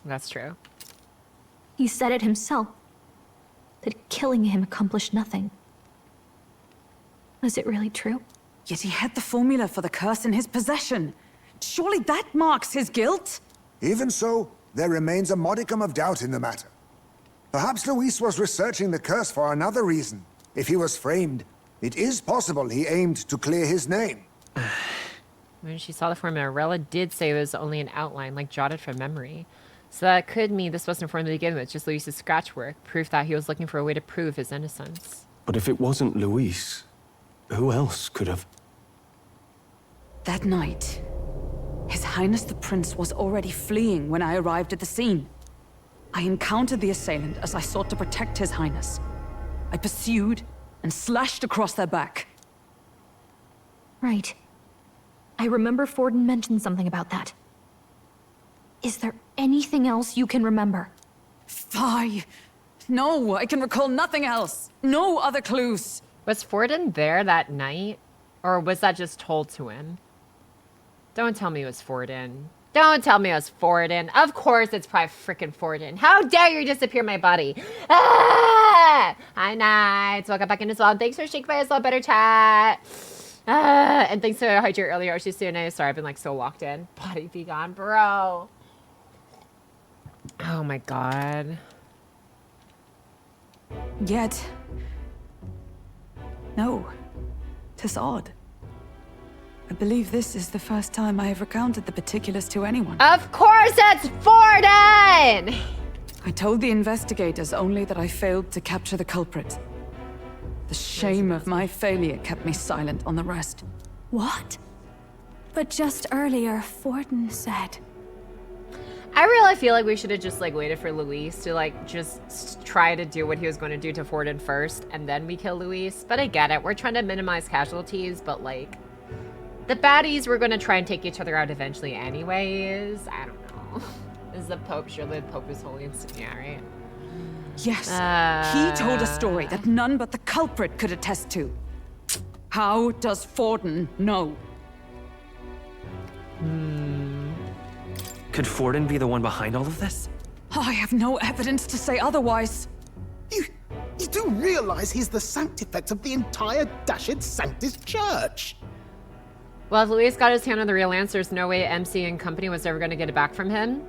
That's true. He said it himself. That killing him accomplished nothing. Was it really true? Yet he had the formula for the curse in his possession. Surely that marks his guilt? Even so, there remains a modicum of doubt in the matter. Perhaps Luis was researching the curse for another reason. If he was framed, it is possible he aimed to clear his name. When she saw the formula, Rella did say it was only an outline, like jotted from memory. So that could mean this wasn't a formula to begin with, just Luis's scratch work, proof that he was looking for a way to prove his innocence. But if it wasn't Luis, who else could have? That night, His Highness the Prince was already fleeing when I arrived at the scene. I encountered the assailant as I sought to protect His Highness. I pursued and slashed across their back. Right. I remember Forden mentioned something about that. Is there anything else you can remember? Fie! No, I can recall nothing else. No other clues. Was Forden there that night? Or was that just told to him? Don't tell me it was Forden. Don't tell me it was Forden. Of course it's probably freaking Forden. How dare you disappear my body? Ah! Hi, Nights. Welcome back in as well. And thanks for shaking by as well. Better chat. And thanks to Hydrate earlier. She's so nice. Sorry, I've been like so locked in. Body be gone, bro. Oh my god. Yet... no. 'Tis odd. I believe this is the first time I have recounted the particulars to anyone. Of course it's Forden! I told the investigators only that I failed to capture the culprit. The shame of my failure kept me silent on the rest. What? But just earlier, Forden said... I really feel like we should have just like waited for Luis to like just try to do what he was going to do to Forden first, and then we kill Luis. But I get it. We're trying to minimize casualties, but like the baddies were going to try and take each other out eventually anyways. I don't know. Is the Pope sure the Pope is holy and yeah, right? Yes. He told a story that none but the culprit could attest to. How does Forden know? Could Forden be the one behind all of this? I have no evidence to say otherwise. You do realize he's the sanctifex of the entire Dashed Sanctus Church? Well, if Luis got his hand on the real answer, there's no way MC and company was ever going to get it back from him.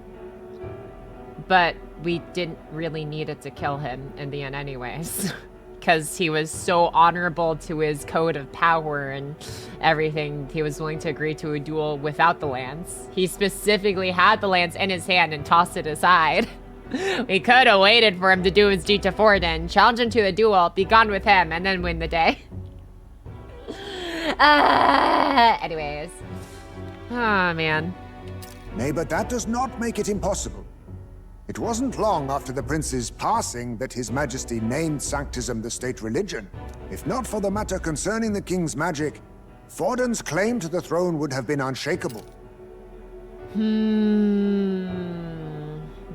But we didn't really need it to kill him in the end anyways. Because he was so honorable to his code of power and everything, he was willing to agree to a duel without the lance. He specifically had the lance in his hand and tossed it aside. We could have waited for him to do his deed to Forden, challenge him to a duel, be gone with him, and then win the day. Anyways. Oh, man. Nay, but that does not make it impossible. It wasn't long after the prince's passing that His Majesty named Sanctism the state religion. If not for the matter concerning the king's magic, Forden's claim to the throne would have been unshakable.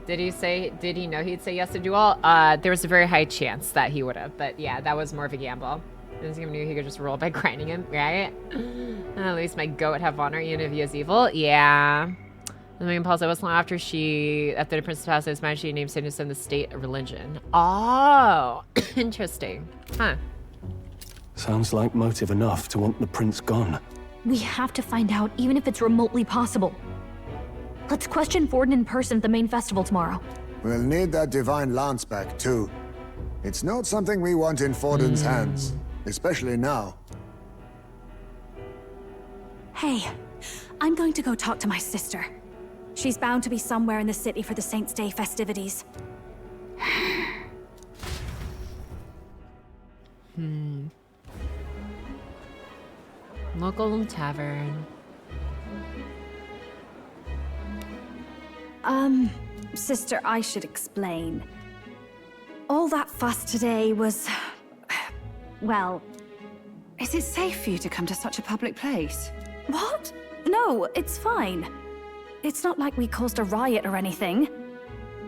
Did he know he'd say yes to duel? There was a very high chance that he would have, but yeah, that was more of a gamble. He knew he could just roll by grinding him, right? At least my goat have honor even if he is evil. Yeah. And then Paul said, what's long after the princess passed, His Majesty named Sanctism the state religion. Oh, interesting. Huh. Sounds like motive enough to want the prince gone. We have to find out, even if it's remotely possible. Let's question Forden in person at the main festival tomorrow. We'll need that divine lance back, too. It's not something we want in Forden's hands, especially now. Hey, I'm going to go talk to my sister. She's bound to be somewhere in the city for the Saints' Day festivities. Local tavern. Sister, I should explain. All that fuss today was... well... Is it safe for you to come to such a public place? What? No, it's fine. It's not like we caused a riot or anything.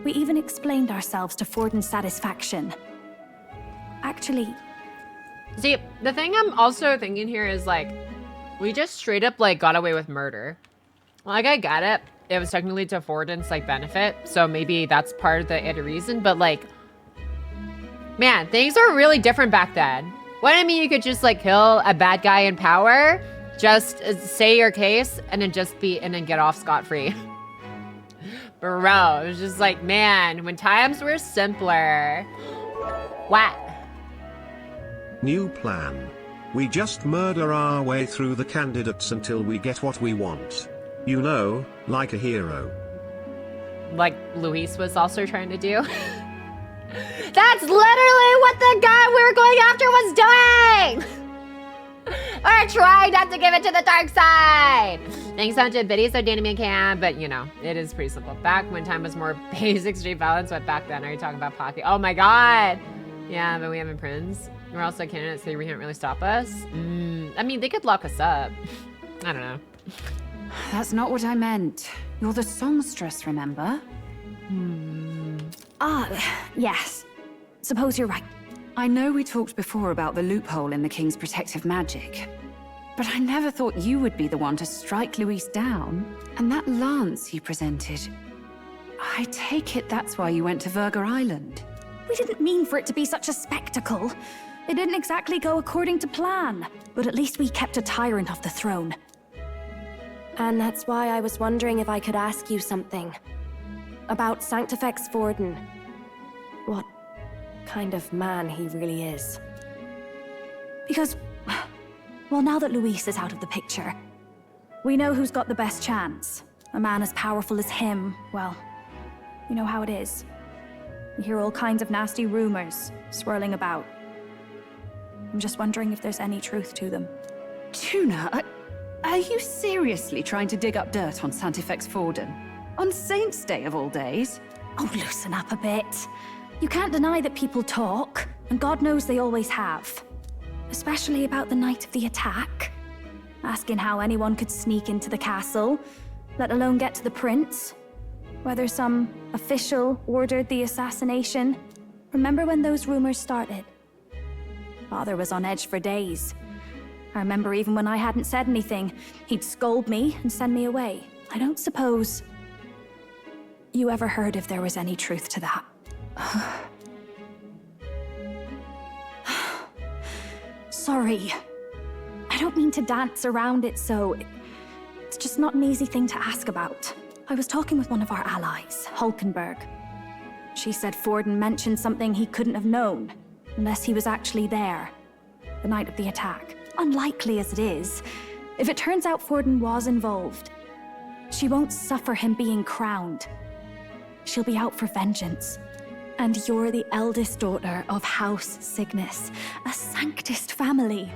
We even explained ourselves to Forden's satisfaction. Actually... See, the thing I'm also thinking here is like, we just straight up like got away with murder. Like, I get it. It was technically to Forden's, like, benefit. So maybe that's part of the reason. But, like, man, things are really different back then. What I mean, you could just, like, kill a bad guy in power, just say your case, and then get off scot-free. Bro, it was just like, man, when times were simpler. What? New plan. We just murder our way through the candidates until we get what we want. You know, like a hero. Like Luis was also trying to do. That's literally what the guy we were going after was doing! Or trying not to give it to the dark side! Thanks so much to Biddy, so Danny Man can, but you know, it is pretty simple. Back when time was more basic street violence, but back then, are you talking about Pocky? Oh my god! Yeah, but we haven't Prince. We're also candidates, so we can't really stop us. I mean, they could lock us up. I don't know. That's not what I meant. You're the songstress, remember? Yes. Suppose you're right. I know we talked before about the loophole in the King's protective magic, but I never thought you would be the one to strike Luis down. And that lance you presented, I take it that's why you went to Virga Island. We didn't mean for it to be such a spectacle. It didn't exactly go according to plan, but at least we kept a tyrant off the throne. And that's why I was wondering if I could ask you something. About Sanctifex Forden. What kind of man he really is. Because, well, now that Luis is out of the picture, we know who's got the best chance. A man as powerful as him, well, you know how it is. You hear all kinds of nasty rumors swirling about. I'm just wondering if there's any truth to them. Tuna, are you seriously trying to dig up dirt on Sanctifex Forden? On Saint's Day of all days? Oh, loosen up a bit. You can't deny that people talk, and God knows they always have. Especially about the night of the attack. Asking how anyone could sneak into the castle, let alone get to the prince. Whether some official ordered the assassination. Remember when those rumors started? Father was on edge for days. I remember even when I hadn't said anything, he'd scold me and send me away. I don't suppose you ever heard if there was any truth to that. Sorry. I don't mean to dance around it so... It's just not an easy thing to ask about. I was talking with one of our allies, Hulkenberg. She said Forden mentioned something he couldn't have known, unless he was actually there, the night of the attack. Unlikely as it is, if it turns out Forden was involved, she won't suffer him being crowned. She'll be out for vengeance. And you're the eldest daughter of House Cygnus, a Sanctist family.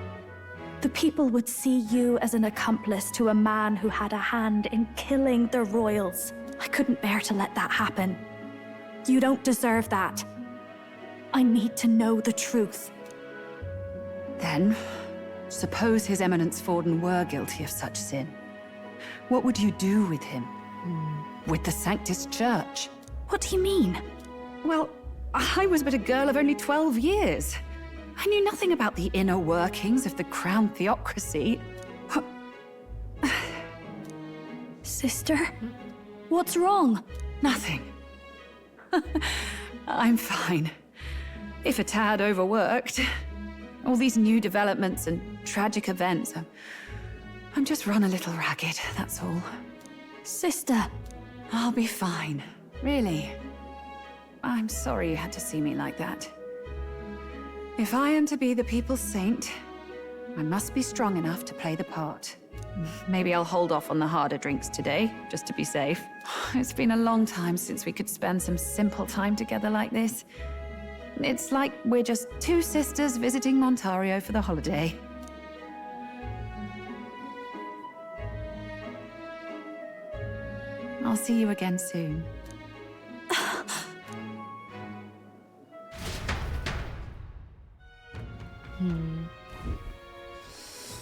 The people would see you as an accomplice to a man who had a hand in killing the royals. I couldn't bear to let that happen. You don't deserve that. I need to know the truth. Then, suppose His Eminence Forden were guilty of such sin. What would you do with him? With the Sanctist Church? What do you mean? Well, I was but a girl of only 12 years. I knew nothing about the inner workings of the crown theocracy. Sister? What's wrong? Nothing. I'm fine. If a tad overworked. All these new developments and tragic events. I'm just run a little ragged, that's all. Sister. I'll be fine. Really. I'm sorry you had to see me like that. If I am to be the people's saint, I must be strong enough to play the part. Maybe I'll hold off on the harder drinks today, just to be safe. It's been a long time since we could spend some simple time together like this. It's like we're just two sisters visiting Montario for the holiday. I'll see you again soon.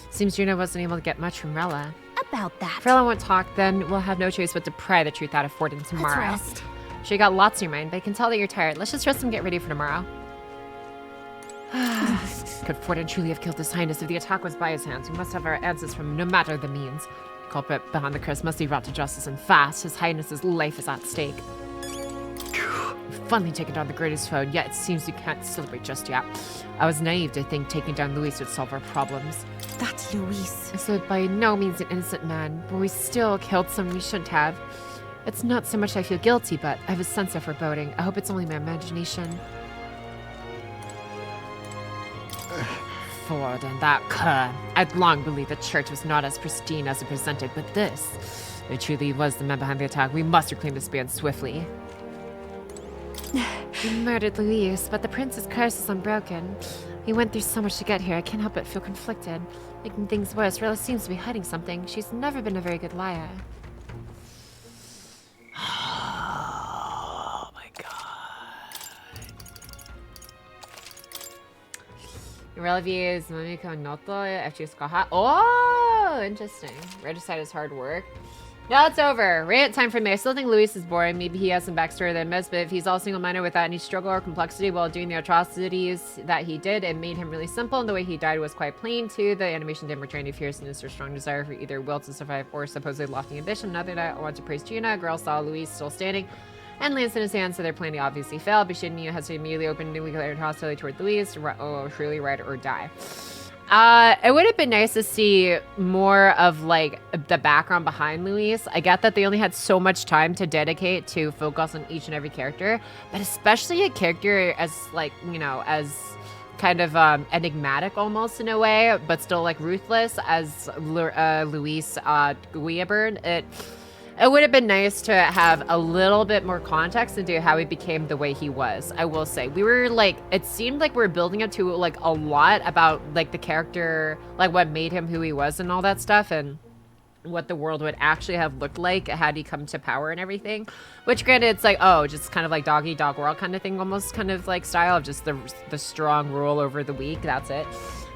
Seems Juno wasn't able to get much from Rella. About that. If Rella won't talk, then we'll have no choice but to pry the truth out of Forden tomorrow. Let's rest. Sure, you got lots in your mind, but I can tell that you're tired. Let's just rest and get ready for tomorrow. Could Forden truly have killed His Highness if the attack was by his hands? We must have our answers from him, no matter the means. culprit behind the curse must be brought to justice and fast. His Highness's life is at stake. We've finally taken down the greatest foe, and yet it seems we can't celebrate just yet. I was naive to think taking down Luis would solve our problems. That's Luis. So by no means an innocent man, but we still killed someone we shouldn't have. It's not so much I feel guilty, but I have a sense of foreboding. I hope it's only my imagination. Ford and that cur. I'd long believed the church was not as pristine as it presented, but this... It truly was the man behind the attack. We must reclaim this band swiftly. We murdered Luis, but the prince's curse is unbroken. He went through so much to get here, I can't help but feel conflicted. Making things worse, Rella seems to be hiding something. She's never been a very good liar. Oh my god. Rella views Mamiko Noto, FGS Kaha. Oh, interesting. Regicide is hard work. Now it's over. Right, time for me. I still think Luis is boring. Maybe he has some backstory that I missed, but if he's all single-minded without any struggle or complexity while doing the atrocities that he did, it made him really simple, and the way he died was quite plain, too. The animation didn't portray any fierceness or strong desire for either will to survive or supposedly lofty ambition. Another night, I want to praise Gina. A girl saw Luis still standing and lance in his hand, so their plan obviously failed, but she didn't has to immediately open newly declared hostility toward Luis. Oh, truly ride or die. It would have been nice to see more of, like, the background behind Luis. I get that they only had so much time to dedicate to focus on each and every character, but especially a character as, like, you know, as kind of enigmatic almost in a way, but still, like, ruthless as Luis Guillaburn. It would have been nice to have a little bit more context into how he became the way he was, I will say. We were, like, it seemed like we were building up to, like, a lot about, like, the character, like, what made him who he was and all that stuff, and what the world would actually have looked like had he come to power and everything. Which, granted, it's like, oh, just kind of like dog-eat-dog world kind of thing, almost kind of, like, style of just the strong rule over the weak, that's it.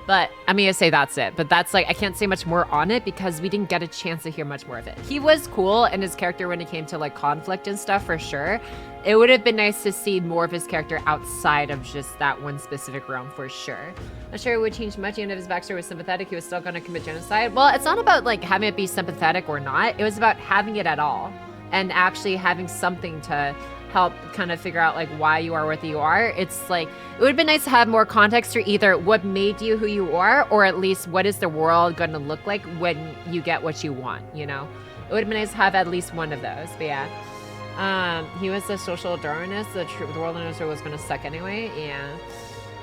But I'm gonna say that's it. But that's like, I can't say much more on it because we didn't get a chance to hear much more of it. He was cool and his character when it came to like conflict and stuff for sure. It would have been nice to see more of his character outside of just that one specific realm for sure. Not sure it would change much, even if his backstory was sympathetic, he was still gonna commit genocide. Well, it's not about like having it be sympathetic or not. It was about having it at all and actually having something to help kind of figure out like why you are what you are. It's like, it would have been nice to have more context for either what made you who you are, or at least what is the world going to look like when you get what you want, you know? It would have been nice to have at least one of those, but yeah. He was a social Darwinist. The world industry was going to suck anyway.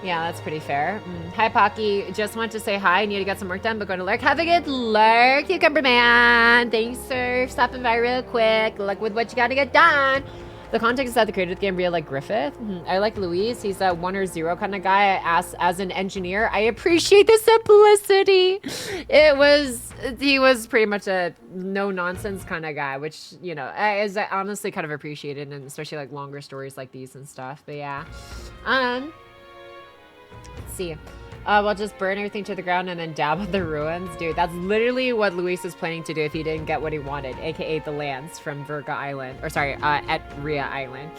Yeah, that's pretty fair. Hi, Pocky. Just want to say hi. I need to get some work done, but going to lurk. Have a good lurk, Cucumber Man. Thanks for stopping by real quick. Good luck with what you got to get done. The context is that the creator of the game really like Griffith. I like Luis. He's a 1 or 0 kind of guy. As an engineer, I appreciate the simplicity. He was pretty much a no nonsense kind of guy, which, you know, is honestly kind of appreciated, and especially like longer stories like these and stuff. But yeah, let's see. We'll just burn everything to the ground and then dab on the ruins. Dude, that's literally what Luis is planning to do if he didn't get what he wanted, aka the lands from Virga Island. Or sorry, at Rhea Island.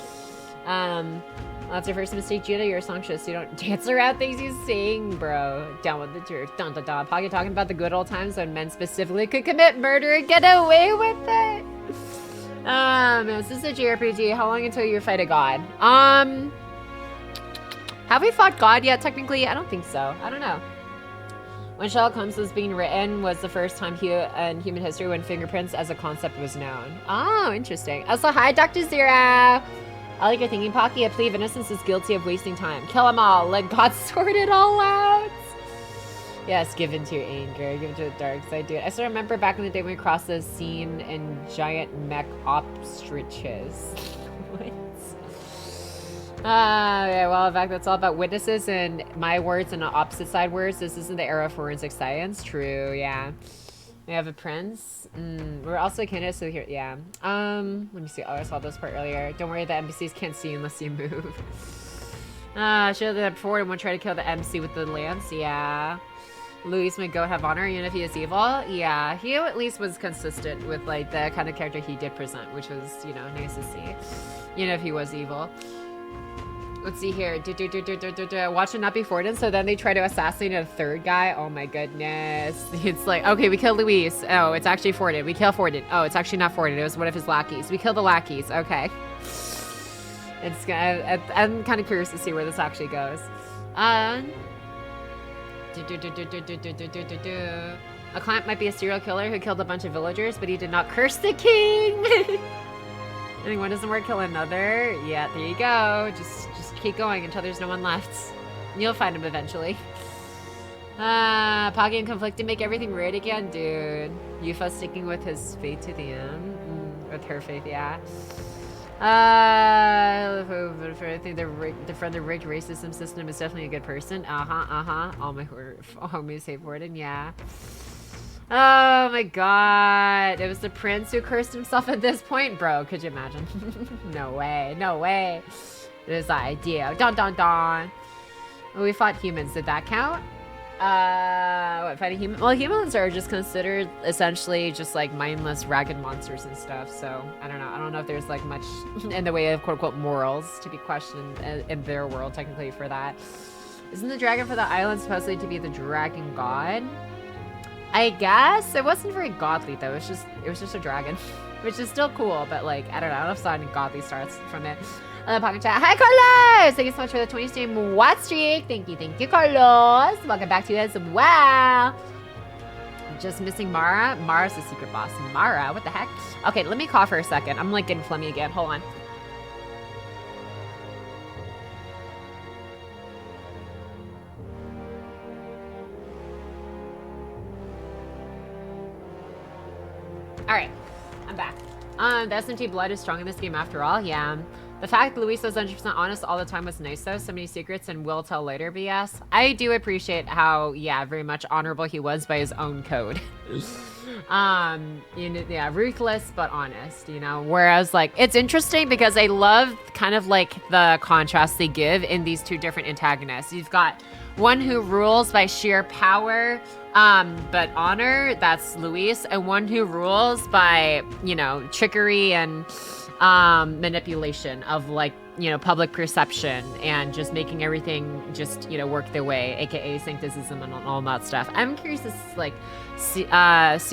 That's your first mistake, Judah. You're a songstress. You don't dance around things you sing, bro. Down with the truth. Dun dun dun. Pocky talking about the good old times when men specifically could commit murder and get away with it. This is a JRPG. How long until you fight a god? Have we fought God yet, technically? I don't think so. I don't know. When Sherlock Holmes was being written was the first time in human history when fingerprints as a concept was known. Oh, interesting. Also, hi, Dr. Zero. I like your thinking, Pocky. A plea of innocence is guilty of wasting time. Kill them all. Let God sort it all out. Yes, give in to your anger. Give in to the dark side, dude. I still remember back in the day when we crossed the scene in giant mech ostriches. What? Yeah, well, in fact, that's all about witnesses and my words and opposite side words. This isn't the era of forensic science. True, yeah. We have a prince. We're also candidates, so here, yeah. Let me see. Oh, I saw this part earlier. Don't worry, the NPCs can't see you unless you move. Should have done that before and won't try to kill the MC with the lance. Yeah. Luis may go have honor, even if he is evil. Yeah, he at least was consistent with like the kind of character he did present, which was, you know, nice to see. You know, if he was evil. Let's see here. Watch it not be Forden, so then they try to assassinate a third guy. Oh my goodness. It's like, okay, we killed Luis. Oh, it's actually Forden. We kill Forden. Oh, it's actually not Forden. It was one of his lackeys. We killed the lackeys. Okay. It's I'm kind of curious to see where this actually goes. A client might be a serial killer who killed a bunch of villagers, but he did not curse the king. I think one doesn't work, kill another. Yeah, there you go. Just keep going until there's no one left. You'll find him eventually. Pocky and conflicted make everything right again, dude. Yufa sticking with his faith to the end. With her faith, yeah. I think the friend of rigged racism system is definitely a good person. All my homies hate Forden, yeah. Oh my god. It was the prince who cursed himself at this point? Bro, could you imagine? No way. No way. It is the idea. Dun dun dun. Oh, we fought humans. Did that count? What, fighting humans? Well, humans are just considered essentially just like mindless, ragged monsters and stuff. So, I don't know. I don't know if there's like much in the way of quote unquote morals to be questioned in their world technically for that. Isn't the dragon for the island supposedly to be the dragon god? I guess it wasn't very godly though. It was just a dragon, which is still cool, but like I don't know if something godly starts from it. Pocket chat. Hi Carlos! Thank you so much for the 20 stream watch streak. Thank you, Carlos. Welcome back to you as well. Just missing Mara. Mara's the secret boss. Mara, what the heck? Okay, let me cough for a second. I'm like getting phlegmy again. Hold on. Alright, I'm back. The SMT blood is strong in this game after all, yeah. The fact that Luis was 100% honest all the time was nice though. So many secrets and will tell later BS. I do appreciate how, yeah, very much honorable he was by his own code. Yeah, ruthless but honest, you know. Whereas like, it's interesting because I love kind of like the contrast they give in these two different antagonists. You've got one who rules by sheer power, but honor, that's Luis, and one who rules by, you know, trickery and manipulation of like, you know, public perception and just making everything just, you know, work their way, aka sancticism and all that stuff. I'm curious to like see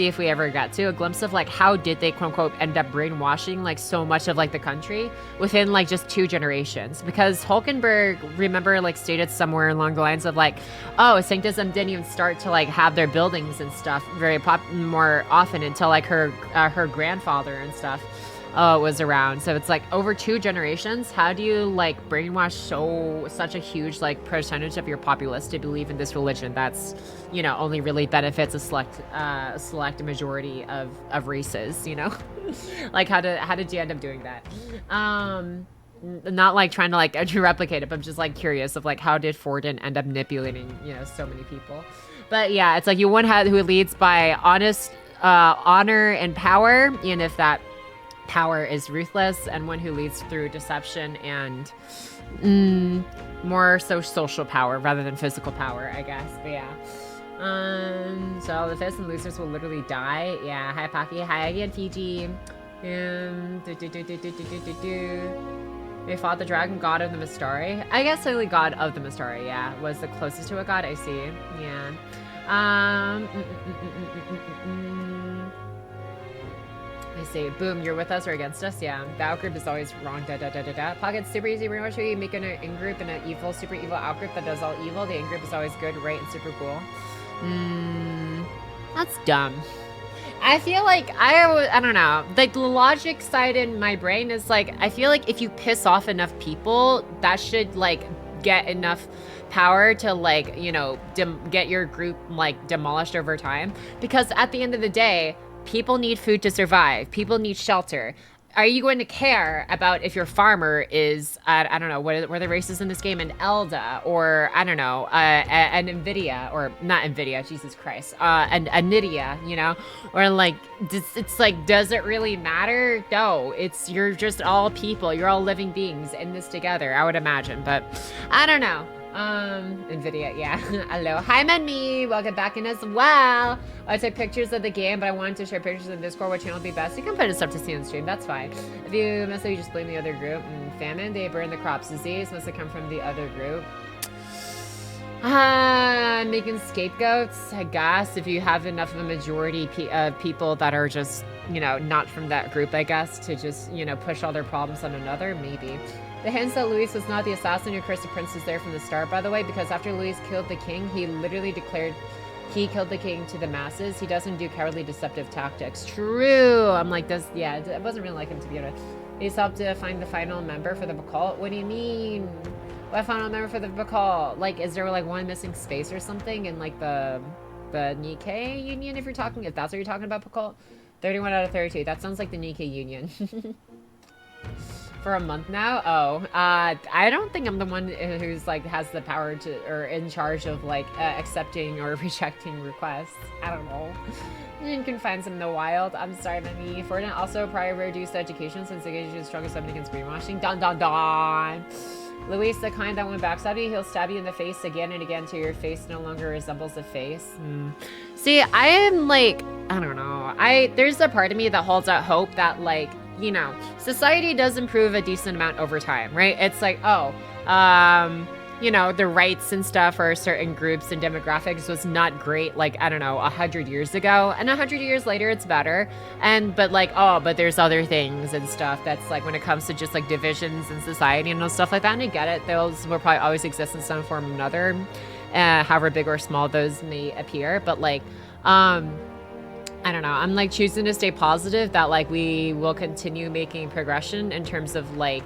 if we ever got to a glimpse of like how did they quote unquote end up brainwashing like so much of like the country within like just 2 generations, because Hulkenberg, remember, like stated somewhere along the lines of like, oh, sanctism didn't even start to like have their buildings and stuff very more often until like her grandfather and stuff was around. So it's like over 2 generations, how do you like brainwash such a huge like percentage of your populace to believe in this religion that's, you know, only really benefits a select majority of races, you know? Like how did you end up doing that? Not like trying to like replicate it, but I'm just like curious of like how did Forden end up manipulating, you know, so many people. But yeah, it's like you one who leads by honest honor and power, and if that power is ruthless, and one who leads through deception and more so social power rather than physical power, I guess. But yeah, so the fists and losers will literally die. Yeah, hi Pocky, hi again Fiji. They fought the dragon god of the Mistari. I guess only god of the Mistari, yeah, was the closest to a god. I see. Yeah. I see. Boom, you're with us or against us? Yeah. The outgroup is always wrong. Pocket's super easy. Pretty much you make an in-group and an evil, super evil outgroup that does all evil. The in-group is always good, right, and super cool. That's dumb. I feel like, I don't know. Like, the logic side in my brain is like, I feel like if you piss off enough people, that should, like, get enough power to, like, you know, get your group, like, demolished over time. Because at the end of the day, people need food to survive. People need shelter. Are you going to care about if your farmer is, I don't know, what are the races in this game? An Elda, or, I don't know, an Nvidia, or not Nvidia, Jesus Christ, an Nidia, you know? Or like, it's like, does it really matter? No, you're just all people. You're all living beings in this together, I would imagine. But I don't know. Nvidia, yeah. Hello. Hi, Me. Welcome back in as well. I took pictures of the game, but I wanted to share pictures in Discord. What channel would be best? You can put it stuff to see on stream. That's fine. If you mess up, you just blame the other group. Famine, they burn the crops. Disease must have come from the other group. Making scapegoats, I guess, if you have enough of a majority of people that are just, you know, not from that group, I guess, to just, you know, push all their problems on another, maybe. The hints that Luis was not the assassin who cursed the prince is there from the start, by the way, because after Luis killed the king, he literally declared he killed the king to the masses. He doesn't do cowardly, deceptive tactics. True! I'm like, this, yeah, it wasn't really like him, to be honest. He's helped to find the final member for the cult. What do you mean? What final member for the cult? Like, is there like one missing space or something in like the Nikkei Union, if that's what you're talking about, Cult? 31 out of 32. That sounds like the Nikkei Union. For a month now? Oh, I don't think I'm the one who's like has the power to, or in charge of like accepting or rejecting requests. I don't know. You can find some in the wild. I'm sorry, Mimi. Fortnite also probably reduced education since it gives you the strongest weapon against greenwashing. Dun dun dun! Luis, the kind that won't backstab you, he'll stab you in the face again and again till your face no longer resembles a face. See, I am like, I don't know. There's a part of me that holds out hope that like, you know, society does improve a decent amount over time, right? It's like, oh, you know, the rights and stuff for certain groups and demographics was not great, like, I don't know, 100 years ago. And 100 years later, it's better. But like, oh, but there's other things and stuff that's like, when it comes to just like divisions in society and stuff like that, and I get it, those will probably always exist in some form or another, however big or small those may appear. But like, I don't know, I'm like choosing to stay positive that like we will continue making progression in terms of like,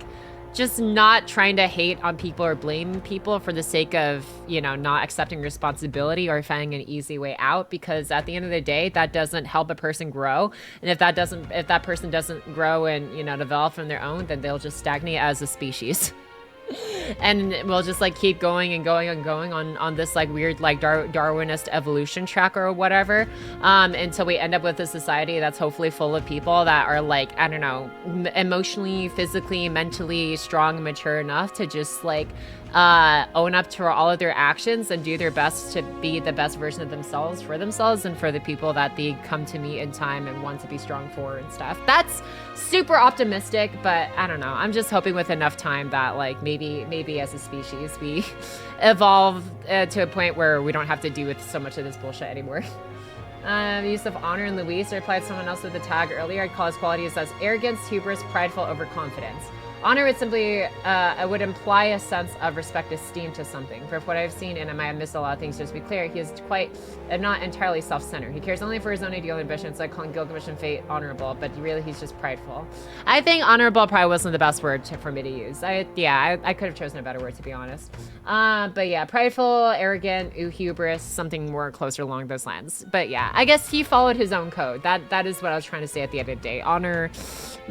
just not trying to hate on people or blame people for the sake of, you know, not accepting responsibility or finding an easy way out, because at the end of the day, that doesn't help a person grow. And if that person doesn't grow and, you know, develop on their own, then they'll just stagnate as a species. And we'll just like keep going and going and going on this like weird like Darwinist evolution track or whatever, until we end up with a society that's hopefully full of people that are like, I don't know, emotionally, physically, mentally strong and mature enough to just like own up to all of their actions and do their best to be the best version of themselves for themselves and for the people that they come to meet in time and want to be strong for and stuff. That's super optimistic, but I don't know. I'm just hoping with enough time that like maybe as a species we evolve to a point where we don't have to deal with so much of this bullshit anymore. Use of honor and Luis. I replied someone else with the tag earlier. I'd call his qualities as arrogance, hubris, prideful, overconfidence. Honor would simply, would imply a sense of respect, esteem to something. For what I've seen, and I might have missed a lot of things, just to be clear, he is quite, not entirely self-centered. He cares only for his own ideal ambition. It's like calling Gilgamesh and Fate honorable, but really he's just prideful. I think honorable probably wasn't the best word for me to use. I could have chosen a better word, to be honest. But yeah, prideful, arrogant, hubris, something more closer along those lines. But yeah, I guess he followed his own code. That is what I was trying to say at the end of the day. Honor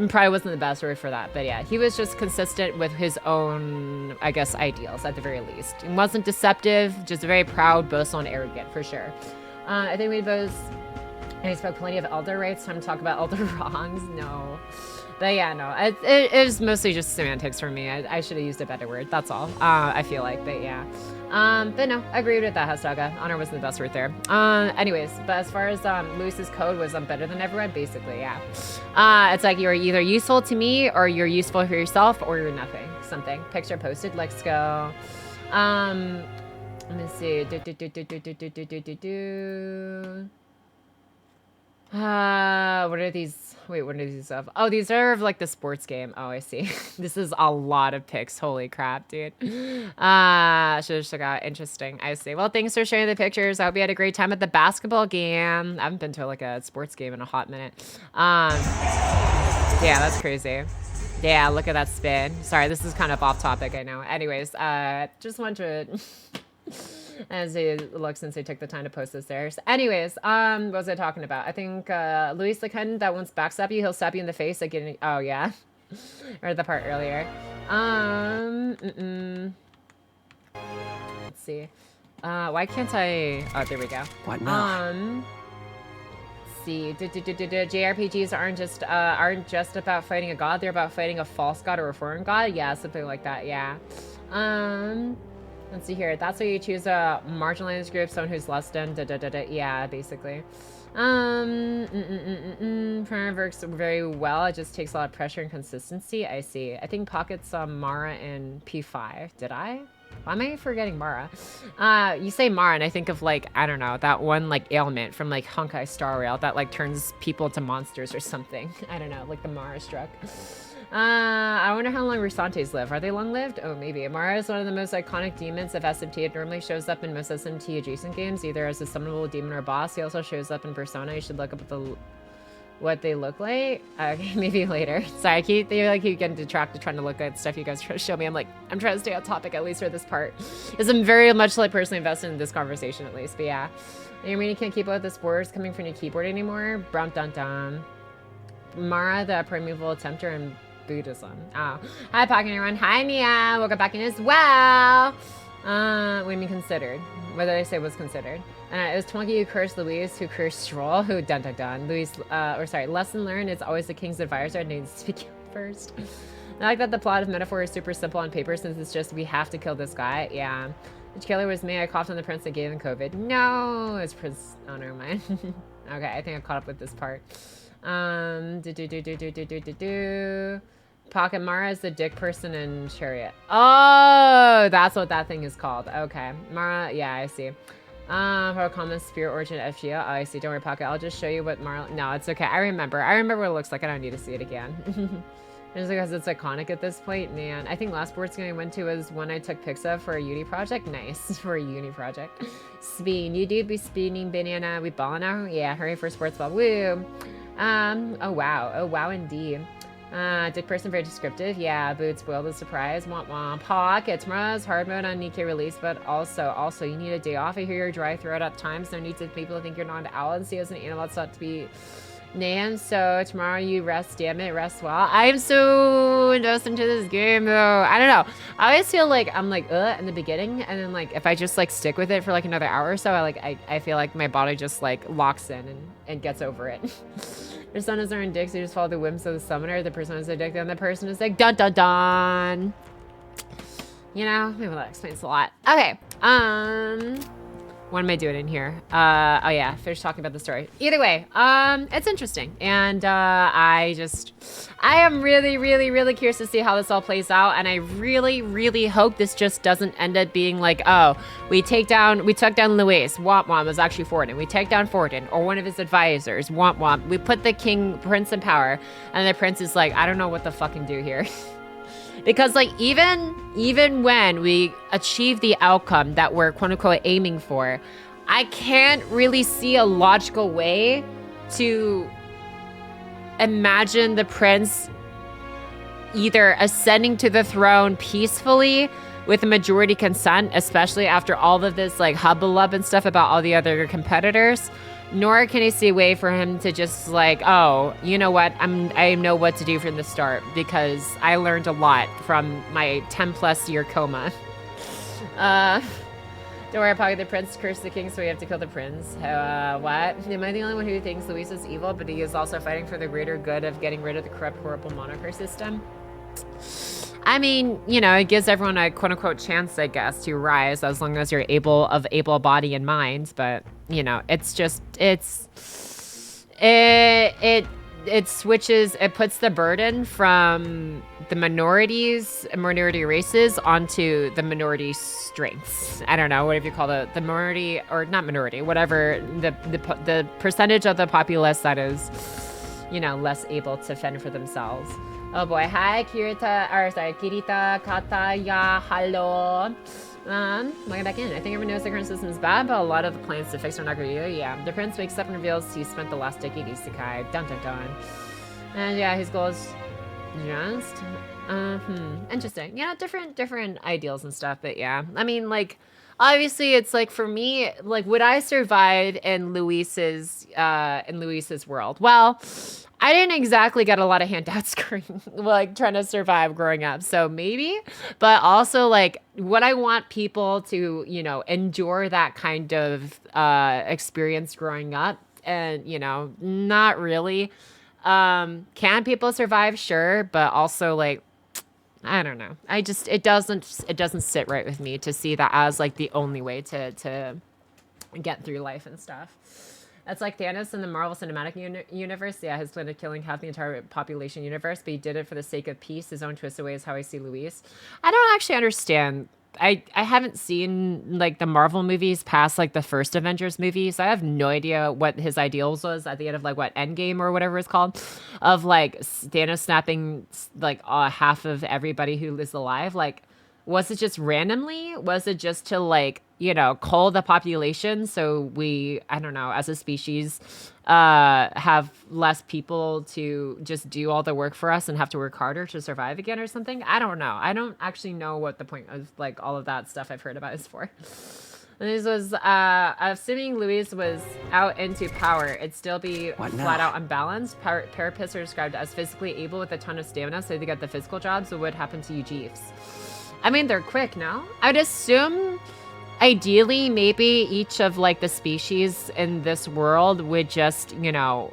probably wasn't the best word for that, but yeah, he was just consistent with his own, I guess, ideals at the very least. He wasn't deceptive, just very proud, boastful, and arrogant for sure. I think we both, I spoke plenty of elder rights. Time to talk about elder wrongs. No. But yeah, no, it was mostly just semantics for me. I should have used a better word. That's all. I feel like, but yeah. But no, I agreed with that, Hastoga. Honor wasn't the best word there. Anyways, but as far as Luis's code was better than everyone, basically, yeah. It's like you're either useful to me or you're useful for yourself or you're nothing. Something. Picture posted. Let's go. Let me see. What are these? Wait, what are these of? Oh, these are of like the sports game. Oh, I see. This is a lot of pics. Holy crap, dude. Should have checked out. Interesting. I see. Well, thanks for sharing the pictures. I hope you had a great time at the basketball game. I haven't been to like a sports game in a hot minute. Yeah, that's crazy. Yeah, look at that spin. Sorry, this is kind of off topic, I know. Anyways, just wanted to as they look since they took the time to post this there. So anyways, what was I talking about? I think Luis the kind that wants backstab you, he'll stab you in the face again. Oh yeah. Or the part earlier. Let's see. Why can't I? Oh, there we go. What now? Let's see. JRPGs aren't just about fighting a god. They're about fighting a false god or a foreign god. Yeah, something like that. Yeah. Let's see here. That's why you choose a marginalized group, someone who's less than yeah, basically. Primer works very well. It just takes a lot of pressure and consistency. I see. I think Pockets Mara in P5. Did I? Why am I forgetting Mara? You say Mara and I think of like, I don't know, that one like ailment from like Honkai Star Rail that like turns people into monsters or something. I don't know, like the Mara struck. I wonder how long Refantes live. Are they long-lived? Oh, maybe. Mara is one of the most iconic demons of SMT. It normally shows up in most SMT adjacent games, either as a summonable demon or boss. He also shows up in Persona. You should look up what they look like. Okay, maybe later. Sorry, I keep getting detracted trying to look at stuff you guys try to show me. I'm trying to stay on topic at least for this part, because I'm very much like personally invested in this conversation at least. But yeah, you mean you can't keep up with the spoilers coming from your keyboard anymore? Brum dun dun. Mara, the primeval tempter and Buddhism. Oh. Hi, Pocky, everyone. Hi, Mia. Welcome back in as well. What do you mean considered? What did I say was considered? It was Twonky who cursed Louise, who cursed Stroll, who dun dun dun. Louise, lesson learned is always the king's advisor needs to be killed first. I like that the plot of Metaphor is super simple on paper since it's just we have to kill this guy. Yeah. Which killer was me? I coughed on the prince and gave him COVID. No, it's Prince. Oh, never mind. Okay, I think I caught up with this part. Pocket Mara is the dick person in Chariot. Oh, that's what that thing is called. Okay. Mara, yeah, I see. For a common spirit origin FGO. Oh, I see. Don't worry, Pocket. I'll just show you what Mara... No, it's okay. I remember what it looks like. I don't need to see it again. Just because it's iconic at this point, man. I think last sports game I went to was when I took pics of for a uni project. Nice. For a uni project. Speed. You do be speeding, banana. We balling out? Yeah, hurry for sports ball. Woo. Oh wow. Oh wow indeed. Dick person very descriptive. Yeah, boots spoiled the surprise. Womp womp. Pocket. Tomorrow's hard mode on Nikkei release, but also you need a day off. I hear you're dry throat at times. No need to people to think you're not an owl and see as an animal. It's not to be named. So tomorrow you rest. Damn it, rest well. I'm so invested into this game though. I don't know. I always feel like I'm like in the beginning, and then like if I just like stick with it for like another hour or so, I feel like my body just like locks in and gets over it. Personas are in dicks, they just follow the whims of the summoner. The person is a dick, then the person is like dun dun dun. You know, maybe that explains a lot. Okay, what am I doing in here? Oh yeah, finish talking about the story. Either way, it's interesting. And I am really, really, really curious to see how this all plays out. And I really, really hope this just doesn't end up being like, oh, we took down Luis, womp womp, was actually Forden. We take down Forden, or one of his advisors, womp womp. We put the prince in power, and the prince is like, I don't know what to fucking do here. Because like even when we achieve the outcome that we're quote unquote aiming for, I can't really see a logical way to imagine the prince either ascending to the throne peacefully with a majority consent, especially after all of this like hubbub and stuff about all the other competitors. Nor can I see a way for him to just like, oh, you know what? I know what to do from the start because I learned a lot from my 10+ year coma. Don't worry, Pocket, the prince cursed the king, so we have to kill the prince. What? Am I the only one who thinks Luis is evil, but he is also fighting for the greater good of getting rid of the corrupt, horrible monarchy system? I mean, you know, it gives everyone a quote-unquote chance, I guess, to rise as long as you're able body and mind. But, you know, it's just, it switches, it puts the burden from the minority races onto the minority strengths. I don't know, whatever you call the minority, or not minority, whatever, the percentage of the populace that is, you know, less able to fend for themselves. Oh boy, hi Kirita, Kataya, hello. Welcome back in. I think everyone knows the current system is bad, but a lot of the plans to fix are not great. Yeah, the prince wakes up and reveals he spent the last decade isekai. Dun dun dun. And yeah, his goal is just, interesting. You know, different ideals and stuff, but yeah. I mean, like, obviously it's like for me, like, would I survive in Luis's world? Well, I didn't exactly get a lot of handouts like trying to survive growing up. So maybe, but also like, would I want people to, you know, endure that kind of experience growing up? And, you know, not really. Can people survive? Sure. But also like, I don't know. It doesn't sit right with me to see that as like the only way to get through life and stuff. That's like Thanos in the Marvel Cinematic Universe. Yeah, his plan of killing half the entire population universe, but he did it for the sake of peace. His own twisted way is how I see Luis. I don't actually understand. I haven't seen like the Marvel movies past like the first Avengers movie, so I have no idea what his ideals was at the end of like what Endgame or whatever it's called, of like Thanos snapping like half of everybody who is alive. Like, was it just randomly? Was it just to like, you know, cull the population so we, I don't know, as a species, have less people to just do all the work for us and have to work harder to survive again or something? I don't know. I don't actually know what the point of like all of that stuff I've heard about is for. And this was, assuming Luis was out into power, it'd still be flat out unbalanced. Parapists are described as physically able with a ton of stamina, so they get the physical jobs. So what would happen to you, Jeeves? I mean, they're quick, no? I'd assume, ideally, maybe each of like the species in this world would just, you know,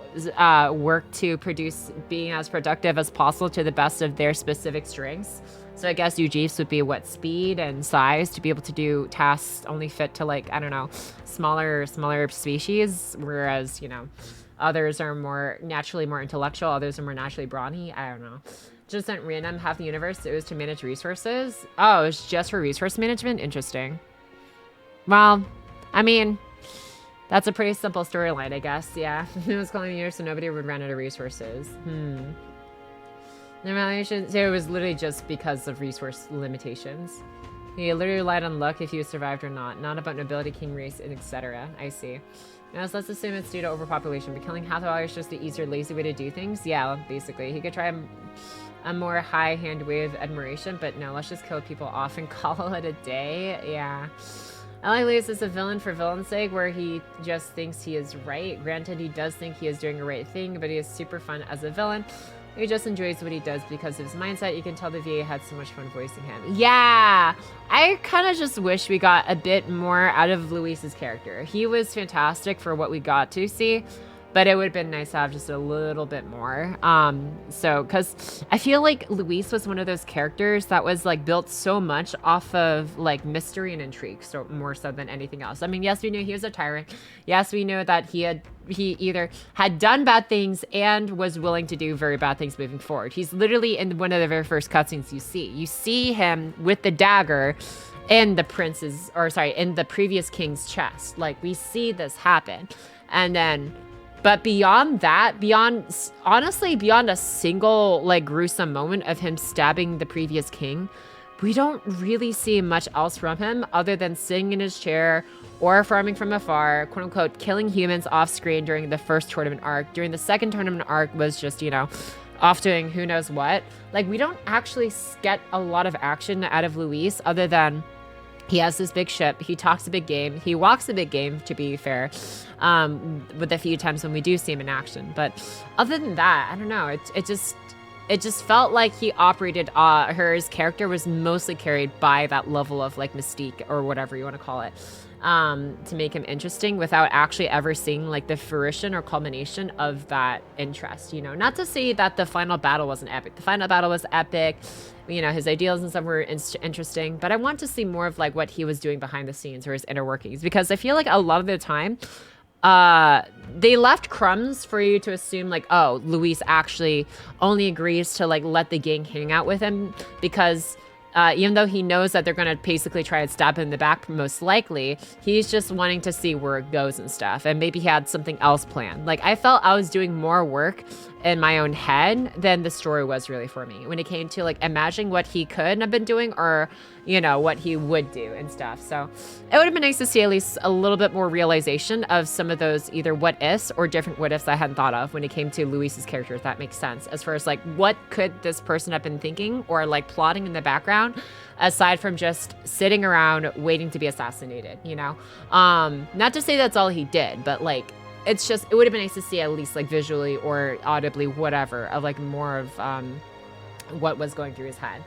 work to produce being as productive as possible to the best of their specific strengths. So I guess Jeeves would be what, speed and size to be able to do tasks only fit to like, I don't know, smaller species, whereas, you know, others are naturally more intellectual, others are more naturally brawny. I don't know. Just sent random half the universe. It was to manage resources. Oh, it was just for resource management? Interesting. Well, I mean, that's a pretty simple storyline, I guess. Yeah. It was calling the universe so nobody would run out of resources. The evaluation, so it was literally just because of resource limitations. He literally relied on luck if you survived or not about nobility, king race, and etc. I see. Now, so let's assume it's due to overpopulation, but killing half the is just the easier, lazy way to do things? Yeah, basically. He could try a more high-hand way of admiration, but no, let's just kill people off and call it a day. Yeah. I like Luis as a villain for villain's sake, where he just thinks he is right. Granted, he does think he is doing the right thing, but he is super fun as a villain. He just enjoys what he does because of his mindset. You can tell the VA had so much fun voicing him. Yeah! I kind of just wish we got a bit more out of Luis's character. He was fantastic for what we got to see, but it would have been nice to have just a little bit more. Because I feel like Luis was one of those characters that was like built so much off of like mystery and intrigue, so more so than anything else. I mean, yes, we knew he was a tyrant. Yes, we knew that he either had done bad things and was willing to do very bad things moving forward. He's literally in one of the very first cutscenes you see. You see him with the dagger in the in the previous king's chest. Like, we see this happen. And then, but beyond that, beyond a single like gruesome moment of him stabbing the previous king, we don't really see much else from him other than sitting in his chair or farming from afar, quote unquote, killing humans off screen during the first tournament arc. During the second tournament arc was just, you know, off doing who knows what. Like, we don't actually get a lot of action out of Luis other than he has this big ship, he talks a big game, he walks a big game, to be fair, with a few times when we do see him in action. But other than that, I don't know, it just felt like he operated, his character was mostly carried by that level of like mystique or whatever you want to call it, to make him interesting without actually ever seeing like the fruition or culmination of that interest, you know. Not to say that the final battle wasn't epic. The final battle was epic. You know, his ideals and stuff were interesting, but I want to see more of like what he was doing behind the scenes or his inner workings, because I feel like a lot of the time, they left crumbs for you to assume like, oh, Luis actually only agrees to like let the gang hang out with him because even though he knows that they're going to basically try and stab him in the back, most likely, he's just wanting to see where it goes and stuff. And maybe he had something else planned. Like, I felt I was doing more work in my own head than the story was really for me when it came to like imagining what he could have been doing or, you know, what he would do and stuff. So it would have been nice to see at least a little bit more realization of some of those either what ifs or different what ifs I hadn't thought of when it came to Luis's character, if that makes sense, as far as like what could this person have been thinking or like plotting in the background aside from just sitting around waiting to be assassinated, you know. Not to say that's all he did, but like it's just, it would have been nice to see at least like visually or audibly, whatever, of like more of what was going through his head.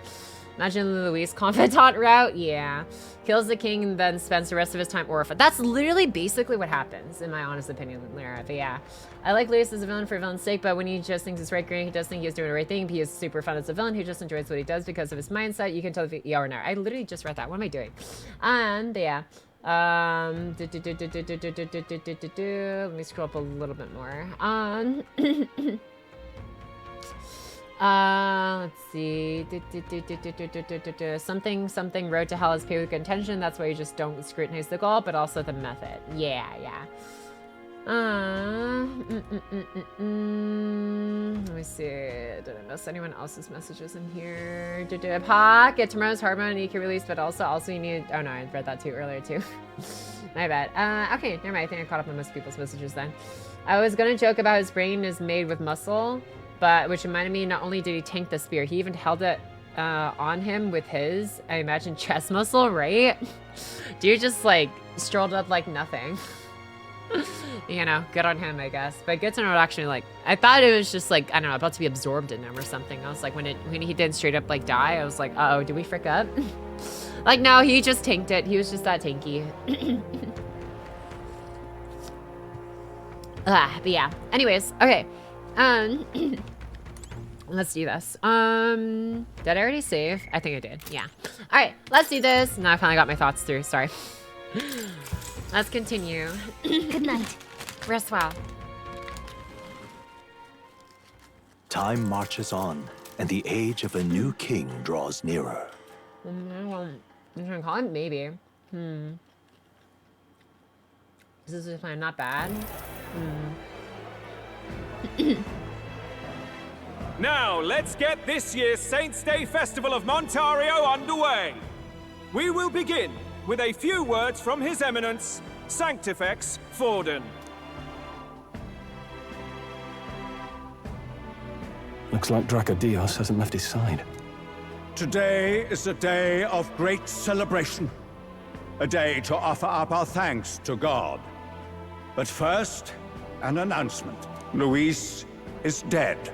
Imagine Luis confidant route. Yeah. Kills the king and then spends the rest of his time orphaned. That's literally basically what happens, in my honest opinion, Lyra. But yeah. I like Luis as a villain for a villain's sake, but when he just thinks it's right, great, he does think he's doing the right thing. He is super fun as a villain who just enjoys what he does because of his mindset. You can tell if he, yeah or no. I literally just read that. What am I doing? And yeah. Let me scroll up a little bit more. Let's see. Something road to hell is paid with good intention. That's why you just don't scrutinize the goal, but also the method. Yeah. Let me see. Did I miss anyone else's messages in here? Pock, get tomorrow's hard mode and you can release, but also you need. Oh no, I read that too earlier too. My bad. Okay, never mind. I think I caught up on most people's messages then. I was gonna joke about his brain is made with muscle, but which reminded me, not only did he tank the spear, he even held it on him with his, I imagine, chest muscle, right? Dude just like strolled up like nothing. You know, good on him, I guess. But good to know it actually, like, I thought it was just like, I don't know, about to be absorbed in him or something. I was like, when he didn't straight up like die, I was like, uh-oh, did we frick up? Like, no, he just tanked it. He was just that tanky. But yeah. Anyways, okay. Let's do this. Did I already save? I think I did. Yeah. All right, let's do this. Now I finally got my thoughts through. Sorry. Let's continue. Good night. Rest well. Time marches on, and the age of a new king draws nearer. I'm gonna call him maybe. This is plan not bad. Now, let's get this year's Saints' Day Festival of Montario underway. We will begin with a few words from His Eminence, Sanctifex Forden. Looks like Dracodios hasn't left his side. Today is a day of great celebration. A day to offer up our thanks to God. But first, an announcement. Luis is dead.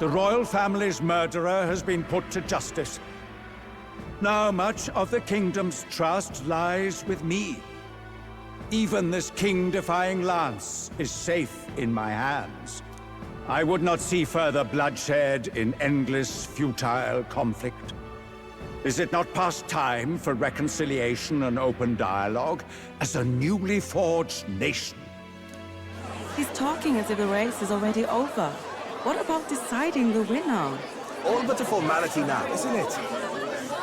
The royal family's murderer has been put to justice. Now much of the kingdom's trust lies with me. Even this king-defying lance is safe in my hands. I would not see further bloodshed in endless, futile conflict. Is it not past time for reconciliation and open dialogue as a newly forged nation? He's talking as if the race is already over. What about deciding the winner? All but a formality now, isn't it?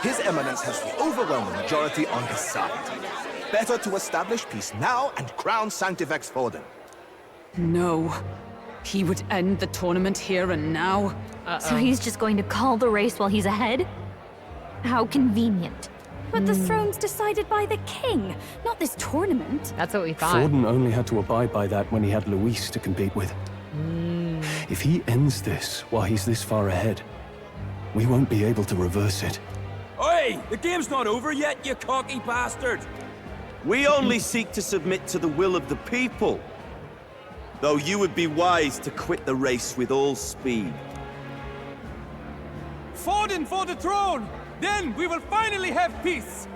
His Eminence has the overwhelming majority on his side. Better to establish peace now and crown Sanctifex Forden. No. He would end the tournament here and now. So he's just going to call the race while he's ahead? How convenient. But the throne's decided by the king, not this tournament. That's what we thought. Forden only had to abide by that when he had Luis to compete with. If he ends this while he's this far ahead, we won't be able to reverse it. Oi! The game's not over yet, you cocky bastard! We only seek to submit to the will of the people. Though you would be wise to quit the race with all speed. Forden for the throne! Then we will finally have peace!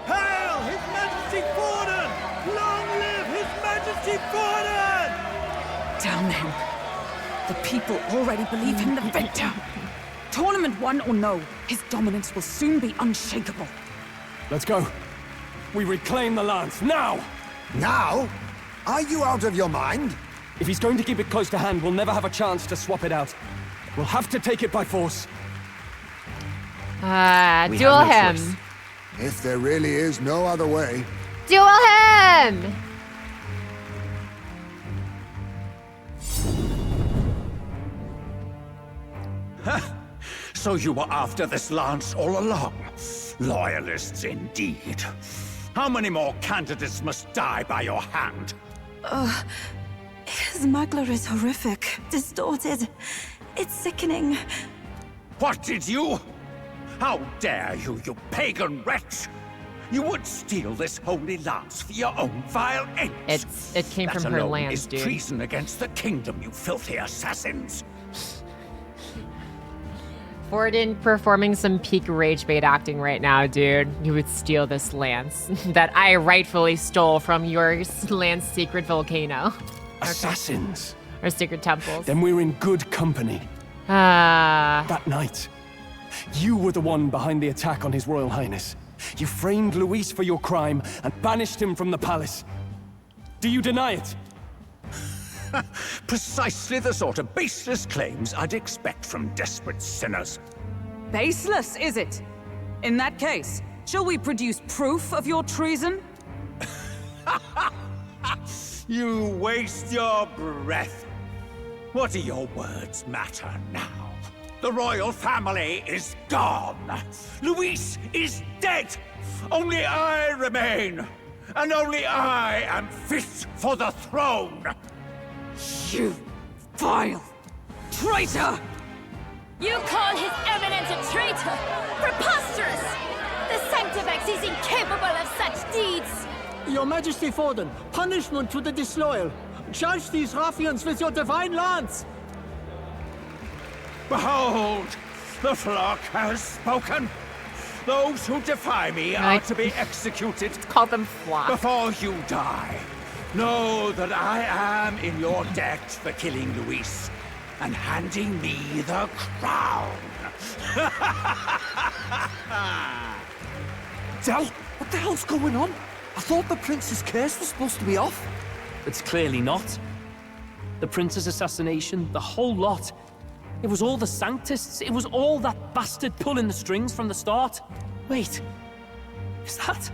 Hail His Majesty Forden! Long live His Majesty Forden! Damn him. The people already believe him the victor. Tournament won or no, his dominance will soon be unshakable. Let's go. We reclaim the lance, now! Now? Are you out of your mind? If he's going to keep it close to hand, we'll never have a chance to swap it out. We'll have to take it by force. Duel him. If there really is no other way. Duel him! So you were after this lance all along? Loyalists indeed. How many more candidates must die by your hand? His Magler is horrific, distorted. It's sickening. What did you? How dare you, you pagan wretch! You would steal this holy lance for your own vile ends. It came from her land, is dude. Treason against the kingdom, you filthy assassins. Forden performing some peak rage bait acting right now, dude. You would steal this lance that I rightfully stole from your land's secret volcano. Assassins. Or secret temples. Then we're in good company. Ah. That night, you were the one behind the attack on His Royal Highness. You framed Luis for your crime and banished him from the palace. Do you deny it? Precisely the sort of baseless claims I'd expect from desperate sinners. Baseless, is it? In that case, shall we produce proof of your treason? You waste your breath. What do your words matter now? The royal family is gone. Luis is dead. Only I remain. And only I am fit for the throne. You vile traitor! You call His Eminence a traitor? Preposterous! The Sanctifex is incapable of such deeds! Your Majesty Forden, punishment to the disloyal. Charge these ruffians with your divine lance! Behold, the flock has spoken. Those who defy me are to be executed. Call them flock. Before you die, know that I am in your debt for killing Luis and handing me the crown. Del, what the hell's going on? I thought the prince's curse was supposed to be off. It's clearly not. The prince's assassination, the whole lot. It was all the Sanctists. It was all that bastard pulling the strings from the start. Wait, is that?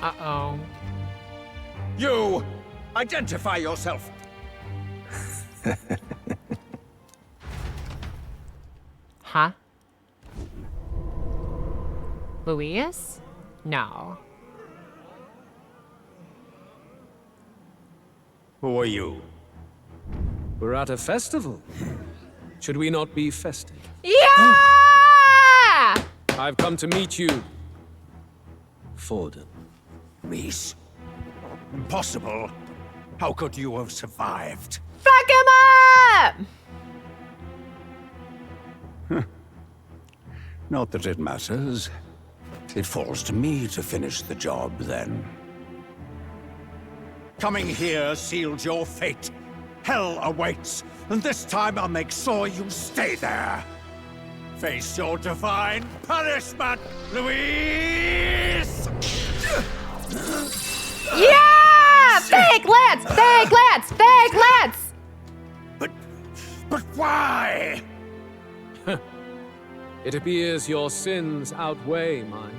Uh-oh. You! Identify yourself! Huh? Luis? No. Who are you? We're at a festival. Should we not be festive? Yeah! I've come to meet you, Forden. Luis? Impossible. How could you have survived? Fuck him up! Not that it matters. It falls to me to finish the job, then. Coming here sealed your fate. Hell awaits, and this time I'll make sure you stay there. Face your divine punishment, Luis! Yeah! Fake Lance! Fake Lance! Fake Lance! But why? It appears your sins outweigh mine.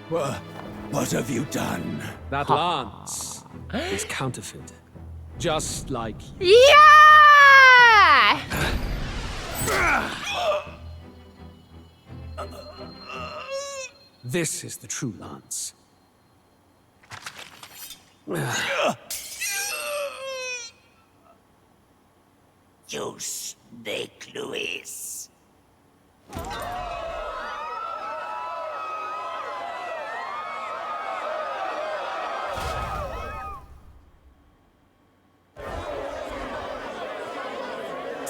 What have you done? That lance is counterfeit. Just like you. Yeah! This is the true lance. You snake, Luis.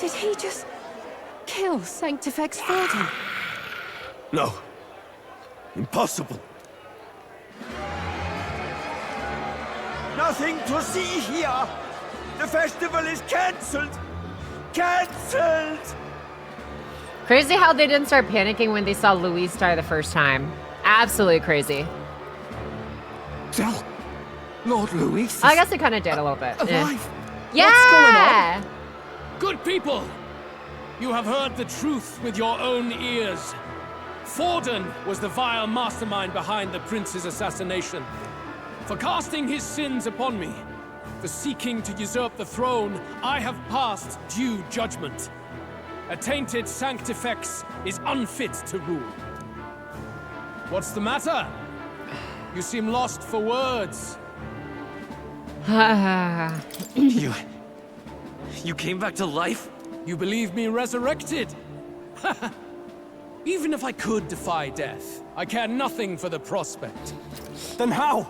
Did he just kill Sanctifex Forden? No. Impossible. Nothing to see here. The festival is cancelled. Cancelled! Crazy how they didn't start panicking when they saw Luis die the first time. Absolutely crazy. Del, Lord Luis. I guess they kind of did a little bit. Alive. Yeah! What's going on? Good people, you have heard the truth with your own ears. Forden was the vile mastermind behind the prince's assassination. For casting his sins upon me, for seeking to usurp the throne, I have passed due judgment. A tainted Sanctifex is unfit to rule. What's the matter? You seem lost for words. You came back to life? You believe me resurrected? Even if I could defy death, I care nothing for the prospect. Then how?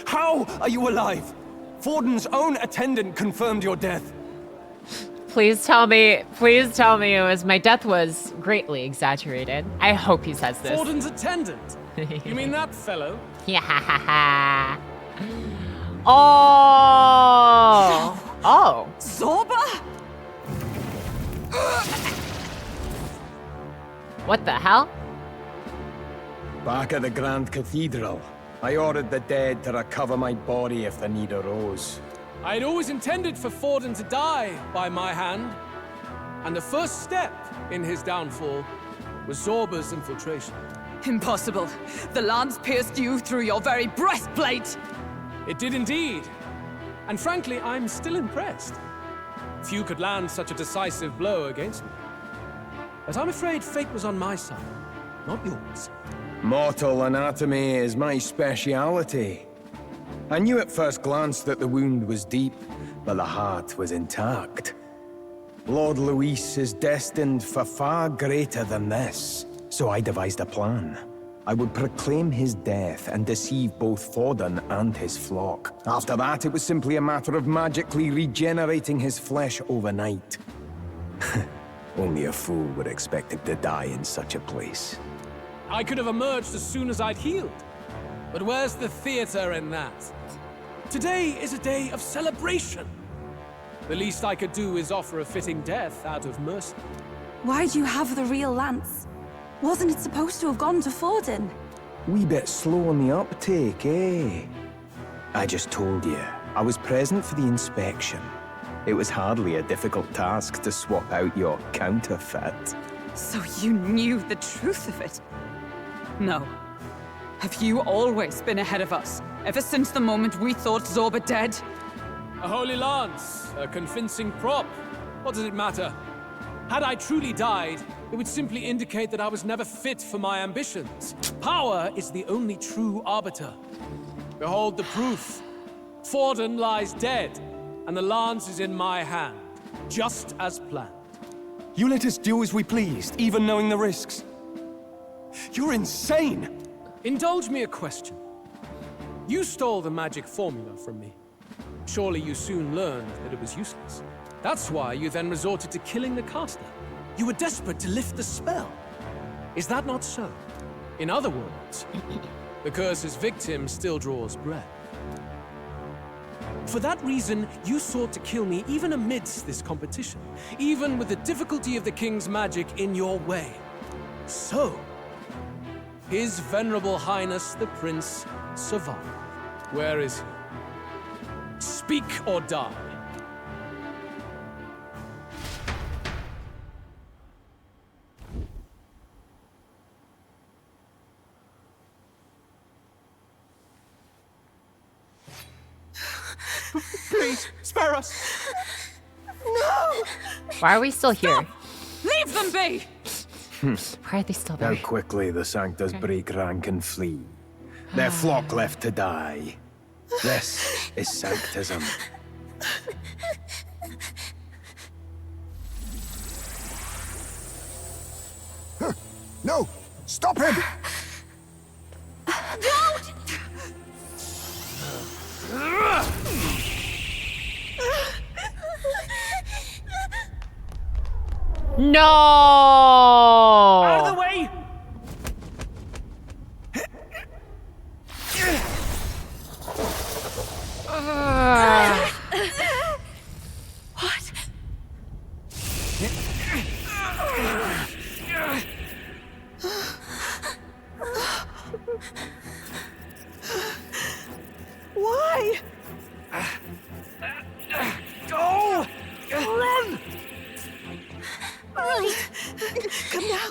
How are you alive? Forden's own attendant confirmed your death. Please tell me it was my death was greatly exaggerated. I hope he says this. Forden's attendant? You mean that fellow? Yeah. Oh. Oh. Zorba? What the hell? Back at the Grand Cathedral, I ordered the dead to recover my body if the need arose. I'd always intended for Forden to die by my hand. And the first step in his downfall was Zorba's infiltration. Impossible. The lance pierced you through your very breastplate. It did indeed. And frankly, I'm still impressed. Few could land such a decisive blow against me. But I'm afraid fate was on my side, not yours. Mortal anatomy is my speciality. I knew at first glance that the wound was deep, but the heart was intact. Lord Luis is destined for far greater than this, so I devised a plan. I would proclaim his death and deceive both Forden and his flock. After that, it was simply a matter of magically regenerating his flesh overnight. Only a fool would expect him to die in such a place. I could have emerged as soon as I'd healed. But where's the theater in that? Today is a day of celebration. The least I could do is offer a fitting death out of mercy. Why do you have the real lance? Wasn't it supposed to have gone to Forden? Wee bit slow on the uptake, eh? I just told you, I was present for the inspection. It was hardly a difficult task to swap out your counterfeit. So you knew the truth of it? No. Have you always been ahead of us? Ever since the moment we thought Zorba dead? A holy lance, a convincing prop. What does it matter? Had I truly died, it would simply indicate that I was never fit for my ambitions. Power is the only true arbiter. Behold the proof. Forden lies dead, and the lance is in my hand, just as planned. You let us do as we pleased, even knowing the risks. You're insane! Indulge me a question. You stole the magic formula from me. Surely you soon learned that it was useless. That's why you then resorted to killing the caster. You were desperate to lift the spell. Is that not so? In other words, the curse's victim still draws breath. For that reason, you sought to kill me even amidst this competition, even with the difficulty of the king's magic in your way. So, His Venerable Highness the Prince survived. Where is he? Speak or die. Please, spare us! No! Why are we still here? Leave them be! Why are they still there? How quickly the Sanctus break rank and flee. Their flock left to die. This is Sanctism. No! Stop him! No! Out of the way! What? Why? Go! Run! Come now.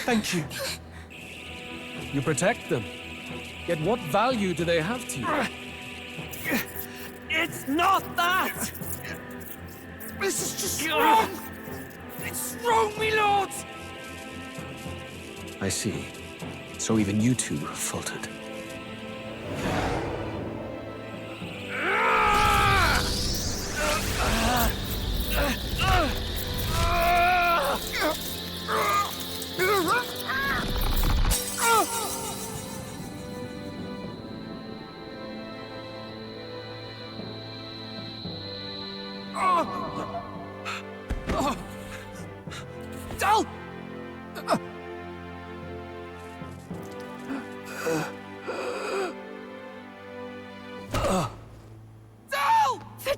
Thank you. You protect them. Yet what value do they have to you? It's not that! This is just wrong! It's wrong, me lords! I see. So even you two faltered.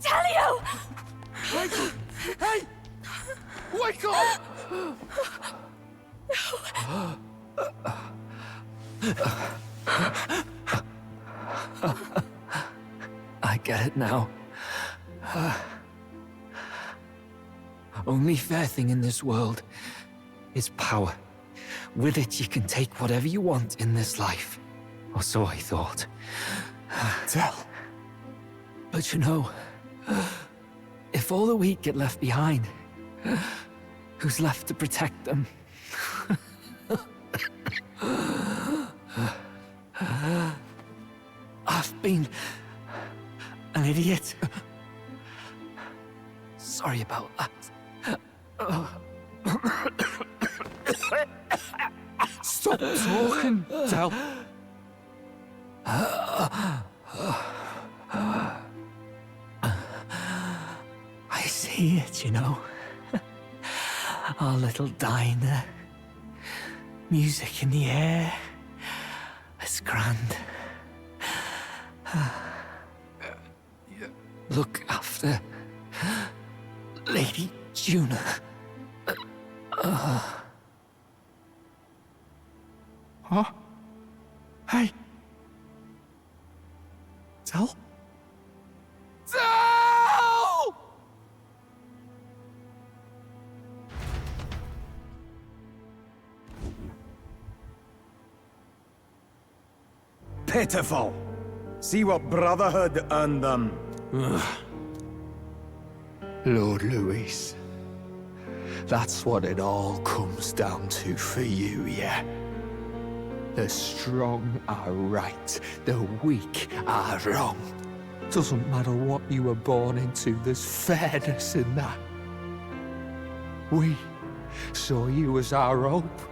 Fidelio! Hey! Wake up! I get it now. Only fair thing in this world is power. With it, you can take whatever you want in this life. Or so I thought. Tell. But you know, if all the weak get left behind, who's left to protect them? I've been an idiot. Sorry about that. Stop talking, Del. I see it, you know. Our little diner. Music in the air. It's grand. Look after Lady Juna. Huh? Hey. Del? Del! Pitiful. See what Brotherhood earned them. Lord Louis, that's what it all comes down to for you, yeah? The strong are right, the weak are wrong. Doesn't matter what you were born into, there's fairness in that. We saw you as our hope.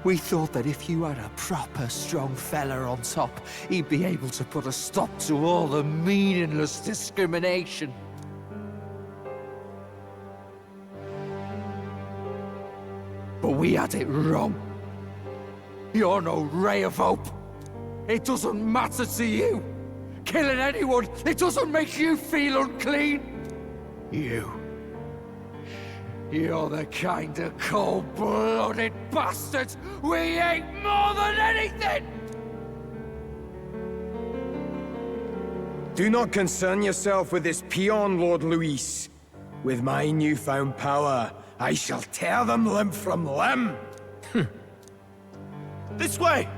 We thought that if you had a proper strong fella on top, he'd be able to put a stop to all the meaningless discrimination. But we had it wrong. You're no ray of hope. It doesn't matter to you. Killing anyone, it doesn't make you feel unclean. You're the kind of cold-blooded bastards we hate more than anything! Do not concern yourself with this peon, Lord Louis. With my newfound power, I shall tear them limb from limb. This way!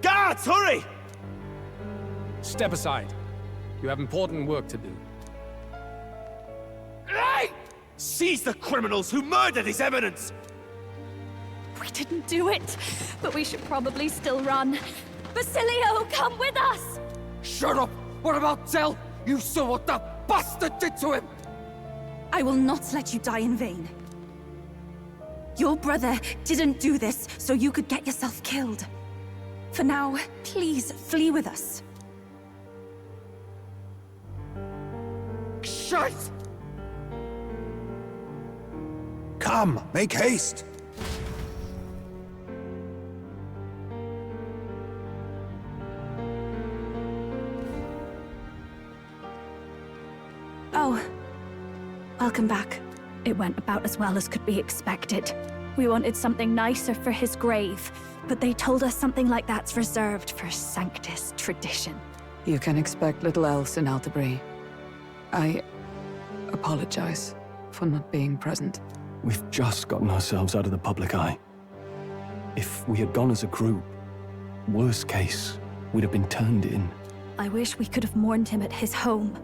Guards, hurry! Step aside. You have important work to do. Hey! Seize the criminals who murdered His Eminence! We didn't do it, but we should probably still run. Basilio, come with us! Shut up! What about Del? You saw what that bastard did to him! I will not let you die in vain. Your brother didn't do this so you could get yourself killed. For now, please flee with us. Shite! Come, make haste! Oh, welcome back. It went about as well as could be expected. We wanted something nicer for his grave, but they told us something like that's reserved for Sanctus tradition. You can expect little else in Altabri. I apologize for not being present. We've just gotten ourselves out of the public eye. If we had gone as a group, worst case, we'd have been turned in. I wish we could have mourned him at his home.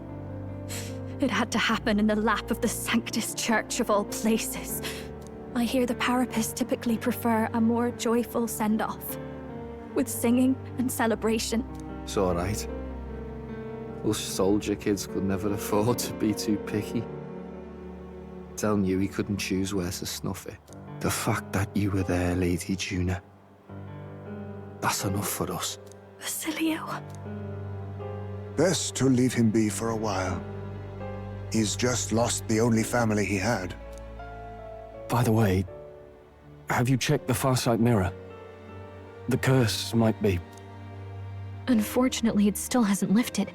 It had to happen in the lap of the Sanctus Church of all places. I hear the Parapists typically prefer a more joyful send-off, with singing and celebration. It's all right. Us soldier kids could never afford to be too picky. Del knew he couldn't choose where to snuff it. The fact that you were there, Lady Juna, that's enough for us. Basilio. Best to leave him be for a while. He's just lost the only family he had. By the way, have you checked the Farsight mirror? The curse might be... Unfortunately, it still hasn't lifted.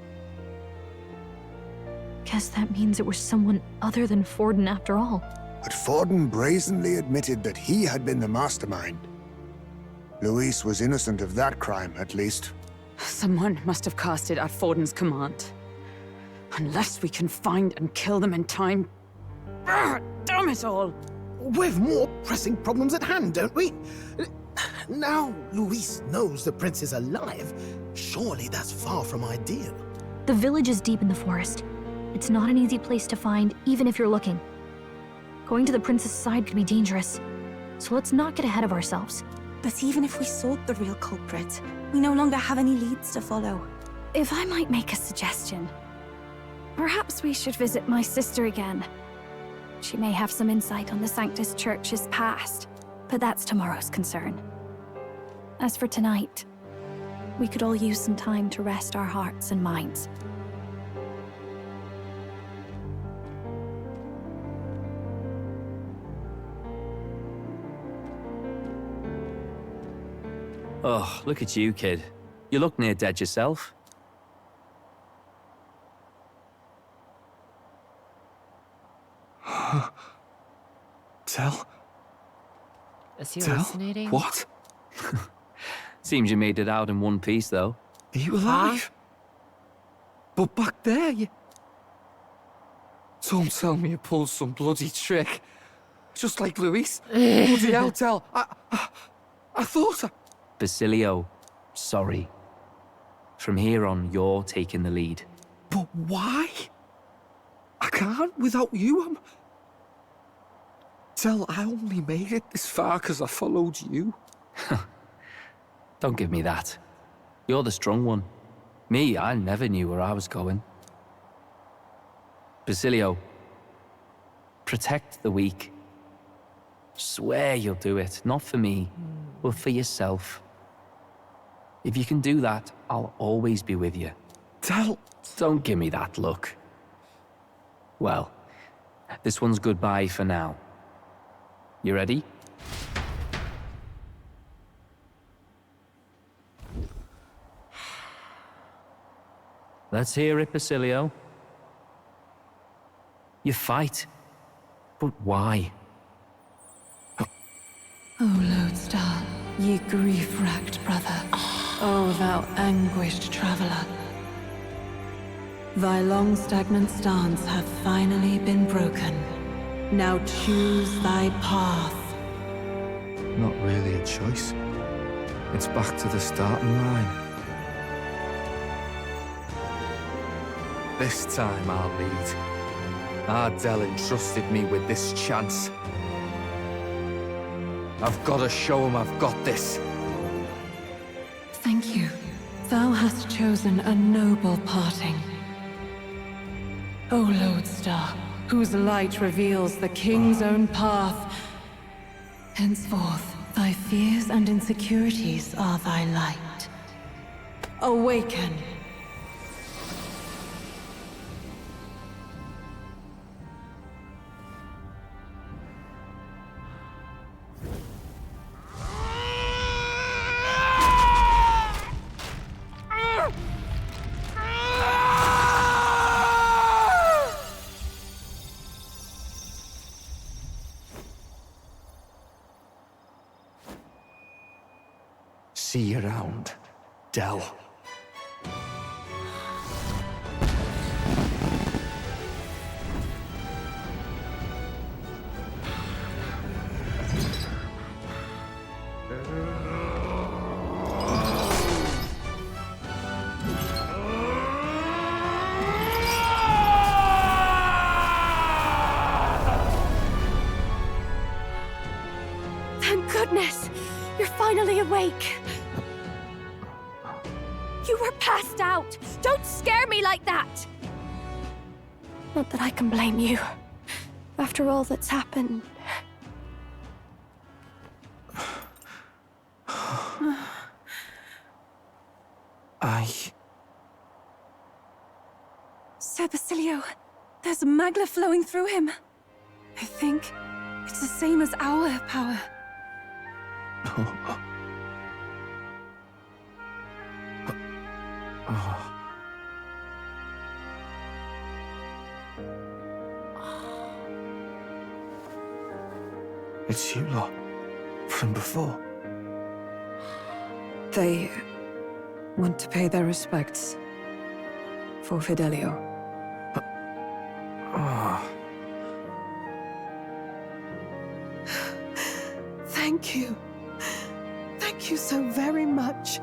Guess that means it was someone other than Forden after all. But Forden brazenly admitted that he had been the mastermind. Luis was innocent of that crime, at least. Someone must have cast it at Forden's command. Unless we can find and kill them in time. Damn it all! We've more pressing problems at hand, don't we? Now Luis knows the prince is alive. Surely that's far from ideal. The village is deep in the forest. It's not an easy place to find, even if you're looking. Going to the prince's side could be dangerous, so let's not get ahead of ourselves. But even if we sought the real culprit, we no longer have any leads to follow. If I might make a suggestion, perhaps we should visit my sister again. She may have some insight on the Sanctus Church's past, but that's tomorrow's concern. As for tonight, we could all use some time to rest our hearts and minds. Oh, look at you, kid. You look near dead yourself. Tell? Is he hallucinating? What? Seems you made it out in one piece, though. Are you alive? But back there, you... Don't tell me you pulled some bloody trick. Just like Luis. Bloody hell, Tell. I thought I... Basilio, sorry. From here on, you're taking the lead. But why? I can't without you. Tell, I only made it this far because I followed you. Don't give me that. You're the strong one. Me, I never knew where I was going. Basilio, protect the weak. Swear you'll do it, not for me, but for yourself. If you can do that, I'll always be with you. Tell... Don't give me that look. Well, this one's goodbye for now. You ready? Let's hear it, Basilio. You fight. But why? O Lodestar, ye grief-racked brother, O thou anguished traveler. Thy long stagnant stance hath finally been broken. Now choose thy path. Not really a choice. It's back to the starting line. This time I'll lead. Ardell entrusted me with this chance. I've got to show him I've got this. Thank you. Thou hast chosen a noble parting. O Lodestar, whose light reveals the king's own path. Henceforth, thy fears and insecurities are thy light. Awaken. See you around, Dell. Thank goodness! You're finally awake! You were passed out! Don't scare me like that! Not that I can blame you. After all that's happened. Sir Basilio, there's magla flowing through him. I think it's the same as our power. It's you lot. From before. They want to pay their respects for Fidelio. Oh. Thank you. Thank you so very much.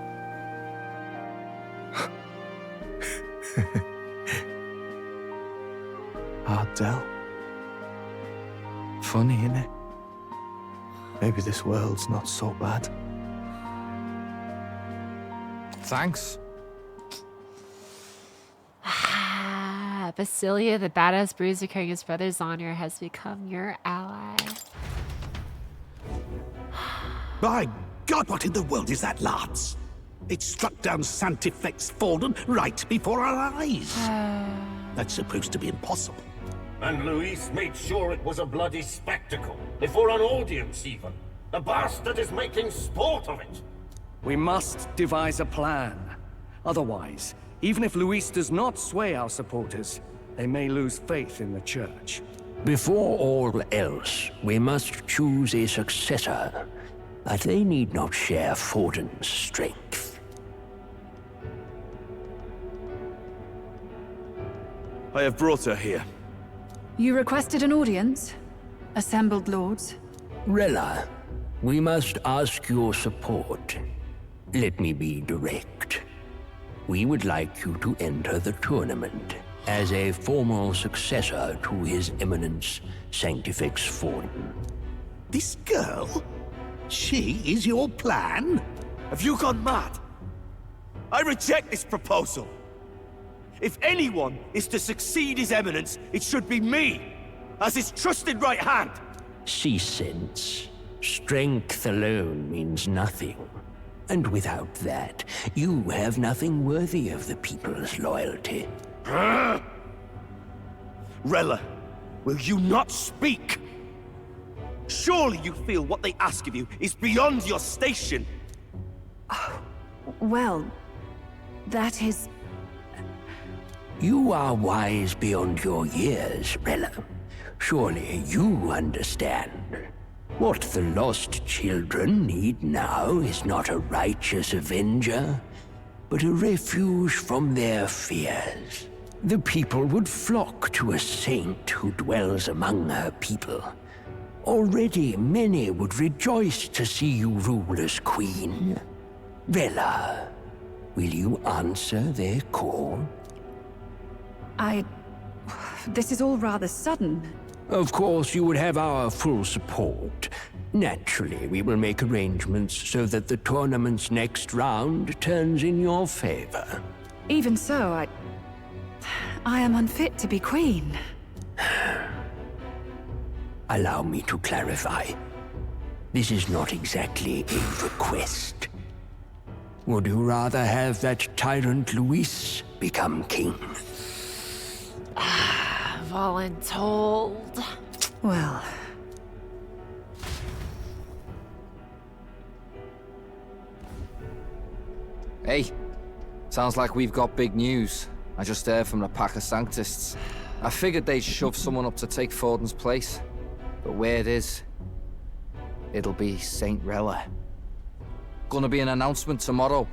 Ardell. Funny, innit? Maybe this world's not so bad. Thanks. Basilia, the badass bruiser carrying his brother's honor, has become your ally. By God, what in the world is that, lads? It struck down Santifex Forden right before our eyes. That's supposed to be impossible. And Luis made sure it was a bloody spectacle, before an audience even. The bastard is making sport of it. We must devise a plan. Otherwise, even if Luis does not sway our supporters, they may lose faith in the church. Before all else, we must choose a successor. But they need not share Forden's strength. I have brought her here. You requested an audience? Assembled lords? Rella, we must ask your support. Let me be direct. We would like you to enter the tournament as a formal successor to His Eminence Sanctifex Forden. This girl? She is your plan? Have you gone mad? I reject this proposal. If anyone is to succeed His Eminence, it should be me, as his trusted right hand. See sense. Strength alone means nothing. And without that, you have nothing worthy of the people's loyalty. Rella, will you not speak? Surely you feel what they ask of you is beyond your station. Well, that is... You are wise beyond your years, Rella. Surely you understand. What the lost children need now is not a righteous avenger, but a refuge from their fears. The people would flock to a saint who dwells among her people. Already many would rejoice to see you rule as queen. Rella, will you answer their call? This is all rather sudden. Of course, you would have our full support. Naturally, we will make arrangements so that the tournament's next round turns in your favor. Even so, I am unfit to be queen. Allow me to clarify. This is not exactly a request. Would you rather have that tyrant Luis become king? Voluntold. Well... Hey, sounds like we've got big news. I just heard from the pack of Sanctists. I figured they'd shove someone up to take Forden's place. But where it is, it'll be Saint Rella. Gonna be an announcement tomorrow.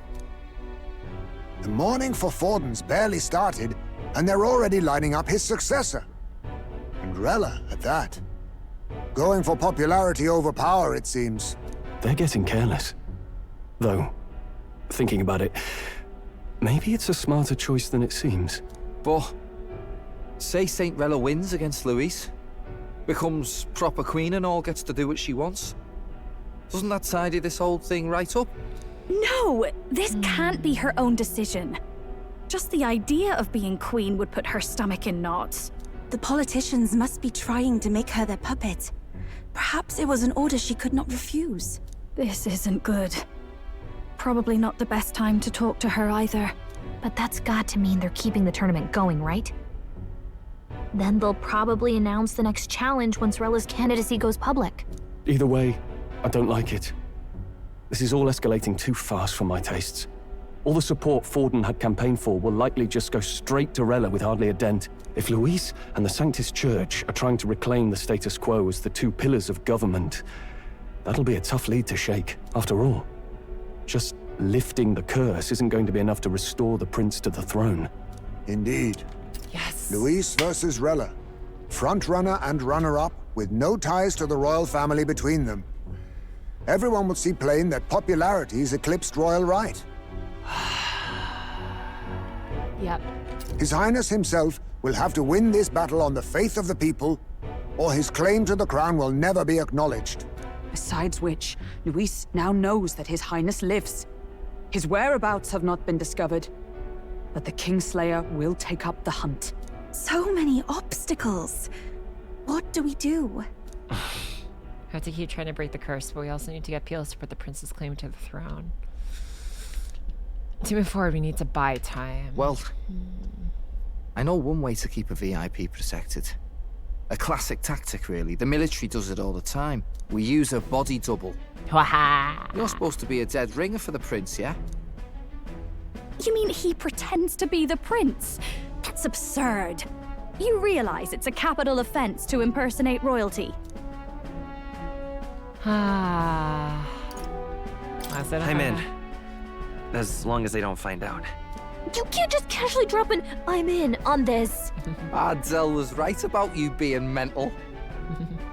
The mourning for Forden's barely started, and they're already lining up his successor. And Rella, at that. Going for popularity over power, it seems. They're getting careless. Though, thinking about it, maybe it's a smarter choice than it seems. But, say Saint Rella wins against Luis, becomes proper queen and all gets to do what she wants. Doesn't that tidy this whole thing right up? No! This can't be her own decision. Just the idea of being queen would put her stomach in knots. The politicians must be trying to make her their puppet. Perhaps it was an order she could not refuse. This isn't good. Probably not the best time to talk to her either. But that's got to mean they're keeping the tournament going, right? Then they'll probably announce the next challenge once Rella's candidacy goes public. Either way, I don't like it. This is all escalating too fast for my tastes. All the support Forden had campaigned for will likely just go straight to Rella with hardly a dent. If Luis and the Sanctus Church are trying to reclaim the status quo as the two pillars of government, that'll be a tough lead to shake. After all, just lifting the curse isn't going to be enough to restore the prince to the throne. Indeed. Yes. Luis versus Rella. Front-runner and runner-up, with no ties to the royal family between them. Everyone will see plain that popularity's eclipsed royal right. Yep. His Highness himself will have to win this battle on the faith of the people, or his claim to the crown will never be acknowledged. Besides which, Luis now knows that His Highness lives. His whereabouts have not been discovered, but the Kingslayer will take up the hunt. So many obstacles. What do we do? We have to keep trying to break the curse, but we also need to get Peel to support the prince's claim to the throne. To move forward, we need to buy time. Well, I know one way to keep a VIP protected. A classic tactic, really. The military does it all the time. We use a body double. You're supposed to be a dead ringer for the prince, yeah? You mean he pretends to be the prince? That's absurd. You realize it's a capital offense to impersonate royalty. I'm in. As long as they don't find out. You can't just casually drop an "I'm in" on this. Ardell was right about you being mental.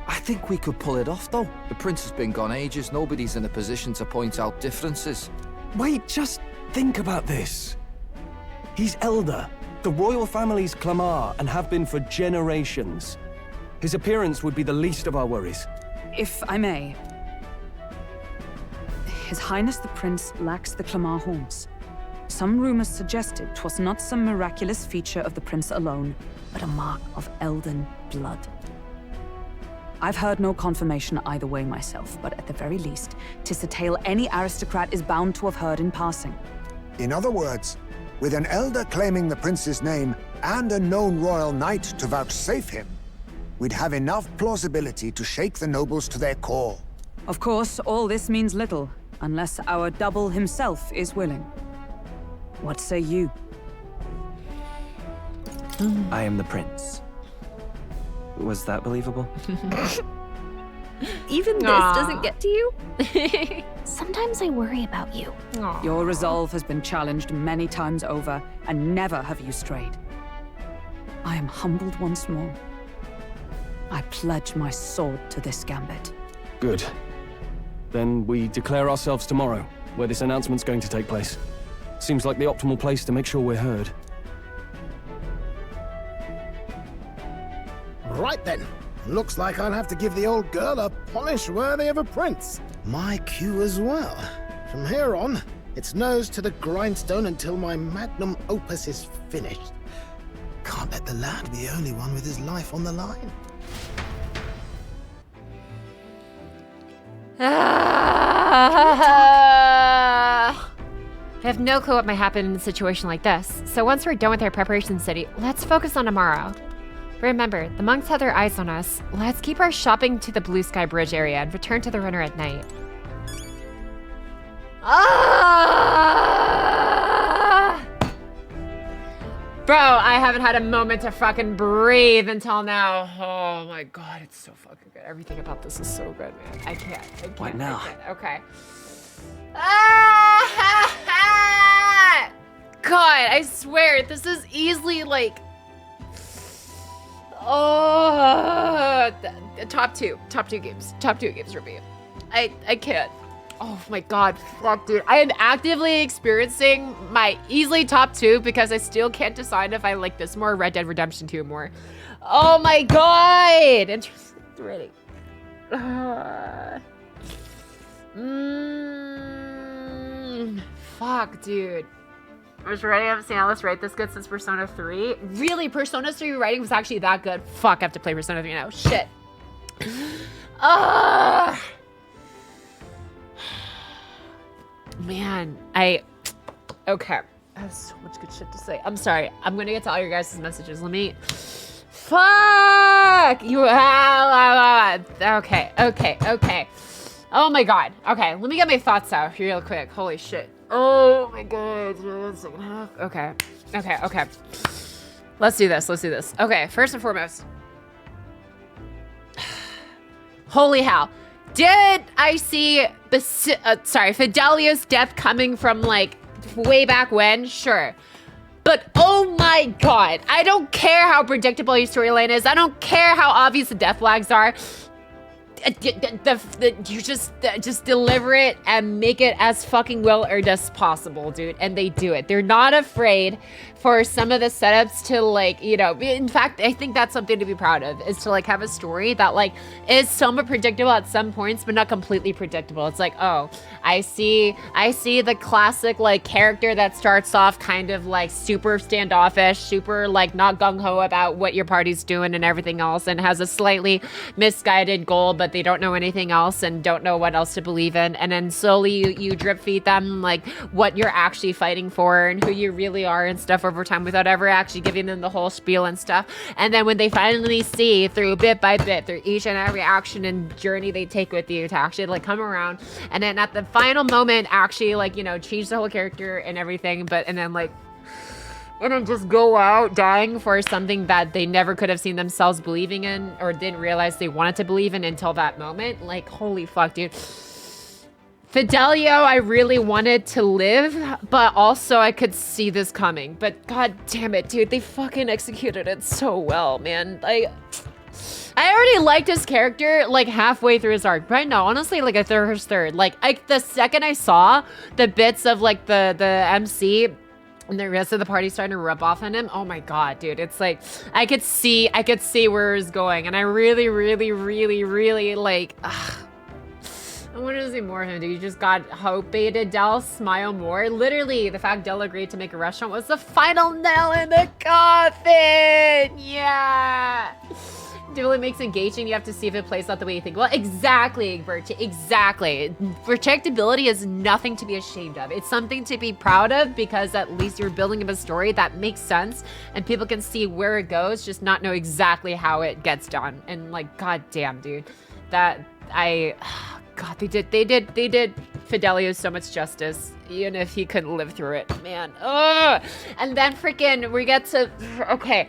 I think we could pull it off, though. The prince has been gone ages. Nobody's in a position to point out differences. Wait, just think about this. He's elder. The royal family's Clamar and have been for generations. His appearance would be the least of our worries. If I may. His Highness the Prince lacks the Clamar horns. Some rumors suggested 'twas not some miraculous feature of the prince alone, but a mark of Elden blood. I've heard no confirmation either way myself, but at the very least, 'tis a tale any aristocrat is bound to have heard in passing. In other words, with an elder claiming the prince's name and a known royal knight to vouchsafe him, we'd have enough plausibility to shake the nobles to their core. Of course, all this means little, unless our double himself is willing. What say you? I am the prince. Was that believable? Even this doesn't get to you? Sometimes I worry about you. Your resolve has been challenged many times over, and never have you strayed. I am humbled once more. I pledge my sword to this gambit. Good. Then we declare ourselves tomorrow, where this announcement's going to take place. Seems like the optimal place to make sure we're heard. Right then. Looks like I'll have to give the old girl a polish worthy of a prince. My cue as well. From here on, it's nose to the grindstone until my magnum opus is finished. Can't let the lad be the only one with his life on the line. I have no clue what might happen in a situation like this, so once we're done with our preparation study, let's focus on tomorrow. But remember, the monks have their eyes on us. Let's keep our shopping to the Blue Sky Bridge area and return to the runner at night. Bro, I haven't had a moment to fucking breathe until now. Oh my god, it's so fucking good. Everything about this is so good, man. I can't. What now? Okay. God, I swear, this is easily like... top two games for me. I can't. Oh my god, fuck, dude. I am actively experiencing my easily top 2 because I still can't decide if I like this more or Red Dead Redemption 2 more. Oh my god! Interesting. Ready. Fuck, dude. I was ready. I haven't seen Alice write this good since Persona 3. Really? Persona 3 writing was actually that good? Fuck, I have to play Persona 3 now. Shit. Man, okay. I have so much good shit to say. I'm sorry. I'm gonna get to all your guys' messages. Let me... Fuck! You... Okay. Oh my god. Okay, let me get my thoughts out real quick. Holy shit. Oh my god. Second half. Okay. Let's do this. Okay, first and foremost. Holy hell. Did I see Fidelio's death coming from like way back when? Sure. But oh my god, I don't care how predictable your storyline is. I don't care how obvious the death flags are. You just deliver it and make it as fucking well earned as possible, dude. And they do it. They're not afraid for some of the setups to like, you know, in fact, I think that's something to be proud of, is to like have a story that like is somewhat predictable at some points, but not completely predictable. It's like, oh, I see the classic like character that starts off kind of like super standoffish, super like not gung-ho about what your party's doing and everything else, and has a slightly misguided goal, but they don't know anything else and don't know what else to believe in. And then slowly you drip feed them like what you're actually fighting for and who you really are and stuff over time without ever actually giving them the whole spiel and stuff. And then when they finally see through bit by bit, through each and every action and journey they take with you to actually like come around, and then at the final moment actually like, you know, change the whole character and everything, and then just go out dying for something that they never could have seen themselves believing in or didn't realize they wanted to believe in until that moment. Like, holy fuck, dude. Fidelio, I really wanted to live, but also I could see this coming. But god damn it, dude, they fucking executed it so well, man. Like, I already liked his character like halfway through his arc. Right now, honestly, like a third. Like the second I saw the bits of like the MC and the rest of the party starting to rub off on him, oh my god, dude, it's like I could see where it's going, and I really like. I wanted to see more of him, dude. You just got hope baited. Del, smile more. Literally, the fact Del agreed to make a restaurant was the final nail in the coffin. Yeah. Duel makes engaging. You have to see if it plays out the way you think. Well, exactly, Bertie. Exactly. Predictability is nothing to be ashamed of. It's something to be proud of, because at least you're building up a story that makes sense and people can see where it goes, just not know exactly how it gets done. And like, god damn, dude, God, they did Fidelio so much justice, even if he couldn't live through it, man. Ugh. And then freaking we get to, okay.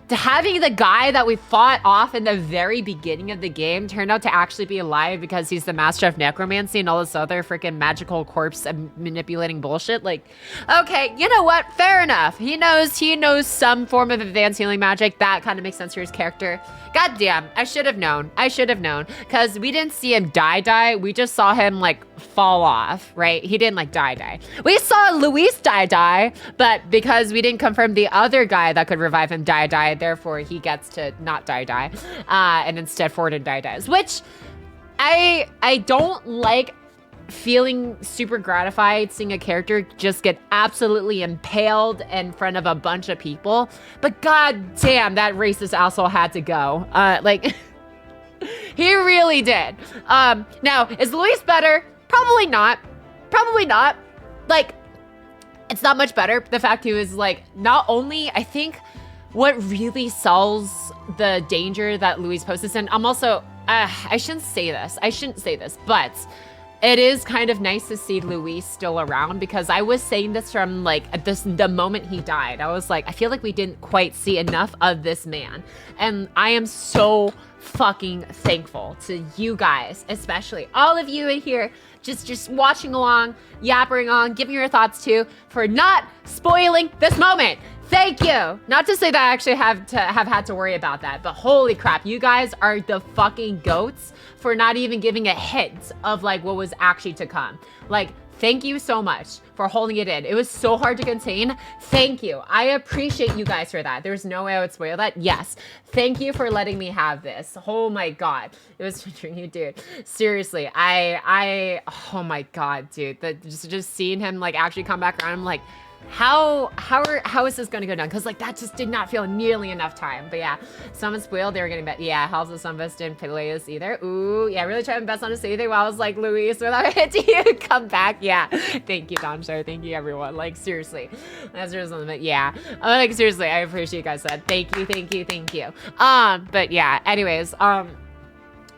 To having the guy that we fought off in the very beginning of the game turned out to actually be alive because he's the master of necromancy and all this other freaking magical corpse and manipulating bullshit. Like, okay, you know what? Fair enough. He knows some form of advanced healing magic. That kind of makes sense for his character. God damn, I should have known. Because we didn't see him die. We just saw him like fall off, right? He didn't like die. We saw Luis die, but because we didn't confirm the other guy that could revive him die, therefore he gets to not die. And instead Forden dies, which I don't like feeling super gratified seeing a character just get absolutely impaled in front of a bunch of people. But god damn, that racist asshole had to go. Like, he really did. Now, is Luis better? Probably not. Like, it's not much better. The fact he was like, not only, I think what really sells the danger that Luis poses, and I'm also, I shouldn't say this, but it is kind of nice to see Luis still around, because I was saying this from like the moment he died. I was like, I feel like we didn't quite see enough of this man. And I am so fucking thankful to you guys, especially all of you in here, just watching along, yapping on, giving your thoughts too, for not spoiling this moment. Thank you. Not to say that I actually have had to worry about that, but holy crap, you guys are the fucking goats for not even giving a hint of like what was actually to come. Like, thank you so much for holding it in. It was so hard to contain. Thank you. I appreciate you guys for that. There's no way I would spoil that. Yes. Thank you for letting me have this. Oh my god. It was featuring you, dude. Seriously. Oh my god, dude. Just seeing him like actually come back around, I'm like, how is this gonna go down? Because like that just did not feel nearly enough time. But yeah, someone spoiled, they were getting bet. Yeah, also some of us didn't play this either. Ooh, yeah, really tried my best not to say anything while I was like, Luis, without it to you come back. Yeah, thank you, Don Show. Thank you, everyone. Like, seriously, that's just something. But yeah, like seriously, I appreciate you guys said. Thank you. But yeah, anyways, what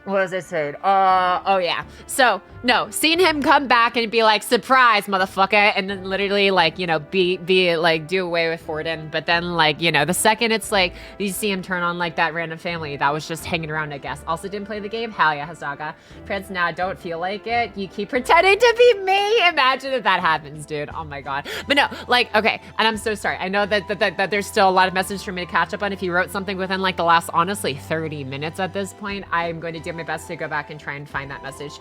was I saying? Oh yeah. So no, seeing him come back and be like, surprise, motherfucker, and then literally like, you know, be like do away with Forden. But then like, you know, the second it's like you see him turn on like that random family that was just hanging around, I guess. Also didn't play the game. Hell yeah, Hazaga. Prince, now don't feel like it. You keep pretending to be me. Imagine if that happens, dude. Oh my god. But no, like, okay, and I'm so sorry. I know that there's still a lot of messages for me to catch up on. If you wrote something within like the last, honestly, 30 minutes at this point, I'm going to do my best to go back and try and find that message.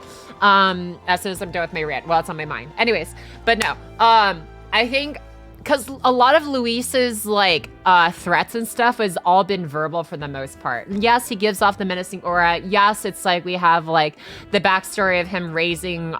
As soon as I'm done with my rant. Well, it's on my mind. Anyways, but no, I think because a lot of Luis's like threats and stuff has all been verbal for the most part. Yes, he gives off the menacing aura. Yes, it's like we have like the backstory of him raising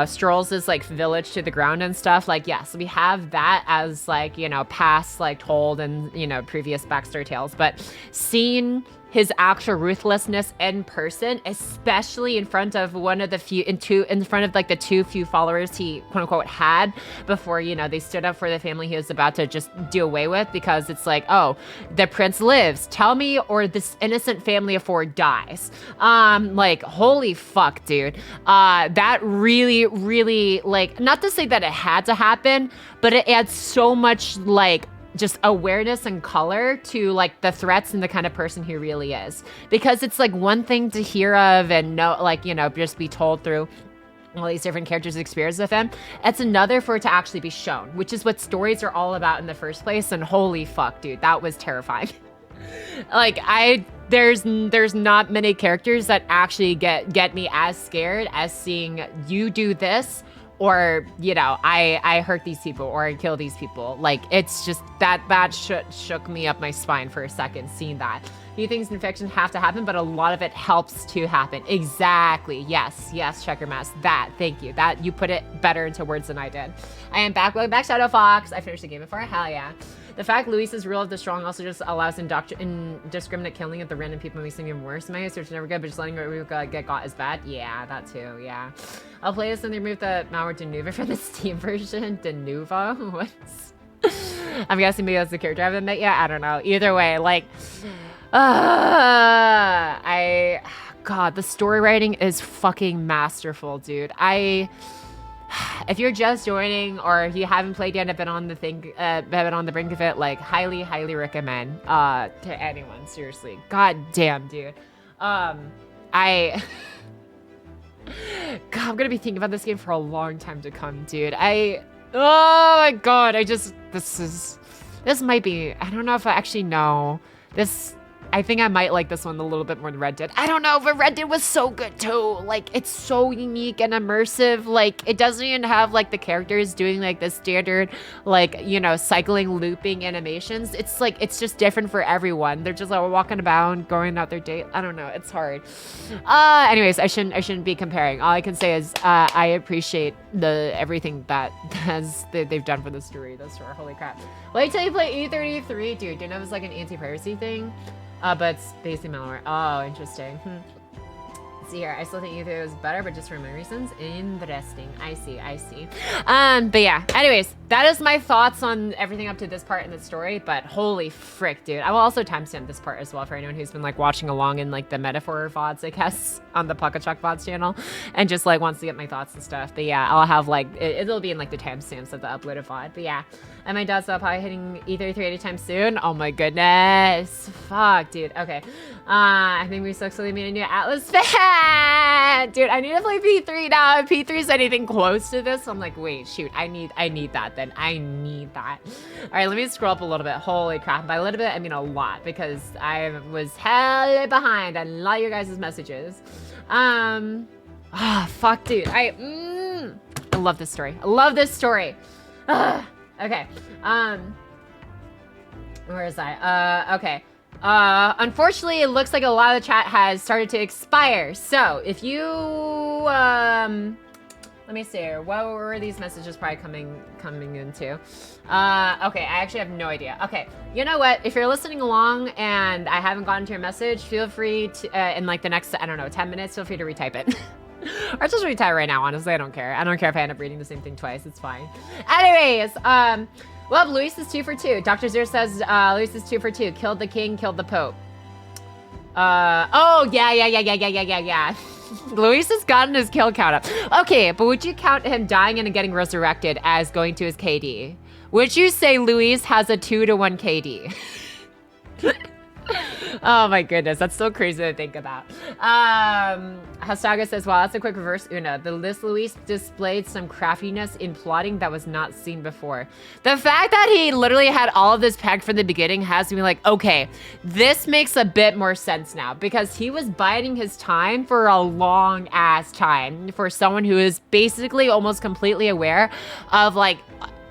Strolls' like village to the ground and stuff. Like, yes, we have that as like, you know, past like told and, you know, previous backstory tales, but seeing his actual ruthlessness in person, especially in front of one of the few, in front of like the too few followers he quote unquote had before, you know, they stood up for the family he was about to just do away with, because it's like, oh, the prince lives, tell me, or this innocent family of 4 dies. Like, holy fuck, dude. That really, like, not to say that it had to happen, but it adds so much like just awareness and color to like the threats and the kind of person he really is. Because it's like one thing to hear of and know, like, you know, just be told through all these different characters' experiences of him. It's another for it to actually be shown, which is what stories are all about in the first place. And holy fuck, dude, that was terrifying. Like, there's not many characters that actually get me as scared as seeing you do this, or, you know, I hurt these people, or I kill these people. Like, it's just that shook me up my spine for a second seeing that. Few things in fiction have to happen, but a lot of it helps to happen. Exactly. Yes, Checker Mass. That, thank you. That, you put it better into words than I did. I am back. Welcome back, Shadow Fox. I finished the game before. Hell yeah. The fact Luis's rule of the strong also just allows indiscriminate killing of the random people makes them even worse. My search is never good, but just letting it get got is bad. Yeah, that too, yeah. I'll play this and they remove the malware Denuva from the Steam version. Denuva? What's... I'm guessing maybe that's the character I haven't met yet. I don't know. Either way, like... God, the story writing is fucking masterful, dude. If you're just joining or if you haven't played yet and been on the brink of it, like, highly recommend to anyone, seriously. God damn, dude. God, I'm gonna be thinking about this game for a long time to come, dude. Oh my god, this might be, I don't know if I actually know. I think I might like this one a little bit more than Red Dead. I don't know, but Red Dead was so good too. Like, it's so unique and immersive. Like, it doesn't even have like the characters doing like the standard, like, you know, cycling, looping animations. It's like, it's just different for everyone. They're just like walking about, going out their date. I don't know, it's hard. Anyways, I shouldn't be comparing. All I can say is I appreciate everything that they've done for the story thus far. Holy crap. Wait till you play E33, dude. Do you know it's like an anti-piracy thing? But it's basically malware. Oh, interesting. Let's see here. I still think E3 was better, but just for my reasons. Interesting. I see. But yeah. Anyways, that is my thoughts on everything up to this part in the story. But holy frick, dude. I will also timestamp this part as well for anyone who's been like watching along in like the metaphor VODs, I guess, on the Puckachuk VODs channel, and just like wants to get my thoughts and stuff. But yeah, I'll have like it'll be in like the timestamps of the uploaded VOD. But yeah. And my dad's probably hitting E33 anytime soon. Oh my goodness. Fuck, dude. Okay. I think we successfully made a new Atlas fan. Dude, I need to play P3 now. If P3 is anything close to this, I'm like, wait, shoot. I need that then. I need that. All right, let me scroll up a little bit. Holy crap. By a little bit, I mean a lot, because I was hella behind on a lot of your guys' messages. Fuck, dude. I love this story. Okay, where is I? Okay. Unfortunately, it looks like a lot of the chat has started to expire. So, if you, let me see here. What were these messages probably coming into? Okay, I actually have no idea. Okay, you know what? If you're listening along and I haven't gotten to your message, feel free to, in like the next, I don't know, 10 minutes, feel free to retype it. Or just retype right now, honestly, I don't care. I don't care if I end up reading the same thing twice, it's fine. Anyways, well, Luis is 2 for 2. Dr. Zero says, Luis is 2 for 2. Killed the king, killed the pope. Oh, yeah. Luis has gotten his kill count up. Okay, but would you count him dying and getting resurrected as going to his KD? Would you say Luis has a 2-to-1 KD? Oh my goodness, that's so crazy to think about. Hasaga says, wow, that's a quick reverse Una. This Luis displayed some craftiness in plotting that was not seen before. The fact that he literally had all of this pegged from the beginning has me like, okay, this makes a bit more sense now, because he was biding his time for a long ass time for someone who is basically almost completely aware of like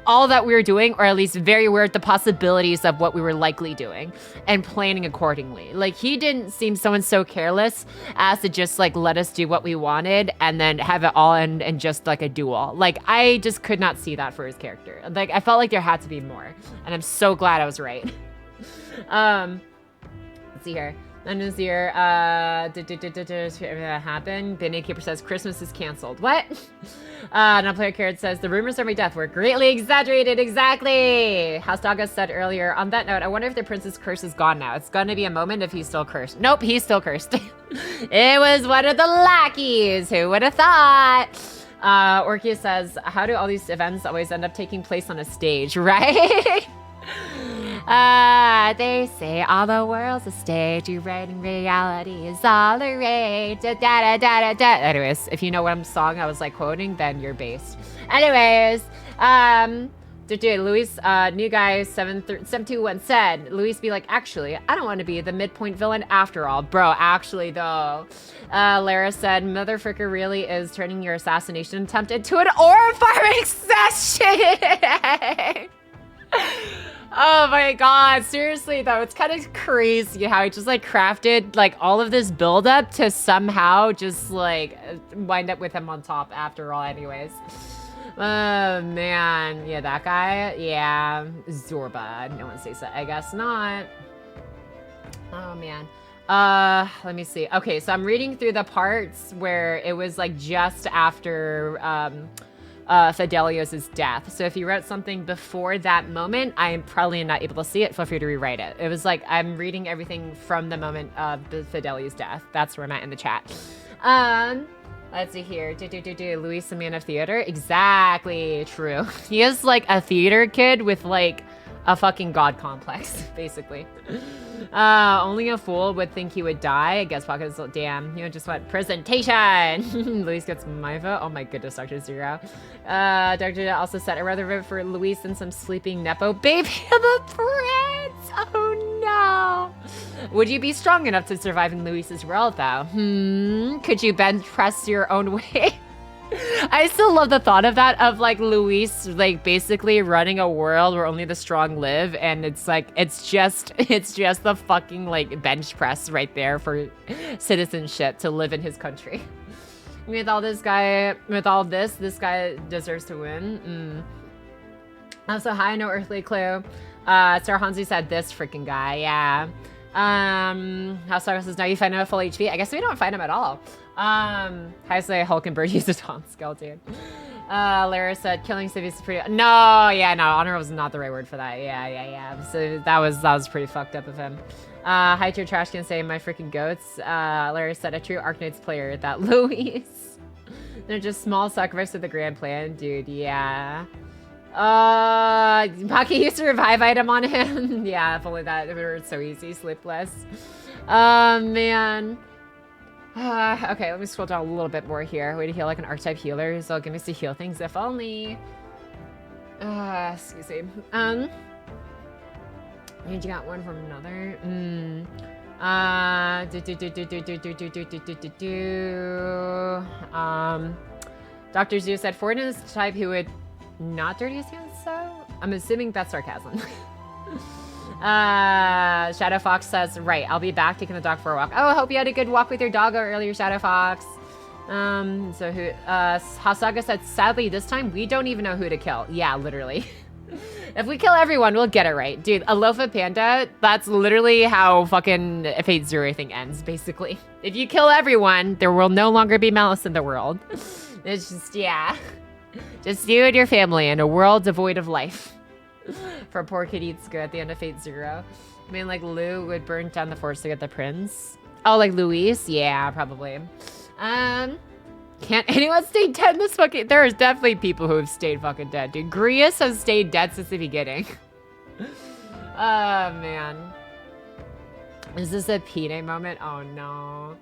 all that we were doing, or at least very aware of the possibilities of what we were likely doing and planning accordingly. Like, he didn't seem someone so careless as to just like let us do what we wanted and then have it all end in just like a duel. Like, I just could not see that for his character. Like, I felt like there had to be more, and I'm so glad I was right. Let's see here. London's year, that happened. The Innkeeper says Christmas is canceled. What? Non-player Carrot says the rumors of my death were greatly exaggerated. Exactly. Hastaga said earlier. On that note, I wonder if the prince's curse is gone now. It's gonna be a moment if he's still cursed. Nope, he's still cursed. It was one of the lackeys. Who would have thought? Orkia says, how do all these events always end up taking place on a stage, right? They say all the world's a stage, you writing reality is all the rage. Da, da, da, da, da. Anyways, if you know what song I was like quoting, then you're based. Anyways, Luis, new guy 721 said, Luis be like, actually, I don't want to be the midpoint villain after all. Bro, actually though. Lara said, motherfucker really is turning your assassination attempt into an ore farming session. Oh my god, seriously though, it's kind of crazy how he just like crafted like all of this buildup to somehow just like wind up with him on top after all anyways. Oh man, yeah, that guy, yeah, Zorba, no one says that, I guess not. Oh man. Let me see. Okay, so I'm reading through the parts where it was like just after Fidelio's death. So if you wrote something before that moment, I am probably not able to see it. Feel free to rewrite it. It was like I'm reading everything from the moment of Fidelio's death. That's where I'm at in the chat. Let's see here. Luis, a man of theater. Exactly true. He is like a theater kid with like a fucking god complex, basically. Only a fool would think he would die. I guess Pocket is, damn, you know, just what? Presentation! Luis gets my vote. Oh my goodness, Dr. Zero. Dr. also said, I'd rather vote for Luis than some sleeping Nepo baby of the prince! Oh no! Would you be strong enough to survive in Luis's world, though? Could you bench press your own way? I still love the thought of that, of like Luis like basically running a world where only the strong live, and it's like it's just the fucking like bench press right there for citizenship to live in his country. With all this guy, this guy deserves to win. Also, hi, no earthly clue. Sarah Hansi said this freaking guy, yeah. How Star says, now you find him at full HP. I guess we don't find him at all. I say Hulk and Bird uses Tom Skull, dude. Lara said killing civies is pretty. No, yeah, no, honor was not the right word for that. Yeah. So that was pretty fucked up of him. Hi to your trash can say my freaking goats. Lara said a true Arknights player, that Luis. They're just small sacrifice of the grand plan, dude. Yeah. Pocky used to revive item on him. Yeah, if only that it were so easy. Sleepless. Man. Okay, let me scroll down a little bit more here. Way to heal like an archetype healer, so give me to heal things if only. Excuse me. You got one from another. Dr. Zeus said Ford is the type who would not dirty his hands, so I'm assuming that's sarcasm. Shadow Fox says, right, I'll be back taking the dog for a walk. Oh, I hope you had a good walk with your doggo earlier, Shadow Fox. So who, Hasaga said, sadly, this time we don't even know who to kill. Yeah, literally. If we kill everyone, we'll get it right. Dude, Alofa Panda, that's literally how fucking Fate Zero thing ends, basically. If you kill everyone, there will no longer be malice in the world. It's just, yeah. Just you and your family in a world devoid of life. For poor kid eats good at the end of Fate Zero. I mean, like Lou would burn down the forest to get the prince. Oh, like Luis? Yeah, probably. Can't anyone stay dead in this fucking... There is definitely people who have stayed fucking dead, dude. Grius has stayed dead since the beginning. Oh, man. Is this a pt9 moment? Oh, no.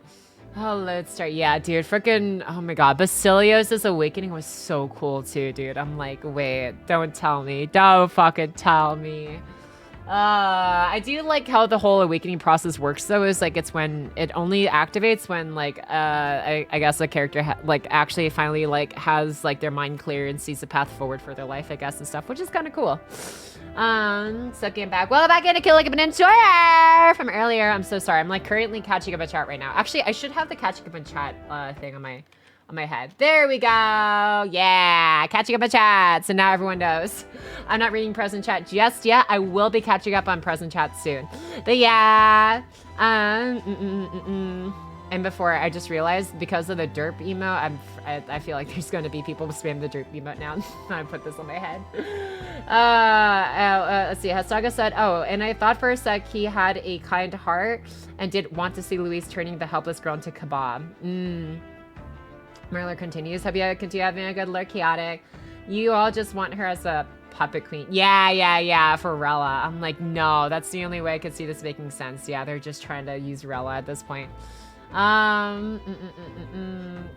Oh, let's start. Yeah, dude, freaking... Oh, my God. Basilio's awakening was so cool, too, dude. I'm like, wait, don't tell me. Don't fucking tell me. I do like how the whole awakening process works though, is like it's when it only activates when like I guess the character like actually finally like has like their mind clear and sees the path forward for their life, I guess, and stuff, which is kind of cool. So getting back, well, back in to kill like an enjoyer from earlier. I'm so sorry, I'm like currently catching up in chat right now. Actually, I should have the catching up in chat thing on my head. There we go. Yeah, catching up on chat. So now everyone knows. I'm not reading present chat just yet. I will be catching up on present chat soon. But yeah. And before, I just realized because of the derp emote, I feel like there's going to be people spam the derp emote now. I put this on my head. Let's see. Hasaga said, oh, and I thought for a sec he had a kind heart and didn't want to see Louise turning the helpless girl into kebab. Merler continues. Have you continue having a good look, chaotic? You all just want her as a puppet queen. Yeah, for Rella. I'm like, no, that's the only way I could see this making sense. Yeah, they're just trying to use Rella at this point. I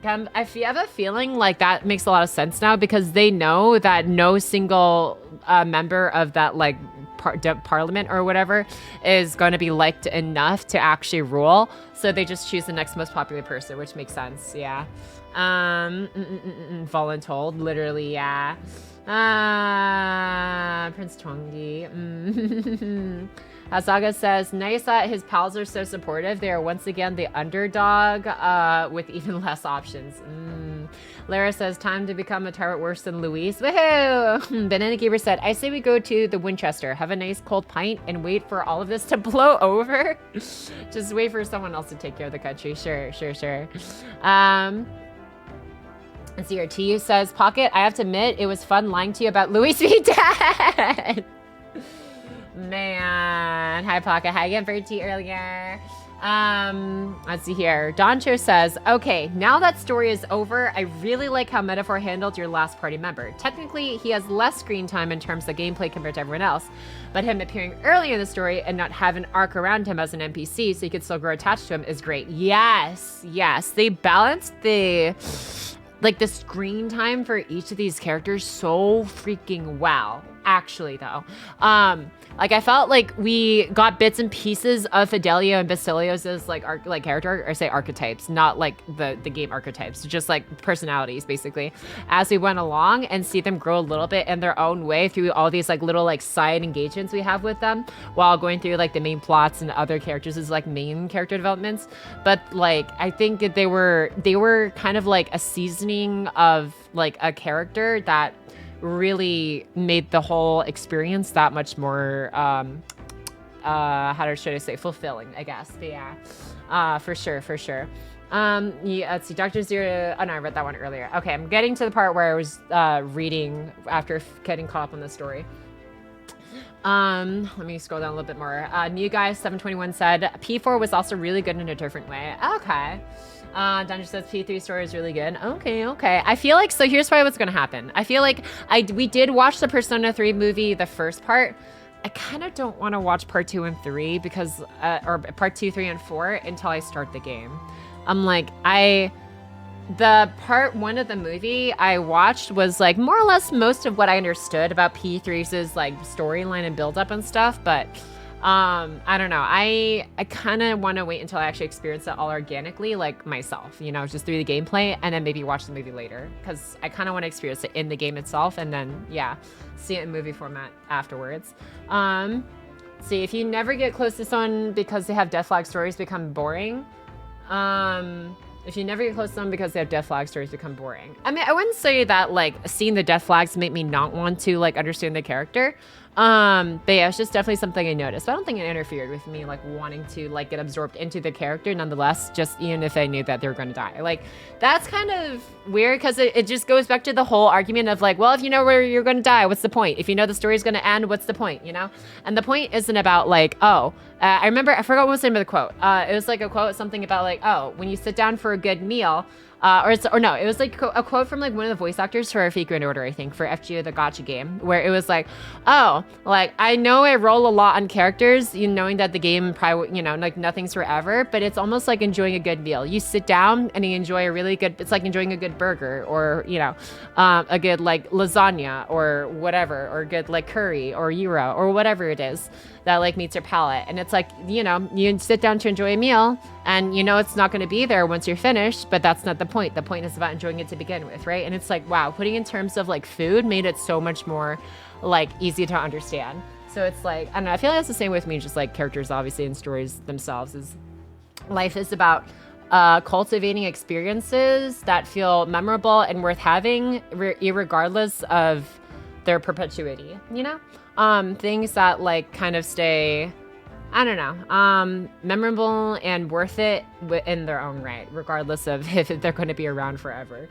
have a feeling like that makes a lot of sense now because they know that no single member of that like parliament or whatever is going to be liked enough to actually rule. So they just choose the next most popular person, which makes sense. Yeah. Voluntold, literally, yeah. Prince Chongdi. Hasaga says, nice that his pals are so supportive. They are once again the underdog with even less options. Lara says, time to become a tyrant worse than Luis. Woohoo! Banana Gamer said, I say we go to the Winchester, have a nice cold pint, and wait for all of this to blow over. Just wait for someone else to take care of the country. Sure. Let's see here. T says, Pocket, I have to admit, it was fun lying to you about Luis being dead. Man. Hi, Pocket. Hi again for T earlier. Let's see here. Doncho says, okay, now that story is over, I really like how Metaphor handled your last party member. Technically, he has less screen time in terms of gameplay compared to everyone else, but him appearing early in the story and not have an arc around him as an NPC so you could still grow attached to him is great. Yes. They balanced the screen time for each of these characters so freaking well. Actually, though, like I felt like we got bits and pieces of Fidelio and Basilio's character, or say archetypes, not like the game archetypes, just like personalities basically, as we went along and see them grow a little bit in their own way through all these like little like side engagements we have with them while going through like the main plots and other characters as like main character developments. But like I think that they were kind of like a seasoning of like a character that really made the whole experience that much more should I say fulfilling, I guess. But yeah, for sure. Yeah, let's see, Dr. Zero. Oh no, I read that one earlier. Okay, I'm getting to the part where I was reading after getting caught up on the story. Let me scroll down a little bit more. New Guy 721 said P4 was also really good in a different way. Okay. Dungeon says P3 story is really good. Okay. I feel like, so here's probably what's gonna happen. I feel like we did watch the Persona 3 movie, the first part. I kind of don't want to watch part 2 and 3 because, or part 2, 3, and 4 until I start the game. I'm like, the part 1 of the movie I watched was like more or less most of what I understood about P3's like storyline and build up and stuff, but I don't know. I kind of want to wait until I actually experience it all organically, like myself, you know, just through the gameplay, and then maybe watch the movie later, because I kind of want to experience it in the game itself, and then see it in movie format afterwards. See, if you never get close to someone because they have death flag stories become boring. If you never get close to them because they have death flag stories become boring. I mean, I wouldn't say that like seeing the death flags make me not want to like understand the character. But yeah, it's just definitely something I noticed. But I don't think it interfered with me like wanting to like get absorbed into the character nonetheless, just even if I knew that they were going to die. Like that's kind of weird because it just goes back to the whole argument of like, well, if you know where you're going to die, what's the point? If you know the story's going to end, what's the point, you know? And the point isn't about like, oh, I forgot what was the name of the quote. It was like a quote, something about like, oh, when you sit down for a good meal, or no, it was like a quote from like one of the voice actors for Fake Grand Order, I think, for FGO the Gacha game, where it was like, oh, like I know I roll a lot on characters, you knowing that the game probably, you know, like nothing's forever, but it's almost like enjoying a good meal. You sit down and you enjoy a really good, it's like enjoying a good burger, or you know, a good like lasagna or whatever, or good like curry or gyro or whatever it is that like meets your palate. And it's like, you know, you sit down to enjoy a meal and you know it's not going to be there once you're finished, but that's not the point. The point is about enjoying it to begin with, right? And it's like, wow, putting in terms of like food made it so much more like easy to understand. So it's like, I don't know, I feel like that's the same with me, just like characters obviously and stories themselves. Is life is about cultivating experiences that feel memorable and worth having irregardless of their perpetuity, you know? Things that like kind of stay, I don't know, memorable and worth it in their own right, regardless of if they're going to be around forever.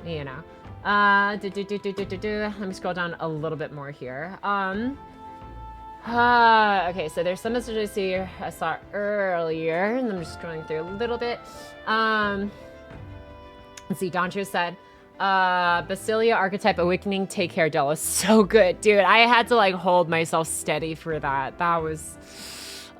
You know, let me scroll down a little bit more here. Okay, so there's some messages I saw earlier, and I'm just scrolling through a little bit. Let's see, Doncho said, Basilia Archetype Awakening, take care, Della. So good, dude. I had to like hold myself steady for that. That was,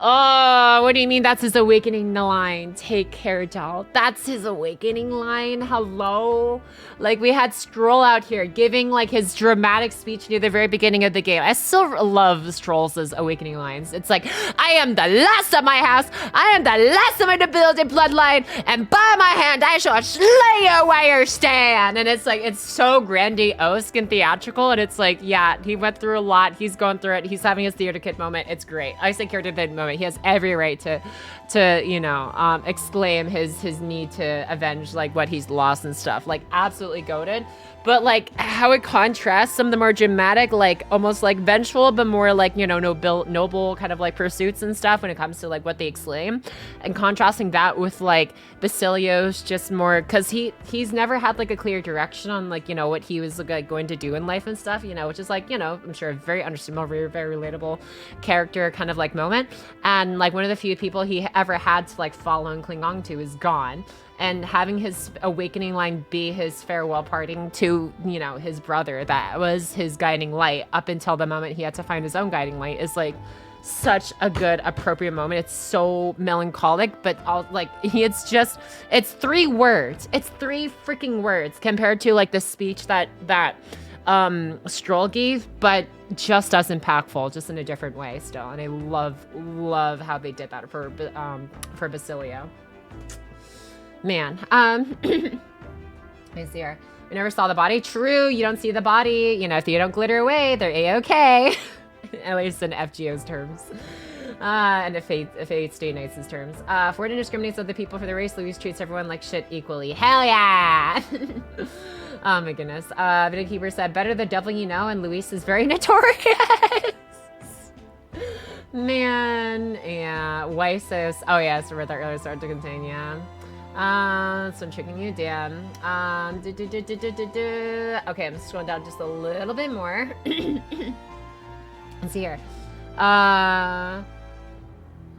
oh, what do you mean that's his awakening line? Take care, Dell. That's his awakening line? Hello? Like we had Stroll out here giving like his dramatic speech near the very beginning of the game. I still love Stroll's awakening lines. It's like, I am the last of my house. I am the last of my nobility bloodline. And by my hand, I shall slay you where you stand. And it's like, it's so grandiose and theatrical. And it's like, yeah, he went through a lot. He's going through it. He's having his theater kid moment. It's great. I say character kid moment. He has every right to you know, exclaim his need to avenge like what he's lost and stuff. Like absolutely goated. But like how it contrasts some of the more dramatic, like almost like vengeful, but more like, you know, noble kind of like pursuits and stuff when it comes to like what they exclaim, and contrasting that with like Basilio's just more, because he's never had like a clear direction on like, you know, what he was like going to do in life and stuff, you know, which is like, you know, I'm sure a very understandable, very, very relatable character kind of like moment. And like one of the few people he ever had to like follow and cling on to is gone. And having his awakening line be his farewell parting to, you know, his brother that was his guiding light up until the moment he had to find his own guiding light is like such a good, appropriate moment. It's so melancholic, but all like it's 3 words. It's 3 freaking words compared to like the speech that Stroll gave, but just as impactful, just in a different way still. And I love how they did that for Basilio. Man, let me see here. We never saw the body. True, you don't see the body. You know, if you don't glitter away, they're A-okay. At least in FGO's terms. And if Fate Stay Nights' terms. Ford discriminates other people for the race. Luis treats everyone like shit equally. Hell yeah! Oh my goodness. Video Keeper said, better the devil you know, and Luis is very notorious. Man, yeah. Wysos. Oh yeah, so read that earlier, started to contain, yeah. So I'm tricking you down. Okay, I'm just scrolling down just a little bit more. Let's see here.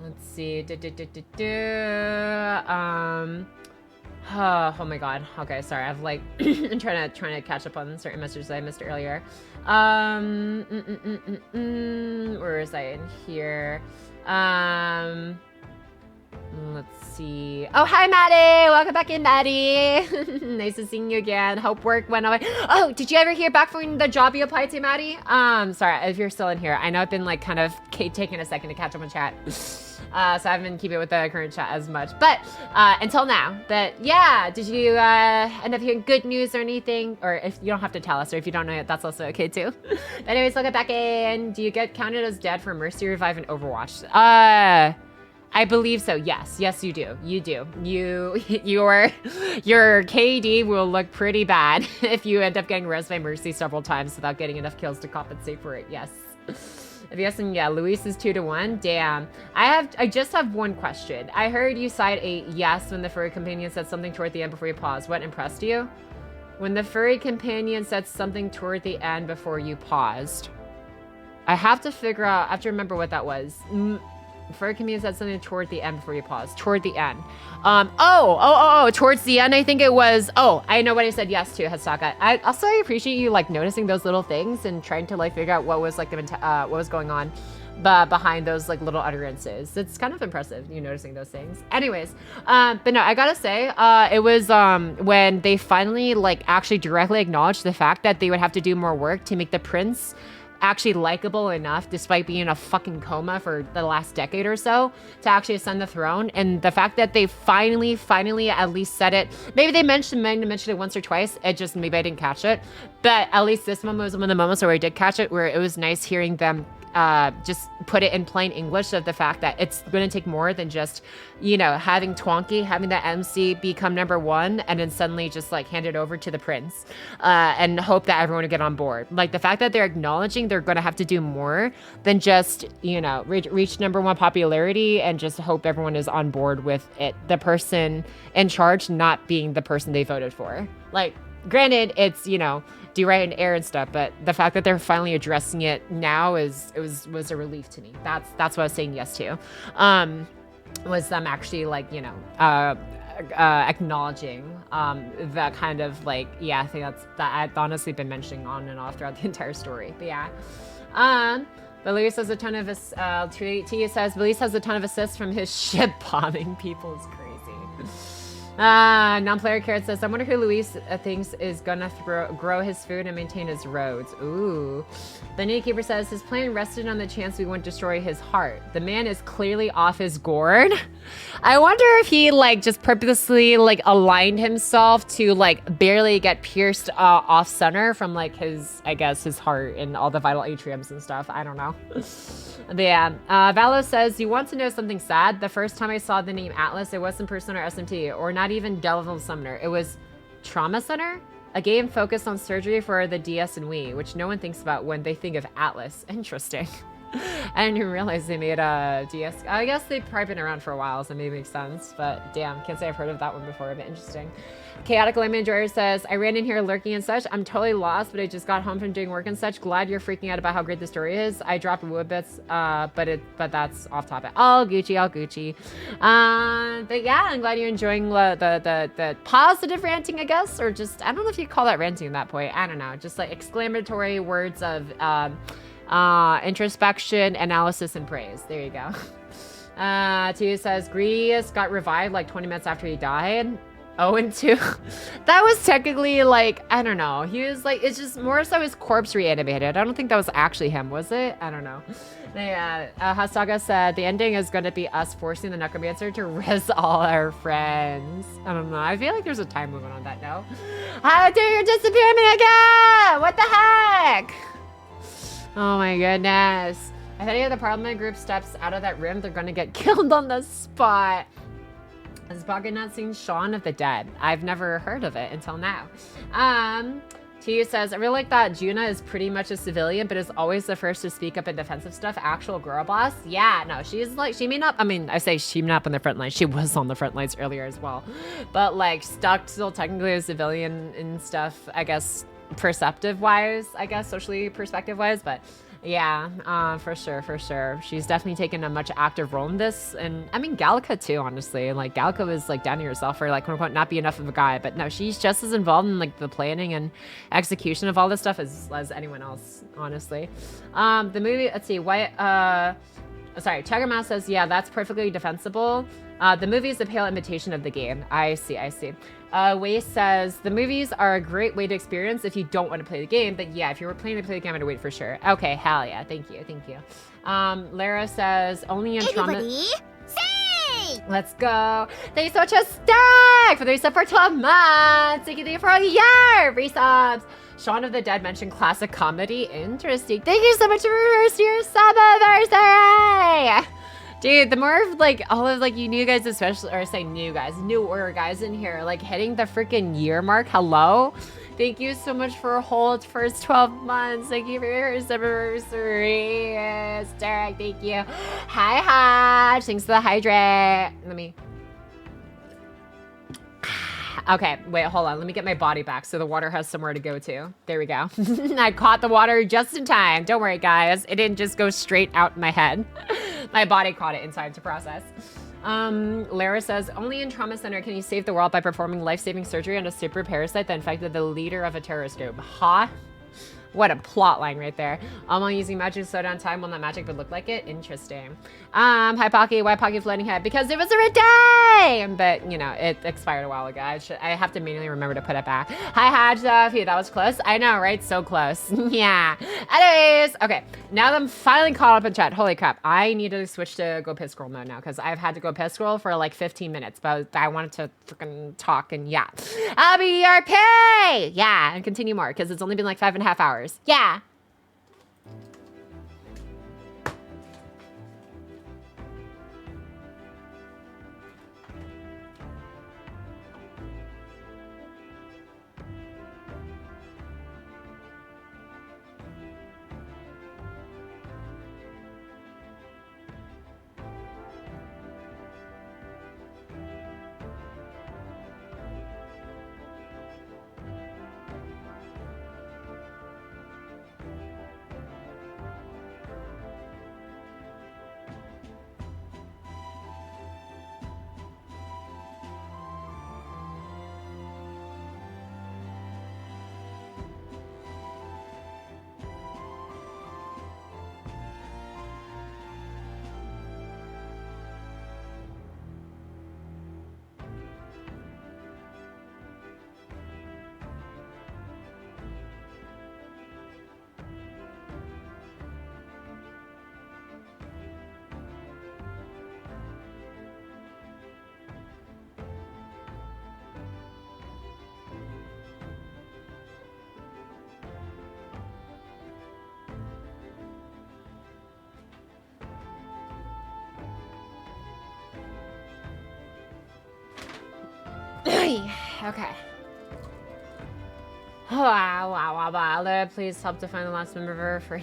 Let's see. Oh my god. Okay, sorry. I've like I'm trying to catch up on certain messages I missed earlier. Where is I in here? Let's see. Oh, hi, Maddie. Welcome back in, Maddie. Nice to see you again. Hope work went away. Oh, did you ever hear back from the job you applied to, Maddie? Sorry if you're still in here. I know I've been like kind of taking a second to catch up on chat. So I haven't been keeping with the current chat as much. But until now, yeah, did you end up hearing good news or anything? Or if you don't have to tell us, or if you don't know yet, that's also okay too. But anyways, welcome back in. Do you get counted as dead for Mercy Revive in Overwatch? I believe so. Yes, you do. You do. Your KD will look pretty bad if you end up getting Rose by Mercy several times without getting enough kills to compensate for it. Yes. If yes, and yeah, Luis is 2-1. Damn. I just have one question. I heard you cite a yes when the furry companion said something toward the end before you paused. What impressed you? When the furry companion said something toward the end before you paused. I have to figure out. I have to remember what that was. Furry companion said something toward the end before you paused. Toward the end. Towards the end, I think it was. Oh, I know what I said yes to, Hasaka. I appreciate you like noticing those little things and trying to like figure out what was like what was going on behind those like little utterances. It's kind of impressive, you noticing those things. Anyways, but no, I gotta say, it was when they finally like actually directly acknowledged the fact that they would have to do more work to make the prince actually likable enough, despite being in a fucking coma for the last decade or so, to actually ascend the throne. And the fact that they finally at least said it. Maybe they mentioned it once or twice. It just, maybe I didn't catch it. But at least this moment was one of the moments where I did catch it, where it was nice hearing them just put it in plain English of the fact that it's going to take more than just, you know, having Twonky, having the MC become #1 and then suddenly just like hand it over to the prince and hope that everyone will get on board. Like the fact that they're acknowledging they're going to have to do more than just, you know, reach #1 popularity and just hope everyone is on board with it. The person in charge not being the person they voted for. Like, granted, it's, you know, do right and air and stuff, but the fact that they're finally addressing it now was a relief to me. That's what I was saying yes to. Was them actually like, you know, acknowledging that kind of like, yeah, I think that I've honestly been mentioning on and off throughout the entire story. But yeah. But Luis has a ton of Tia says Luis has a ton of assists from his ship bombing people. Is crazy. Non-player Carrot says, I wonder who Luis thinks is gonna grow his food and maintain his roads. Ooh. The Needkeeper says, his plan rested on the chance we wouldn't destroy his heart. The man is clearly off his gourd. I wonder if he like just purposely like aligned himself to like barely get pierced off center from like his, I guess, his heart and all the vital atriums and stuff. I don't know. But yeah, Valo says, you want to know something sad? The first time I saw the name Atlas, it wasn't Persona or SMT, or not even Devil Summoner. It was Trauma Center, a game focused on surgery for the DS and Wii, which no one thinks about when they think of Atlas. Interesting. I didn't even realize they made a DS. I guess they've probably been around for a while, so it maybe makes sense. But damn, can't say I've heard of that one before, but interesting. Chaotic Lemon Enjoyer says, I ran in here lurking and such. I'm totally lost, but I just got home from doing work and such. Glad you're freaking out about how great the story is. I dropped wood bits, but that's off topic. All Gucci. But yeah, I'm glad you're enjoying the positive ranting, I guess, or just, I don't know if you call that ranting at that point. I don't know, just like exclamatory words of introspection, analysis, and praise. There you go. Tia says, Greedius got revived like 20 minutes after he died. 0-2. That was technically like, I don't know. He was like, it's just more so his corpse reanimated. I don't think that was actually him, was it? I don't know. Yeah, Hasaga said the ending is going to be us forcing the Necromancer to res all our friends. I don't know. I feel like there's a time limit on that now. How dare you disappear me again? What the heck? Oh my goodness. If any of the Parliament group steps out of that room, they're going to get killed on the spot. Has Pocky not seen Shaun of the Dead? I've never heard of it until now. Tia says, I really like that Juna is pretty much a civilian, but is always the first to speak up in defensive stuff. Actual girl boss? Yeah, no, she's like, she may not, I mean, I say she may not be on the front lines. She was on the front lines earlier as well. But like, stuck still technically a civilian and stuff, I guess, perceptive-wise, I guess, socially perspective-wise, but yeah, for sure. She's definitely taken a much active role in this, and I mean Gallica too, honestly. Like Gallica was like down to herself for like quote unquote not be enough of a guy, but no, she's just as involved in like the planning and execution of all this stuff as anyone else, honestly. The movie, let's see, sorry, Tiger Mouse says, yeah, that's perfectly defensible. The movie is a pale imitation of the game. I see. Wei says, the movies are a great way to experience if you don't want to play the game, but yeah, if you were planning to play the game, I'd wait for sure. Okay, hell yeah, thank you. Lara says, only in trauma. Say! Let's go. Thank you so much, Stack, for the resub for 12 months. Thank you for a year. Resubs. Shaun of the Dead mentioned classic comedy. Interesting. Thank you so much for your sub anniversary. Dude, the more of like all of like you new guys, especially, or say new guys, newer guys in here, like hitting the freaking year mark. Hello. Thank you so much for a whole first 12 months. Thank you for your anniversary. Yes, Derek, thank you. Hi, Hodge. Thanks for the hydrate. Let me. Okay, wait, hold on. Let me get my body back so the water has somewhere to go to. There we go. I caught the water just in time. Don't worry, guys. It didn't just go straight out my head. My body caught it in time to process. Lara says, only in trauma center can you save the world by performing life-saving surgery on a super parasite that infected the leader of a terrorist group. Huh? What a plot line right there. While using magic to slow down time when that magic would look like it. Interesting. Hi Pocky. Why Pocky floating head? Because it was a red day! But, you know, it expired a while ago. I have to manually remember to put it back. Hi Hodge. That was close. I know, right? So close. Yeah. Anyways, okay. Now that I'm finally caught up in chat. Holy crap. I need to switch to go piss scroll mode now because I've had to go piss scroll for like 15 minutes. But I wanted to freaking talk and yeah. I'll be your pay! Yeah, and continue more because it's only been like 5.5 hours. Yeah. Okay. Wow. Please help to find the last member for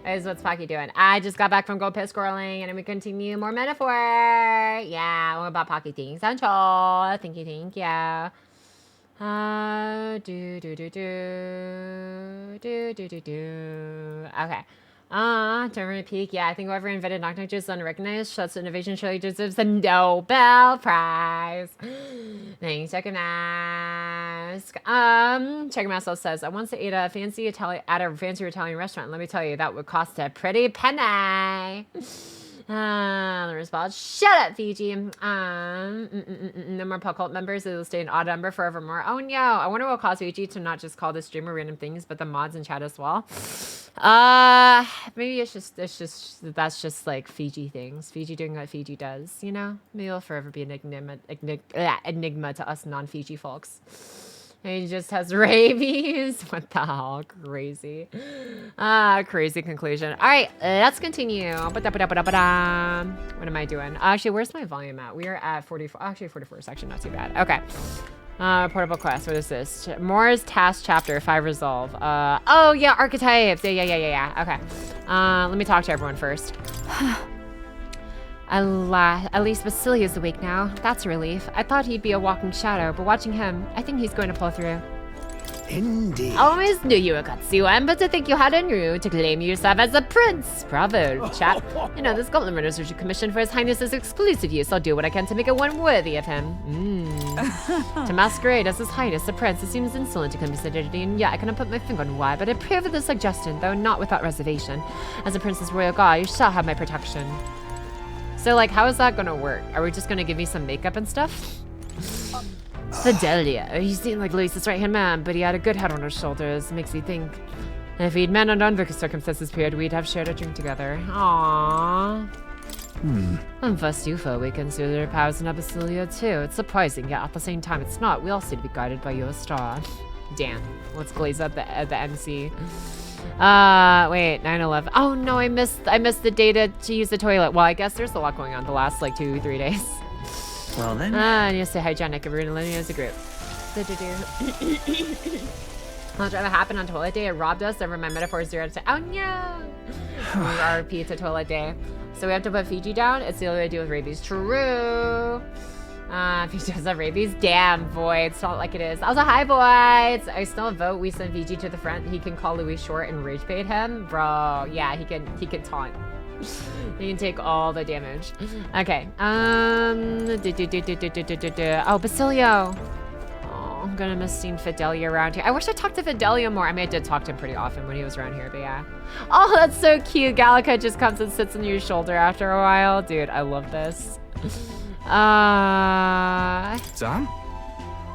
is what's Pocky doing? I just got back from go piss scrolling and we continue more metaphor. Yeah, what about Pocky things? Sancho. Thank you. Okay. Turn peak. Yeah, I think whoever invented Knock Knock is unrecognized. Such innovation surely deserves the Nobel Prize. Thanks, Checkamask. Checkamask says, I once ate a fancy Italian restaurant. Let me tell you, that would cost a pretty penny. The response, shut up, Fiji. No more Puck Cult members. It'll stay an odd number forevermore. Oh no, I wonder what will cause Fiji to not just call the streamer random things, but the mods in chat as well. Maybe that's just like Fiji things. Fiji doing what Fiji does, you know? Maybe it'll forever be an enigma to us non-Fiji folks. He just has rabies. What the hell? Crazy. Crazy conclusion. All right, let's continue. What am I doing? Actually, where's my volume at? We are at 44. Actually, 44 is actually not too bad. Okay. Portable quest. What is this? Moore's task chapter 5 resolve. Oh yeah, archetypes. Yeah. Okay. Let me talk to everyone first. At least Basilia's awake now. That's a relief. I thought he'd be a walking shadow, but watching him, I think he's going to pull through. Indeed. I always knew you were Katsuan, but to think you had in you to claim yourself as a prince. Bravo, chap. You know, this Gauntlet Runner's commission for His Highness's exclusive use. I'll do what I can to make it one worthy of him. To masquerade as His Highness the Prince, it seems insolent to consider it, and yet I cannot put my finger on why, but I approve of the suggestion, though not without reservation. As a prince's royal guard, you shall have my protection. So, like, how is that gonna work? Are we just gonna give me some makeup and stuff? Fidelio. He seemed like Luis's right-hand man, but he had a good head on his shoulders. Makes you think. If he'd met under uncertain circumstances period, we'd have shared a drink together. Aww. And first UFO, we consider their powers in Abyssinia too. It's surprising, yet at the same time, it's not. We all seem to be guided by your star. Damn. Let's glaze up the MC. Wait, 9/11. Oh no, I missed the data to use the toilet. Well, I guess there's a lot going on the last like 2-3 days. Well then. And you stay hygienic. Everyone living as a group. I'll try what happened on toilet day. It robbed us. Over my metaphor 0 out of 10. Oh no! RP to toilet day. So we have to put Fiji down. It's the only way to deal with rabies. True. Fiji does have rabies. Damn, Void. It's not like it is. Also, hi, Void. I still vote. We send Fiji to the front. He can call Louis short and rage bait him, bro. Yeah, he can taunt. He can take all the damage. Okay. Oh, Basilio. Oh, I'm gonna miss seeing Fidelio around here. I wish I talked to Fidelio more. I mean, I did talk to him pretty often when he was around here, but yeah. Oh, that's so cute. Gallica just comes and sits on your shoulder after a while. Dude, I love this. Sam?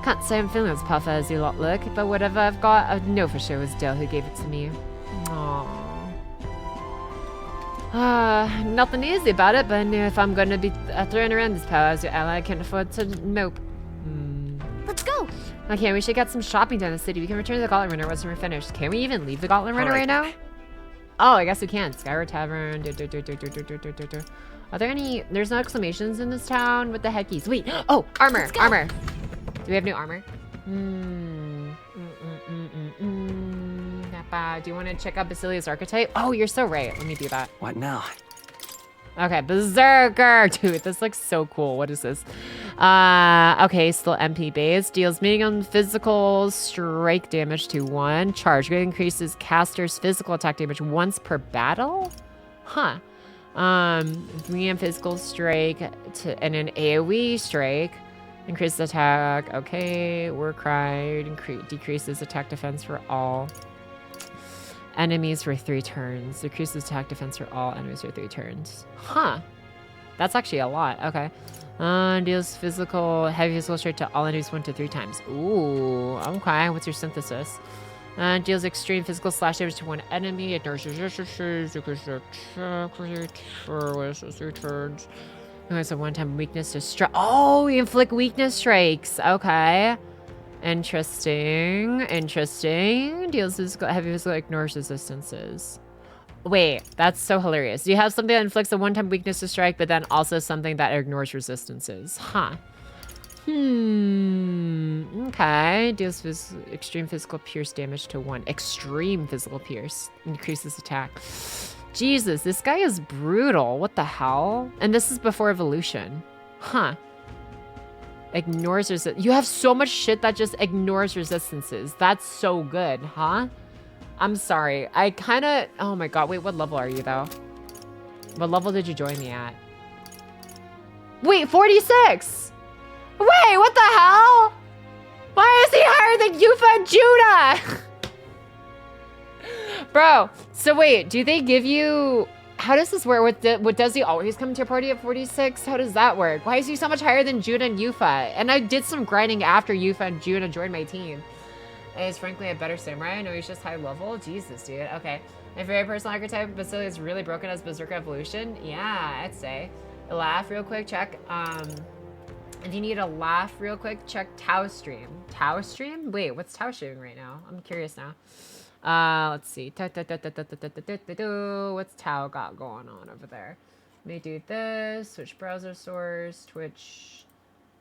Can't say I'm feeling as puffy as you lot look, but whatever I've got, I know for sure it was Dell who gave it to me. Aww. Nothing easy about it, but I knew if I'm gonna be throwing around this power as your ally, I can't afford to mope. Let's go! Okay, we should get some shopping done in the city. We can return to the Gauntlet Runner once we're finished. Can we even leave the Gauntlet Runner right now? Oh, I guess we can. Skyward Tavern. Are there any... There's no exclamations in this town? What the heckies? Wait! Oh! Armor! Armor! Do we have new armor? Do you want to check out Basilio's archetype? Oh, you're so right. Let me do that. What now? Okay, Berserker! Dude, this looks so cool. What is this? Okay, still MP base. Deals medium physical strike damage to 1. Charge. Greatly increases caster's physical attack damage once per battle? Huh. Medium physical strike and an AoE strike. Increases attack. Okay. Warcry. Decreases attack defense for all enemies for 3 turns. Decreases attack defense for all enemies for 3 turns. Huh. That's actually a lot. Okay. Deals heavy physical strike to all enemies 1 to 3 times. Ooh. Okay. What's your synthesis? Deals extreme physical slash damage to 1 enemy. Ignores resistances. Decreases attack for 3 turns. Okay, so 1-time weakness to strike. Oh, we inflict weakness strikes. Okay. Interesting. Interesting. Deals heavy physical, ignores resistances. Wait, that's so hilarious. You have something that inflicts a 1-time weakness to strike, but then also something that ignores resistances. Huh. Okay. Deals extreme physical pierce damage to 1. Extreme physical pierce. Increases attack. Jesus, this guy is brutal. What the hell? And this is before evolution. Huh. Ignores resist. You have so much shit that just ignores resistances. That's so good, huh? I'm sorry. I kind of... Oh my god. Wait, what level are you, though? What level did you join me at? Wait, 46! Wait, what the hell? Why is he higher than Yufa and Judah? Bro, so wait, do they give you... How does this work? What does he always come to your party at 46? How does that work? Why is he so much higher than Judah and Yufa? And I did some grinding after Yufa and Judah joined my team. And he's frankly a better samurai. I know he's just high level. Jesus, dude. Okay. My very personal archetype, Basilio is really broken as Berserker Evolution. Yeah, I'd say. A laugh real quick, check. If you need a laugh real quick, check Tau Stream. Tau Stream? Wait, what's Tau streaming right now? I'm curious now. Let's see. What's Tau got going on over there? Let me do this. Switch browser source. Twitch.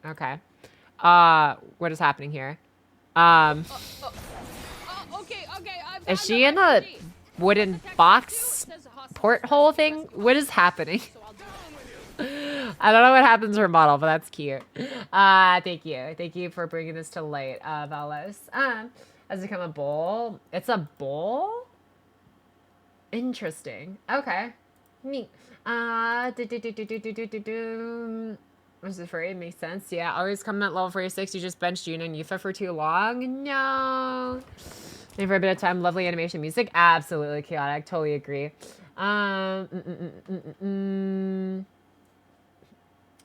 Okay. What is happening here? Is she in a wooden box porthole thing? What is happening? I don't know what happens to her model, but that's cute. Thank you. Thank you for bringing this to light, Valos. Has become a bowl. It's a bowl? Interesting. Okay. Neat. This is furry. It makes sense. Yeah, always come at level 46. You just benched Juna and Yufa for too long. No. Maybe for a bit of time. Lovely animation music. Absolutely chaotic. Totally agree.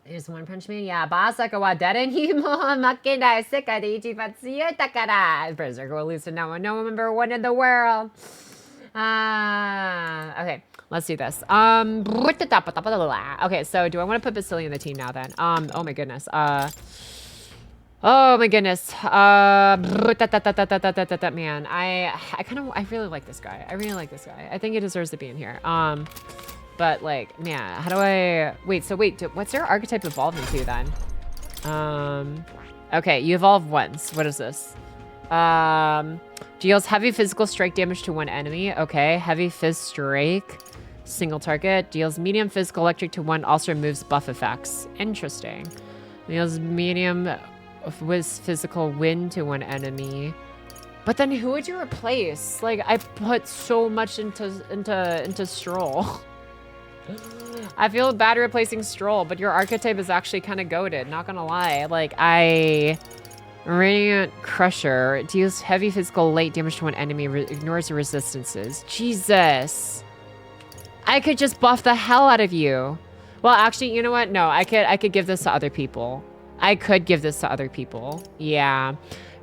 Here's One Punch Man. Yeah, Basaka wa dare ni mo makinai sekai de ichibatsu takara. Berserker will lose to no one. No one number 1 in the world. Okay, let's do this. Okay, so do I want to put Basilio in the team now then? Oh my goodness. Oh my goodness. Man, I really like this guy. I think he deserves to be in here. But like, man, how do I, wait, what's your archetype evolve into then? Okay, you evolve once. What is this? Deals heavy physical strike damage to one enemy. Okay, heavy fizz strike. Single target. Deals medium physical electric to one. Also removes buff effects. Interesting. Deals medium with physical wind to one enemy. But then who would you replace? Like, I put so much into Stroll. I feel bad replacing Stroll, but your archetype is actually kind of goated, not gonna lie. Like, Radiant Crusher deals heavy physical light damage to one enemy, ignores resistances. Jesus. I could just buff the hell out of you. Well, actually, you know what? No, I could give this to other people. Yeah.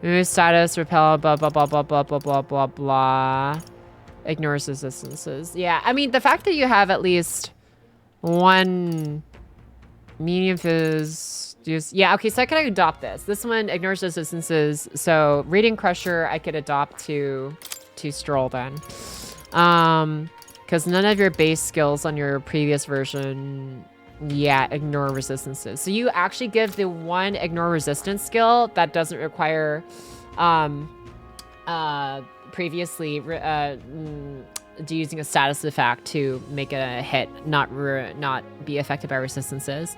Remove status, repel, blah, blah, blah, blah, blah, blah, blah, blah, blah. Ignores resistances. Yeah, I mean, the fact that you have at least one medium fizz. Yeah, okay, so I could adopt this. This one ignores resistances. So Radiant Crusher, I could adopt to Stroll then. Because none of your base skills on your previous version, yeah, ignore resistances. So you actually give the one ignore resistance skill that doesn't require previously using a status effect to make a hit not be affected by resistances.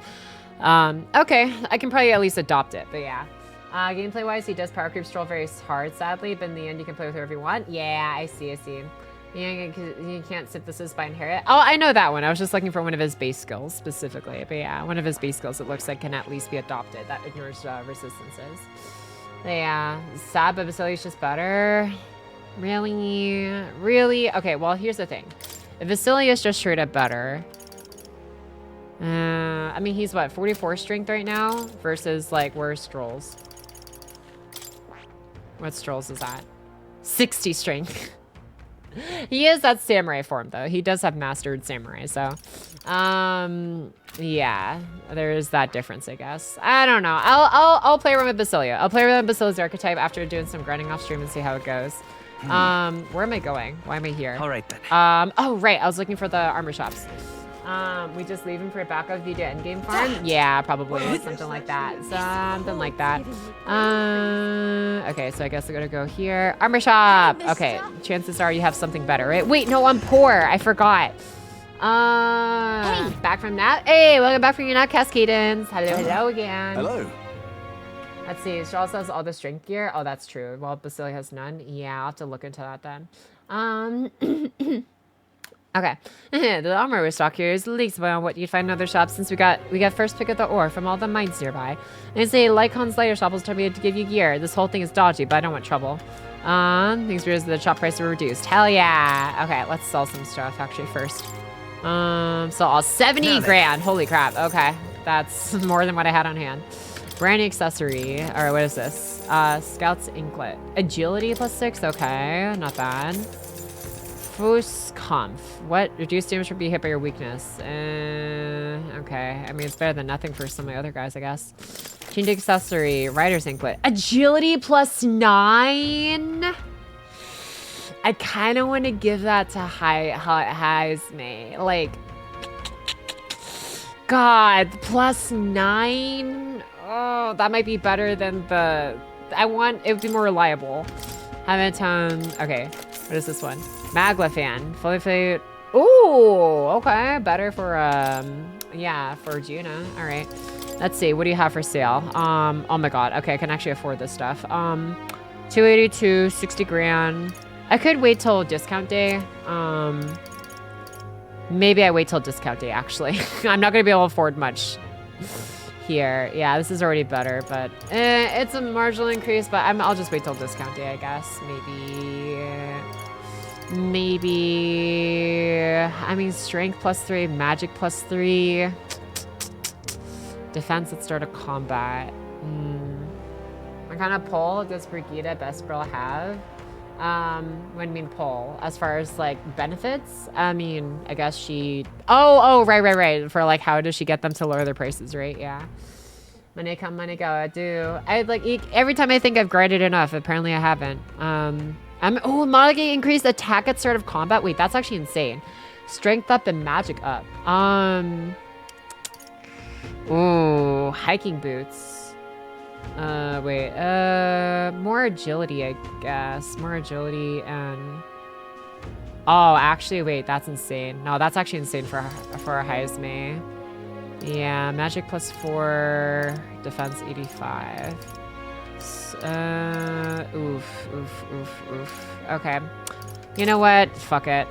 Okay, I can probably at least adopt it, but yeah. Gameplay wise, he does power creep Stroll very hard, sadly, but in the end you can play with whoever you want. Yeah, I see. You can't synthesis by inherit. Oh, I know that one. I was just looking for one of his base skills specifically. But yeah, one of his base skills it looks like can at least be adopted. That ignores resistances. But yeah, sad, but Basili's just better. Really? Really? Okay, well, here's the thing. If Vasily is just straight up better... I mean, he's what, 44 strength right now? Versus, like, where's Stroll's? What Stroll's is at? 60 strength. He is that samurai form, though. He does have mastered samurai, so... yeah. There is that difference, I guess. I don't know. I'll play around with Basilia. I'll play around with Basilia's archetype after doing some grinding off stream and see how it goes. Where am I going? Why am I here? All right, then. Oh, right. I was looking for the armor shops. We just leave him for a backup if you do endgame farm? Yeah, probably. Something like that. Okay, so I guess I'm gonna go here. Armor shop! Okay, chances are you have something better, right? Wait, no, I'm poor. I forgot. Back from that. Hey, welcome back from your Nutcast Cadence. Hello again. Hello. Let's see. She also has all the strength gear. Oh, that's true. Well, Basilia has none. Yeah, I'll have to look into that then. Okay. The armor we stock here is least on what you'd find in other shops since we got first pick of the ore from all the mines nearby. And they say Lycon's lighter shop will tell me to give you gear. This whole thing is dodgy, but I don't want trouble. Things because the shop price are reduced. Hell yeah. Okay, let's sell some stuff actually first. So all 70 grand. Holy crap. Okay. That's more than what I had on hand. Brand new accessory. All right, what is this? Scout's Inklet. Agility +6. Okay, not bad. Fus Conf. What? Reduced damage will be hit by your weakness. Okay. I mean, it's better than nothing for some of the other guys, I guess. Change accessory. Rider's Inklet. Agility +9. I kind of want to give that to Heisme. Like, God, +9. Oh, that might be better than the... it would be more reliable. Okay. What is this one? Magla fan. Fully fade. Ooh, okay. Better for, yeah, for Juna. All right. Let's see. What do you have for sale? Oh my God. Okay, I can actually afford this stuff. 282, 60 grand. I could wait till discount day. Maybe I wait till discount day, actually. I'm not going to be able to afford much here. Yeah, this is already better, but it's a marginal increase, but I'll just wait till discount day, I guess. Maybe, I mean, strength +3, magic +3, defense at start of combat. What kind of pull does Brigitte Vesperl have? When I mean pull, as far as like benefits, I mean, I guess she, right. For like, how does she get them to lower their prices, right? Yeah. Money come, money go. I do. Every time I think I've grinded enough, apparently I haven't. Monarchy increased attack at start of combat. Wait, that's actually insane. Strength up and magic up. Ooh, hiking boots. More agility, I guess. More agility and... Oh, actually, wait, that's insane. No, that's actually insane for a Heisme. Yeah, magic +4, defense 85. Oof. Okay. You know what? Fuck it.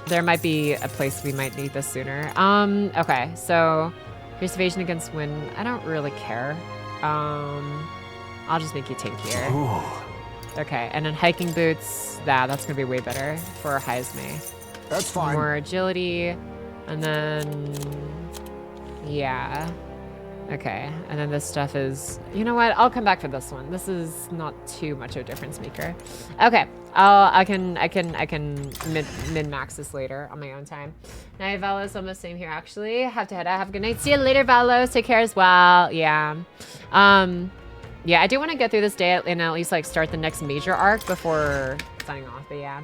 There might be a place we might need this sooner. Okay, so here's evasion against wind. I don't really care. I'll just make you tankier. Ooh. Okay, and then hiking boots. That's gonna be way better for Heisme. That's fine. More agility, and then yeah. Okay, and then this stuff is. You know what? I'll come back for this one. This is not too much of a difference maker. Okay, I can min max this later on my own time. Night Valos, almost same here actually. Have to head out. Have a good night. See you later, Valos. Take care as well. Yeah. Yeah, I do want to get through this day and at least like start the next major arc before signing off. But yeah,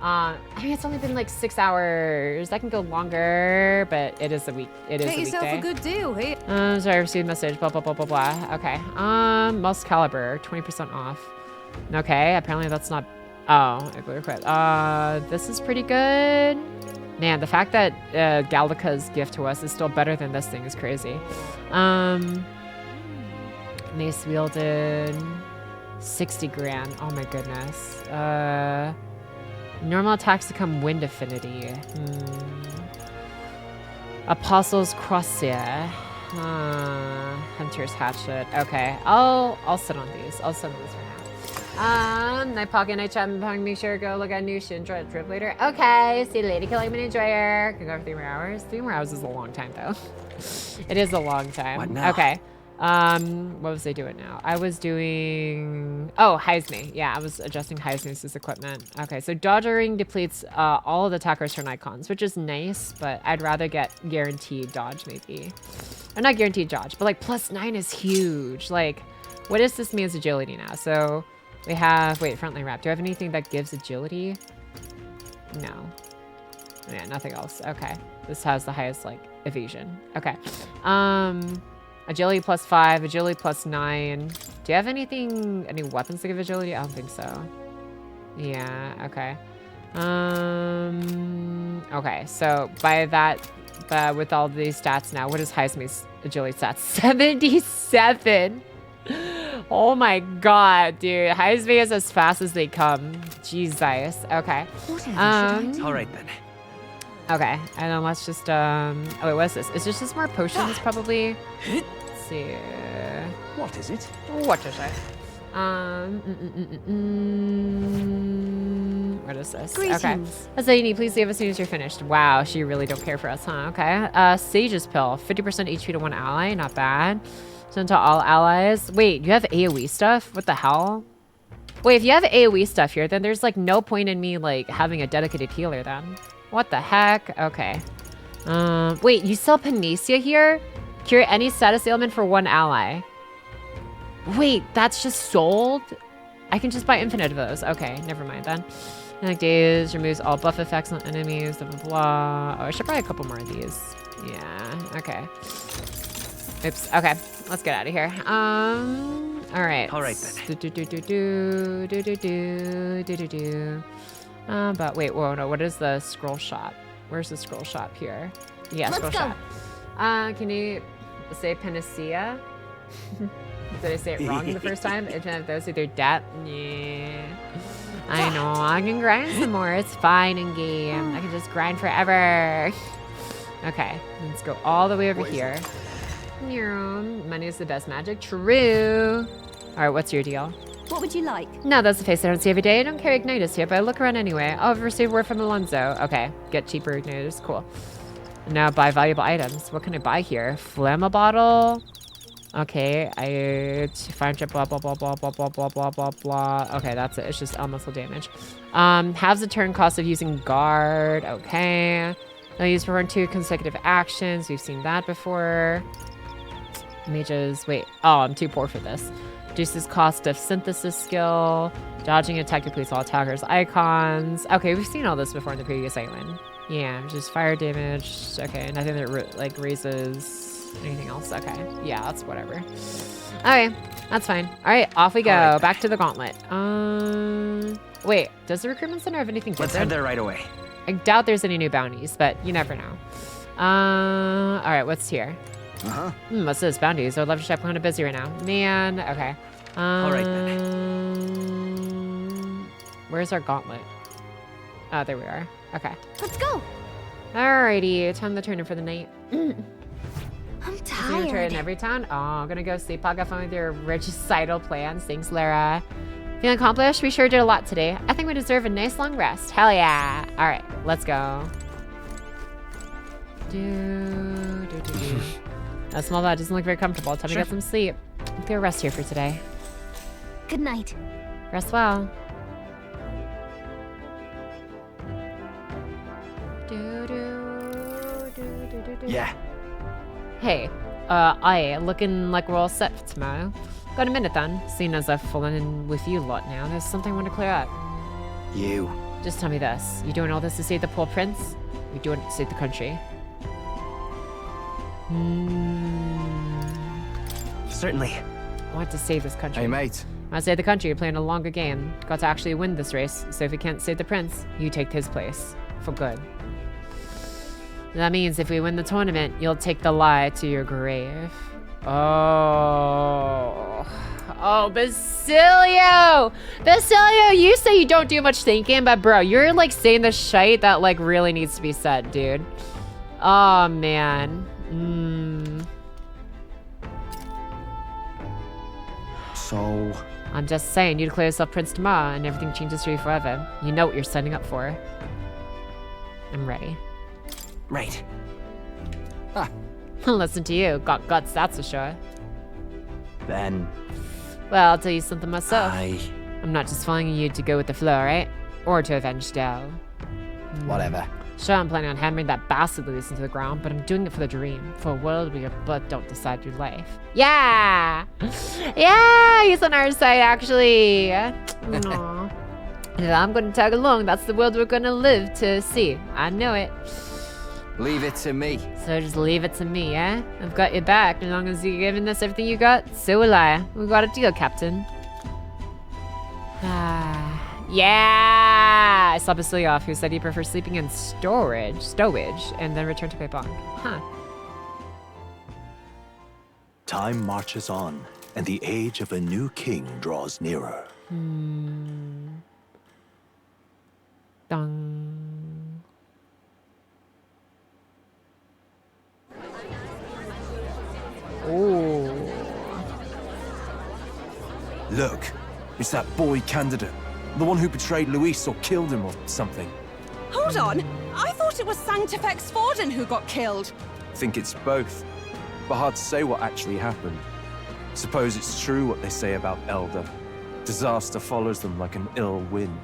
I mean it's only been like 6 hours. I can go longer, but it is a week. It is a weekday. Get yourself a good deal. Hey. Sorry, I received a message. Blah blah blah blah blah. Okay. Most caliber, 20% off. Okay, apparently that's not. Oh, I quit. This is pretty good. Man, the fact that Galdica's gift to us is still better than this thing is crazy. Mace wielded, 60 grand. Oh my goodness. Normal attacks become wind affinity. Apostles Crossier. Hunter's hatchet. Okay, I'll sit on these. I'll sit on these for now. Night pocket, night chat, make sure to go look at new shit and enjoy the trip later. Okay, see you later, killing me enjoyer. Can go for 3 more hours. 3 more hours is a long time though. It is a long time. What now? Okay. What was I doing now? I was doing... Oh, Heisme. Yeah, I was adjusting Heisme's equipment. Okay, so dodging depletes all of the attacker's turn icons, which is nice, but I'd rather get guaranteed dodge, maybe. Or not guaranteed dodge, but like +9 is huge. Like, what does this mean as agility now? So we have... Wait, frontline wrap. Do I have anything that gives agility? No. Yeah, nothing else. Okay. This has the highest, like, evasion. Okay. Agility +5, agility +9. Do you have any weapons that give agility? I don't think so. Yeah, okay. Okay, so by that, with all these stats now, what is Heisme's agility stats? 77! Oh my god, dude. Heisme is as fast as they come. Jesus. Okay. Alright then. Okay, and then let's just, oh wait, what is this? Is this just more potions, probably? Let's see. What is it? What is it? What is this? Greetings. Okay. Azayni, please leave as soon as you're finished. Wow, she really don't care for us, huh? Okay. Sage's Pill. 50% HP to one ally. Not bad. Sent to all allies. Wait, you have AoE stuff? What the hell? Wait, if you have AoE stuff here, then there's like no point in me like having a dedicated healer then. What the heck? Okay. Wait, you sell Panacea here? Cure any status ailment for one ally. Wait, that's just sold? I can just buy infinite of those. Okay, never mind then. Like days, removes all buff effects on enemies, blah, blah, blah. Oh, I should buy a couple more of these. Yeah, okay. Oops, okay. Let's get out of here. All right. All right then. But wait, whoa, no, what is the scroll shop? Where's the scroll shop here? Yeah, scroll shop. Can you say Panacea? Did I say it wrong the first time? If those are their debt? Yeah. I know, I can grind some more. It's fine in game. I can just grind forever. Okay, let's go all the way over here. Money is the best magic. True. All right, what's your deal? What would you like? No, that's the face I don't see every day. I don't carry igniters here, but I look around anyway. Oh, I've received word from Alonso. Okay, get cheaper igniters. Cool. Now buy valuable items. What can I buy here? Flamma bottle. Okay, I 500 blah blah blah blah blah blah blah blah blah blah. Okay, that's it. It's just elemental damage. Halves the turn cost of using guard. Okay. Now use for 2 consecutive actions. We've seen that before. Mages, wait. Oh, I'm too poor for this. Reduces cost of synthesis skill. Dodging attack depletes all attackers' icons. Okay, we've seen all this before in the previous island. Yeah, just fire damage. Okay, nothing that like raises anything else. Okay, yeah, that's whatever. Okay, that's fine. All right, off we go. Right. Back to the gauntlet. Wait, does the recruitment center have anything different? Let's head there right away. I doubt there's any new bounties, but you never know. All right, what's here? What's this? Bounties. I would love to check. I'm kind of busy right now. Man, okay. All right, then. Where's our gauntlet? Oh, there we are. Okay. Let's go. Alrighty, time to turn in for the night. I'm Tired. Turn in every town? Oh, I'm gonna go sleep. I'll go fun with your regicidal plans. Thanks, Lara. Feeling accomplished? We sure did a lot today. I think we deserve a nice long rest. Hell yeah. All right, let's go. That small bed doesn't look very comfortable. Time to get some sleep. Let's go rest here for today. Good night. Rest well. Yeah. Hey, aye, looking like we're all set for tomorrow. Got a minute then, seeing as I've fallen in with you lot now. There's something I want to clear up. You. Just tell me this. You doing all this to save the poor prince? You doing it to save the country? Certainly. I want to save this country. Hey, mate. I save the country. You're playing a longer game. Got to actually win this race. So if you can't save the prince, you take his place. For good. That means if we win the tournament, you'll take the lie to your grave. Oh, Basilio! Basilio, you say you don't do much thinking, but bro, you're like saying the shite that like really needs to be said, dude. Oh, man. So... I'm just saying, you declare yourself Prince tomorrow and everything changes for you forever. You know what you're signing up for. I'm ready. Right. Listen to you. Got guts, that's for sure. Then... Well, I'll tell you something myself. I... I'm not just following you to go with the flow, right? Or to avenge Dell. Whatever. Sure, I'm planning on hammering that bastard Luis into the ground, but I'm doing it for the dream. For a world where your blood don't decide your life. Yeah! Yeah! He's on our side, actually. Aww. And I'm gonna tag along. That's the world we're gonna live to see. I know it. Leave it to me. So just leave it to me, eh? I've got your back. As long as you're giving us everything you got, so will I. We got a deal, Captain. Yeah! I saw Basilio off, who said he prefers sleeping in stowage, and then return to play Bong. Huh. Time marches on, and the age of a new king draws nearer. Dong. Ooh. Look, it's that boy candidate. The one who betrayed Luis or killed him or something. Hold on! I thought it was Sanctifex Forden who got killed. I think it's both. But hard to say what actually happened. Suppose it's true what they say about Elder. Disaster follows them like an ill wind.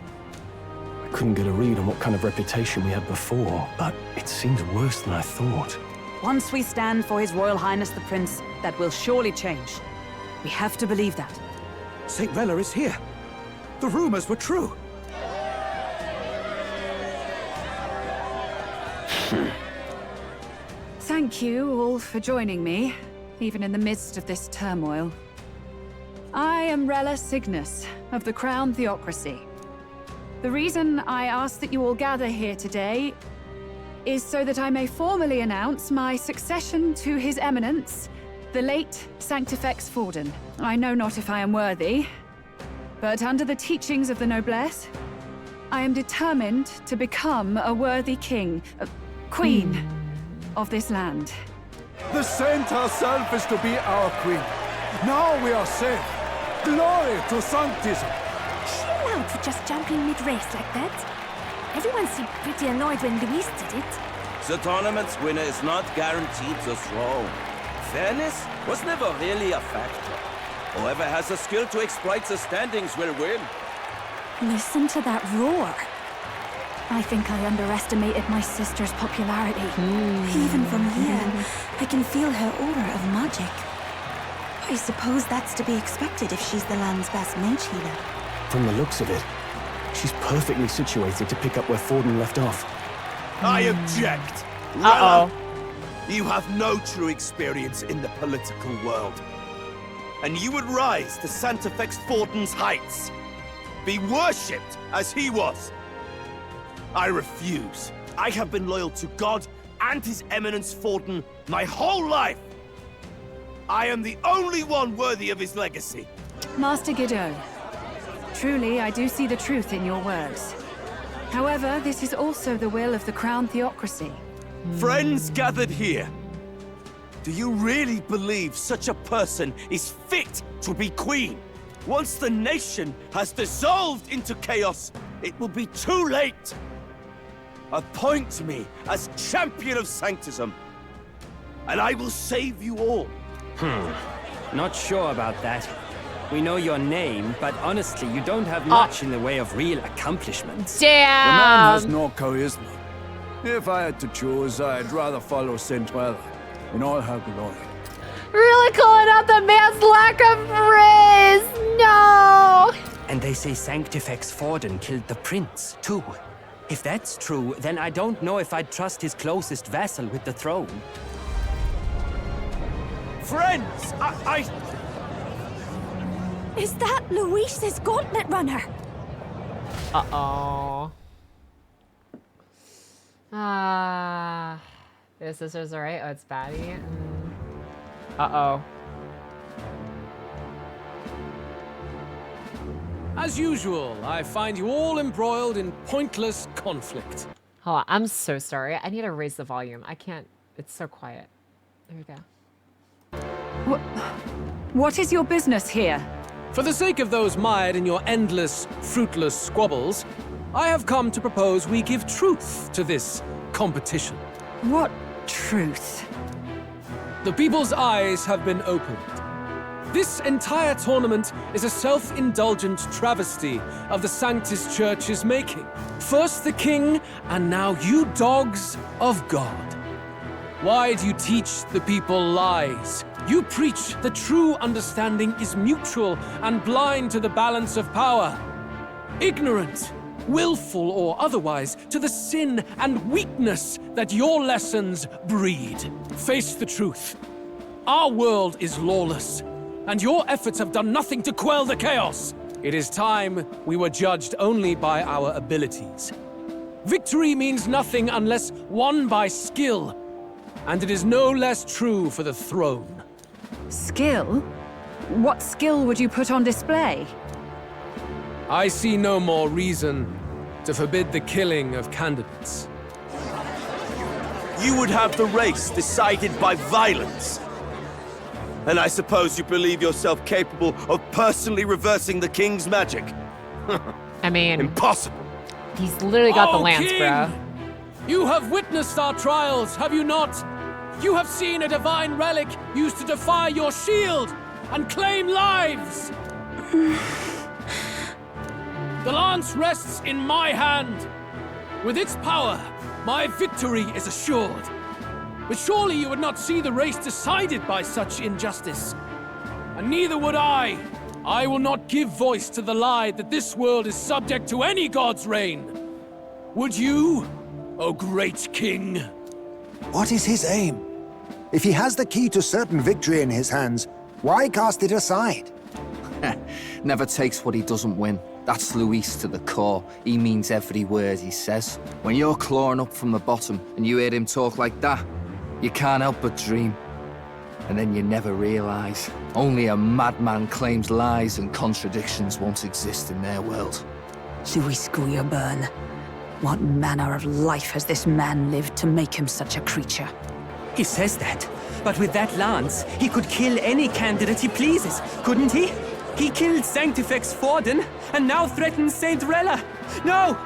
I couldn't get a read on what kind of reputation we had before, but it seems worse than I thought. Once we stand for His Royal Highness the Prince, that will surely change. We have to believe that. St. Rella is here. The rumors were true. Thank you all for joining me, even in the midst of this turmoil. I am Rella Cygnus of the Crown Theocracy. The reason I ask that you all gather here today is so that I may formally announce my succession to His Eminence, the late Sanctifex Forden. I know not if I am worthy, but under the teachings of the noblesse, I am determined to become a worthy king, queen of this land. The saint herself is to be our queen. Now we are safe. Glory to Sanctism. Chill out for just jumping mid-race like that. Everyone seemed pretty annoyed when Luis did it. The tournament's winner is not guaranteed the throne. Fairness was never really a factor. Whoever has the skill to exploit the standings will win. Listen to that roar. I think I underestimated my sister's popularity. Even from here, I can feel her aura of magic. I suppose that's to be expected if she's the land's best mage healer. From the looks of it, she's perfectly situated to pick up where Forden left off. I object! Rella, you have no true experience in the political world. And you would rise to Santefex Forden's heights. Be worshipped as he was. I refuse. I have been loyal to God and His Eminence Forden my whole life. I am the only one worthy of his legacy. Master Godot, truly I do see the truth in your words. However, this is also the will of the Crown Theocracy. Friends gathered here, do you really believe such a person is fit to be queen? Once the nation has dissolved into chaos, it will be too late. Appoint me as champion of sanctism, and I will save you all. Not sure about that. We know your name, but honestly, you don't have much in the way of real accomplishments. Damn! The man has no charisma. If I had to choose, I'd rather follow Saint Rella in all her glory. Really calling out the man's lack of riz! No! And they say Sanctifex Forden killed the prince, too. If that's true, then I don't know if I'd trust his closest vassal with the throne. Friends, Is that Luis's gauntlet runner? Uh-oh. The sisters are right. Oh, it's Batty. Uh-oh. As usual, I find you all embroiled in pointless conflict. Hold on, I'm so sorry. I need to raise the volume. I can't, it's so quiet. There we go. What is your business here? For the sake of those mired in your endless, fruitless squabbles, I have come to propose we give truth to this competition. What truth? The people's eyes have been opened. This entire tournament is a self-indulgent travesty of the Sanctus Church's making. First the king, and now you dogs of God. Why do you teach the people lies? You preach that true understanding is mutual and blind to the balance of power. Ignorant, willful or otherwise, to the sin and weakness that your lessons breed. Face the truth. Our world is lawless, and your efforts have done nothing to quell the chaos. It is time we were judged only by our abilities. Victory means nothing unless won by skill, and it is no less true for the throne. Skill? What skill would you put on display? I see no more reason to forbid the killing of candidates. You would have the race decided by violence. And I suppose you believe yourself capable of personally reversing the king's magic? I mean... Impossible. He's literally got the lance, King! bro. You have witnessed our trials, have you not? You have seen a divine relic used to defy your shield and claim lives! The lance rests in my hand. With its power, my victory is assured. But surely you would not see the race decided by such injustice. And neither would I. I will not give voice to the lie that this world is subject to any god's reign. Would you, O great king? What is his aim? If he has the key to certain victory in his hands, why cast it aside? Never takes what he doesn't win. That's Luis to the core. He means every word he says. When you're clawing up from the bottom and you hear him talk like that, you can't help but dream. And then you never realize. Only a madman claims lies and contradictions won't exist in their world. Luis Guyurburn, what manner of life has this man lived to make him such a creature? He says that, but with that lance, he could kill any candidate he pleases, couldn't he? He killed Sanctifex Forden, and now threatens Saint Rella. No!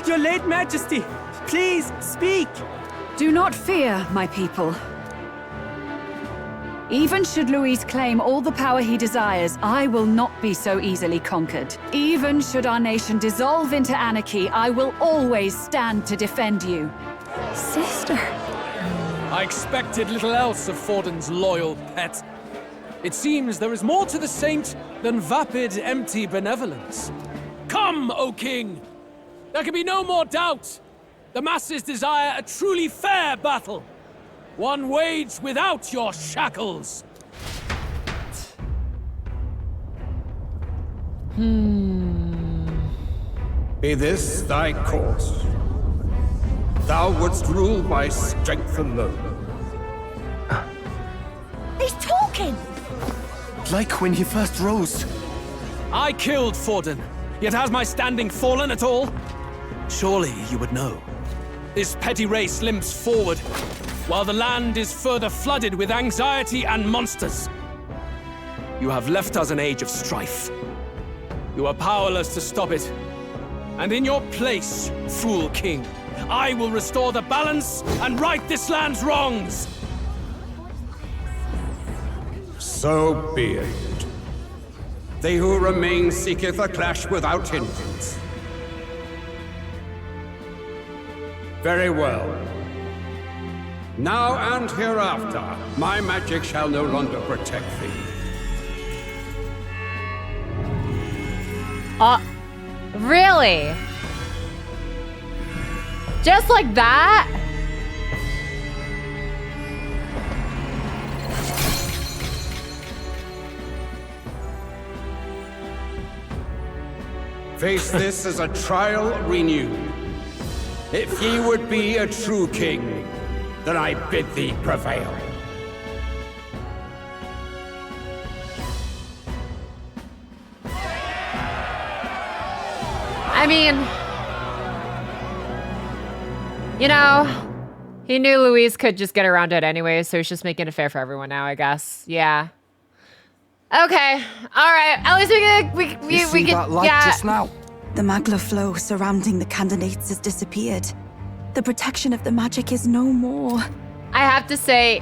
Your late majesty, please, speak! Do not fear, my people. Even should Luis claim all the power he desires, I will not be so easily conquered. Even should our nation dissolve into anarchy, I will always stand to defend you. Sister. I expected little else of Forden's loyal pet. It seems there is more to the saint than vapid, empty benevolence. Come, O king! There can be no more doubt. The masses desire a truly fair battle. One waged without your shackles. Be this thy course. Thou wouldst rule by strength alone. He's talking! Like when he first rose. I killed Forden, yet has my standing fallen at all? Surely you would know. This petty race limps forward, while the land is further flooded with anxiety and monsters. You have left us an age of strife. You are powerless to stop it. And in your place, fool king, I will restore the balance and right this land's wrongs! So be it. They who remain seeketh a clash without hindrance. Very well. Now and hereafter, my magic shall no longer protect thee. Really? Just like that? Face this as a trial renewed. If ye would be a true king, then I bid thee prevail. I mean, you know, he knew Luis could just get around it anyway, so he's just making it fair for everyone now, I guess. Yeah. Okay. All right. At least we can, that light yeah. just now? The magla flow surrounding the candidates has disappeared. The protection of the magic is no more. I have to say,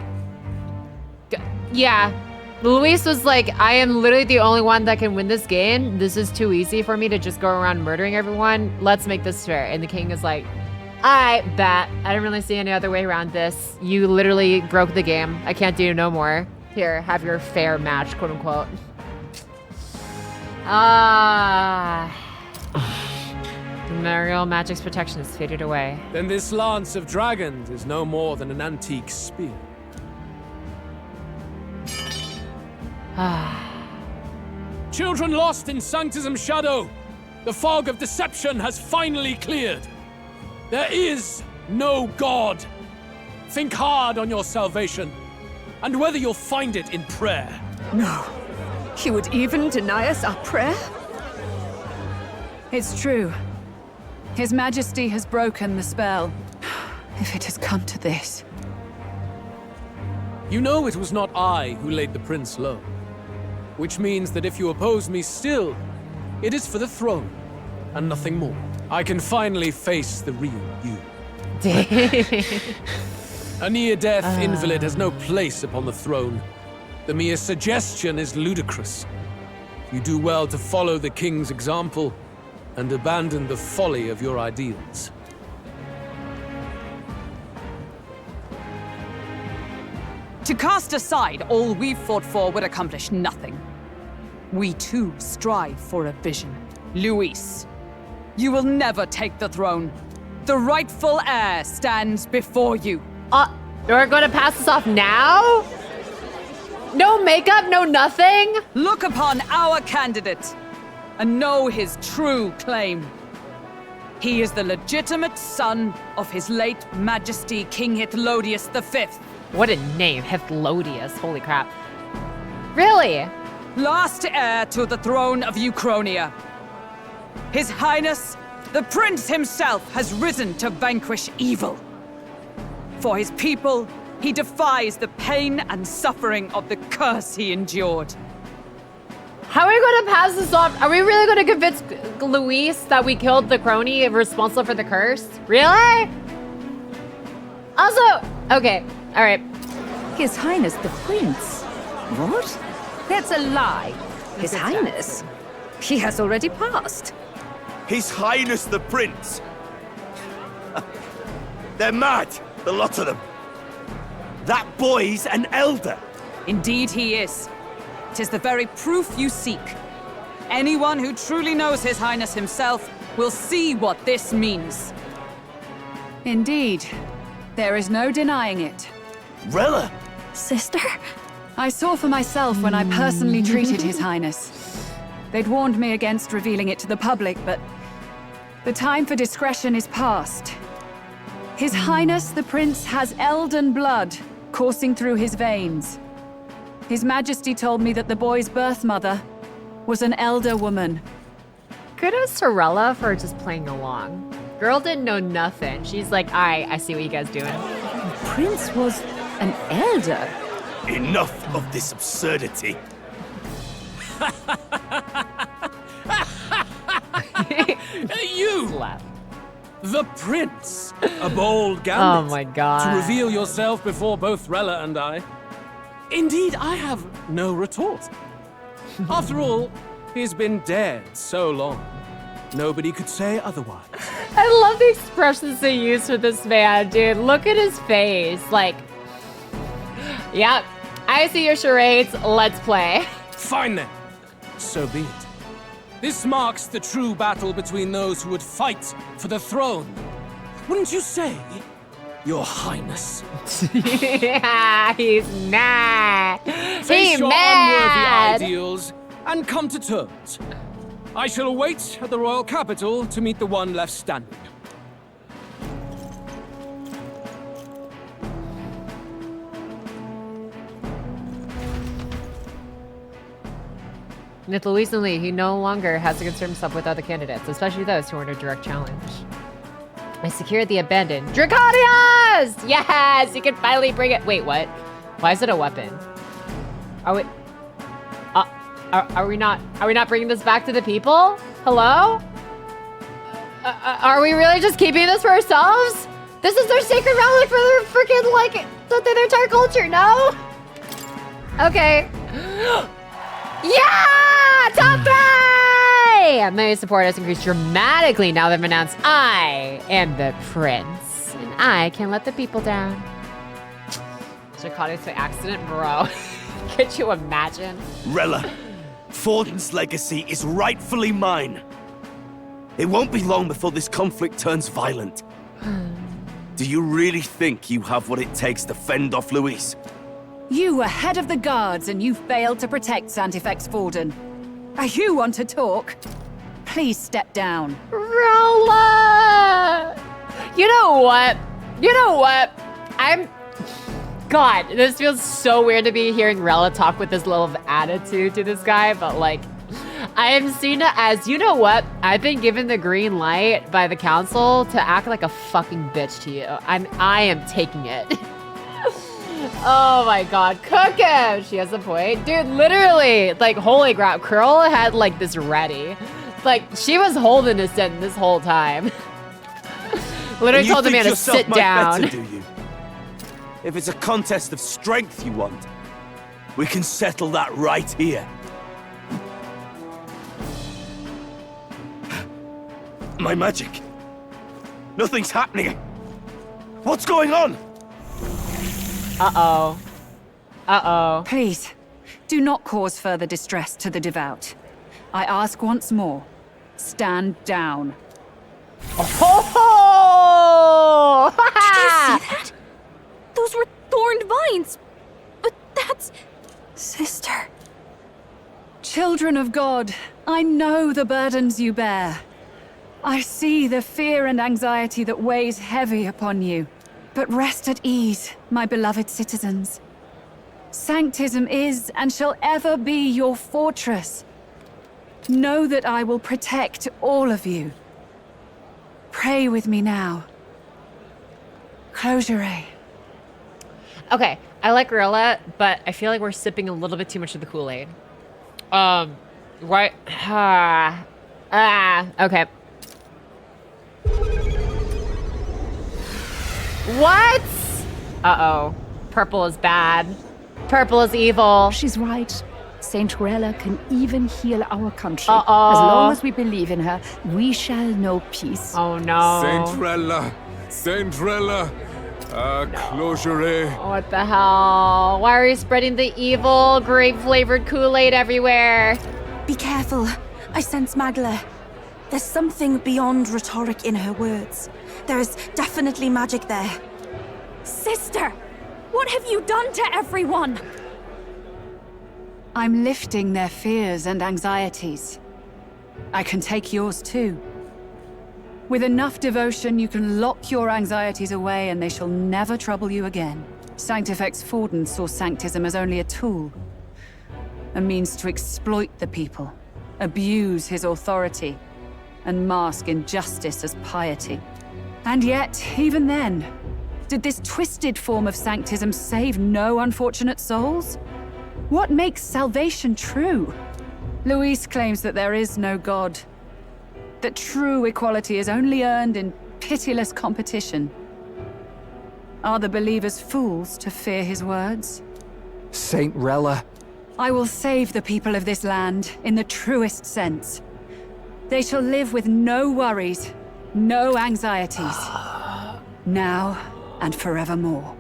yeah. Luis was like, I am literally the only one that can win this game. This is too easy for me to just go around murdering everyone. Let's make this fair. And the king is like, I bet. I didn't really see any other way around this. You literally broke the game. I can't do no more. Here, have your fair match, quote unquote. Real magic's protection has faded away. Then this lance of dragons is no more than an antique spear. Children lost in Sanctism's shadow, the fog of deception has finally cleared. There is no God. Think hard on your salvation, and whether you'll find it in prayer. No. He would even deny us our prayer? It's true. His Majesty has broken the spell. If it has come to this. You know it was not I who laid the prince low. Which means that if you oppose me still, it is for the throne, and nothing more. I can finally face the real you. A near-death invalid has no place upon the throne. The mere suggestion is ludicrous. You do well to follow the king's example and abandon the folly of your ideals. To cast aside all we've fought for would accomplish nothing. We too strive for a vision. Luis, you will never take the throne. The rightful heir stands before you. We're gonna pass this off now? No makeup, no nothing? Look upon our candidate and know his true claim. He is the legitimate son of his late Majesty King Hithlodius V. What a name, Hithlodius, holy crap. Really? Last heir to the throne of Uchronia. His Highness, the Prince himself, has risen to vanquish evil. For his people, he defies the pain and suffering of the curse he endured. How are we going to pass this off? Are we really going to convince Luis that we killed the crony responsible for the curse? Really? Also, okay, all right. His Highness the Prince? What? That's a lie. His Highness? He has already passed. His Highness the Prince? They're mad, the lot of them. That boy's an elder. Indeed he is. 'Tis the very proof you seek. Anyone who truly knows His Highness himself will see what this means. Indeed, there is no denying it. Rella! Sister? I saw for myself when I personally treated His Highness. They'd warned me against revealing it to the public, but the time for discretion is past. His Highness the Prince has Elden blood coursing through his veins. His Majesty told me that the boy's birth mother was an elder woman. Kudos to Rella for just playing along. Girl didn't know nothing. She's like, I see what you guys doing. Prince was an elder? Enough of this absurdity. You! The Prince! A bold gambit. Oh my god. To reveal yourself before both Rella and I. Indeed, I have no retort. After all, he's been dead so long. Nobody could say otherwise. I love the expressions they use for this man, dude. Look at his face. Like, yep, I see your charades. Let's play. Fine then. So be it. This marks the true battle between those who would fight for the throne. Wouldn't you say, Your Highness? Yeah, he's mad. Face He's your mad. unworthy ideals and come to terms. I shall await at the royal capital to meet the one left standing. Until recently, he no longer has to concern himself with other candidates, especially those who are in a direct challenge. I secured the abandoned Draconias! Yes, you can finally bring it. Wait, what? Why is it a weapon? Are we? Are we not bringing this back to the people? Hello? Are we really just keeping this for ourselves? This is their sacred relic for their freaking like their entire culture. No? Okay. Yeah! Top 3! My support has increased dramatically now they've announced I am the prince. And I can let the people down. Draconians by accident, bro. Could you imagine? Rella, Forden's legacy is rightfully mine. It won't be long before this conflict turns violent. Do you really think you have what it takes to fend off Louise? You were head of the guards and you failed to protect Santifex Forden. You want to talk? Please step down. Rella! You know what? God, this feels so weird to be hearing Rella talk with this level of attitude to this guy, but like, I am seen as, you know what? I've been given the green light by the council to act like a fucking bitch to you. I am taking it. Oh my god, cook him! She has a point. Dude, literally, like, holy crap, Curl had, like, this ready. Like, she was holding this in this whole time. Literally told the man to sit down. Better, do you? If it's a contest of strength you want, we can settle that right here. My magic. Nothing's happening. What's going on? Uh-oh. Uh-oh. Please, do not cause further distress to the devout. I ask once more, stand down. Oh! Did you see that? Those were thorned vines. But that's... Sister. Children of God, I know the burdens you bear. I see the fear and anxiety that weighs heavy upon you. But rest at ease, my beloved citizens. Sanctism is and shall ever be your fortress. Know that I will protect all of you. Pray with me now. Close your eyes. Okay, I like Rella, but I feel like we're sipping a little bit too much of the Kool-Aid. Right? Okay. What? Uh-oh. Purple is bad. Purple is evil. She's right. Saint Rella can even heal our country. Uh-oh. As long as we believe in her, we shall know peace. Oh no. Saint Rella! Saint Rella! Closure. What the hell? Why are you spreading the evil, grape-flavored Kool-Aid everywhere? Be careful. I sense Magla. There's something beyond rhetoric in her words. There's definitely magic there. Sister! What have you done to everyone? I'm lifting their fears and anxieties. I can take yours too. With enough devotion, you can lock your anxieties away and they shall never trouble you again. Sanctifex Forden saw Sanctism as only a tool. A means to exploit the people, abuse his authority, and mask injustice as piety. And yet, even then, did this twisted form of Sanctism save no unfortunate souls? What makes salvation true? Luis claims that there is no God. That true equality is only earned in pitiless competition. Are the believers fools to fear his words? Saint Rella. I will save the people of this land in the truest sense. They shall live with no worries, no anxieties. Now and forevermore.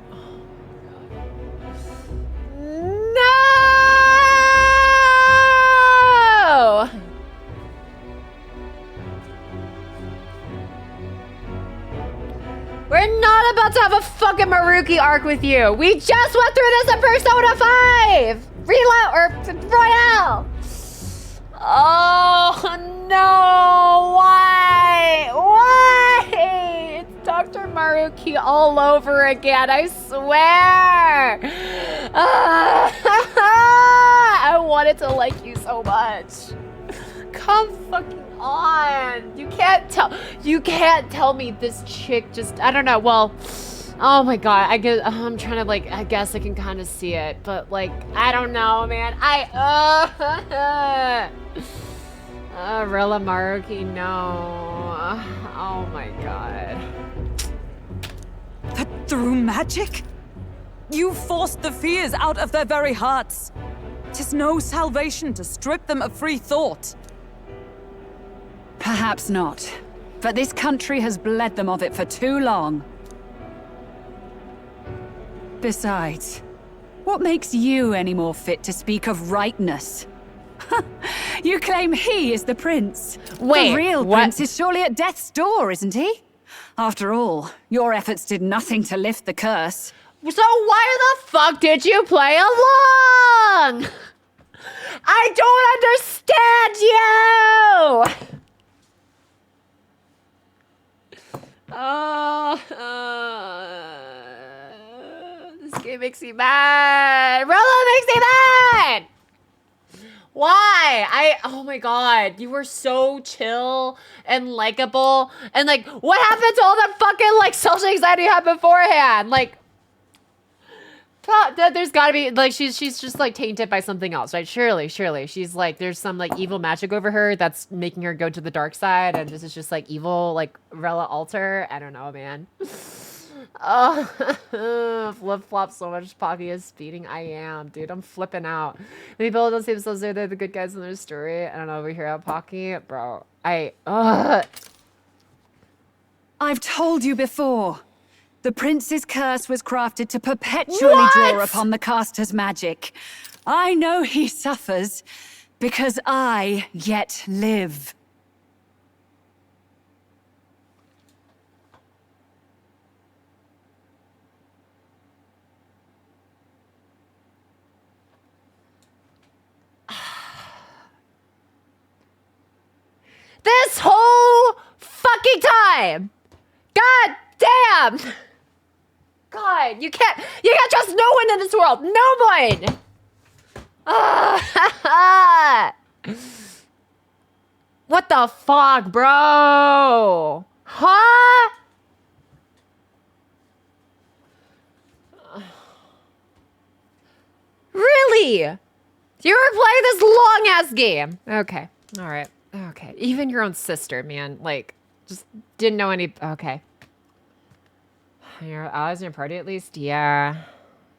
No! We're not about to have a fucking Maruki arc with you. We just went through this in Persona 5! Reload or Royale! Oh no! Why? Why? It's Dr. Maruki all over again, I swear! I wanted to like you so much. Come fucking on. You can't tell me this chick just, I don't know, well, oh my god, I'm trying to like, I guess I can kind of see it, but like, I don't know, man. Rella Maruki, no. Oh my god. But through magic? You forced the fears out of their very hearts. 'Tis no salvation to strip them of free thought. Perhaps not. But this country has bled them of it for too long. Besides, what makes you any more fit to speak of rightness? You claim he is the prince. Wait, the real what? prince is surely at death's door, isn't he? After all, your efforts did nothing to lift the curse. So why the fuck did you play along? I don't understand you! This game makes me mad. Rella makes me mad! Why? Oh my god, you were so chill and likable. And like, what happened to all that fucking like social anxiety you had beforehand? Like, there's gotta be, like, she's just like tainted by something else, right? Surely. She's like, there's some like evil magic over her that's making her go to the dark side, and this is just like evil, like Rella alter. I don't know, man. Oh, flip-flop so much Pocky is speeding. I am, dude. I'm flipping out. Maybe people don't see themselves they're the good guys in their story. I don't know, we hear out Pocky. Bro, I've told you before. The prince's curse was crafted to perpetually draw upon the caster's magic. I know he suffers because I yet live. This whole fucking time! God damn! God, you can't trust no one in this world! No one! What the fuck, bro? Huh? Really? You were playing this long-ass game. Okay, alright. Okay, even your own sister, man, like, just didn't know any, okay. Your allies in your party, at least? Yeah.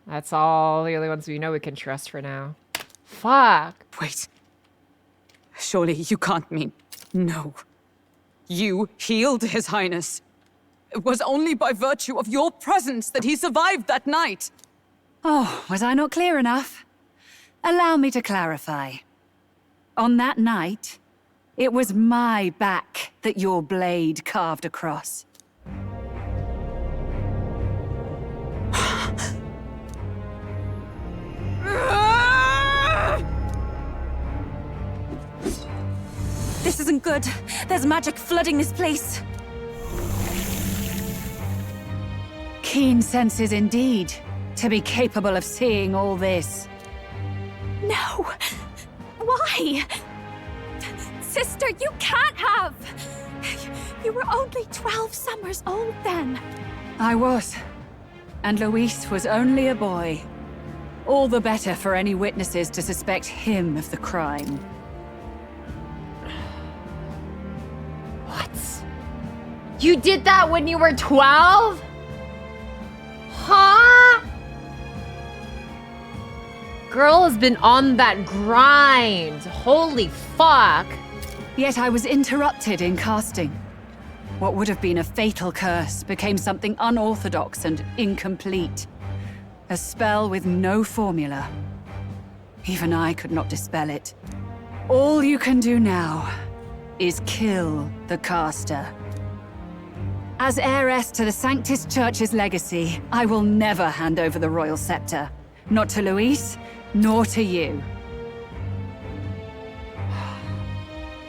That's all the only ones we know we can trust for now. Fuck. Wait. Surely you can't mean... No. You healed His Highness. It was only by virtue of your presence that he survived that night. Oh, was I not clear enough? Allow me to clarify. On that night, it was my back that your blade carved across. This isn't good. There's magic flooding this place. Keen senses indeed, to be capable of seeing all this. No! Why? Sister, you can't have! You were only 12 summers old then. I was. And Luis was only a boy. All the better for any witnesses to suspect him of the crime. What? You did that when you were 12? Huh? Girl has been on that grind. Holy fuck. Yet I was interrupted in casting. What would have been a fatal curse became something unorthodox and incomplete. A spell with no formula. Even I could not dispel it. All you can do now is kill the caster. As heiress to the Sanctus Church's legacy, I will never hand over the royal scepter. Not to Luis, nor to you.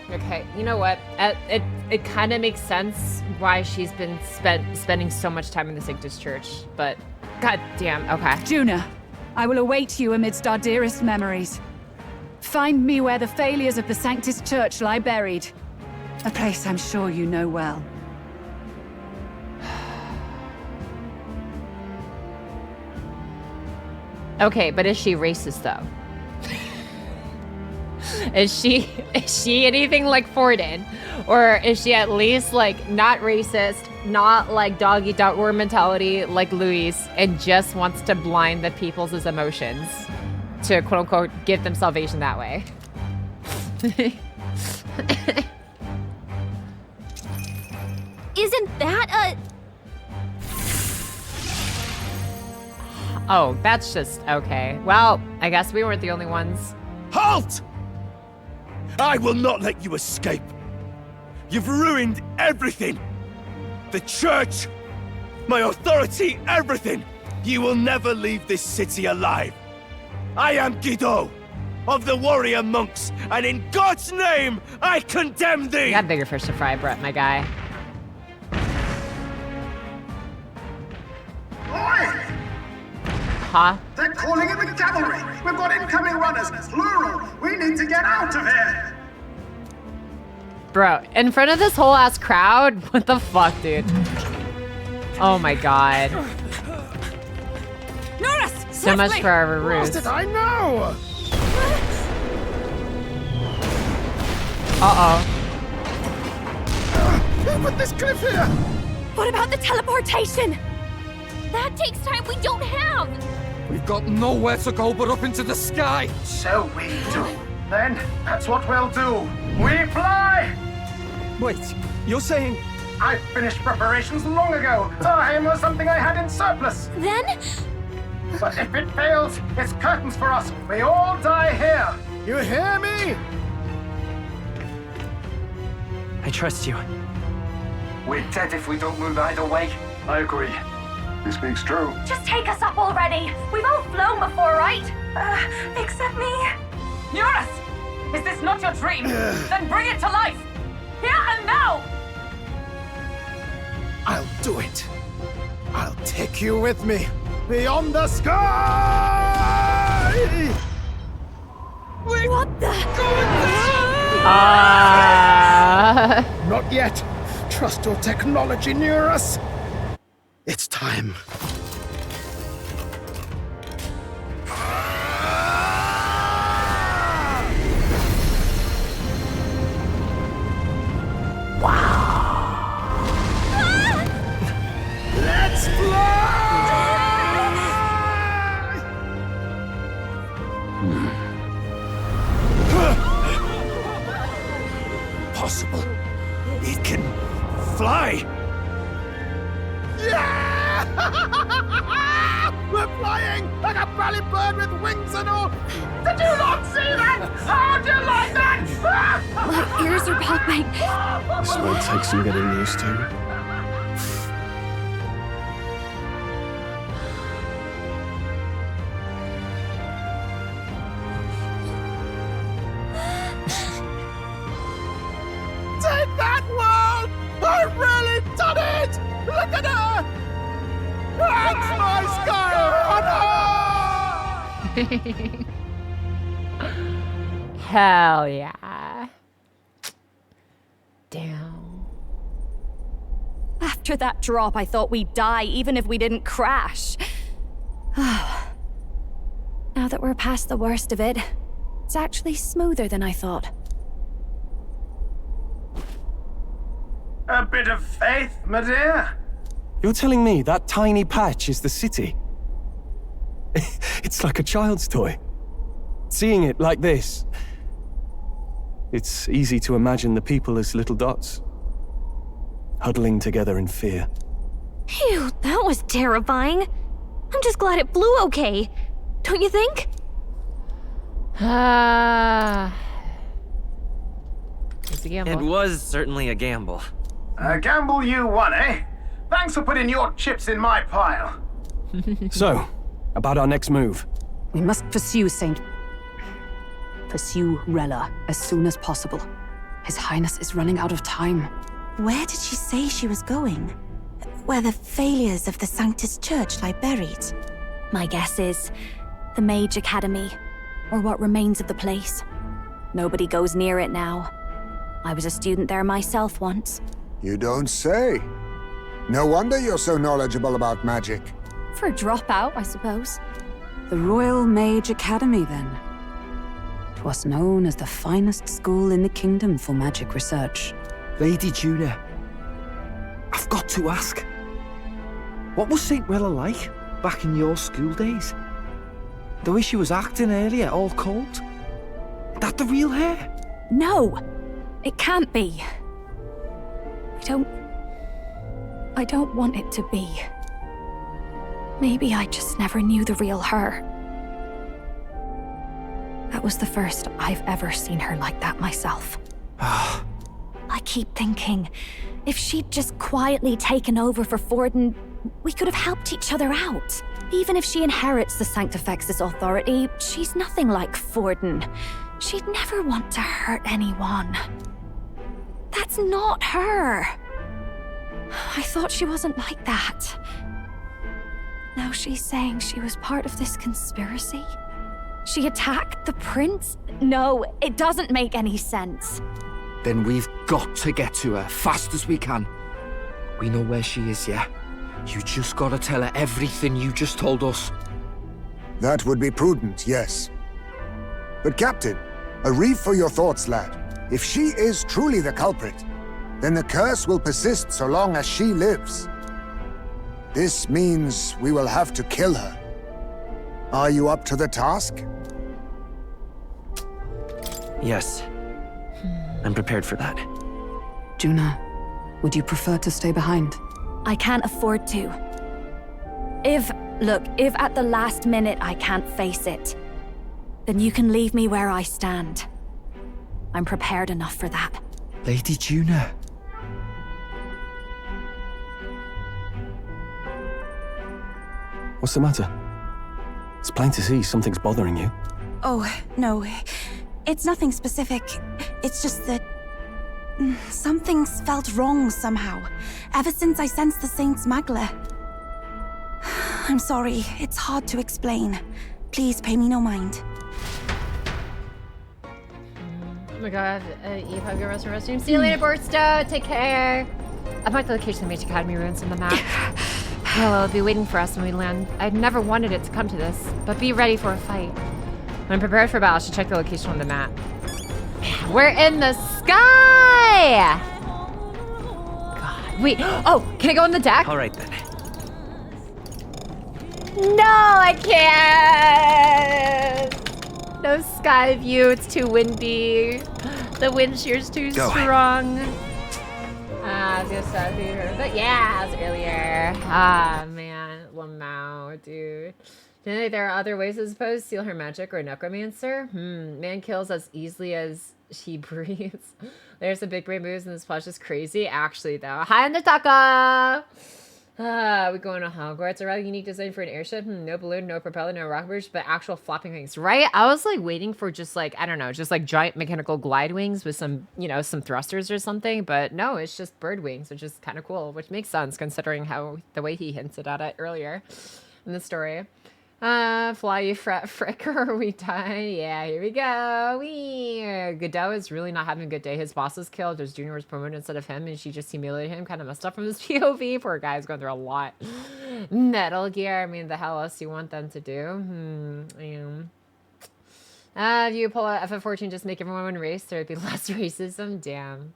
Okay, you know what? It kind of makes sense why she's been spending so much time in the Sanctus Church, but goddamn, okay. Juna, I will await you amidst our dearest memories. Find me where the failures of the Sanctus Church lie buried. A place I'm sure you know well. Okay, but is she racist though? Is she anything like Forden? Or is she at least like not racist, not like dog eat dog worm mentality like Luis, and just wants to blind the people's emotions to quote unquote give them salvation that way? Isn't that a... Oh, that's just okay. Well, I guess we weren't the only ones. Halt! I will not let you escape. You've ruined everything. The church, my authority, everything. You will never leave this city alive. I am Guido, of the warrior monks, and in God's name, I condemn thee! You got bigger fish to fry, Brett, my guy. Oi! Huh? They're calling in the cavalry! We've got incoming runners, plural! We need to get out of here! Bro, in front of this whole ass crowd? What the fuck, dude? Oh my god. Norris, So much for our What ruse. did I know? Uh-oh. Who put this cliff here? What about the teleportation? That takes time we don't have. We've got nowhere to go but up into the sky. So we do. Then, that's what we'll do. We fly! Wait, you're saying... I finished preparations long ago. Time was something I had in surplus. Then? But if it fails, it's curtains for us. We all die here. You hear me? I trust you. We're dead if we don't move either way. I agree. This speaks true. Just take us up already. We've all flown before, right? Except me. Eurus! Is this not your dream? Then bring it to life! Here and now! I'll do it. I'll take you with me. Beyond the sky! What the? Not yet. Trust your technology near us. It's time. Let's fly! Possible. It can fly. flying like a bally bird with wings and all. Did you not see that? How do you like that? My ears are popping. This might take some getting used to. Take that, world! I've really done it! Look at her! That's my sky runner! Hell yeah. Damn. After that drop, I thought we'd die even if we didn't crash. Now that we're past the worst of it, it's actually smoother than I thought. A bit of faith, my dear. You're telling me that tiny patch is the city? It's like a child's toy. Seeing it like this, it's easy to imagine the people as little dots, huddling together in fear. Phew, that was terrifying. I'm just glad it flew okay. Don't you think? It's a gamble. It was certainly a gamble. A gamble you won, eh? Thanks for putting your chips in my pile. So, about our next move. We must pursue Rella as soon as possible. His Highness is running out of time. Where did she say she was going? Where the failures of the Sanctus Church lie buried? My guess is the Mage Academy, or what remains of the place. Nobody goes near it now. I was a student there myself once. You don't say. No wonder you're so knowledgeable about magic. For a dropout, I suppose. The Royal Mage Academy, then. 'Twas known as the finest school in the kingdom for magic research. Lady Juna, I've got to ask. What was St. Rella like back in your school days? The way she was acting earlier, all cold? That the real hair? No! It can't be. I don't want it to be. Maybe I just never knew the real her. That was the first I've ever seen her like that myself. I keep thinking, if she'd just quietly taken over for Forden, we could have helped each other out. Even if she inherits the Sanctifex's authority, she's nothing like Forden. She'd never want to hurt anyone. That's not her. I thought she wasn't like that. Now she's saying she was part of this conspiracy? She attacked the prince? No, it doesn't make any sense. Then we've got to get to her fast as we can. We know where she is, yeah? You just gotta tell her everything you just told us. That would be prudent, yes. But Captain, a reef for your thoughts, lad. If she is truly the culprit, then the curse will persist so long as she lives. This means we will have to kill her. Are you up to the task? Yes. I'm prepared for that. Juna, would you prefer to stay behind? I can't afford to. If at the last minute I can't face it, then you can leave me where I stand. I'm prepared enough for that. Lady Juna. What's the matter? It's plain to see something's bothering you. Oh, no. It's nothing specific. It's just that... something's felt wrong somehow, ever since I sensed the Saint's Magla. I'm sorry, it's hard to explain. Please pay me no mind. Oh my god, Eve, have a good rest of your restroom. See you later, Borsto. Take care. I've marked the location of the Mage Academy ruins on the map. Well, it'll be waiting for us when we land. I've never wanted it to come to this, but be ready for a fight. When I'm prepared for battle, I should check the location on the map. We're in the sky! God, wait. Oh, can I go on the deck? All right, then. No, I can't! No sky view, it's too windy. The wind shear's too strong. I was gonna start here, but yeah, it was earlier. Ah, man, Lamau, dude. Do you think there are other ways, I suppose? Steal her magic or necromancer? Man kills as easily as she breathes. There's some big brain moves and this plush is crazy. Actually, though. Hi, Undertaka! We going to Hogwarts. A rather unique design for an airship. No balloon, no propeller, no rocket bridge, but actual flopping wings. Right? I was like waiting for just like, I don't know, just like giant mechanical glide wings with some, you know, some thrusters or something. But no, it's just bird wings, which is kind of cool, which makes sense considering how the way he hinted at it earlier in the story. Fly you frick or we die. Yeah, here we go. Godot is really not having a good day. His boss was killed. His junior was promoted instead of him, and she just humiliated him. Kind of messed up from his POV. Poor guy's going through a lot. Metal Gear. I mean, the hell else do you want them to do? If you pull out FF14, just make everyone race. There'd be less racism. Damn.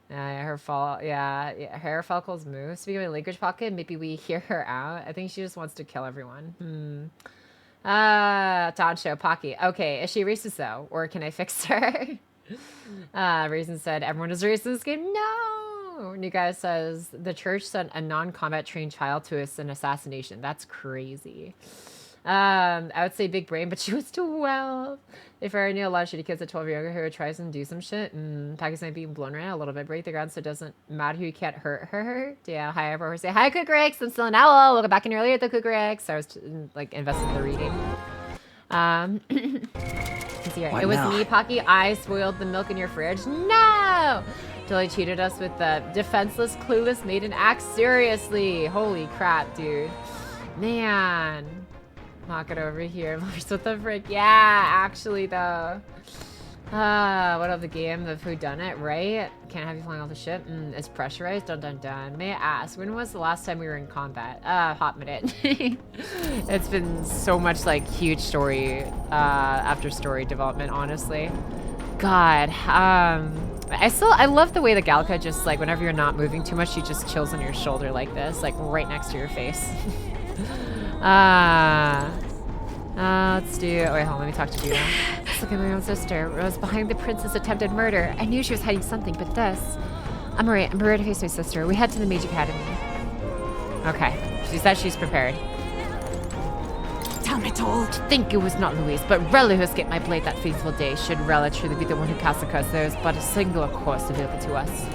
Her fault. Yeah, her Falco's move. Speaking of language pocket, maybe we hear her out. I think she just wants to kill everyone. Todd show Pocky. Okay, is she racist though, or can I fix her? Reason said everyone is racist in this game. No. New guy says the church sent a non-combat trained child to an assassination. That's crazy. I would say big brain, but she was 12. If I knew a lot of shitty kids at 12 or younger who would try and do some shit, Pakistan being blown around a little bit, break the ground so it doesn't matter who you can't hurt her. Yeah, hi everyone. Say hi, Kukrix. I'm still an owl. Welcome back in earlier at the Kukrix. I was like invested in the reading. It was me, Pocky. I spoiled the milk in your fridge. No! Totally cheated us with the defenseless, clueless maiden act. Seriously. Holy crap, dude. Man. Knock it over here. What the frick? Yeah, actually though. What of the game of who done it, right? Can't have you flying off the ship. It's pressurized. Dun dun dun. May I ask, when was the last time we were in combat? Hot minute. It's been so much like huge story after story development, honestly. God. I love the way the Galka just like whenever you're not moving too much, she just chills on your shoulder like this, like right next to your face. Let's do. Oh, wait, hold on. Let me talk to Judah. Let's look at my own sister. Rose behind the prince's attempted murder. I knew she was hiding something, but this. I'm alright. I'm prepared to face my sister. We head to the Mage Academy. Okay. She said she's prepared. Damn it all. To think it was not Louise, but Rella who escaped my blade that fateful day. Should Rella truly be the one who cast the curse, there is but a single course available to us.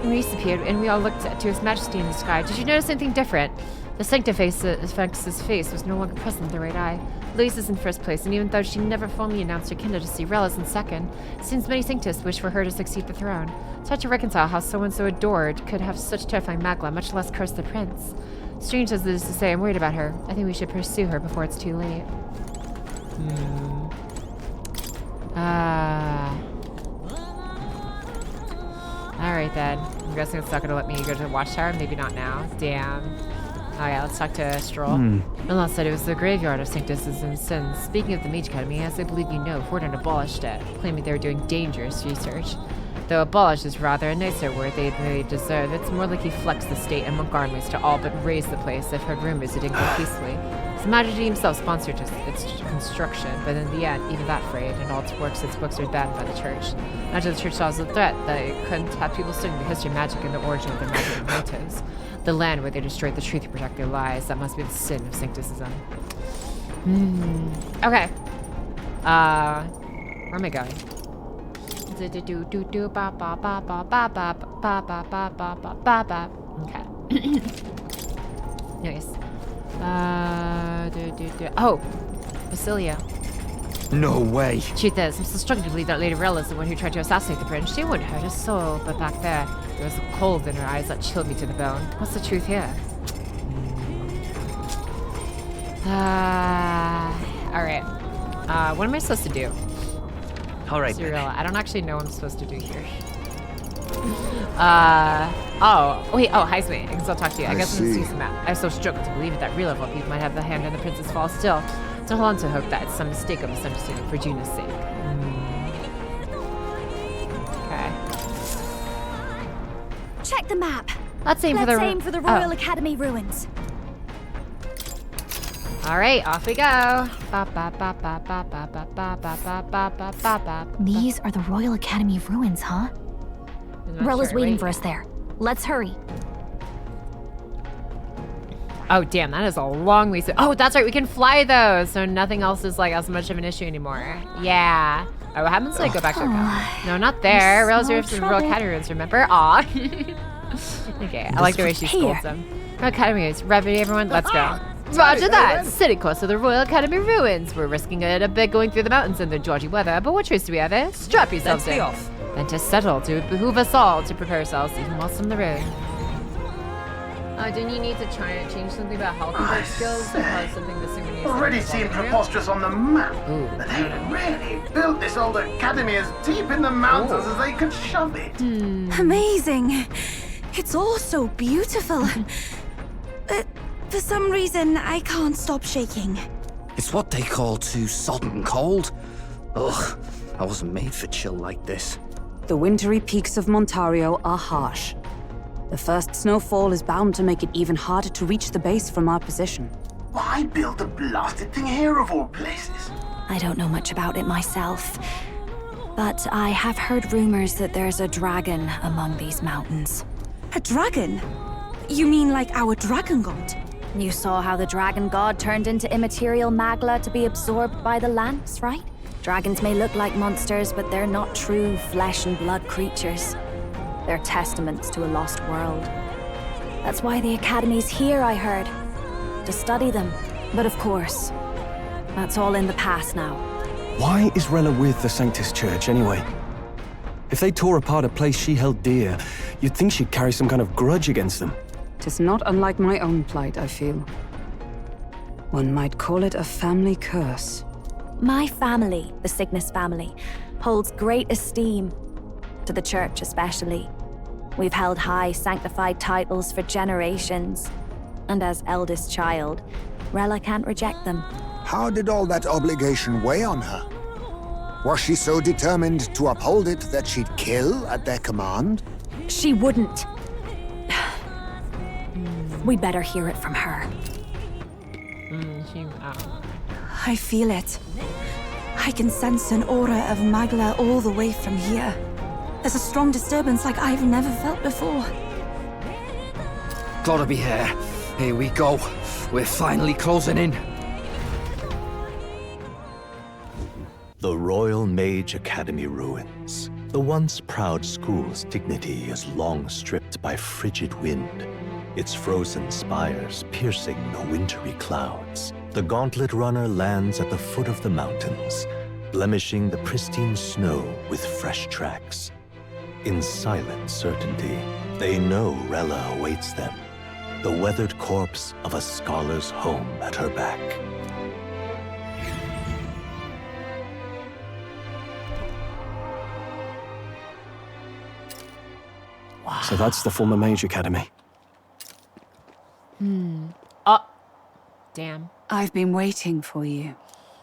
Louise appeared, and we all looked to His Majesty in the sky. Did you notice anything different? The Sanctifex's face was no longer present in the right eye. Louise is in first place, and even though she never formally announced her candidacy, Rella's in second. It seems many Sanctists wish for her to succeed the throne. It's hard to reconcile how someone so adored could have such terrifying magla, much less curse the prince. Strange as it is to say, I'm worried about her. I think we should pursue her before it's too late. Alright then. I'm guessing it's not gonna let me go to the watchtower. Maybe not now. Damn. Oh yeah, let's talk to Stroll. Rella said it was the graveyard of Sanctus' and sins. Speaking of the Mage Academy, as I believe you know, Fordham abolished it, claiming they were doing dangerous research. Though abolished is rather a nicer word they deserve. It's more like he flexed the state and monk armies to all but raise the place. I've heard rumors it didn't go peacefully. His Majesty himself sponsored its construction, but in the end, even that frayed, and all its works, its books are banned by the church. Imagine the church saw as a threat that it couldn't have people studying the history of magic and the origin of their magic motives. The land where they destroyed the truth to protect their lies. That must be the sin of Sancticism. Okay. Where am I going? Okay. Nice. Oh, Basilia. No way. Truth is, I'm still struggling to believe that Lady Rella is the one who tried to assassinate the prince. She wouldn't hurt his soul, but back there was a cold in her eyes that chilled me to the bone. What's the truth here? Alright. What am I supposed to do? Alright. I don't actually know what I'm supposed to do here. Wait, Heisman, I can still talk to you. I guess I'm see some map. I so struggle to believe that real level people might have the hand in the prince's fall still. So hold on to hope that it's some mistake or misunderstanding for Juna's sake. Okay. Check the map. Let's aim for the Royal Academy ruins. All right, off we go. These are the Royal Academy ruins, huh? Rella's waiting for us there. Let's hurry. Oh, damn, that is a long way. Oh, that's right, we can fly those, so nothing else is like as much of an issue anymore. Yeah. Oh, what happens when I go back to Academy? No, not there. Realize we have some Royal Academy ruins, remember? Aw. Okay, I like the way she scolds them. Royal Academy is ready, everyone. Let's go. Roger that! Sitting close to the Royal Academy ruins. We're risking it a bit going through the mountains in the dodgy weather, but what choice do we have, eh? Strap yourselves in. Let's be off. Then to settle, to behoove us all to prepare ourselves even whilst on the road. Didn't you need to try and change something about health and skills? Or probably something missing when you Already seemed preposterous on the map. Ooh. But they really built this old academy as deep in the mountains as they could shove it. Amazing. It's all so beautiful. But for some reason, I can't stop shaking. It's what they call too sodden cold. Ugh, I wasn't made for chill like this. The wintry peaks of Montario are harsh. The first snowfall is bound to make it even harder to reach the base from our position. Why build the blasted thing here of all places? I don't know much about it myself, but I have heard rumors that there's a dragon among these mountains. A dragon? You mean like our dragon god? You saw how the dragon god turned into immaterial magla to be absorbed by the lance, right? Dragons may look like monsters, but they're not true flesh and blood creatures. They're testaments to a lost world. That's why the Academy's here, I heard. To study them. But of course, that's all in the past now. Why is Rella with the Sanctus Church, anyway? If they tore apart a place she held dear, you'd think she'd carry some kind of grudge against them. Tis not unlike my own plight, I feel. One might call it a family curse. My family, the Cygnus family, holds great esteem. To the Church especially. We've held high sanctified titles for generations. And as eldest child, Rella can't reject them. How did all that obligation weigh on her? Was she so determined to uphold it that she'd kill at their command? She wouldn't. We better hear it from her. I feel it. I can sense an aura of Magla all the way from here. There's a strong disturbance like I've never felt before. Gotta be here. Here we go. We're finally closing in. The Royal Mage Academy ruins. The once proud school's dignity is long stripped by frigid wind, its frozen spires piercing the wintry clouds. The gauntlet runner lands at the foot of the mountains, blemishing the pristine snow with fresh tracks. In silent certainty, they know Rella awaits them, the weathered corpse of a scholar's home at her back. Wow. So that's the former Mage Academy. Oh, damn. I've been waiting for you.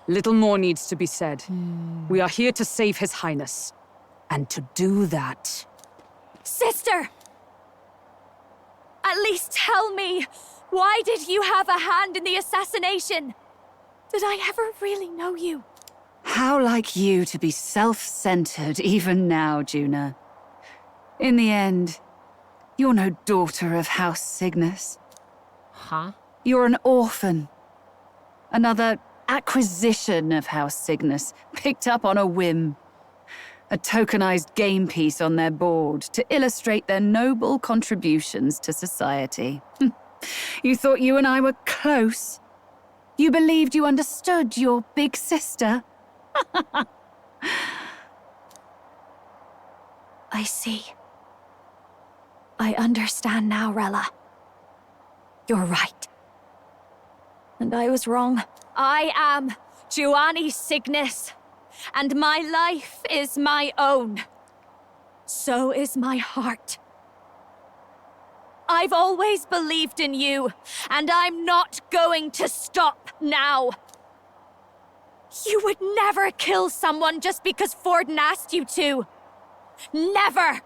Little more needs to be said. We are here to save His Highness. And to do that... Sister! At least tell me, why did you have a hand in the assassination? Did I ever really know you? How like you to be self-centered even now, Juna. In the end, you're no daughter of House Cygnus. Huh? You're an orphan. Another acquisition of House Cygnus, picked up on a whim. A tokenized game piece on their board to illustrate their noble contributions to society. You thought you and I were close? You believed you understood your big sister? I see. I understand now, Rella. You're right. And I was wrong. I am Giovanni Cygnus, and my life is my own. So is my heart. I've always believed in you, and I'm not going to stop now. You would never kill someone just because Forden asked you to. Never!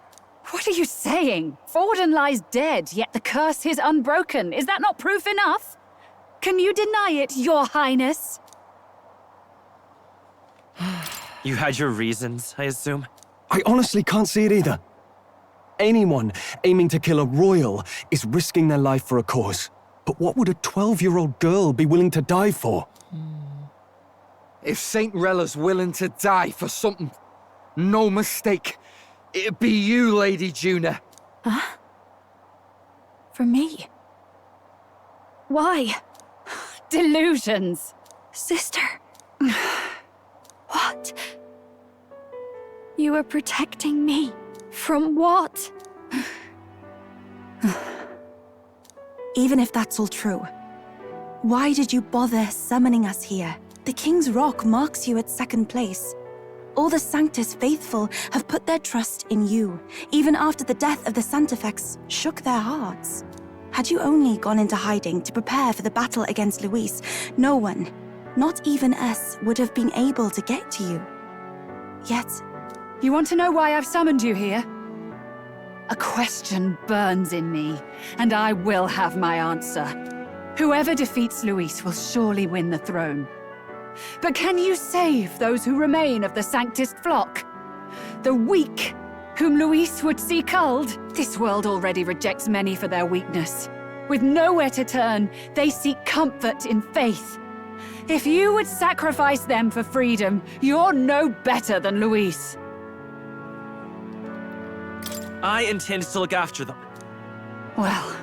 What are you saying? Forden lies dead, yet the curse is unbroken. Is that not proof enough? Can you deny it, Your Highness? You had your reasons, I assume? I honestly can't see it either. Anyone aiming to kill a royal is risking their life for a cause. But what would a 12-year-old girl be willing to die for? If Saint Rella's willing to die for something, no mistake, it'd be you, Lady Juna. Huh? For me? Why? Delusions. Sister. What? You are protecting me from what? Even if that's all true, why did you bother summoning us here? The King's Rock marks you at second place. All the Sanctus faithful have put their trust in you, even after the death of the Santafex shook their hearts. Had you only gone into hiding to prepare for the battle against Luis, no one, not even us, would have been able to get to you. Yet... You want to know why I've summoned you here? A question burns in me, and I will have my answer. Whoever defeats Luis will surely win the throne. But can you save those who remain of the Sanctist flock? The weak, whom Luis would see culled? This world already rejects many for their weakness. With nowhere to turn, they seek comfort in faith. If you would sacrifice them for freedom, you're no better than Luis. I intend to look after them. Well,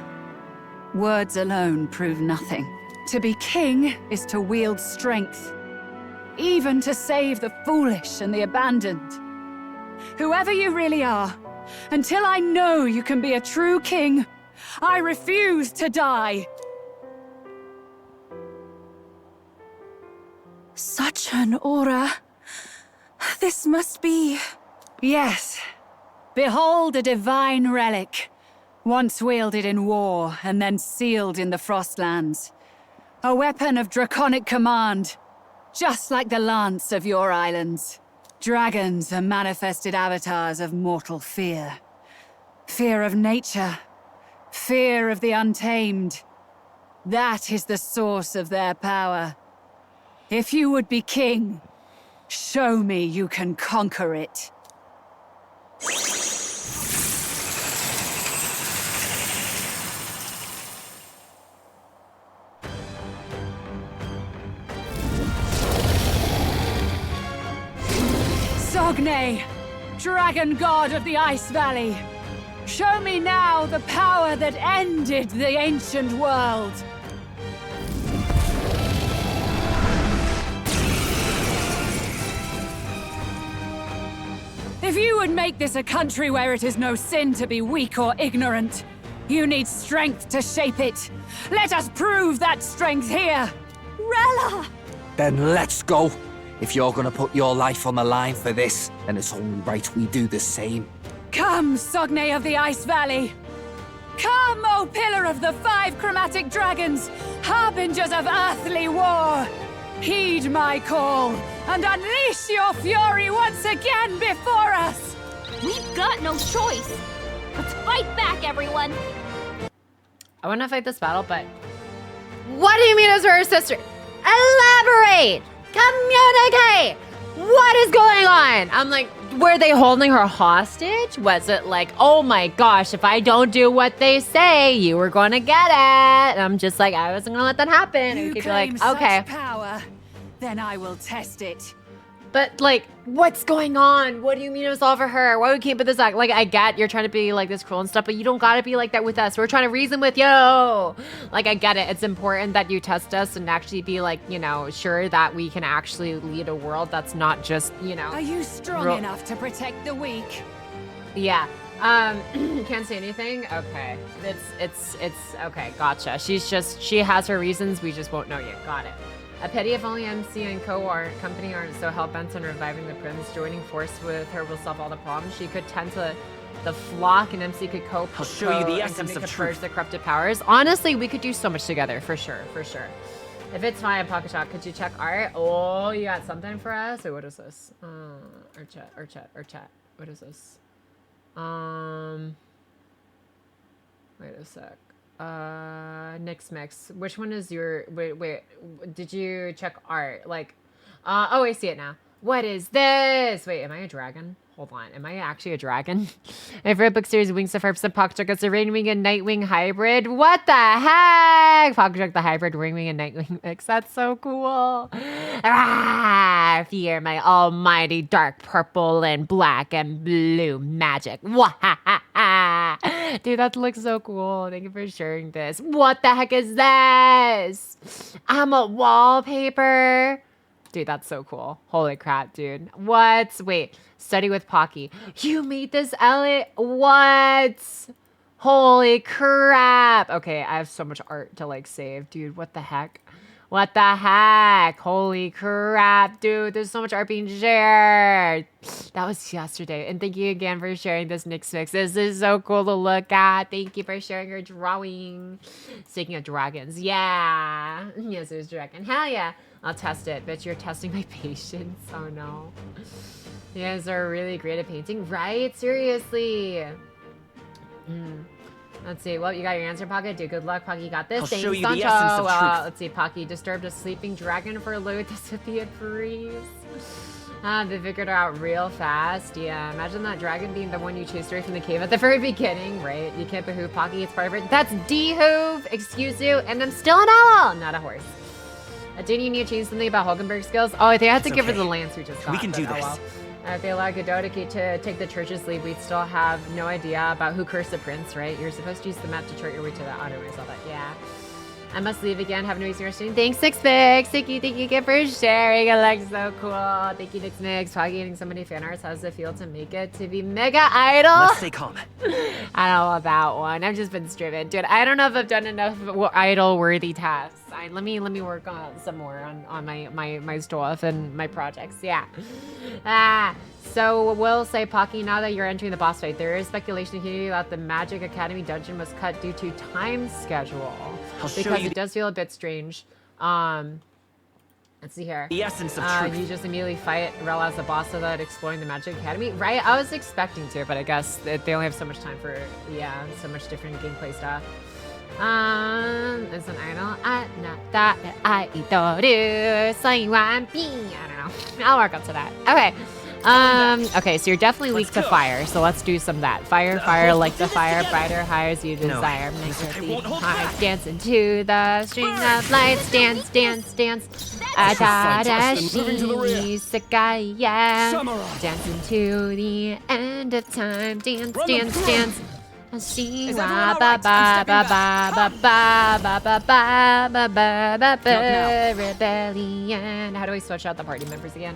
words alone prove nothing. To be king is to wield strength, even to save the foolish and the abandoned. Whoever you really are, until I know you can be a true king, I refuse to die. Such an aura. This must be... Yes. Behold a divine relic, once wielded in war and then sealed in the Frostlands. A weapon of draconic command, just like the lance of your islands. Dragons are manifested avatars of mortal fear. Fear of nature, fear of the untamed. That is the source of their power. If you would be king, show me you can conquer it. Sogne, dragon god of the Ice Valley, show me now the power that ended the ancient world. If you would make this a country where it is no sin to be weak or ignorant, you need strength to shape it. Let us prove that strength here. Rella! Then let's go. If you're gonna put your life on the line for this, then it's only right we do the same. Come, Sogne of the Ice Valley. Come, O Pillar of the 5 Chromatic Dragons, harbingers of earthly war. Heed my call, and unleash your fury once again before us! We've got no choice! Let's fight back, everyone! I want to fight this battle, but... What do you mean as her sister? Elaborate! Communicate! What is going on? I'm like, were they holding her hostage? Was it like, oh my gosh, if I don't do what they say, you were gonna get it? And I'm just like, I wasn't gonna let that happen. You and keep claim like, okay. such power, then I will test it. But like, what's going on? What do you mean it was all for her? Why would we keep it this act? Like, I get you're trying to be like this cruel and stuff, but you don't gotta be like that with us. We're trying to reason with you. Like, I get it. It's important that you test us and actually be like, you know, sure that we can actually lead a world that's not just, you know. Are you strong enough to protect the weak? Yeah. Can't say anything? Okay. It's okay, gotcha. She has her reasons, we just won't know yet. Got it. A pity if only MC and company aren't so hell-bent on reviving the prince. Joining force with her will solve all the problems. She could tend to the flock and MC could cope. I'll show you the essence of truth. Purge the corrupted powers. Honestly, we could do so much together, for sure, for sure. If it's fine, Pocket Shop, could you check art? Oh, you got something for us? Wait, what is this? Or chat. What is this? Wait a sec. Nix Mix. Which one is your... Wait. Did you check art? Like... oh, I see it now. What is this? Wait, am I a dragon? Hold on. Am I actually a dragon? My favorite book series, Wings of Harps and Pockchuck. It's a Rainwing and Nightwing hybrid. What the heck? Pockchuck, the hybrid Ringwing and Nightwing mix. That's so cool. Ah, fear my almighty dark purple and black and blue magic. Dude, that looks so cool. Thank you for sharing this. What the heck is this? I'm a wallpaper. Dude, that's so cool. Holy crap, dude. What? Wait, study with Pocky. You made this, Elliot? What? Holy crap. Okay, I have so much art to like save. Dude, what the heck? What the heck? Holy crap, dude. There's so much art being shared. That was yesterday. And thank you again for sharing this Nyx Mix. This is so cool to look at. Thank you for sharing your drawing. Speaking of dragons, yeah. Yes, there's a dragon. Hell yeah. I'll test it. Bitch, you're testing my patience. Oh no. You guys are really great at painting, right? Seriously. Let's see. Well, you got your answer, Pocky. Dude, good luck, Pocky. You got this. I'll Thanks, show you Sancho. the essence of truth. Let's see. Pocky disturbed a sleeping dragon for loot. This would be a breeze. They figured it out real fast. Yeah, imagine that dragon being the one you chased away from the cave at the very beginning, right? You can't behoove Pocky. It's part of it. That's dehoove. Excuse you. And I'm still an owl, not a horse. Didn't you need to change something about Hulkenberg's skills? Oh, I think I had to give her the lance we just got. We can do this. Well. If they allowed Godotiki to take the church's lead, we'd still have no idea about who cursed the prince, right? You're supposed to use the map to chart your way to the outer way. I saw that. Yeah. I must leave again. Have an amazing rest of your day. Thanks, Six Mix. Thank you again for sharing. It looks so cool. Thank you, Six Mix. Pocky getting so many fan arts. How does it feel to make it to be mega idol? Let's stay calm. I don't know about one. I've just been striven. Dude, I don't know if I've done enough idol-worthy tasks. Let me work on some more on my stuff and my projects. Yeah. So we'll say, Pocky, now that you're entering the boss fight, there is speculation here that the Magic Academy dungeon was cut due to time schedule. Because it does feel a bit strange. Let's see here. The essence of truth. You just immediately fight Rella as the boss without exploring the Magic Academy, right? I was expecting to, but I guess they only have so much time for, so much different gameplay stuff. It's an idol. I don't know. I'll work up to that. Okay. Okay, so you're definitely weak to fire, so let's do some of that. Fire, like the fire, brighter, higher as you desire. Make your heart dance into the string of lights. Dance. Adadashi Sakaya. Dance into the end of time. Dance. Shiwa ba ba ba ba ba ba ba ba rebellion. How do I switch out the party members again?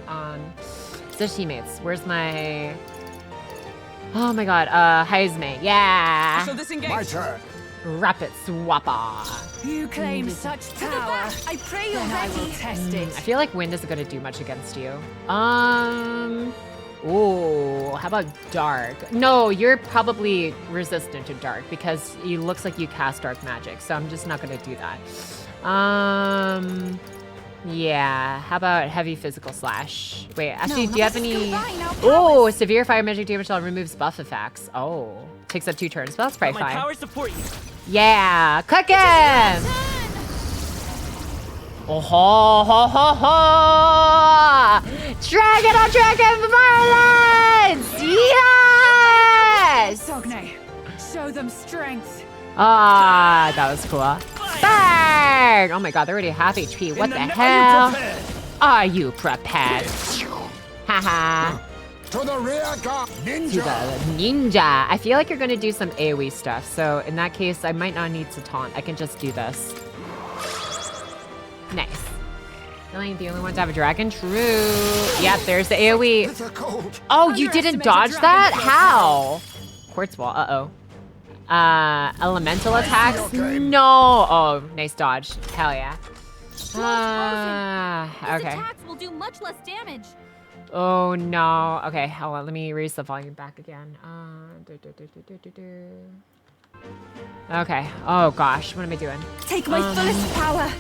The teammates. Where's my... Oh my god, Heisme. Yeah. So disengage. My turn. Rapid swapper. You claim such power. I pray you're ready. I will test it. I feel like wind isn't going to do much against you. Ooh, how about dark? No, you're probably resistant to dark because it looks like you cast dark magic, so I'm just not going to do that. Yeah, how about heavy physical slash? Wait, actually, do you have any... Oh, severe fire magic damage removes buff effects. Oh, takes up 2 turns, but that's probably fine. My powers support you. Yeah, cook him! Oh ho ho ho ho! Dragon on dragon violence! Yes! Sogne, show them strength. Ah, that was cool. Burn! Oh my god, they're already half HP. What the hell? Are you prepared? Haha. To the rear guard, ninja! To the ninja. I feel like you're gonna do some AoE stuff, so in that case, I might not need to taunt. I can just do this. Nice. Really the only one to have a dragon? True. Yep, there's the AoE. Oh, you didn't dodge that? How? Quartz wall. Uh-oh. Elemental attacks? No. Oh, nice dodge. Hell yeah. Okay. Attacks will do much less damage. Oh no. Okay, hold on. Let me raise the volume back again. Okay. Oh gosh, what am I doing? Take my fullest power.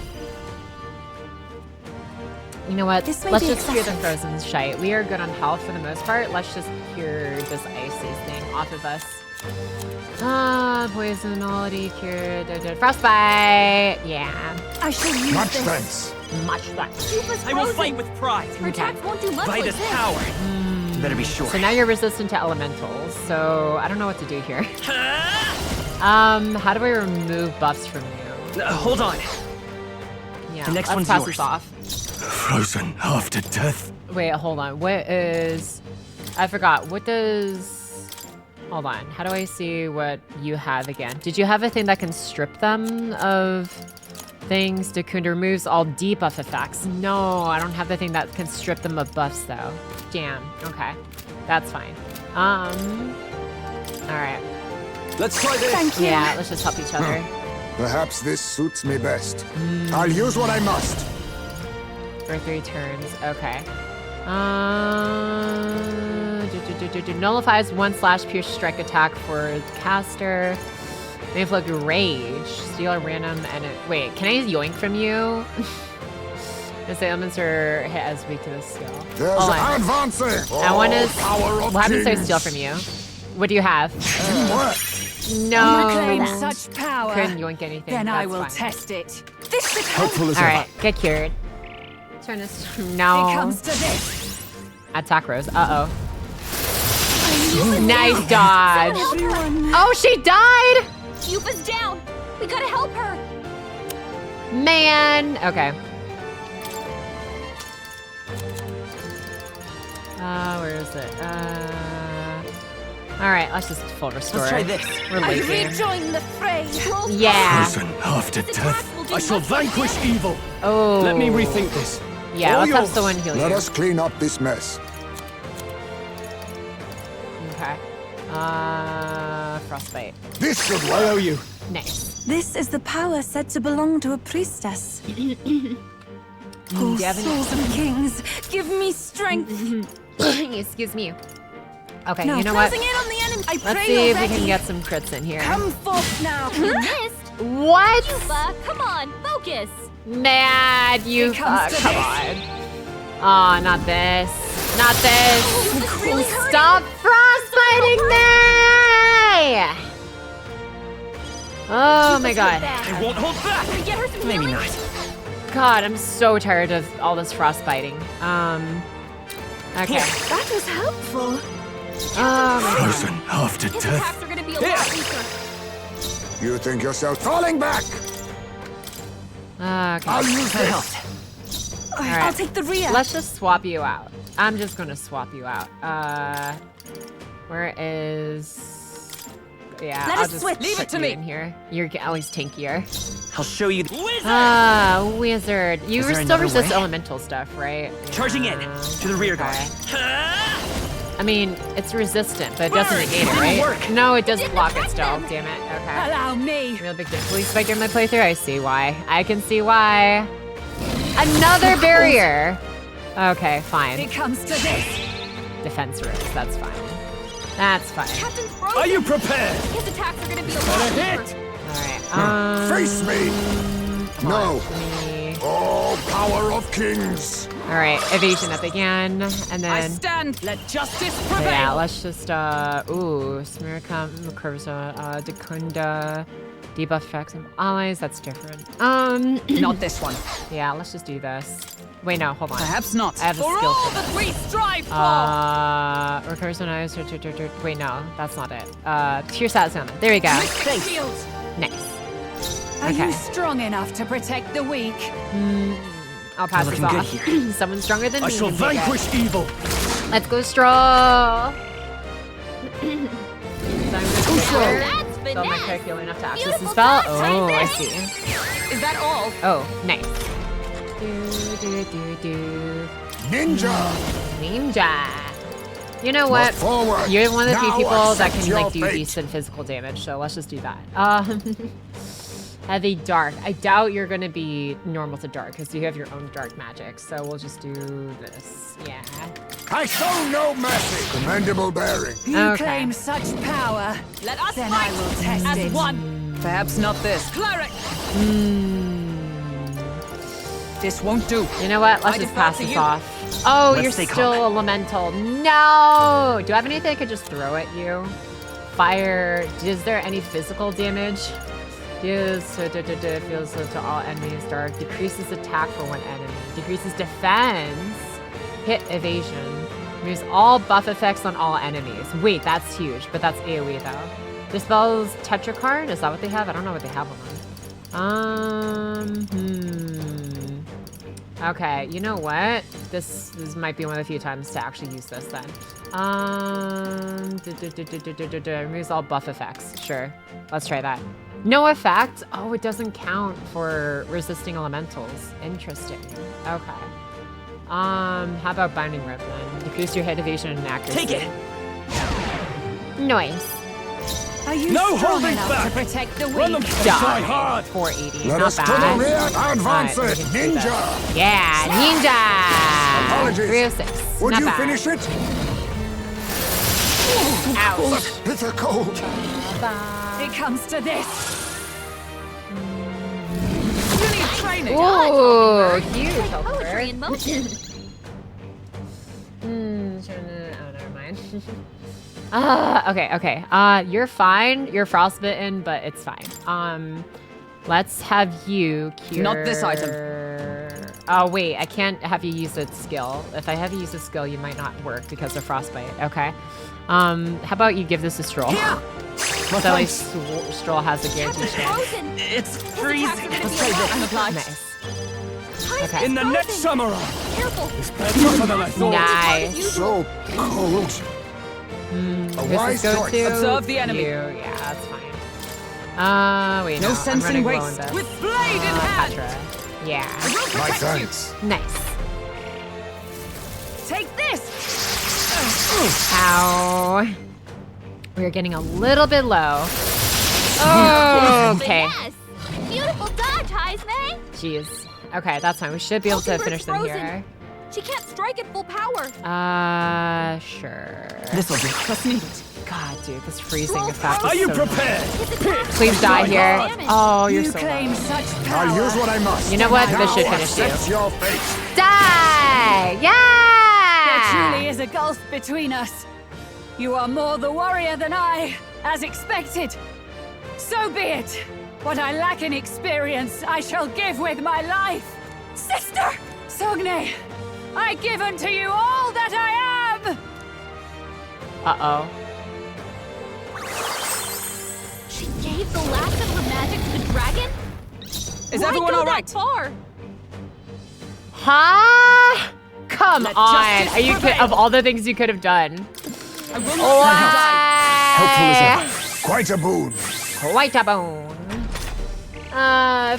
You know what? Let's just cure the frozen shite. We are good on health for the most part. Let's just cure this icy thing off of us. Poison, nullity, cure, frostbite. Yeah. I shall use much thanks. Much thanks. I will fight with pride. Her attacks won't do much by like this this. power. Better be sure. So now you're resistant to elementals. So I don't know what to do here. How do I remove buffs from you? Hold on. Yeah, The next let's one's pass yours. this off. Frozen after death. Wait, hold on. What is... I forgot. What does... Hold on. How do I see what you have again? Did you have a thing that can strip them of things? Dakunda removes all debuff effects. No, I don't have the thing that can strip them of buffs, though. Damn. Okay. That's fine. Alright. Let's try this. Thank you. Yeah, let's just help each other. Perhaps this suits me best. I'll use what I must. For 3 turns. Okay. Nullifies 1/pierce strike attack for caster. May inflict rage. Steal a random and wait, can I yoink from you? This elements are hit as weak to this skill. There's advancing. I want to. Power of What happens if I kings. steal from you? What do you have? You claim No. such power. Couldn't yoink anything. Then I That's will fine. test it. This should Hopeful as All ever. right, get cured. Turn this. No. It comes to this. Attack Rose. Uh oh. Nice dodge. Oh, she died. Yuba's down. We gotta help her. Man. Okay. Where is it? All right, let's just full restore. Let's try this. We're I late game. rejoin the fray. Yeah. Frozen after death. I shall vanquish evil. Oh. Let me rethink this. Yeah, All let's have yours. someone heal you. Let us clean up this mess. Okay. Frostbite. This should I owe work. you. Nice. This is the power said to belong to a priestess. Oh, you have any- souls of kings, give me strength. Excuse me. Okay, Now you know what? closing in on the enemy. I Let's pray see if we already. can get some crits in here. Come forth now. You missed. What? Yuba, come on, focus. Mad, you It comes fuck. to Come this. on. Oh, not this. Not this. This really hurt. Stop frostbiting me! Oh my god. I won't hold back. Can we get her some Maybe healing? not. God, I'm so tired of all this frostbiting. Okay. That was helpful. Oh my god. Frozen after His death. attacks are gonna be a lot weaker. You think yourself falling back? Okay. I'll use That this. helped. Alright. I'll take the rear. Let's just swap you out. I'm just gonna swap you out. Where is... Yeah, Let I'll us just switch. put Leave it to you me. in here. You're at least tankier. I'll show you. Wizard! Wizard. You Is there still another resist way? elemental stuff, right? Charging in to the rear guard. I mean, it's resistant, but it doesn't negate it, right? Work. No, it does block it still. Damn it. Okay. Allow me. Real big difficulty spike during my playthrough. I see why. I can see why. Another barrier. Okay, fine. It comes to this. Defense rules. That's fine. That's fine. Captain's frozen. Are you prepared? His attacks are gonna be a lot Got a weaker. hit. All right. Face me. Come No. on, let me- Oh, power of kings. All right, evasion up again, and I then stand. Let justice prevail. yeah, let's just Smiricum, Curva, Dakunda, debuff effects and allies. That's different. Not this one. Yeah, let's just do this. Wait, no, hold on. Perhaps not. I have a For skill all for that this. we strive for. Recurves on eyes. Wait, no, that's not it. Tear Sat Summon. There we go. Mystic field. Nice. Are Okay. you strong enough to protect the weak? I'll pass this looking off. good here. Someone stronger than I me. shall can take it. vanquish evil. Let's go straw. That's So my finesse. character healing enough to access the Beautiful spell. touch, Oh, I right see. Is that all? Oh, nice. Do. Ninja. Ninja. You know what? forward. You're one of the few Now people that accept can like your do fate. decent physical damage, so let's just do that. Heavy dark. I doubt you're gonna be normal to dark because you have your own dark magic. So we'll just do this. Yeah. I show no mercy. Commendable bearing. You Okay. claim such power. Let us then I will test As it. one. Perhaps not this. Cleric. This won't do. You know what? Let's I just default pass to this you. off. Oh, Let's you're stay still calm. elemental. No! Do I have anything I could just throw at you? Fire. Is there any physical damage? Deals feels to all enemies. Dark. Decreases attack for one enemy. Decreases defense. Hit evasion. Removes all buff effects on all enemies. Wait, that's huge, but that's AoE though. Dispels Tetracard? Is that what they have? I don't know what they have on them. Okay, you know what? This might be one of the few times to actually use this then. Removes all buff effects. Sure. Let's try that. No effect? Oh, it doesn't count for resisting elementals. Interesting. Okay. How about Binding Rip then? Decrease your hit evasion and accuracy. Take it! Nice. Are you No strong holding enough back. to protect the Run them weak? try hard. 480. Let Not us to bad. the rear. Advance Alright, it, we can do ninja. that. Yeah, ninja. Apologies. 306. Would Not you bad. finish it? Ouch. Bitter cold. It comes to this. You need training. Ooh, huge. Poetry in motion. Oh, never mind. Okay. You're fine. You're frostbitten, but it's fine. Let's have you cure... Not this item. Oh, wait. I can't have you use a skill. If I have you use a skill, you might not work because of frostbite. Okay. How about you give this a Stroll? So at least Stroll has a guaranteed chance. It's freezing. Let's try this. Nice. Okay. In the next samurai. Careful. It's better than I thought. Nice. So cold. Wise choice. Observe the enemy. Yeah, that's fine. Wait, No no. sense I'm in running low waste. on this. With blade in hand. Patra. Yeah. My thanks. Nice. Take this. Ow. We're getting a little bit low. Oh, okay. Yes. Beautiful dodge, Heisme. Jeez. Okay, that's fine. We should be able to finish them frozen. here. She can't strike at full power. Sure. This'll do. Trust me. God, dude, this freezing effect Are is you so prepared? annoying. Please die here. Oh, you're You so claim low. such power. I'll use what I must. You know what? This Now should finish accept you. your fate. Die! There Yeah! truly is a gulf between us. You are more the warrior than I, as expected. So be it. What I lack in experience, I shall give with my life. Sister! Sogne, I give unto you all that I am! Uh-oh. She gave the last of her magic to the dragon? Is Why everyone go all that right? far? Huh? Come Let on. justice Are you prevail. of all the things you could have done? I will not let you die. Helpful as ever. Quite a boon. Quite a bone.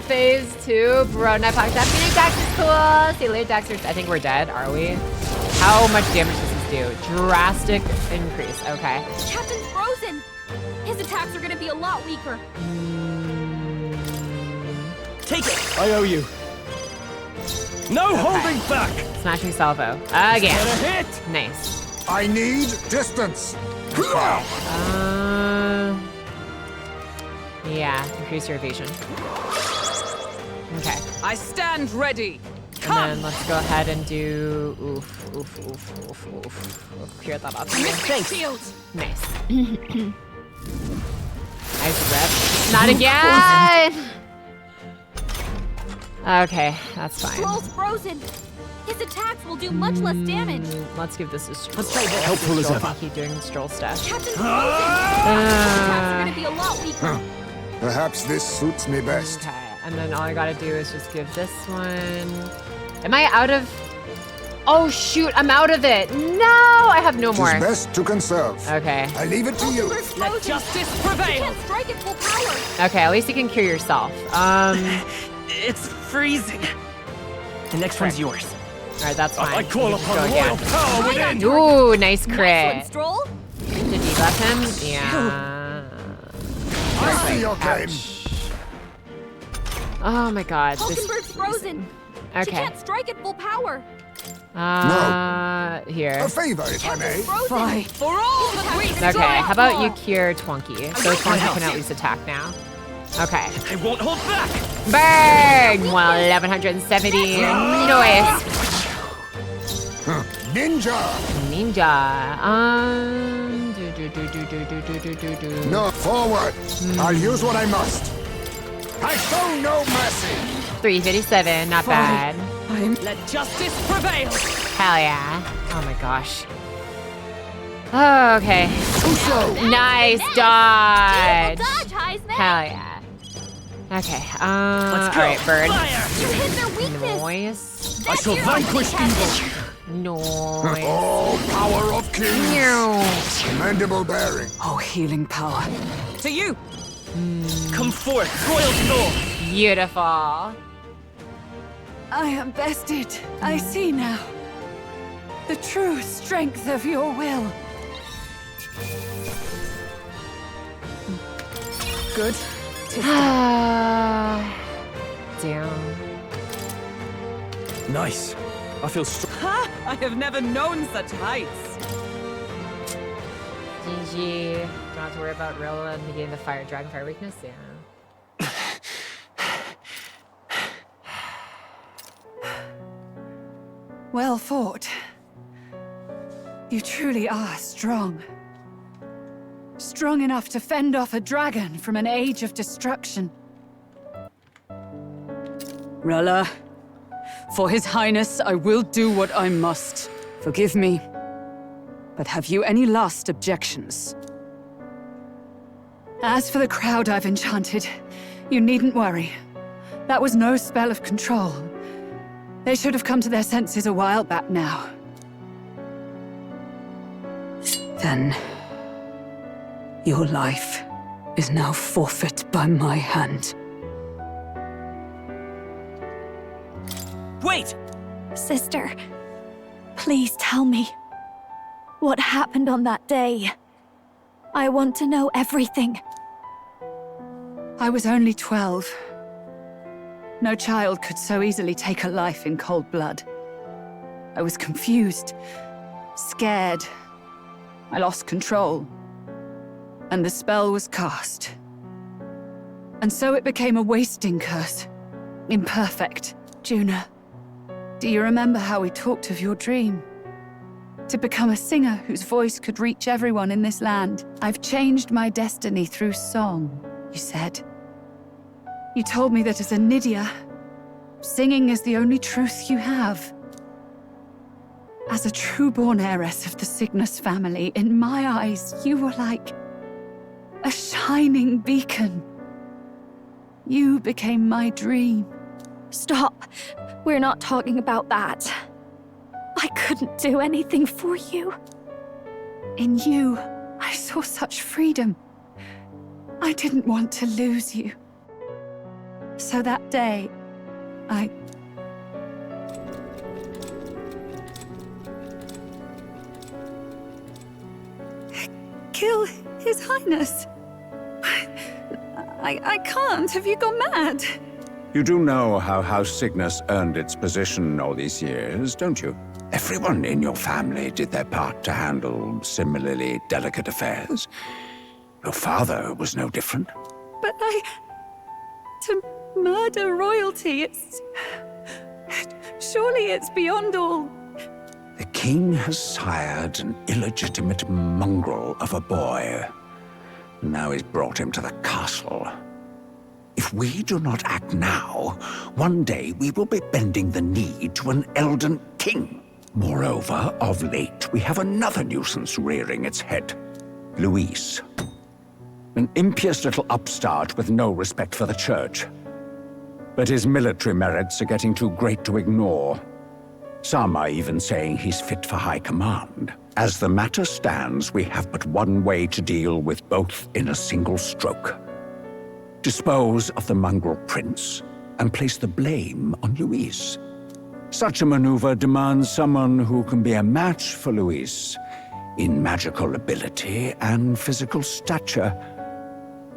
Phase 2, bro. Knife Hawk. That Phoenix Dax is cool. See you later, Daxter. I think we're dead, are we? How much damage does this do? Drastic increase. Okay. Captain's frozen. His attacks are gonna be a lot weaker. Take it. I owe you. No holding back. Smashing salvo. Again. Get a hit. Nice. I need distance. Yeah. Increase your evasion. Okay. I stand ready. And then let's go ahead and do oof. Clear that off. Thanks. Shield. Nice. Nice rep. Not again! Okay, that's fine. Stroll's frozen. His attacks will do much less damage. Let's give this a Stroll. Let's try this. Helpful as ever. Keep doing Stroll stuff. Captain's frozen. His attacks are gonna be a lot weaker. Perhaps this suits me best. Okay, and then all I gotta do is just give this one. Am I out of? Oh shoot, I'm out of it. No, I have no more. It is best to conserve. Okay. I leave it to you. Let justice She prevail. can't strike at full power. Okay, at least you can cure yourself. It's freezing. The next one's yours. All right, that's fine. I call You can upon go royal again. power within. Ooh, nice Nice one, crit. Stroll. Did you debuff him? Yeah. I see your game. Oh my god. This Hulkenberg's frozen. She Okay. can't strike at full power. Here. A favor, if I may. Captain's frozen. Fight for all that we Okay, strive how about for. you cure Twonky? So Twonky can at least attack now. Okay. I won't hold back. Burn! 1170. Noise. Ninja. Ninja. No, forward. I'll use what I must. I show no mercy. 357, not bad. Let justice prevail. Hell yeah. Oh my gosh. Okay. Nice dodge. Hell yeah. Okay. Let's go. All right, bird. You hit their weakness. Noise. I shall vanquish evil. Noise. Oh, power of kings! Commendable bearing. Oh, healing power. To you! Come forth, royal soul! Beautiful. I am bested. I see now. The true strength of your will. Good. Damn. Nice. I feel strong. Ha! I have never known such heights. GG. Don't have to worry about Rella negating the fire dragonfire weakness. Yeah. Well fought. You truly are strong. Strong enough to fend off a dragon from an age of destruction. Rella, for His Highness, I will do what I must. Forgive me. But have you any last objections? As for the crowd I've enchanted, you needn't worry. That was no spell of control. They should have come to their senses a while back now. Then, your life is now forfeit by my hand. Wait! Sister, please tell me. What happened on that day? I want to know everything. I was only 12. No child could so easily take a life in cold blood. I was confused, scared. I lost control. And the spell was cast. And so it became a wasting curse. Imperfect. Juna, do you remember how we talked of your dream? To become a singer whose voice could reach everyone in this land. I've changed my destiny through song, you said. You told me that as a Nydia, singing is the only truth you have. As a true-born heiress of the Cygnus family, in my eyes, you were like a shining beacon. You became my dream. Stop. We're not talking about that. I couldn't do anything for you. In you, I saw such freedom. I didn't want to lose you. So that day, I... kill His Highness. I can't. Have you gone mad? You do know how House Cygnus earned its position all these years, don't you? Everyone in your family did their part to handle similarly delicate affairs. Your father was no different. But to murder royalty, surely it's beyond all. The king has sired an illegitimate mongrel of a boy. Now he's brought him to the castle. If we do not act now, one day we will be bending the knee to an Elden king. Moreover, of late, we have another nuisance rearing its head. Luis. An impious little upstart with no respect for the church. But his military merits are getting too great to ignore. Some are even saying he's fit for high command. As the matter stands, we have but one way to deal with both in a single stroke. Dispose of the mongrel prince and place the blame on Luis. Such a maneuver demands someone who can be a match for Luis in magical ability and physical stature.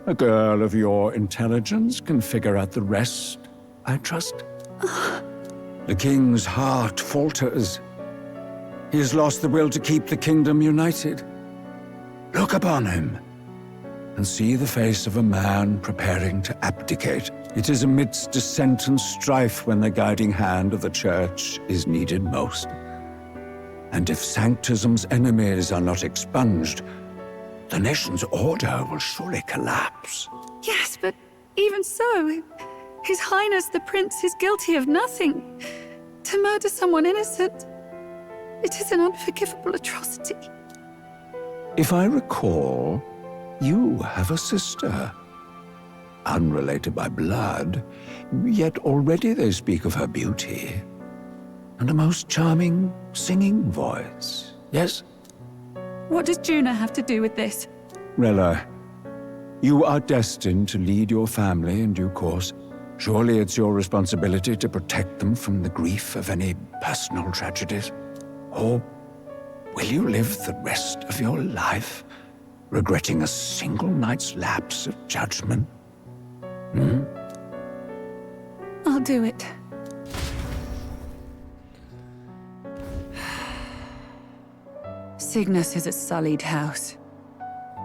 A girl of your intelligence can figure out the rest, I trust. The king's heart falters. He has lost the will to keep the kingdom united. Look upon him and see the face of a man preparing to abdicate. It is amidst dissent and strife when the guiding hand of the church is needed most. And if Sanctism's enemies are not expunged, the nation's order will surely collapse. Yes, but even so, His Highness the Prince is guilty of nothing. To murder someone innocent, it is an unforgivable atrocity. If I recall, you have a sister. Unrelated by blood, yet already they speak of her beauty. And a most charming singing voice, yes? What does Juna have to do with this? Rella, you are destined to lead your family in due course. Surely it's your responsibility to protect them from the grief of any personal tragedies. Or will you live the rest of your life regretting a single night's lapse of judgment? I'll do it. Cygnus is a sullied house.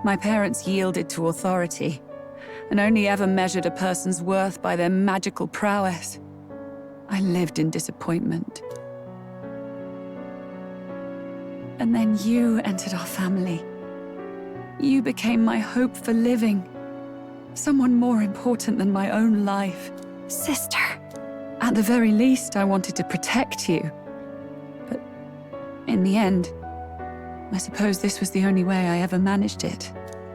My parents yielded to authority, and only ever measured a person's worth by their magical prowess. I lived in disappointment. And then you entered our family. You became my hope for living. Someone more important than my own life. Sister. At the very least, I wanted to protect you. But in the end, I suppose this was the only way I ever managed it.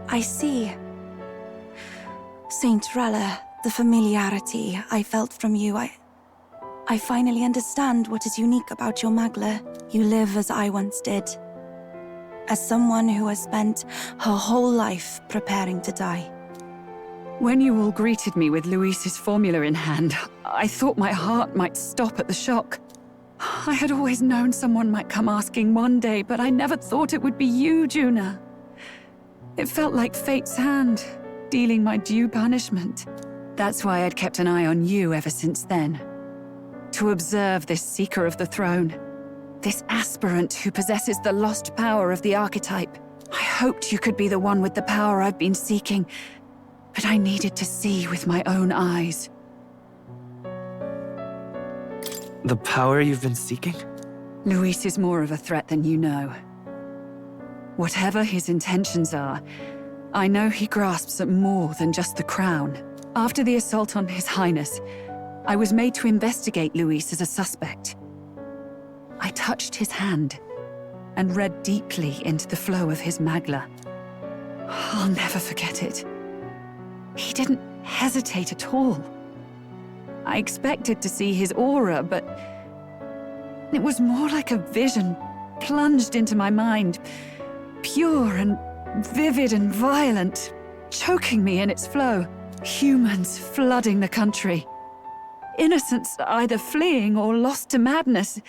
I see. Saint Rella, the familiarity I felt from you, I finally understand what is unique about your Magla. You live as I once did. As someone who has spent her whole life preparing to die. When you all greeted me with Luis's formula in hand, I thought my heart might stop at the shock. I had always known someone might come asking one day, but I never thought it would be you, Juna. It felt like fate's hand, dealing my due punishment. That's why I'd kept an eye on you ever since then. To observe this seeker of the throne. This aspirant who possesses the lost power of the archetype. I hoped you could be the one with the power I've been seeking, but I needed to see with my own eyes. The power you've been seeking? Luis is more of a threat than you know. Whatever his intentions are, I know he grasps at more than just the crown. After the assault on His Highness, I was made to investigate Luis as a suspect. I touched his hand and read deeply into the flow of his Magla. I'll never forget it. He didn't hesitate at all. I expected to see his aura, but it was more like a vision plunged into my mind, pure and vivid and violent, choking me in its flow. Humans flooding the country. Innocents either fleeing or lost to madness.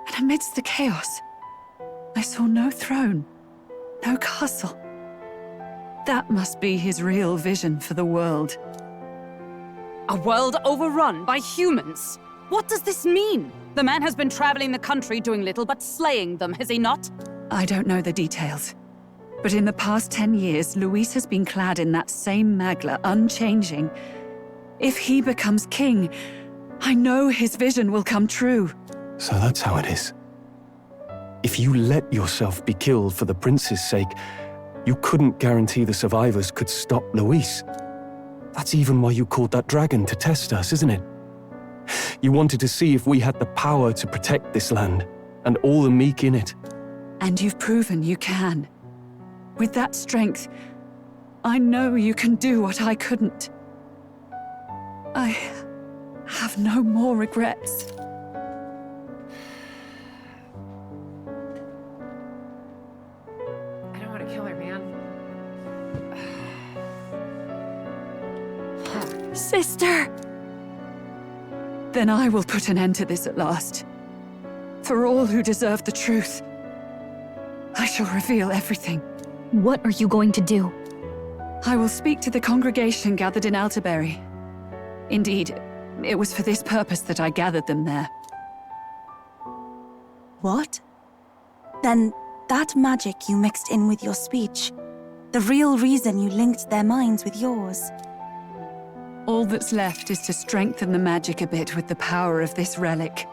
And amidst the chaos, I saw no throne, no castle. That must be his real vision for the world. A world overrun by humans? What does this mean? The man has been traveling the country doing little but slaying them, has he not? I don't know the details. But in the past 10 years, Luis has been clad in that same Magla, unchanging. If he becomes king, I know his vision will come true. So that's how it is. If you let yourself be killed for the prince's sake, you couldn't guarantee the survivors could stop Luis. That's even why you called that dragon to test us, isn't it? You wanted to see if we had the power to protect this land, and all the meek in it. And you've proven you can. With that strength, I know you can do what I couldn't. I have no more regrets. I don't want to kill her, man. Sister! Then I will put an end to this at last. For all who deserve the truth, I shall reveal everything. What are you going to do? I will speak to the congregation gathered in Altaberry. Indeed, it was for this purpose that I gathered them there. What? Then that magic you mixed in with your speech, the real reason you linked their minds with yours. All that's left is to strengthen the magic a bit with the power of this relic.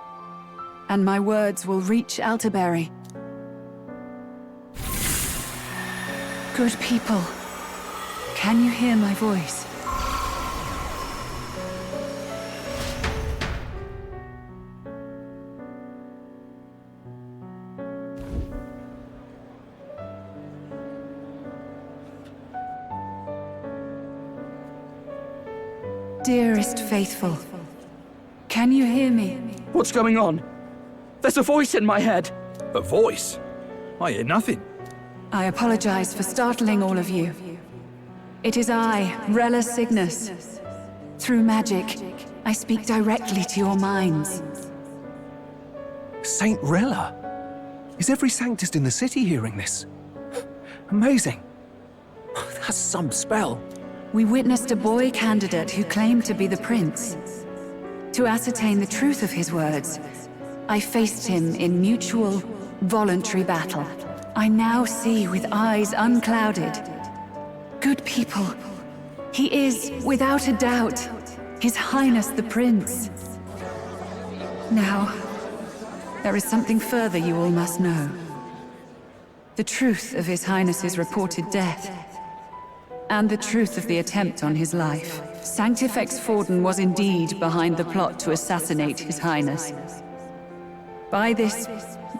And my words will reach Altaberry. Good people, can you hear my voice? Dearest faithful, can you hear me? What's going on? There's a voice in my head. A voice? I hear nothing. I apologize for startling all of you. It is I, Rella Cygnus. Through magic, I speak directly to your minds. Saint Rella? Is every Sanctist in the city hearing this? Amazing. That's some spell. We witnessed a boy candidate who claimed to be the prince. To ascertain the truth of his words, I faced him in mutual, voluntary battle. I now see with eyes unclouded. Good people. He is, without a doubt, His Highness the Prince. Now, there is something further you all must know. The truth of His Highness's reported death, and the truth of the attempt on his life. Sanctifex Forden was indeed behind the plot to assassinate His Highness. By this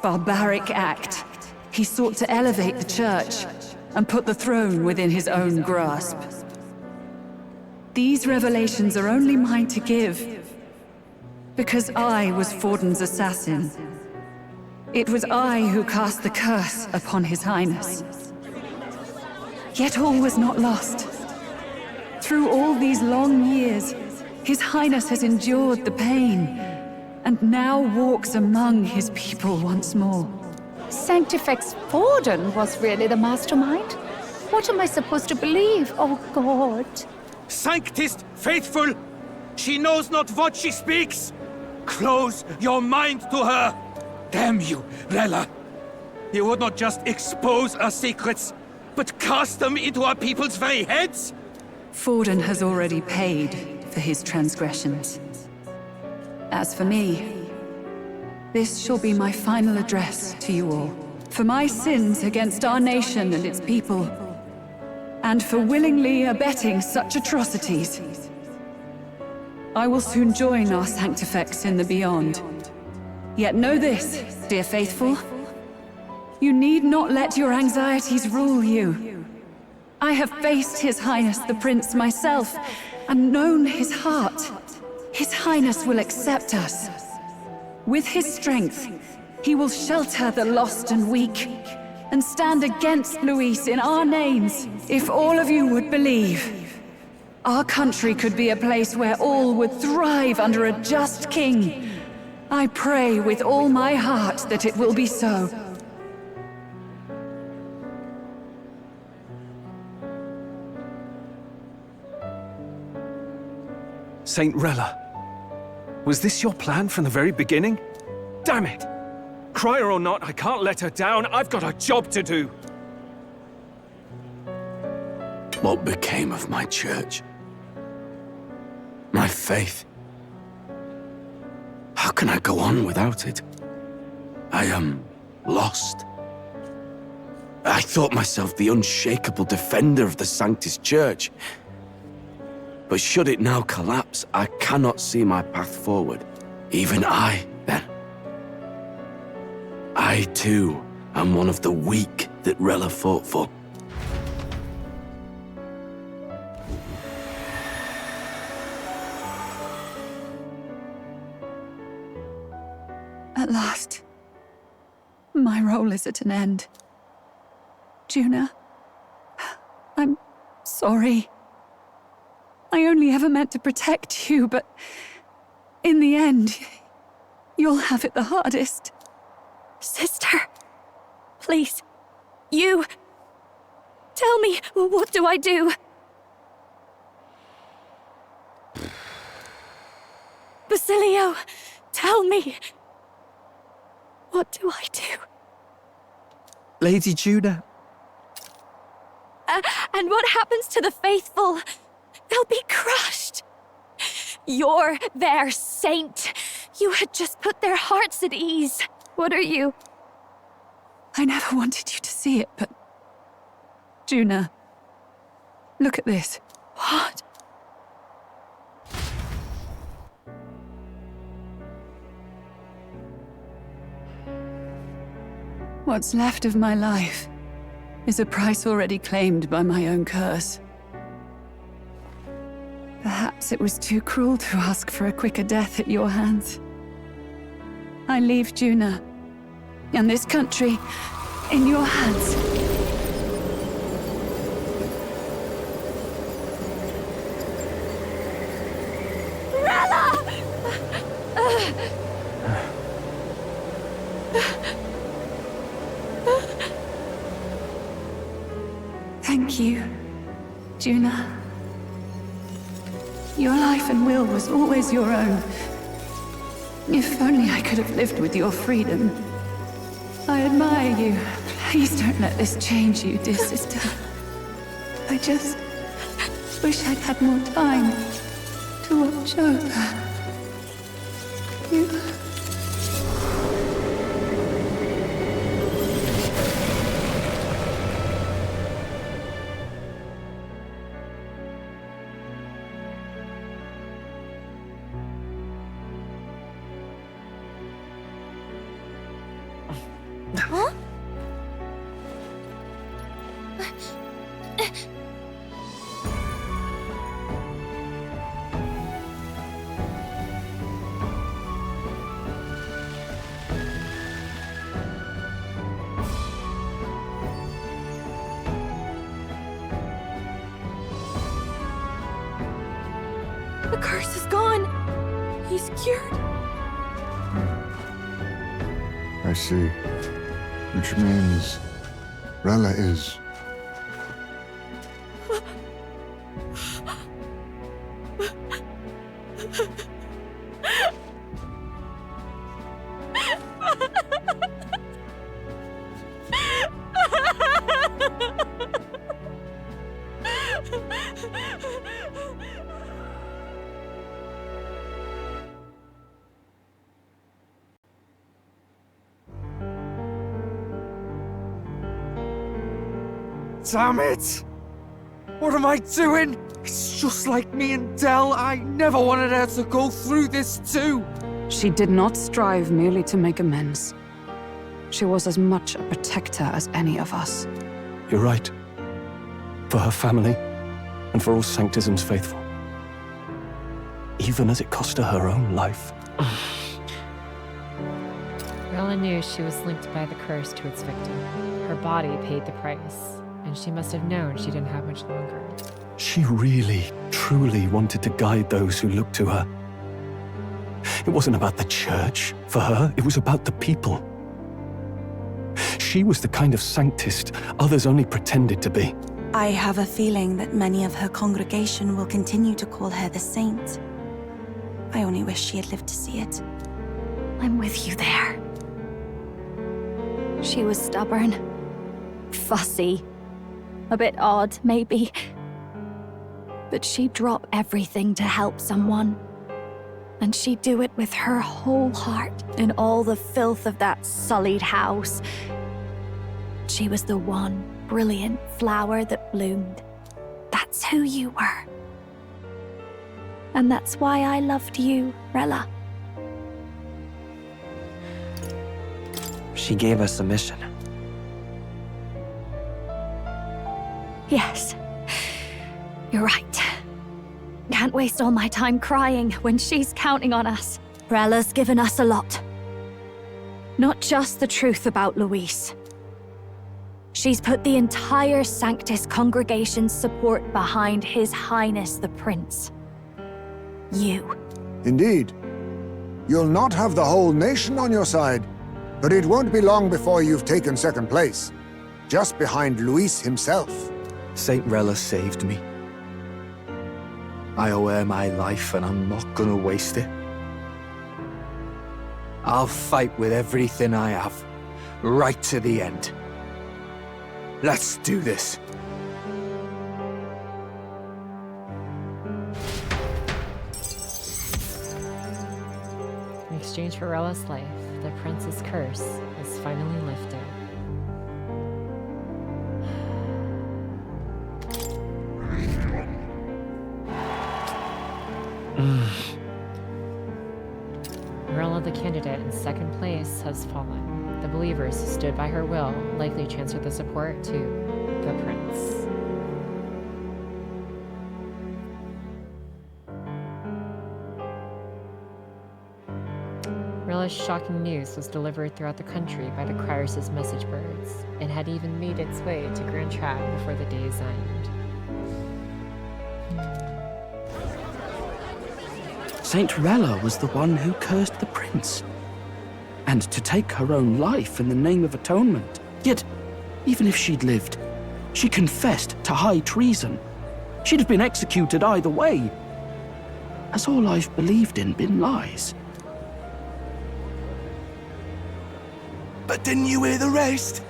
barbaric act, he sought to elevate the Church and put the throne within his own grasp. These revelations are only mine to give, because I was Forden's assassin. It was I who cast the curse upon His Highness. Yet all was not lost. Through all these long years, His Highness has endured the pain, and now walks among his people once more. Sanctifex Forden was really the mastermind? What am I supposed to believe? Oh, God. Sanctist faithful! She knows not what she speaks! Close your mind to her! Damn you, Rella! You would not just expose our secrets, but cast them into our people's very heads? Forden has already paid for his transgressions. As for me, this shall be my final address to you all. For my sins against our nation and its people, and for willingly abetting such atrocities, I will soon join our Sanctifex in the beyond. Yet know this, dear faithful, you need not let your anxieties rule you. I have faced His Highness the Prince myself, and known his heart. His Highness will accept us. With his strength, he will shelter the lost and weak, and stand against Luis in our names. If all of you would believe, our country could be a place where all would thrive under a just king. I pray with all my heart that it will be so. Saint Rella, was this your plan from the very beginning? Damn it! Crier or not, I can't let her down. I've got a job to do. What became of my church? My faith? How can I go on without it? I am lost. I thought myself the unshakable defender of the Sanctist Church. But should it now collapse, I cannot see my path forward. Even I, then. I, too, am one of the weak that Rella fought for. At last, my role is at an end. Juna, I'm sorry. I only ever meant to protect you, but in the end, you'll have it the hardest. Sister, please, you... Tell me, what do I do? Basilio, tell me. What do I do? Lady Juna. And what happens to the faithful? They'll be crushed. You're their saint. You had just put their hearts at ease. What are you? I never wanted you to see it, but... Juna, look at this. What? What's left of my life is a price already claimed by my own curse. Perhaps Perhaps it was too cruel to ask for a quicker death at your hands. I leave Juna and this country in your hands. Rella! Thank you, Juna. Your life and will was always your own. If only I could have lived with your freedom. I admire you. Please don't let this change you, dear sister. I just wish I'd had more time to watch over you. Huh? The curse is gone. He's cured. I see. Which means Rella is... Damn it! What am I doing? It's just like me and Del. I never wanted her to go through this too. She did not strive merely to make amends. She was as much a protector as any of us. You're right. For her family, and for all Sanctism's faithful. Even as it cost her her own life. Rella knew she was linked by the curse to its victim. Her body paid the price, and she must have known she didn't have much longer. She really, truly wanted to guide those who looked to her. It wasn't about the church, for her, it was about the people. She was the kind of sanctist others only pretended to be. I have a feeling that many of her congregation will continue to call her the saint. I only wish she had lived to see it. I'm with you there. She was stubborn, fussy, a bit odd, maybe. But she'd drop everything to help someone. And she'd do it with her whole heart in all the filth of that sullied house. She was the one brilliant flower that bloomed. That's who you were. And that's why I loved you, Rella. She gave us a mission. Yes, you're right. Can't waste all my time crying when she's counting on us. Rella's given us a lot. Not just the truth about Luis. She's put the entire Sanctus congregation's support behind His Highness the Prince. You. Indeed. You'll not have the whole nation on your side, but it won't be long before you've taken second place, just behind Luis himself. Saint Rella saved me. I owe her my life, and I'm not gonna waste it. I'll fight with everything I have, right to the end. Let's do this. In exchange for Rella's life, the prince's curse is finally lifted. Rella, the candidate in second place, has fallen. The believers who stood by her will likely transferred the support to the prince. Rella's shocking news was delivered throughout the country by the criers' message birds, and had even made its way to Grand Trap before the day's end. Saint Rella was the one who cursed the prince. And to take her own life in the name of atonement. Yet, even if she'd lived, she confessed to high treason. She'd have been executed either way. Has all I've believed in been lies? But didn't you hear the rest?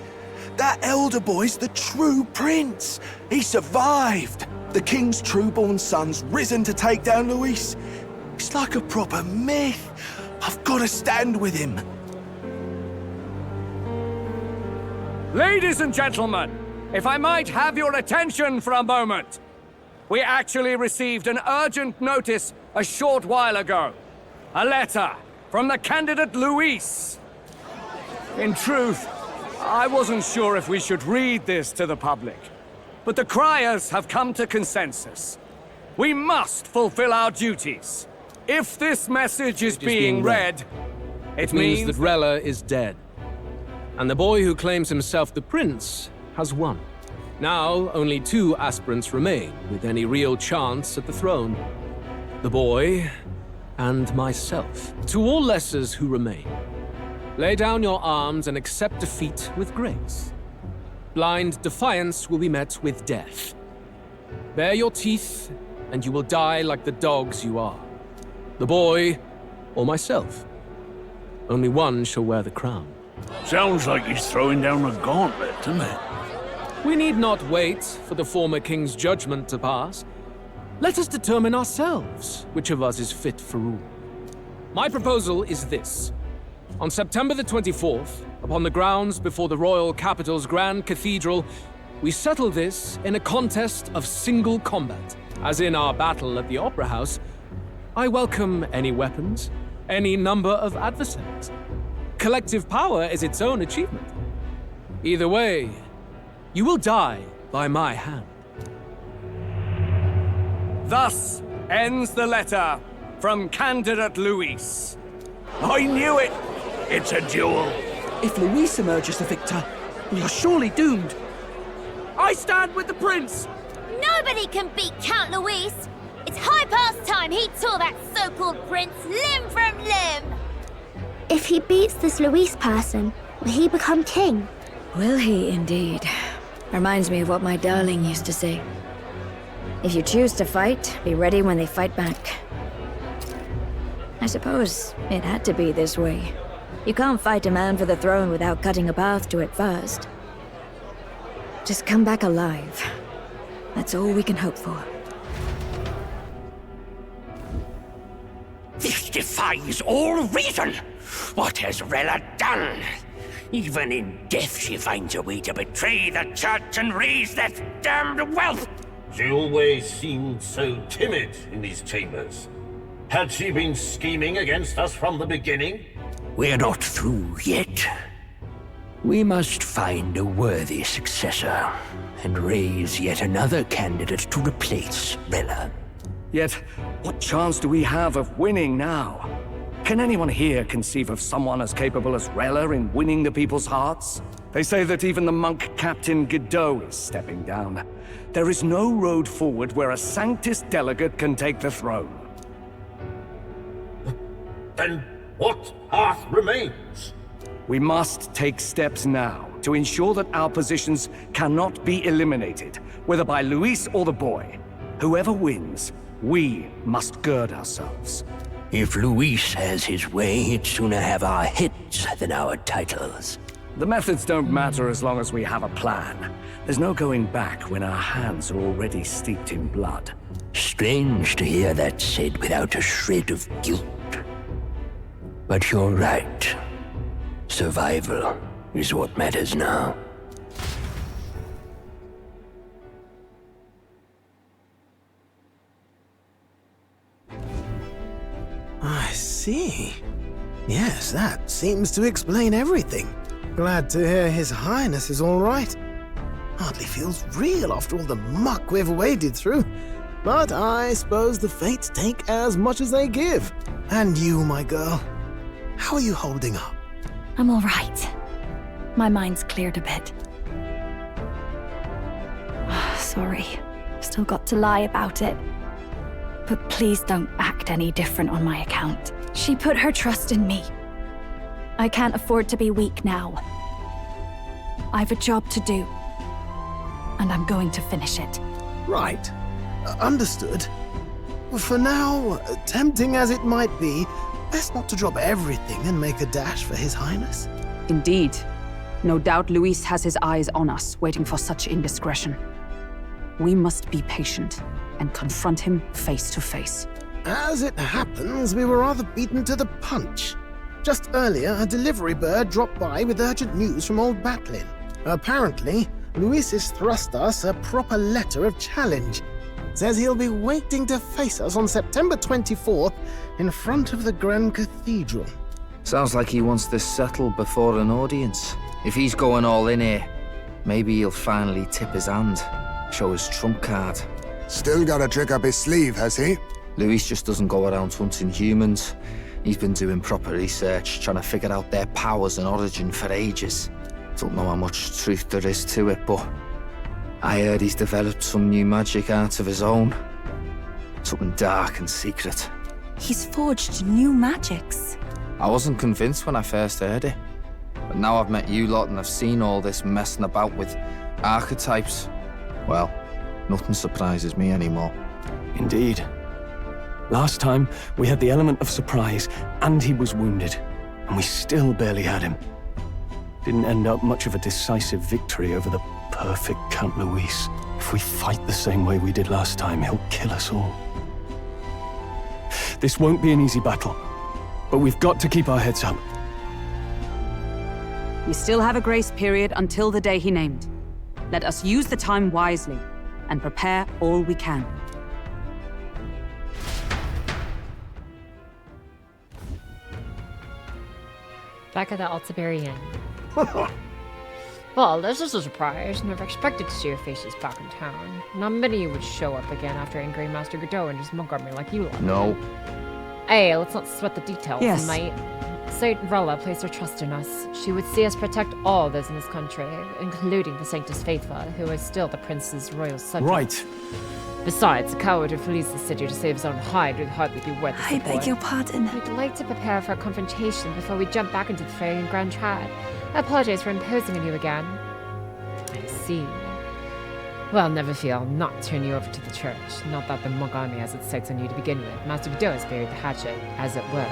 That elder boy's the true prince. He survived. The king's true-born son's risen to take down Luis. It's like a proper myth. I've got to stand with him. Ladies and gentlemen, if I might have your attention for a moment. We actually received an urgent notice a short while ago. A letter from the candidate Luis. In truth, I wasn't sure if we should read this to the public, but the criers have come to consensus. We must fulfill our duties. If this message is being read, it means that Rella is dead. And the boy who claims himself the prince has won. Now, only 2 aspirants remain with any real chance at the throne. The boy and myself. To all lessers who remain, lay down your arms and accept defeat with grace. Blind defiance will be met with death. Bare your teeth, and you will die like the dogs you are. The boy, or myself. Only one shall wear the crown. Sounds like he's throwing down a gauntlet, doesn't it? We need not wait for the former king's judgment to pass. Let us determine ourselves which of us is fit for rule. My proposal is this. On September the 24th, upon the grounds before the royal capital's grand cathedral, we settle this in a contest of single combat. As in our battle at the Opera House, I welcome any weapons, any number of adversaries. Collective power is its own achievement. Either way, you will die by my hand. Thus ends the letter from candidate Luis. I knew it! It's a duel. If Luis emerges the victor, we are surely doomed. I stand with the prince! Nobody can beat Count Luis! It's high past time he tore that so-called prince limb from limb! If he beats this Luis person, will he become king? Will he indeed? Reminds me of what my darling used to say. If you choose to fight, be ready when they fight back. I suppose it had to be this way. You can't fight a man for the throne without cutting a path to it first. Just come back alive. That's all we can hope for. This defies all reason! What has Rella done? Even in death she finds a way to betray the church and raise that damned wealth! She always seemed so timid in these chambers. Had she been scheming against us from the beginning? We're not through yet. We must find a worthy successor, and raise yet another candidate to replace Rella. Yet, what chance do we have of winning now? Can anyone here conceive of someone as capable as Rella in winning the people's hearts? They say that even the monk Captain Godot is stepping down. There is no road forward where a Sanctus delegate can take the throne. Then what path remains? We must take steps now to ensure that our positions cannot be eliminated, whether by Luis or the boy. Whoever wins, we must gird ourselves. If Luis has his way, he'd sooner have our heads than our titles. The methods don't matter as long as we have a plan. There's no going back when our hands are already steeped in blood. Strange to hear that said without a shred of guilt. But you're right. Survival is what matters now. I see. Yes, that seems to explain everything. Glad to hear His Highness is all right. Hardly feels real after all the muck we've waded through. But I suppose the fates take as much as they give. And you, my girl, How are you holding up? I'm all right. My mind's cleared a bit. Sorry. Still got to lie about it. But please don't act any different on my account. She put her trust in me. I can't afford to be weak now. I've a job to do. And I'm going to finish it. Right. Understood. For now, tempting as it might be, best not to drop everything and make a dash for His Highness. Indeed. No doubt Luis has his eyes on us, waiting for such indiscretion. We must be patient and confront him face to face. As it happens, we were rather beaten to the punch. Just earlier, a delivery bird dropped by with urgent news from Old Batlin. Apparently, Luis has thrust us a proper letter of challenge. Says he'll be waiting to face us on September 24th in front of the Grand Cathedral. Sounds like he wants this settled before an audience. If he's going all in here, maybe he'll finally tip his hand, show his trump card. Still got a trick up his sleeve, has he? Luis just doesn't go around hunting humans. He's been doing proper research, trying to figure out their powers and origin for ages. Don't know how much truth there is to it, but I heard he's developed some new magic art of his own. Something dark and secret. He's forged new magics. I wasn't convinced when I first heard it. But now I've met you lot and I've seen all this messing about with archetypes. Well, nothing surprises me anymore. Indeed. Last time, we had the element of surprise, and he was wounded. And we still barely had him. Didn't end up much of a decisive victory over the perfect Count Luis. If we fight the same way we did last time, he'll kill us all. This won't be an easy battle, but we've got to keep our heads up. We still have a grace period until the day he named. Let us use the time wisely and prepare all we can. Back at the Altaberry Inn. Well, this is a surprise. Never expected to see your faces back in town. Not many would show up again after angering Master Godot and his monk army like you lot. No. Hey, let's not sweat the details, Yes. mate. Saint Rella placed her trust in us. She would see us protect all those in this country, including the Sanctus Faithful, who is still the prince's royal subject. Right. Besides, a coward who flees the city to save his own hide would hardly be worth the I support. beg your pardon. We'd like to prepare for a confrontation before we jump back into the Fairy and Grand Trad. I apologize for imposing on you again. I see. Well, never fear, I'll not turn you over to the church. Not that the monk army has its sights on you to begin with. Master Godot has buried the hatchet, as it were.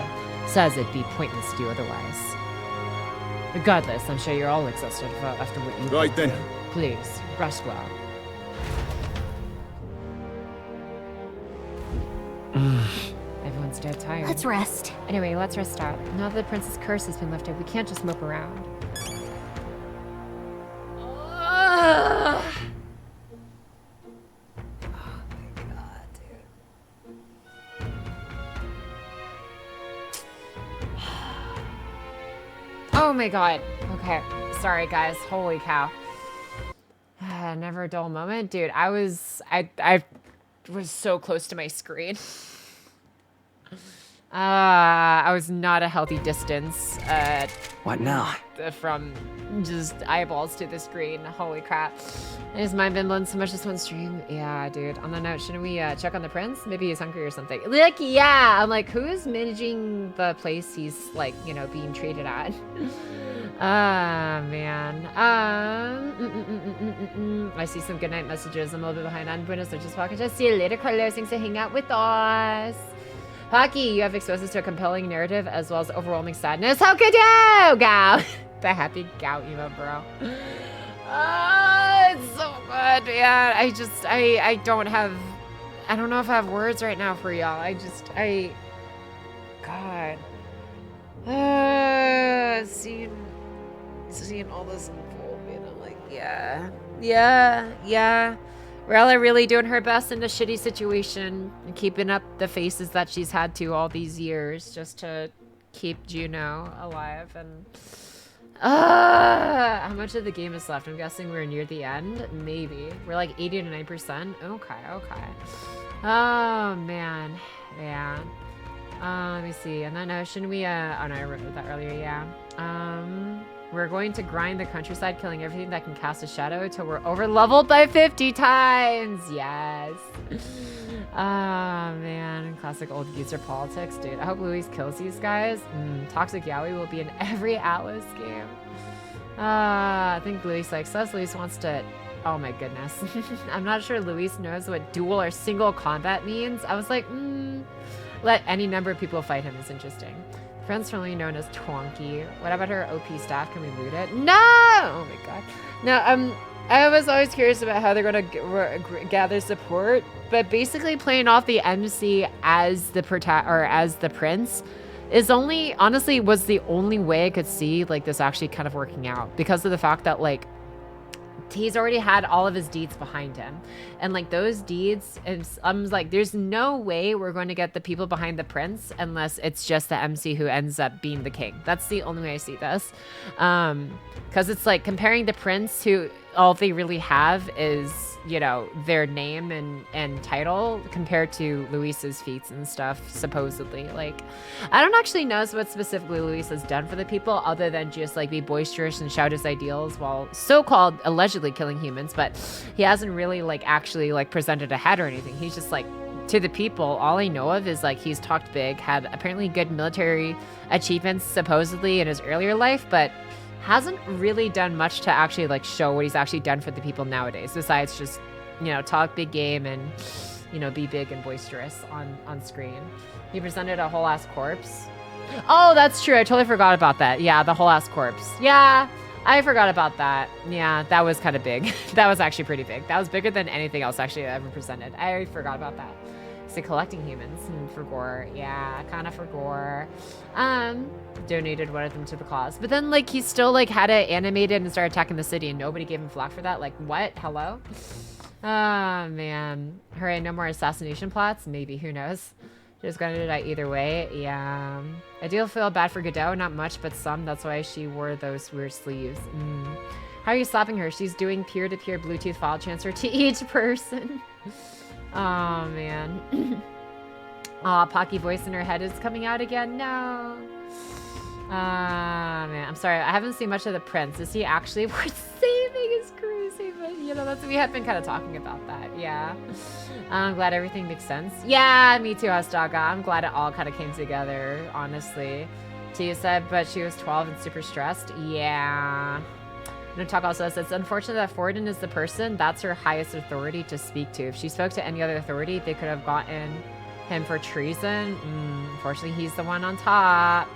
Says it'd be pointless to do otherwise. Regardless, I'm sure you're all exhausted after what you've Right been then. through. Please, rest well. Everyone's dead tired. Let's rest. Anyway, let's rest out. Now that the prince's curse has been lifted, we can't just mope around. Oh my god. Okay. Sorry guys. Holy cow. Never a dull moment. Dude, I was so close to my screen. I was not a healthy distance. What now? From just eyeballs to the screen. Holy crap. Has mine been blown so much this one stream? Yeah, dude. On the note, shouldn't we check on the prince? Maybe he's hungry or something. Like, yeah. I'm like, who's managing the place he's, like, you know, being treated at? Man. I see some goodnight messages. I'm a little bit behind on Buenos Noches, Pocky. Just see you later, Carlos. Thanks for hanging out with us. Pocky, you have exposed us to a compelling narrative as well as overwhelming sadness. How could you, Gow? The happy Gow emo, bro. It's so good, man. I don't know if I have words right now for y'all. God. Seeing all this unfold, man, I'm like, yeah. Rella really doing her best in the shitty situation and keeping up the faces that she's had to all these years just to keep Juno alive. And how much of the game is left? I'm guessing we're near the end. Maybe we're like 80 to 90%. Okay. Oh man. Let me see. And then, shouldn't we, oh no, I wrote that earlier, yeah. We're going to grind the countryside, killing everything that can cast a shadow till we're over-leveled by 50 times. Yes. Man. Classic old geezer politics, dude. I hope Luis kills these guys. Toxic Yaoi will be in every Atlas game. I think Luis likes us. Luis wants to... Oh my goodness. I'm not sure Luis knows what dual or single combat means. I was like, let any number of people fight him is interesting. Friends formerly known as Twonky. What about her OP staff? Can we loot it? No! Oh my god. No, I was always curious about how they're going to gather support, but basically playing off the MC as the as the prince is honestly was the only way I could see like this actually kind of working out, because of the fact that like he's already had all of his deeds behind him, and like those deeds, and I'm like, there's no way we're going to get the people behind the prince unless it's just the MC who ends up being the king. That's the only way I see this, because it's like comparing the prince, who all they really have is, you know, their name and title, compared to Luis's feats and stuff, supposedly. Like, I don't actually know what specifically Luis has done for the people, other than just like be boisterous and shout his ideals while so-called allegedly killing humans, but he hasn't really like actually like presented a head or anything. He's just like, to the people, all I know of is like he's talked big, had apparently good military achievements supposedly in his earlier life, but hasn't really done much to actually like show what he's actually done for the people nowadays, besides just, you know, talk big game and, you know, be big and boisterous on screen. He presented a whole ass corpse. Oh, that's true. I totally forgot about that. Yeah, the whole ass corpse. Yeah, I forgot about that. Yeah, that was kind of big. That was actually pretty big. That was bigger than anything else actually I ever presented. I forgot about that. So collecting humans for gore. Yeah, kind of for gore. Donated one of them to the cause, but then like he still like had it animated and started attacking the city, and nobody gave him flack for that. Like, what? Hello? Oh man. Hooray, no more assassination plots. Maybe, who knows? She's gonna die either way. Yeah, I do feel bad for Godot, not much but some. That's why she wore those weird sleeves. How are you stopping her? She's doing peer-to-peer Bluetooth file transfer to each person. Oh man. Aw, Pocky voice in her head is coming out again. No. Man, I'm sorry. I haven't seen much of the prince. Is he actually worth saving? Is crazy, but you know, we have been kind of talking about that. Yeah. I'm glad everything makes sense. Yeah, me too, Astaga. I'm glad it all kind of came together, honestly. Tia said, but she was 12 and super stressed. Yeah. Notalk also says, it's unfortunate that Forden is the person that's her highest authority to speak to. If she spoke to any other authority, they could have gotten him for treason. Unfortunately, he's the one on top.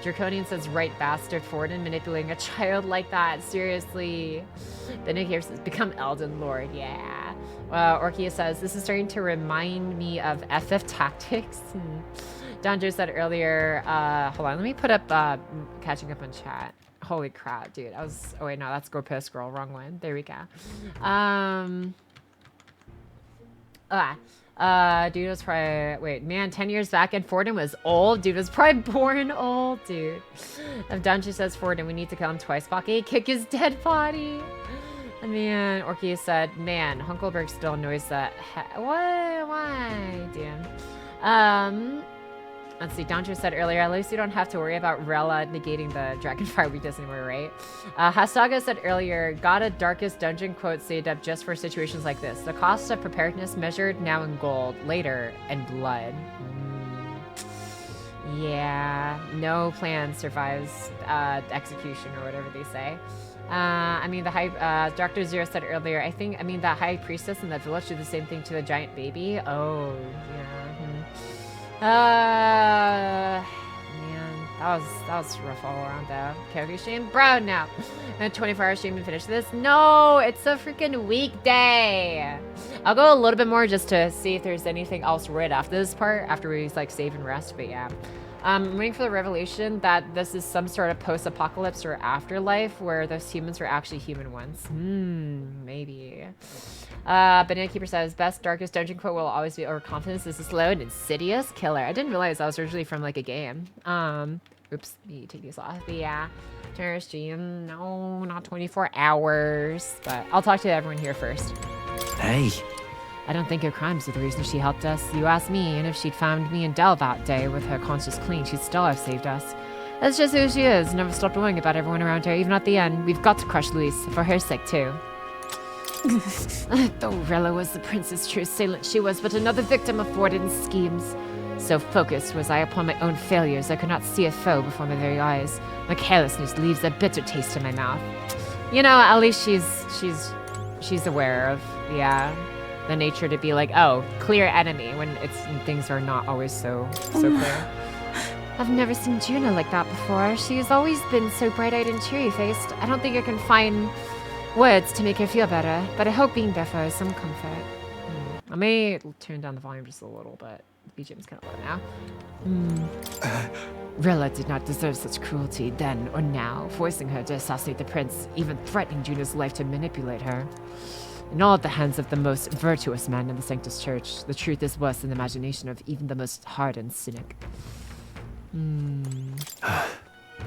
Draconian says, right bastard, Forden manipulating a child like that. Seriously. Then here says, become Elden Lord. Yeah. Orkia says, this is starting to remind me of FF Tactics. Donjo said earlier, hold on, let me put up catching up on chat. Holy crap, dude. Oh wait, no, that's Go Piss Girl. Wrong one. There we go. Dude was probably, wait, man, 10 years back and Forden was old. Dude was probably born old, dude. If Dungeon says Forden, we need to kill him twice, Pocky. Kick his dead body. Man, Orkia said, man, Hunkleberg still annoys that. What? Why? Damn. Let's see, Donjo said earlier, at least you don't have to worry about Rella negating the Dragonfire weakness anymore, right? Hasaga said earlier, got a Darkest Dungeon quote saved up just for situations like this. The cost of preparedness measured now in gold, later in blood. Yeah, no plan survives execution or whatever they say. I mean, the high, Dr. Zero said earlier, I mean, the high priestess in the village did the same thing to the giant baby. Oh, yeah. Man, that was rough all around though. Kyogi stream, bro, no. 24-hour stream and finish this. No, it's a freaking weekday. I'll go a little bit more just to see if there's anything else right after this part, after we like save and rest. But yeah, I'm waiting for the revelation that this is some sort of post-apocalypse or afterlife where those humans were actually human ones. Maybe. Banana Keeper says, best darkest dungeon quote will always be overconfidence. This is slow and insidious killer. I didn't realize that was originally from like a game. Oops, me take these off. But yeah, turn stream. No, not 24 hours. But I'll talk to everyone here first. Hey. I don't think her crimes are the reason she helped us. You ask me, and if she'd found me and Del that day with her conscience clean, she'd still have saved us. That's just who she is. Never stopped worrying about everyone around her, even at the end. We've got to crush Luis, for her sake too. Though Rella was the prince's true assailant, she was but another victim of forbidden schemes. So focused was I upon my own failures, I could not see a foe before my very eyes. My carelessness leaves a bitter taste in my mouth. You know, at least she's aware of, yeah, the nature to be like, oh, clear enemy when things are not always so clear. I've never seen Juno like that before. She's always been so bright-eyed and cheery-faced. I don't think I can find words to make her feel better, but I hope being there for her is some comfort. I may turn down the volume just a little bit. The BGM's kind of low now. Rella did not deserve such cruelty then or now, forcing her to assassinate the prince, even threatening Juno's life to manipulate her. In all at the hands of the most virtuous man in the Sanctus Church, the truth is worse than the imagination of even the most hardened cynic.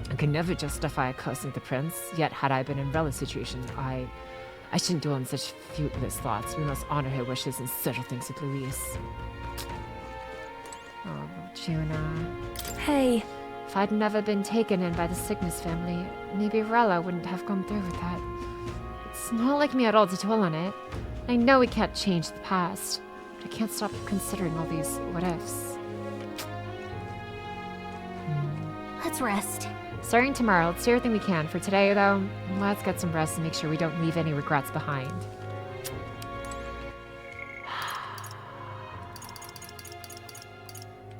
I can never justify cursing the prince, yet had I been in Rella's situation, I shouldn't dwell on such fruitless thoughts. We must honor her wishes and settle things with Luis. Oh, Juno. Hey. If I'd never been taken in by the Cygnus family, maybe Rella wouldn't have gone through with that. It's not like me at all to dwell on it. I know we can't change the past, but I can't stop considering all these what-ifs. Let's rest. Starting tomorrow, let's do everything we can. For today, though, let's get some rest and make sure we don't leave any regrets behind.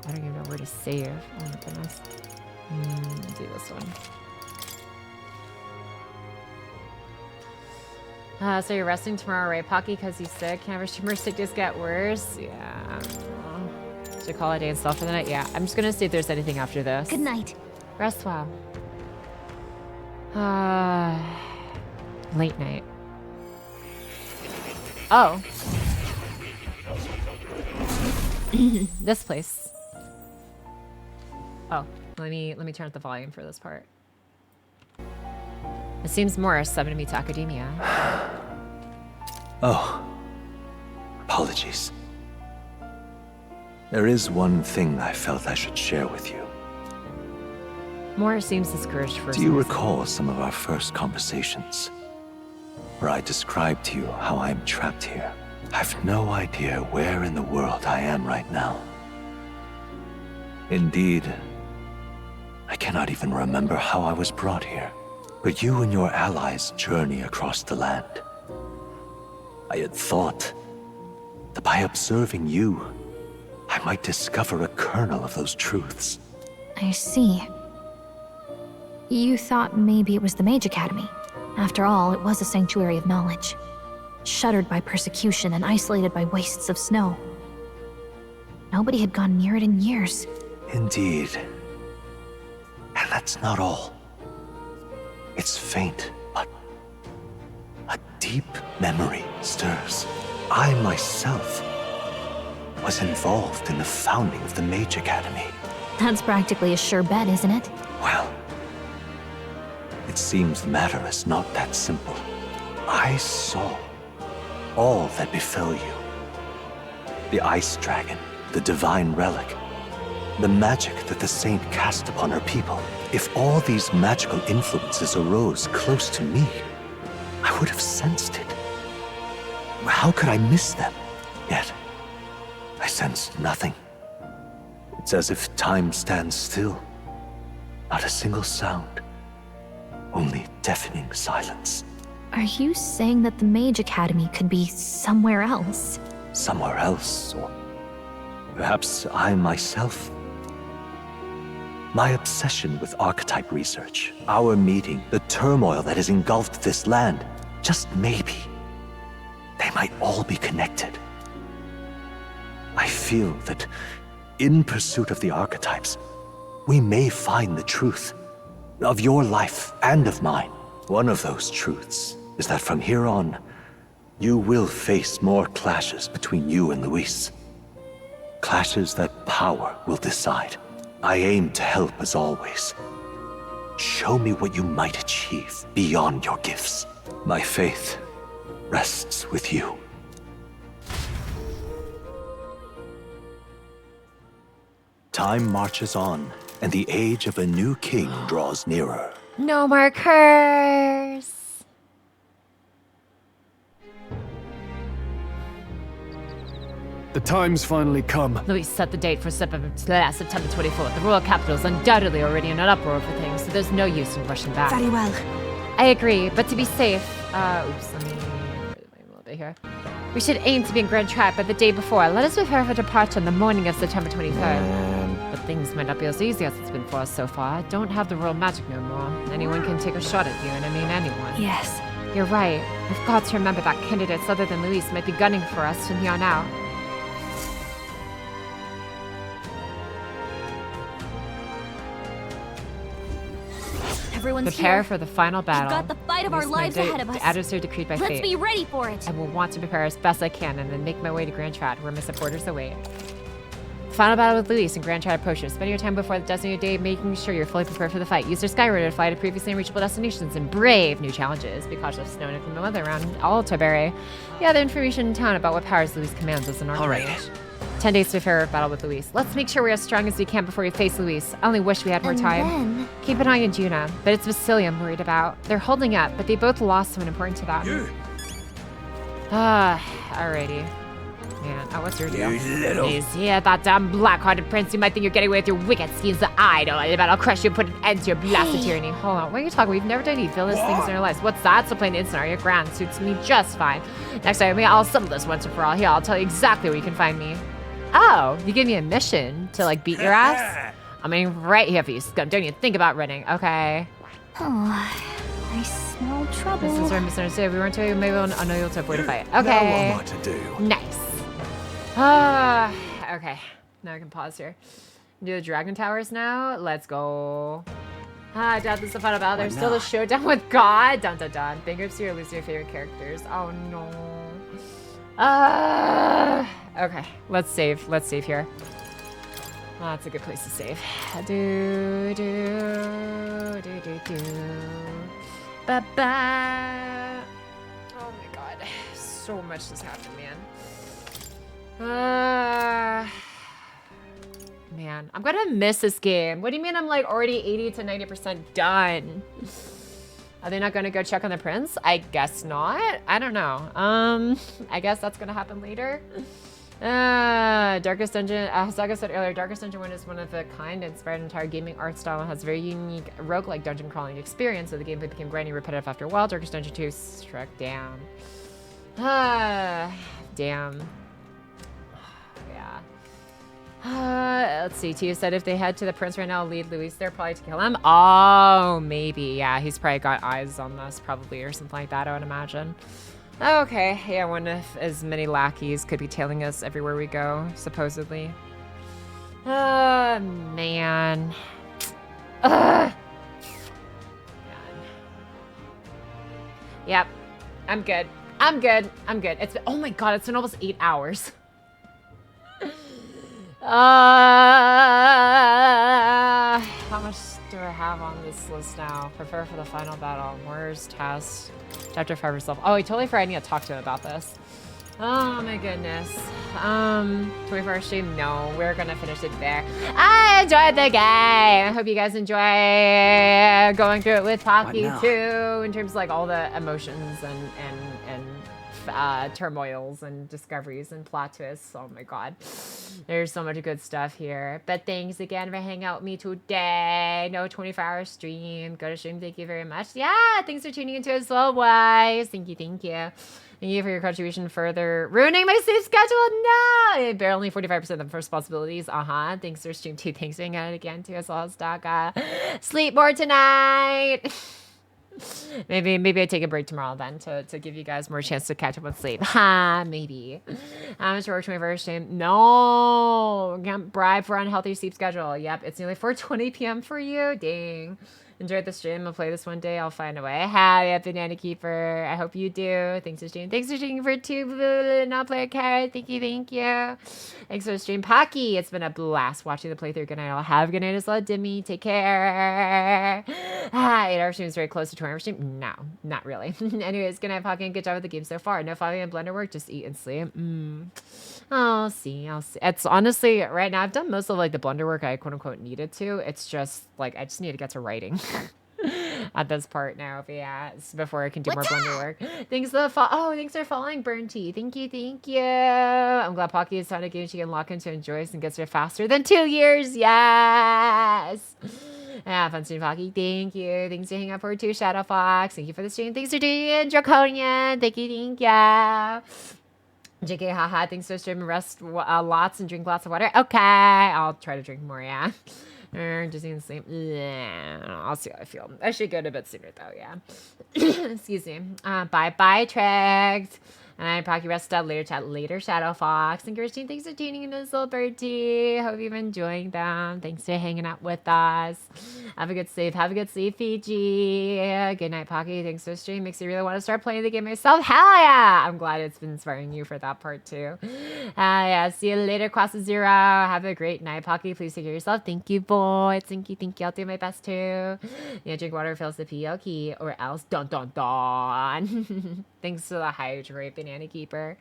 I don't even know where to save. Oh my goodness. Do this one. So you're resting tomorrow, right, Pocky? Because he's sick. Can ever sickness get worse? Yeah. Should call it a day and stuff for the night? Yeah. I'm just gonna see if there's anything after this. Good night. Rest well. Late night. Oh. This place. Oh, let me turn up the volume for this part. It seems Morris summoned me to academia. Oh. Apologies. There is one thing I felt I should share with you. Morris seems discouraged for Do you recall some of our first conversations? Where I described to you how I'm trapped here? I've no idea where in the world I am right now. Indeed, I cannot even remember how I was brought here. But you and your allies journey across the land. I had thought that by observing you, I might discover a kernel of those truths. I see. You thought maybe it was the Mage Academy. After all, it was a sanctuary of knowledge. Shuttered by persecution and isolated by wastes of snow. Nobody had gone near it in years. Indeed. And that's not all. It's faint, but a deep memory stirs. I myself was involved in the founding of the Mage Academy. That's practically a sure bet, isn't it? Well, it seems the matter is not that simple. I saw all that befell you. The ice dragon, the divine relic, the magic that the saint cast upon her people. If all these magical influences arose close to me, I would have sensed it. How could I miss them? Yet, I sensed nothing. It's as if time stands still. Not a single sound. Only deafening silence. Are you saying that the Mage Academy could be somewhere else? Somewhere else, or perhaps I myself. My obsession with archetype research, our meeting, the turmoil that has engulfed this land, just maybe, they might all be connected. I feel that in pursuit of the archetypes, we may find the truth of your life and of mine. One of those truths is that from here on, you will face more clashes between you and Luis. Clashes that power will decide. I aim to help as always. Show me what you might achieve beyond your gifts. My faith rests with you. Time marches on, and the age of a new king draws nearer. No more curse. The time's finally come. Louis set the date for September 24th. The royal capital is undoubtedly already in an uproar for things, so there's no use in rushing back. Very well. I agree, but to be safe, oops, let me a little bit here. We should aim to be in Grand Track by the day before. Let us prepare for departure on the morning of September 23rd. But things might not be as easy as it's been for us so far. I don't have the royal magic no more. Anyone can take a shot at you, and I mean anyone. Yes. You're right. We've got to remember that candidates other than Luis might be gunning for us from here on out. Everyone's Prepare here. for the final battle. We've got the fight of our lives ahead of us. The adversary decreed by Let's fate. be ready for it. I will want to prepare as best I can and then make my way to Grand Trad, where my supporters await. The final battle with Luis and Grand Trad approaches. Spend your time before the designated day making sure you're fully prepared for the fight. Use your Skyrider to fly to previously unreachable destinations and brave new challenges. Be cautious of snow and inclement weather around all Tiberi. Gather information in town about what powers Luis commands as an archmage. All right. 10 days to prepare for battle with Luis. Let's make sure we're as strong as we can before we face Luis. I only wish we had more time. Then... Keep an eye on Juna, but it's Vasily I'm worried about. They're holding up, but they both lost someone important to them. Alrighty. Man, what's your deal? He's here, that damn black-hearted prince. You might think you're getting away with your wicked schemes, but I don't worry about. I'll crush you and put an end to your blasted tyranny. Hold on, what are you talking? We've never done any villainous things in our lives. What's that? So playing the instant your grand suits me just fine. Next time, I'll settle this once and for all. Here, I'll tell you exactly where you can find me. Oh, you gave me a mission to, like, beat your ass? I mean, right here for you, scum. Don't even think about running, okay? Oh, I smell trouble. This is where I misunderstood. We weren't telling you maybe I know you'll to avoid a fight. Okay. Now what am I to do? Nice. Okay. Now I can pause here. Do the Dragon Towers now. Let's go. I doubt this is the final battle. There's still the showdown with God. Dun dun dun. Bankruptcy or losing your favorite characters. Oh no. Okay. Let's save. Let's save here. Oh, that's a good place to save. Do. Ba-ba. Oh my god. So much has happened, man. Man, I'm gonna miss this game. What do you mean I'm like already 80 to 90% done? Are they not gonna go check on the prince? I guess not. I don't know. I guess that's gonna happen later. Darkest Dungeon, as Saga said earlier, Darkest Dungeon 1 is one of a kind, inspired an entire gaming art style and has a very unique roguelike dungeon crawling experience, so the gameplay became grinding repetitive after a while. Darkest Dungeon 2 struck down. Damn. Let's see. Tia said if they head to the prince right now, lead Luis there probably to kill him. Oh, maybe. Yeah, he's probably got eyes on us probably or something like that, I would imagine. Okay. Yeah, I wonder if as many lackeys could be tailing us everywhere we go, supposedly. Man. Yep. I'm good. I'm good. I'm good. It's been, oh my god, it's been almost 8 hours. How much do I have on this list now? Prepare for the final battle. Warrior's Task. Chapter 5 yourself. Oh, I totally forgot I need to talk to him about this. Oh my goodness. 24-hour stream? No, we're gonna finish it there. I enjoyed the game. I hope you guys enjoy going through it with Pocky too, in terms of like all the emotions and turmoils and discoveries and plot twists. Oh my god, there's so much good stuff here. But thanks again for hanging out with me today. No 24-hour stream. Go to stream. Thank you very much. Yeah, thanks for tuning into as well, Wise. Thank you. Thank you for your contribution further ruining my sleep schedule. No, barely 45% of the responsibilities. Thanks for stream too. Thanks for hanging out again too as well as Daga. Sleep more tonight. Maybe I take a break tomorrow then to give you guys more chance to catch up on sleep. Maybe. How much work 24 hours stream? No, can't bribe for unhealthy sleep schedule. Yep, it's nearly 4:20 p.m. for you. Dang. Enjoyed the stream. I'll play this one day. I'll find a way. Hi, Banana Keeper. I hope you do. Thanks for streaming. Thanks for streaming for 2 not player carrot. Thank you, thank you. Thanks for the stream, Pocky. It's been a blast watching the playthrough. Good night. I'll have a good night as well, Dimmy. Take care. 8-hour stream is very close to 2-hour stream. No, not really. Anyways, good night, Pocky. And good job with the game so far. No following and blender work. Just eat and sleep. I'll see. It's honestly right now I've done most of like the blender work I quote unquote needed to. It's just like I just need to get to writing at this part now. But yeah, it's before I can do more blender work. Thanks for thanks for following Burnty. Thank you. I'm glad Pocky has found a game she can lock into and enjoy and gets her faster than 2 years. Yes. Yeah, fun stream, Pocky. Thank you. Thanks for hanging out for 2 Shadow Fox. Thank you for the stream. Thanks for doing Draconian. Thank you. JK, haha, thanks for streaming. Rest lots and drink lots of water. Okay, I'll try to drink more, yeah. Just in the same. Yeah, I'll see how I feel. I should go to bed sooner, though, yeah. Excuse me. Bye, Trix. And I Pocky rest up later. Chat later, Shadow Fox. And Christine, thanks for tuning in to this little birdie. Hope you've been enjoying them. Thanks for hanging out with us. Have a good sleep. Have a good sleep, Fiji. Good night, Pocky. Thanks for the stream. Makes me really want to start playing the game myself. Hell yeah! I'm glad it's been inspiring you for that part too. Yeah. See you later, Class of Zero. Have a great night, Pocky. Please take care of yourself. Thank you, boys. Thank you. I'll do my best too. Yeah, drink water fills the PL key, or else dun. Thanks to the hydrate, Banana Keeper.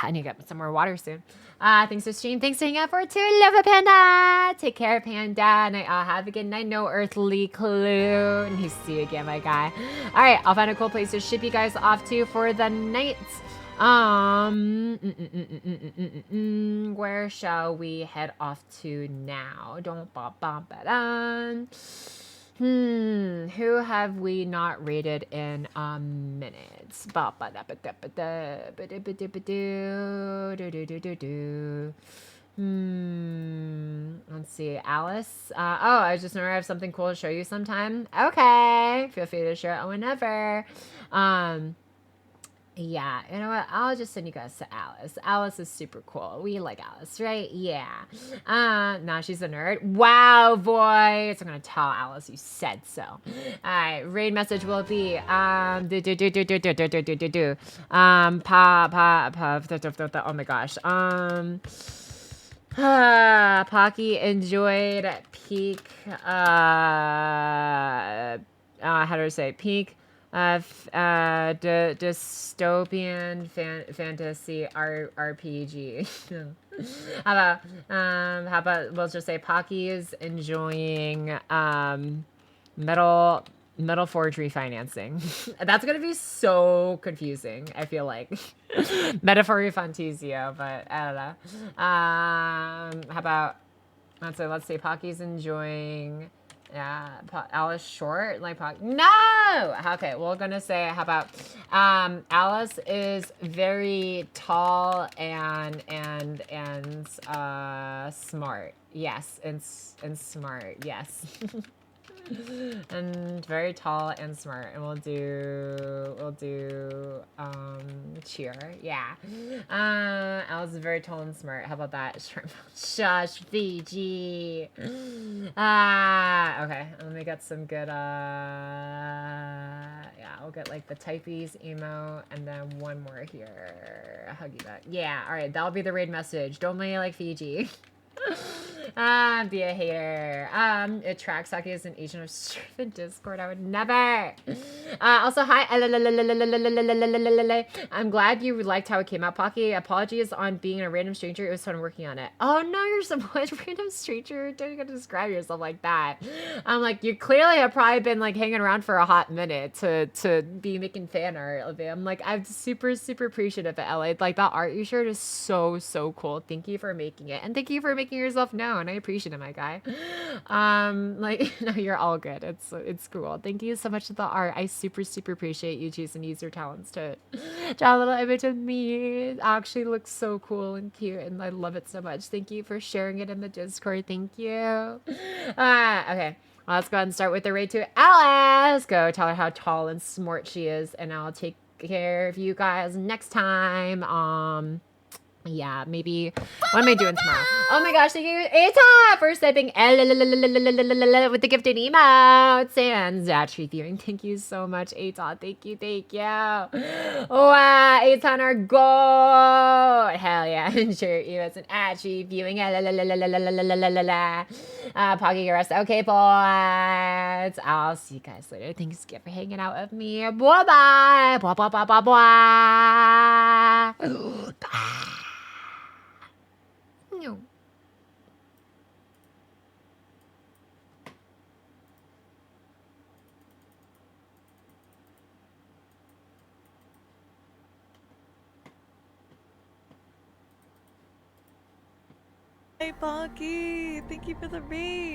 I need to get some more water soon. Thanks for stream. Thanks for hanging out for 2. Love a Panda. Take care, Panda. And I'll have a good night. No earthly clue. Nice to see you again, my guy. All right, I'll find a cool place to ship you guys off to for the night. Where shall we head off to now? Who have we not rated in a minute? Let's see. Alice. I was just wondering, I have something cool to show you sometime. Okay. Feel free to share it whenever. Yeah, you know what? I'll just send you guys to Alice. Alice is super cool. We like Alice, right? Yeah. Now she's a nerd. Wow, voice. I'm gonna tell Alice you said so. All right, raid message will be oh my gosh. Pocky enjoyed peak. How do I say peak? Dystopian fantasy RPG. How about we'll just say Pocky is enjoying metal forgery financing. That's gonna be so confusing, I feel like. Metaphor Refantazio, but I don't know. How about let's say Pocky's enjoying Alice short, like no. Okay, we're gonna say how about Alice is very tall and smart. Yes, and smart. Yes. And very tall and smart, and we'll do cheer. Yeah. Alice is very tall and smart. How about that? Shush, VG. Okay, let me get some good yeah, I'll get like the typeys emo and then one more here. Huggy back. Yeah, all right, that'll be the raid message. Don't be like Fiji. Be a hater. It tracks Saki as an agent of strength in Discord. I would never. Also, hi. I'm glad you liked how it came out, Pocky. Apologies on being a random stranger. It was fun working on it. Oh no, you're some random stranger. Don't you get to describe yourself like that. I'm like, you clearly have probably been like hanging around for a hot minute to be making fan art of it. I'm like, I'm super appreciative of LA. Like that art you shared is so cool. Thank you for making it, and thank you for making yourself known. I appreciate it, my guy. Like, no, you're all good. It's cool. Thank you so much for the art. I super appreciate you choosing to use your talents to draw a little image of me. It actually looks so cool and cute, and I love it so much. Thank you for sharing it in the Discord. Thank you. Okay. Well, let's go ahead and start with the raid to Alice. Go tell her how tall and smart she is, and I'll take care of you guys next time. Yeah, maybe. What am I doing tomorrow? Oh my gosh, thank you, Eta, for stepping with the gifted emotes. And Zatri viewing. Thank you so much, Eta. Thank you, thank you. Wow, Eta on our goal. Hell yeah. And sure, emotes and Atri viewing. Pocky rest. Okay, boys. I'll see you guys later. Thanks again for hanging out with me. Bye bye. Bye bye bye bye bye. Bye. No. Hey, Pocky! Thank you for the raid!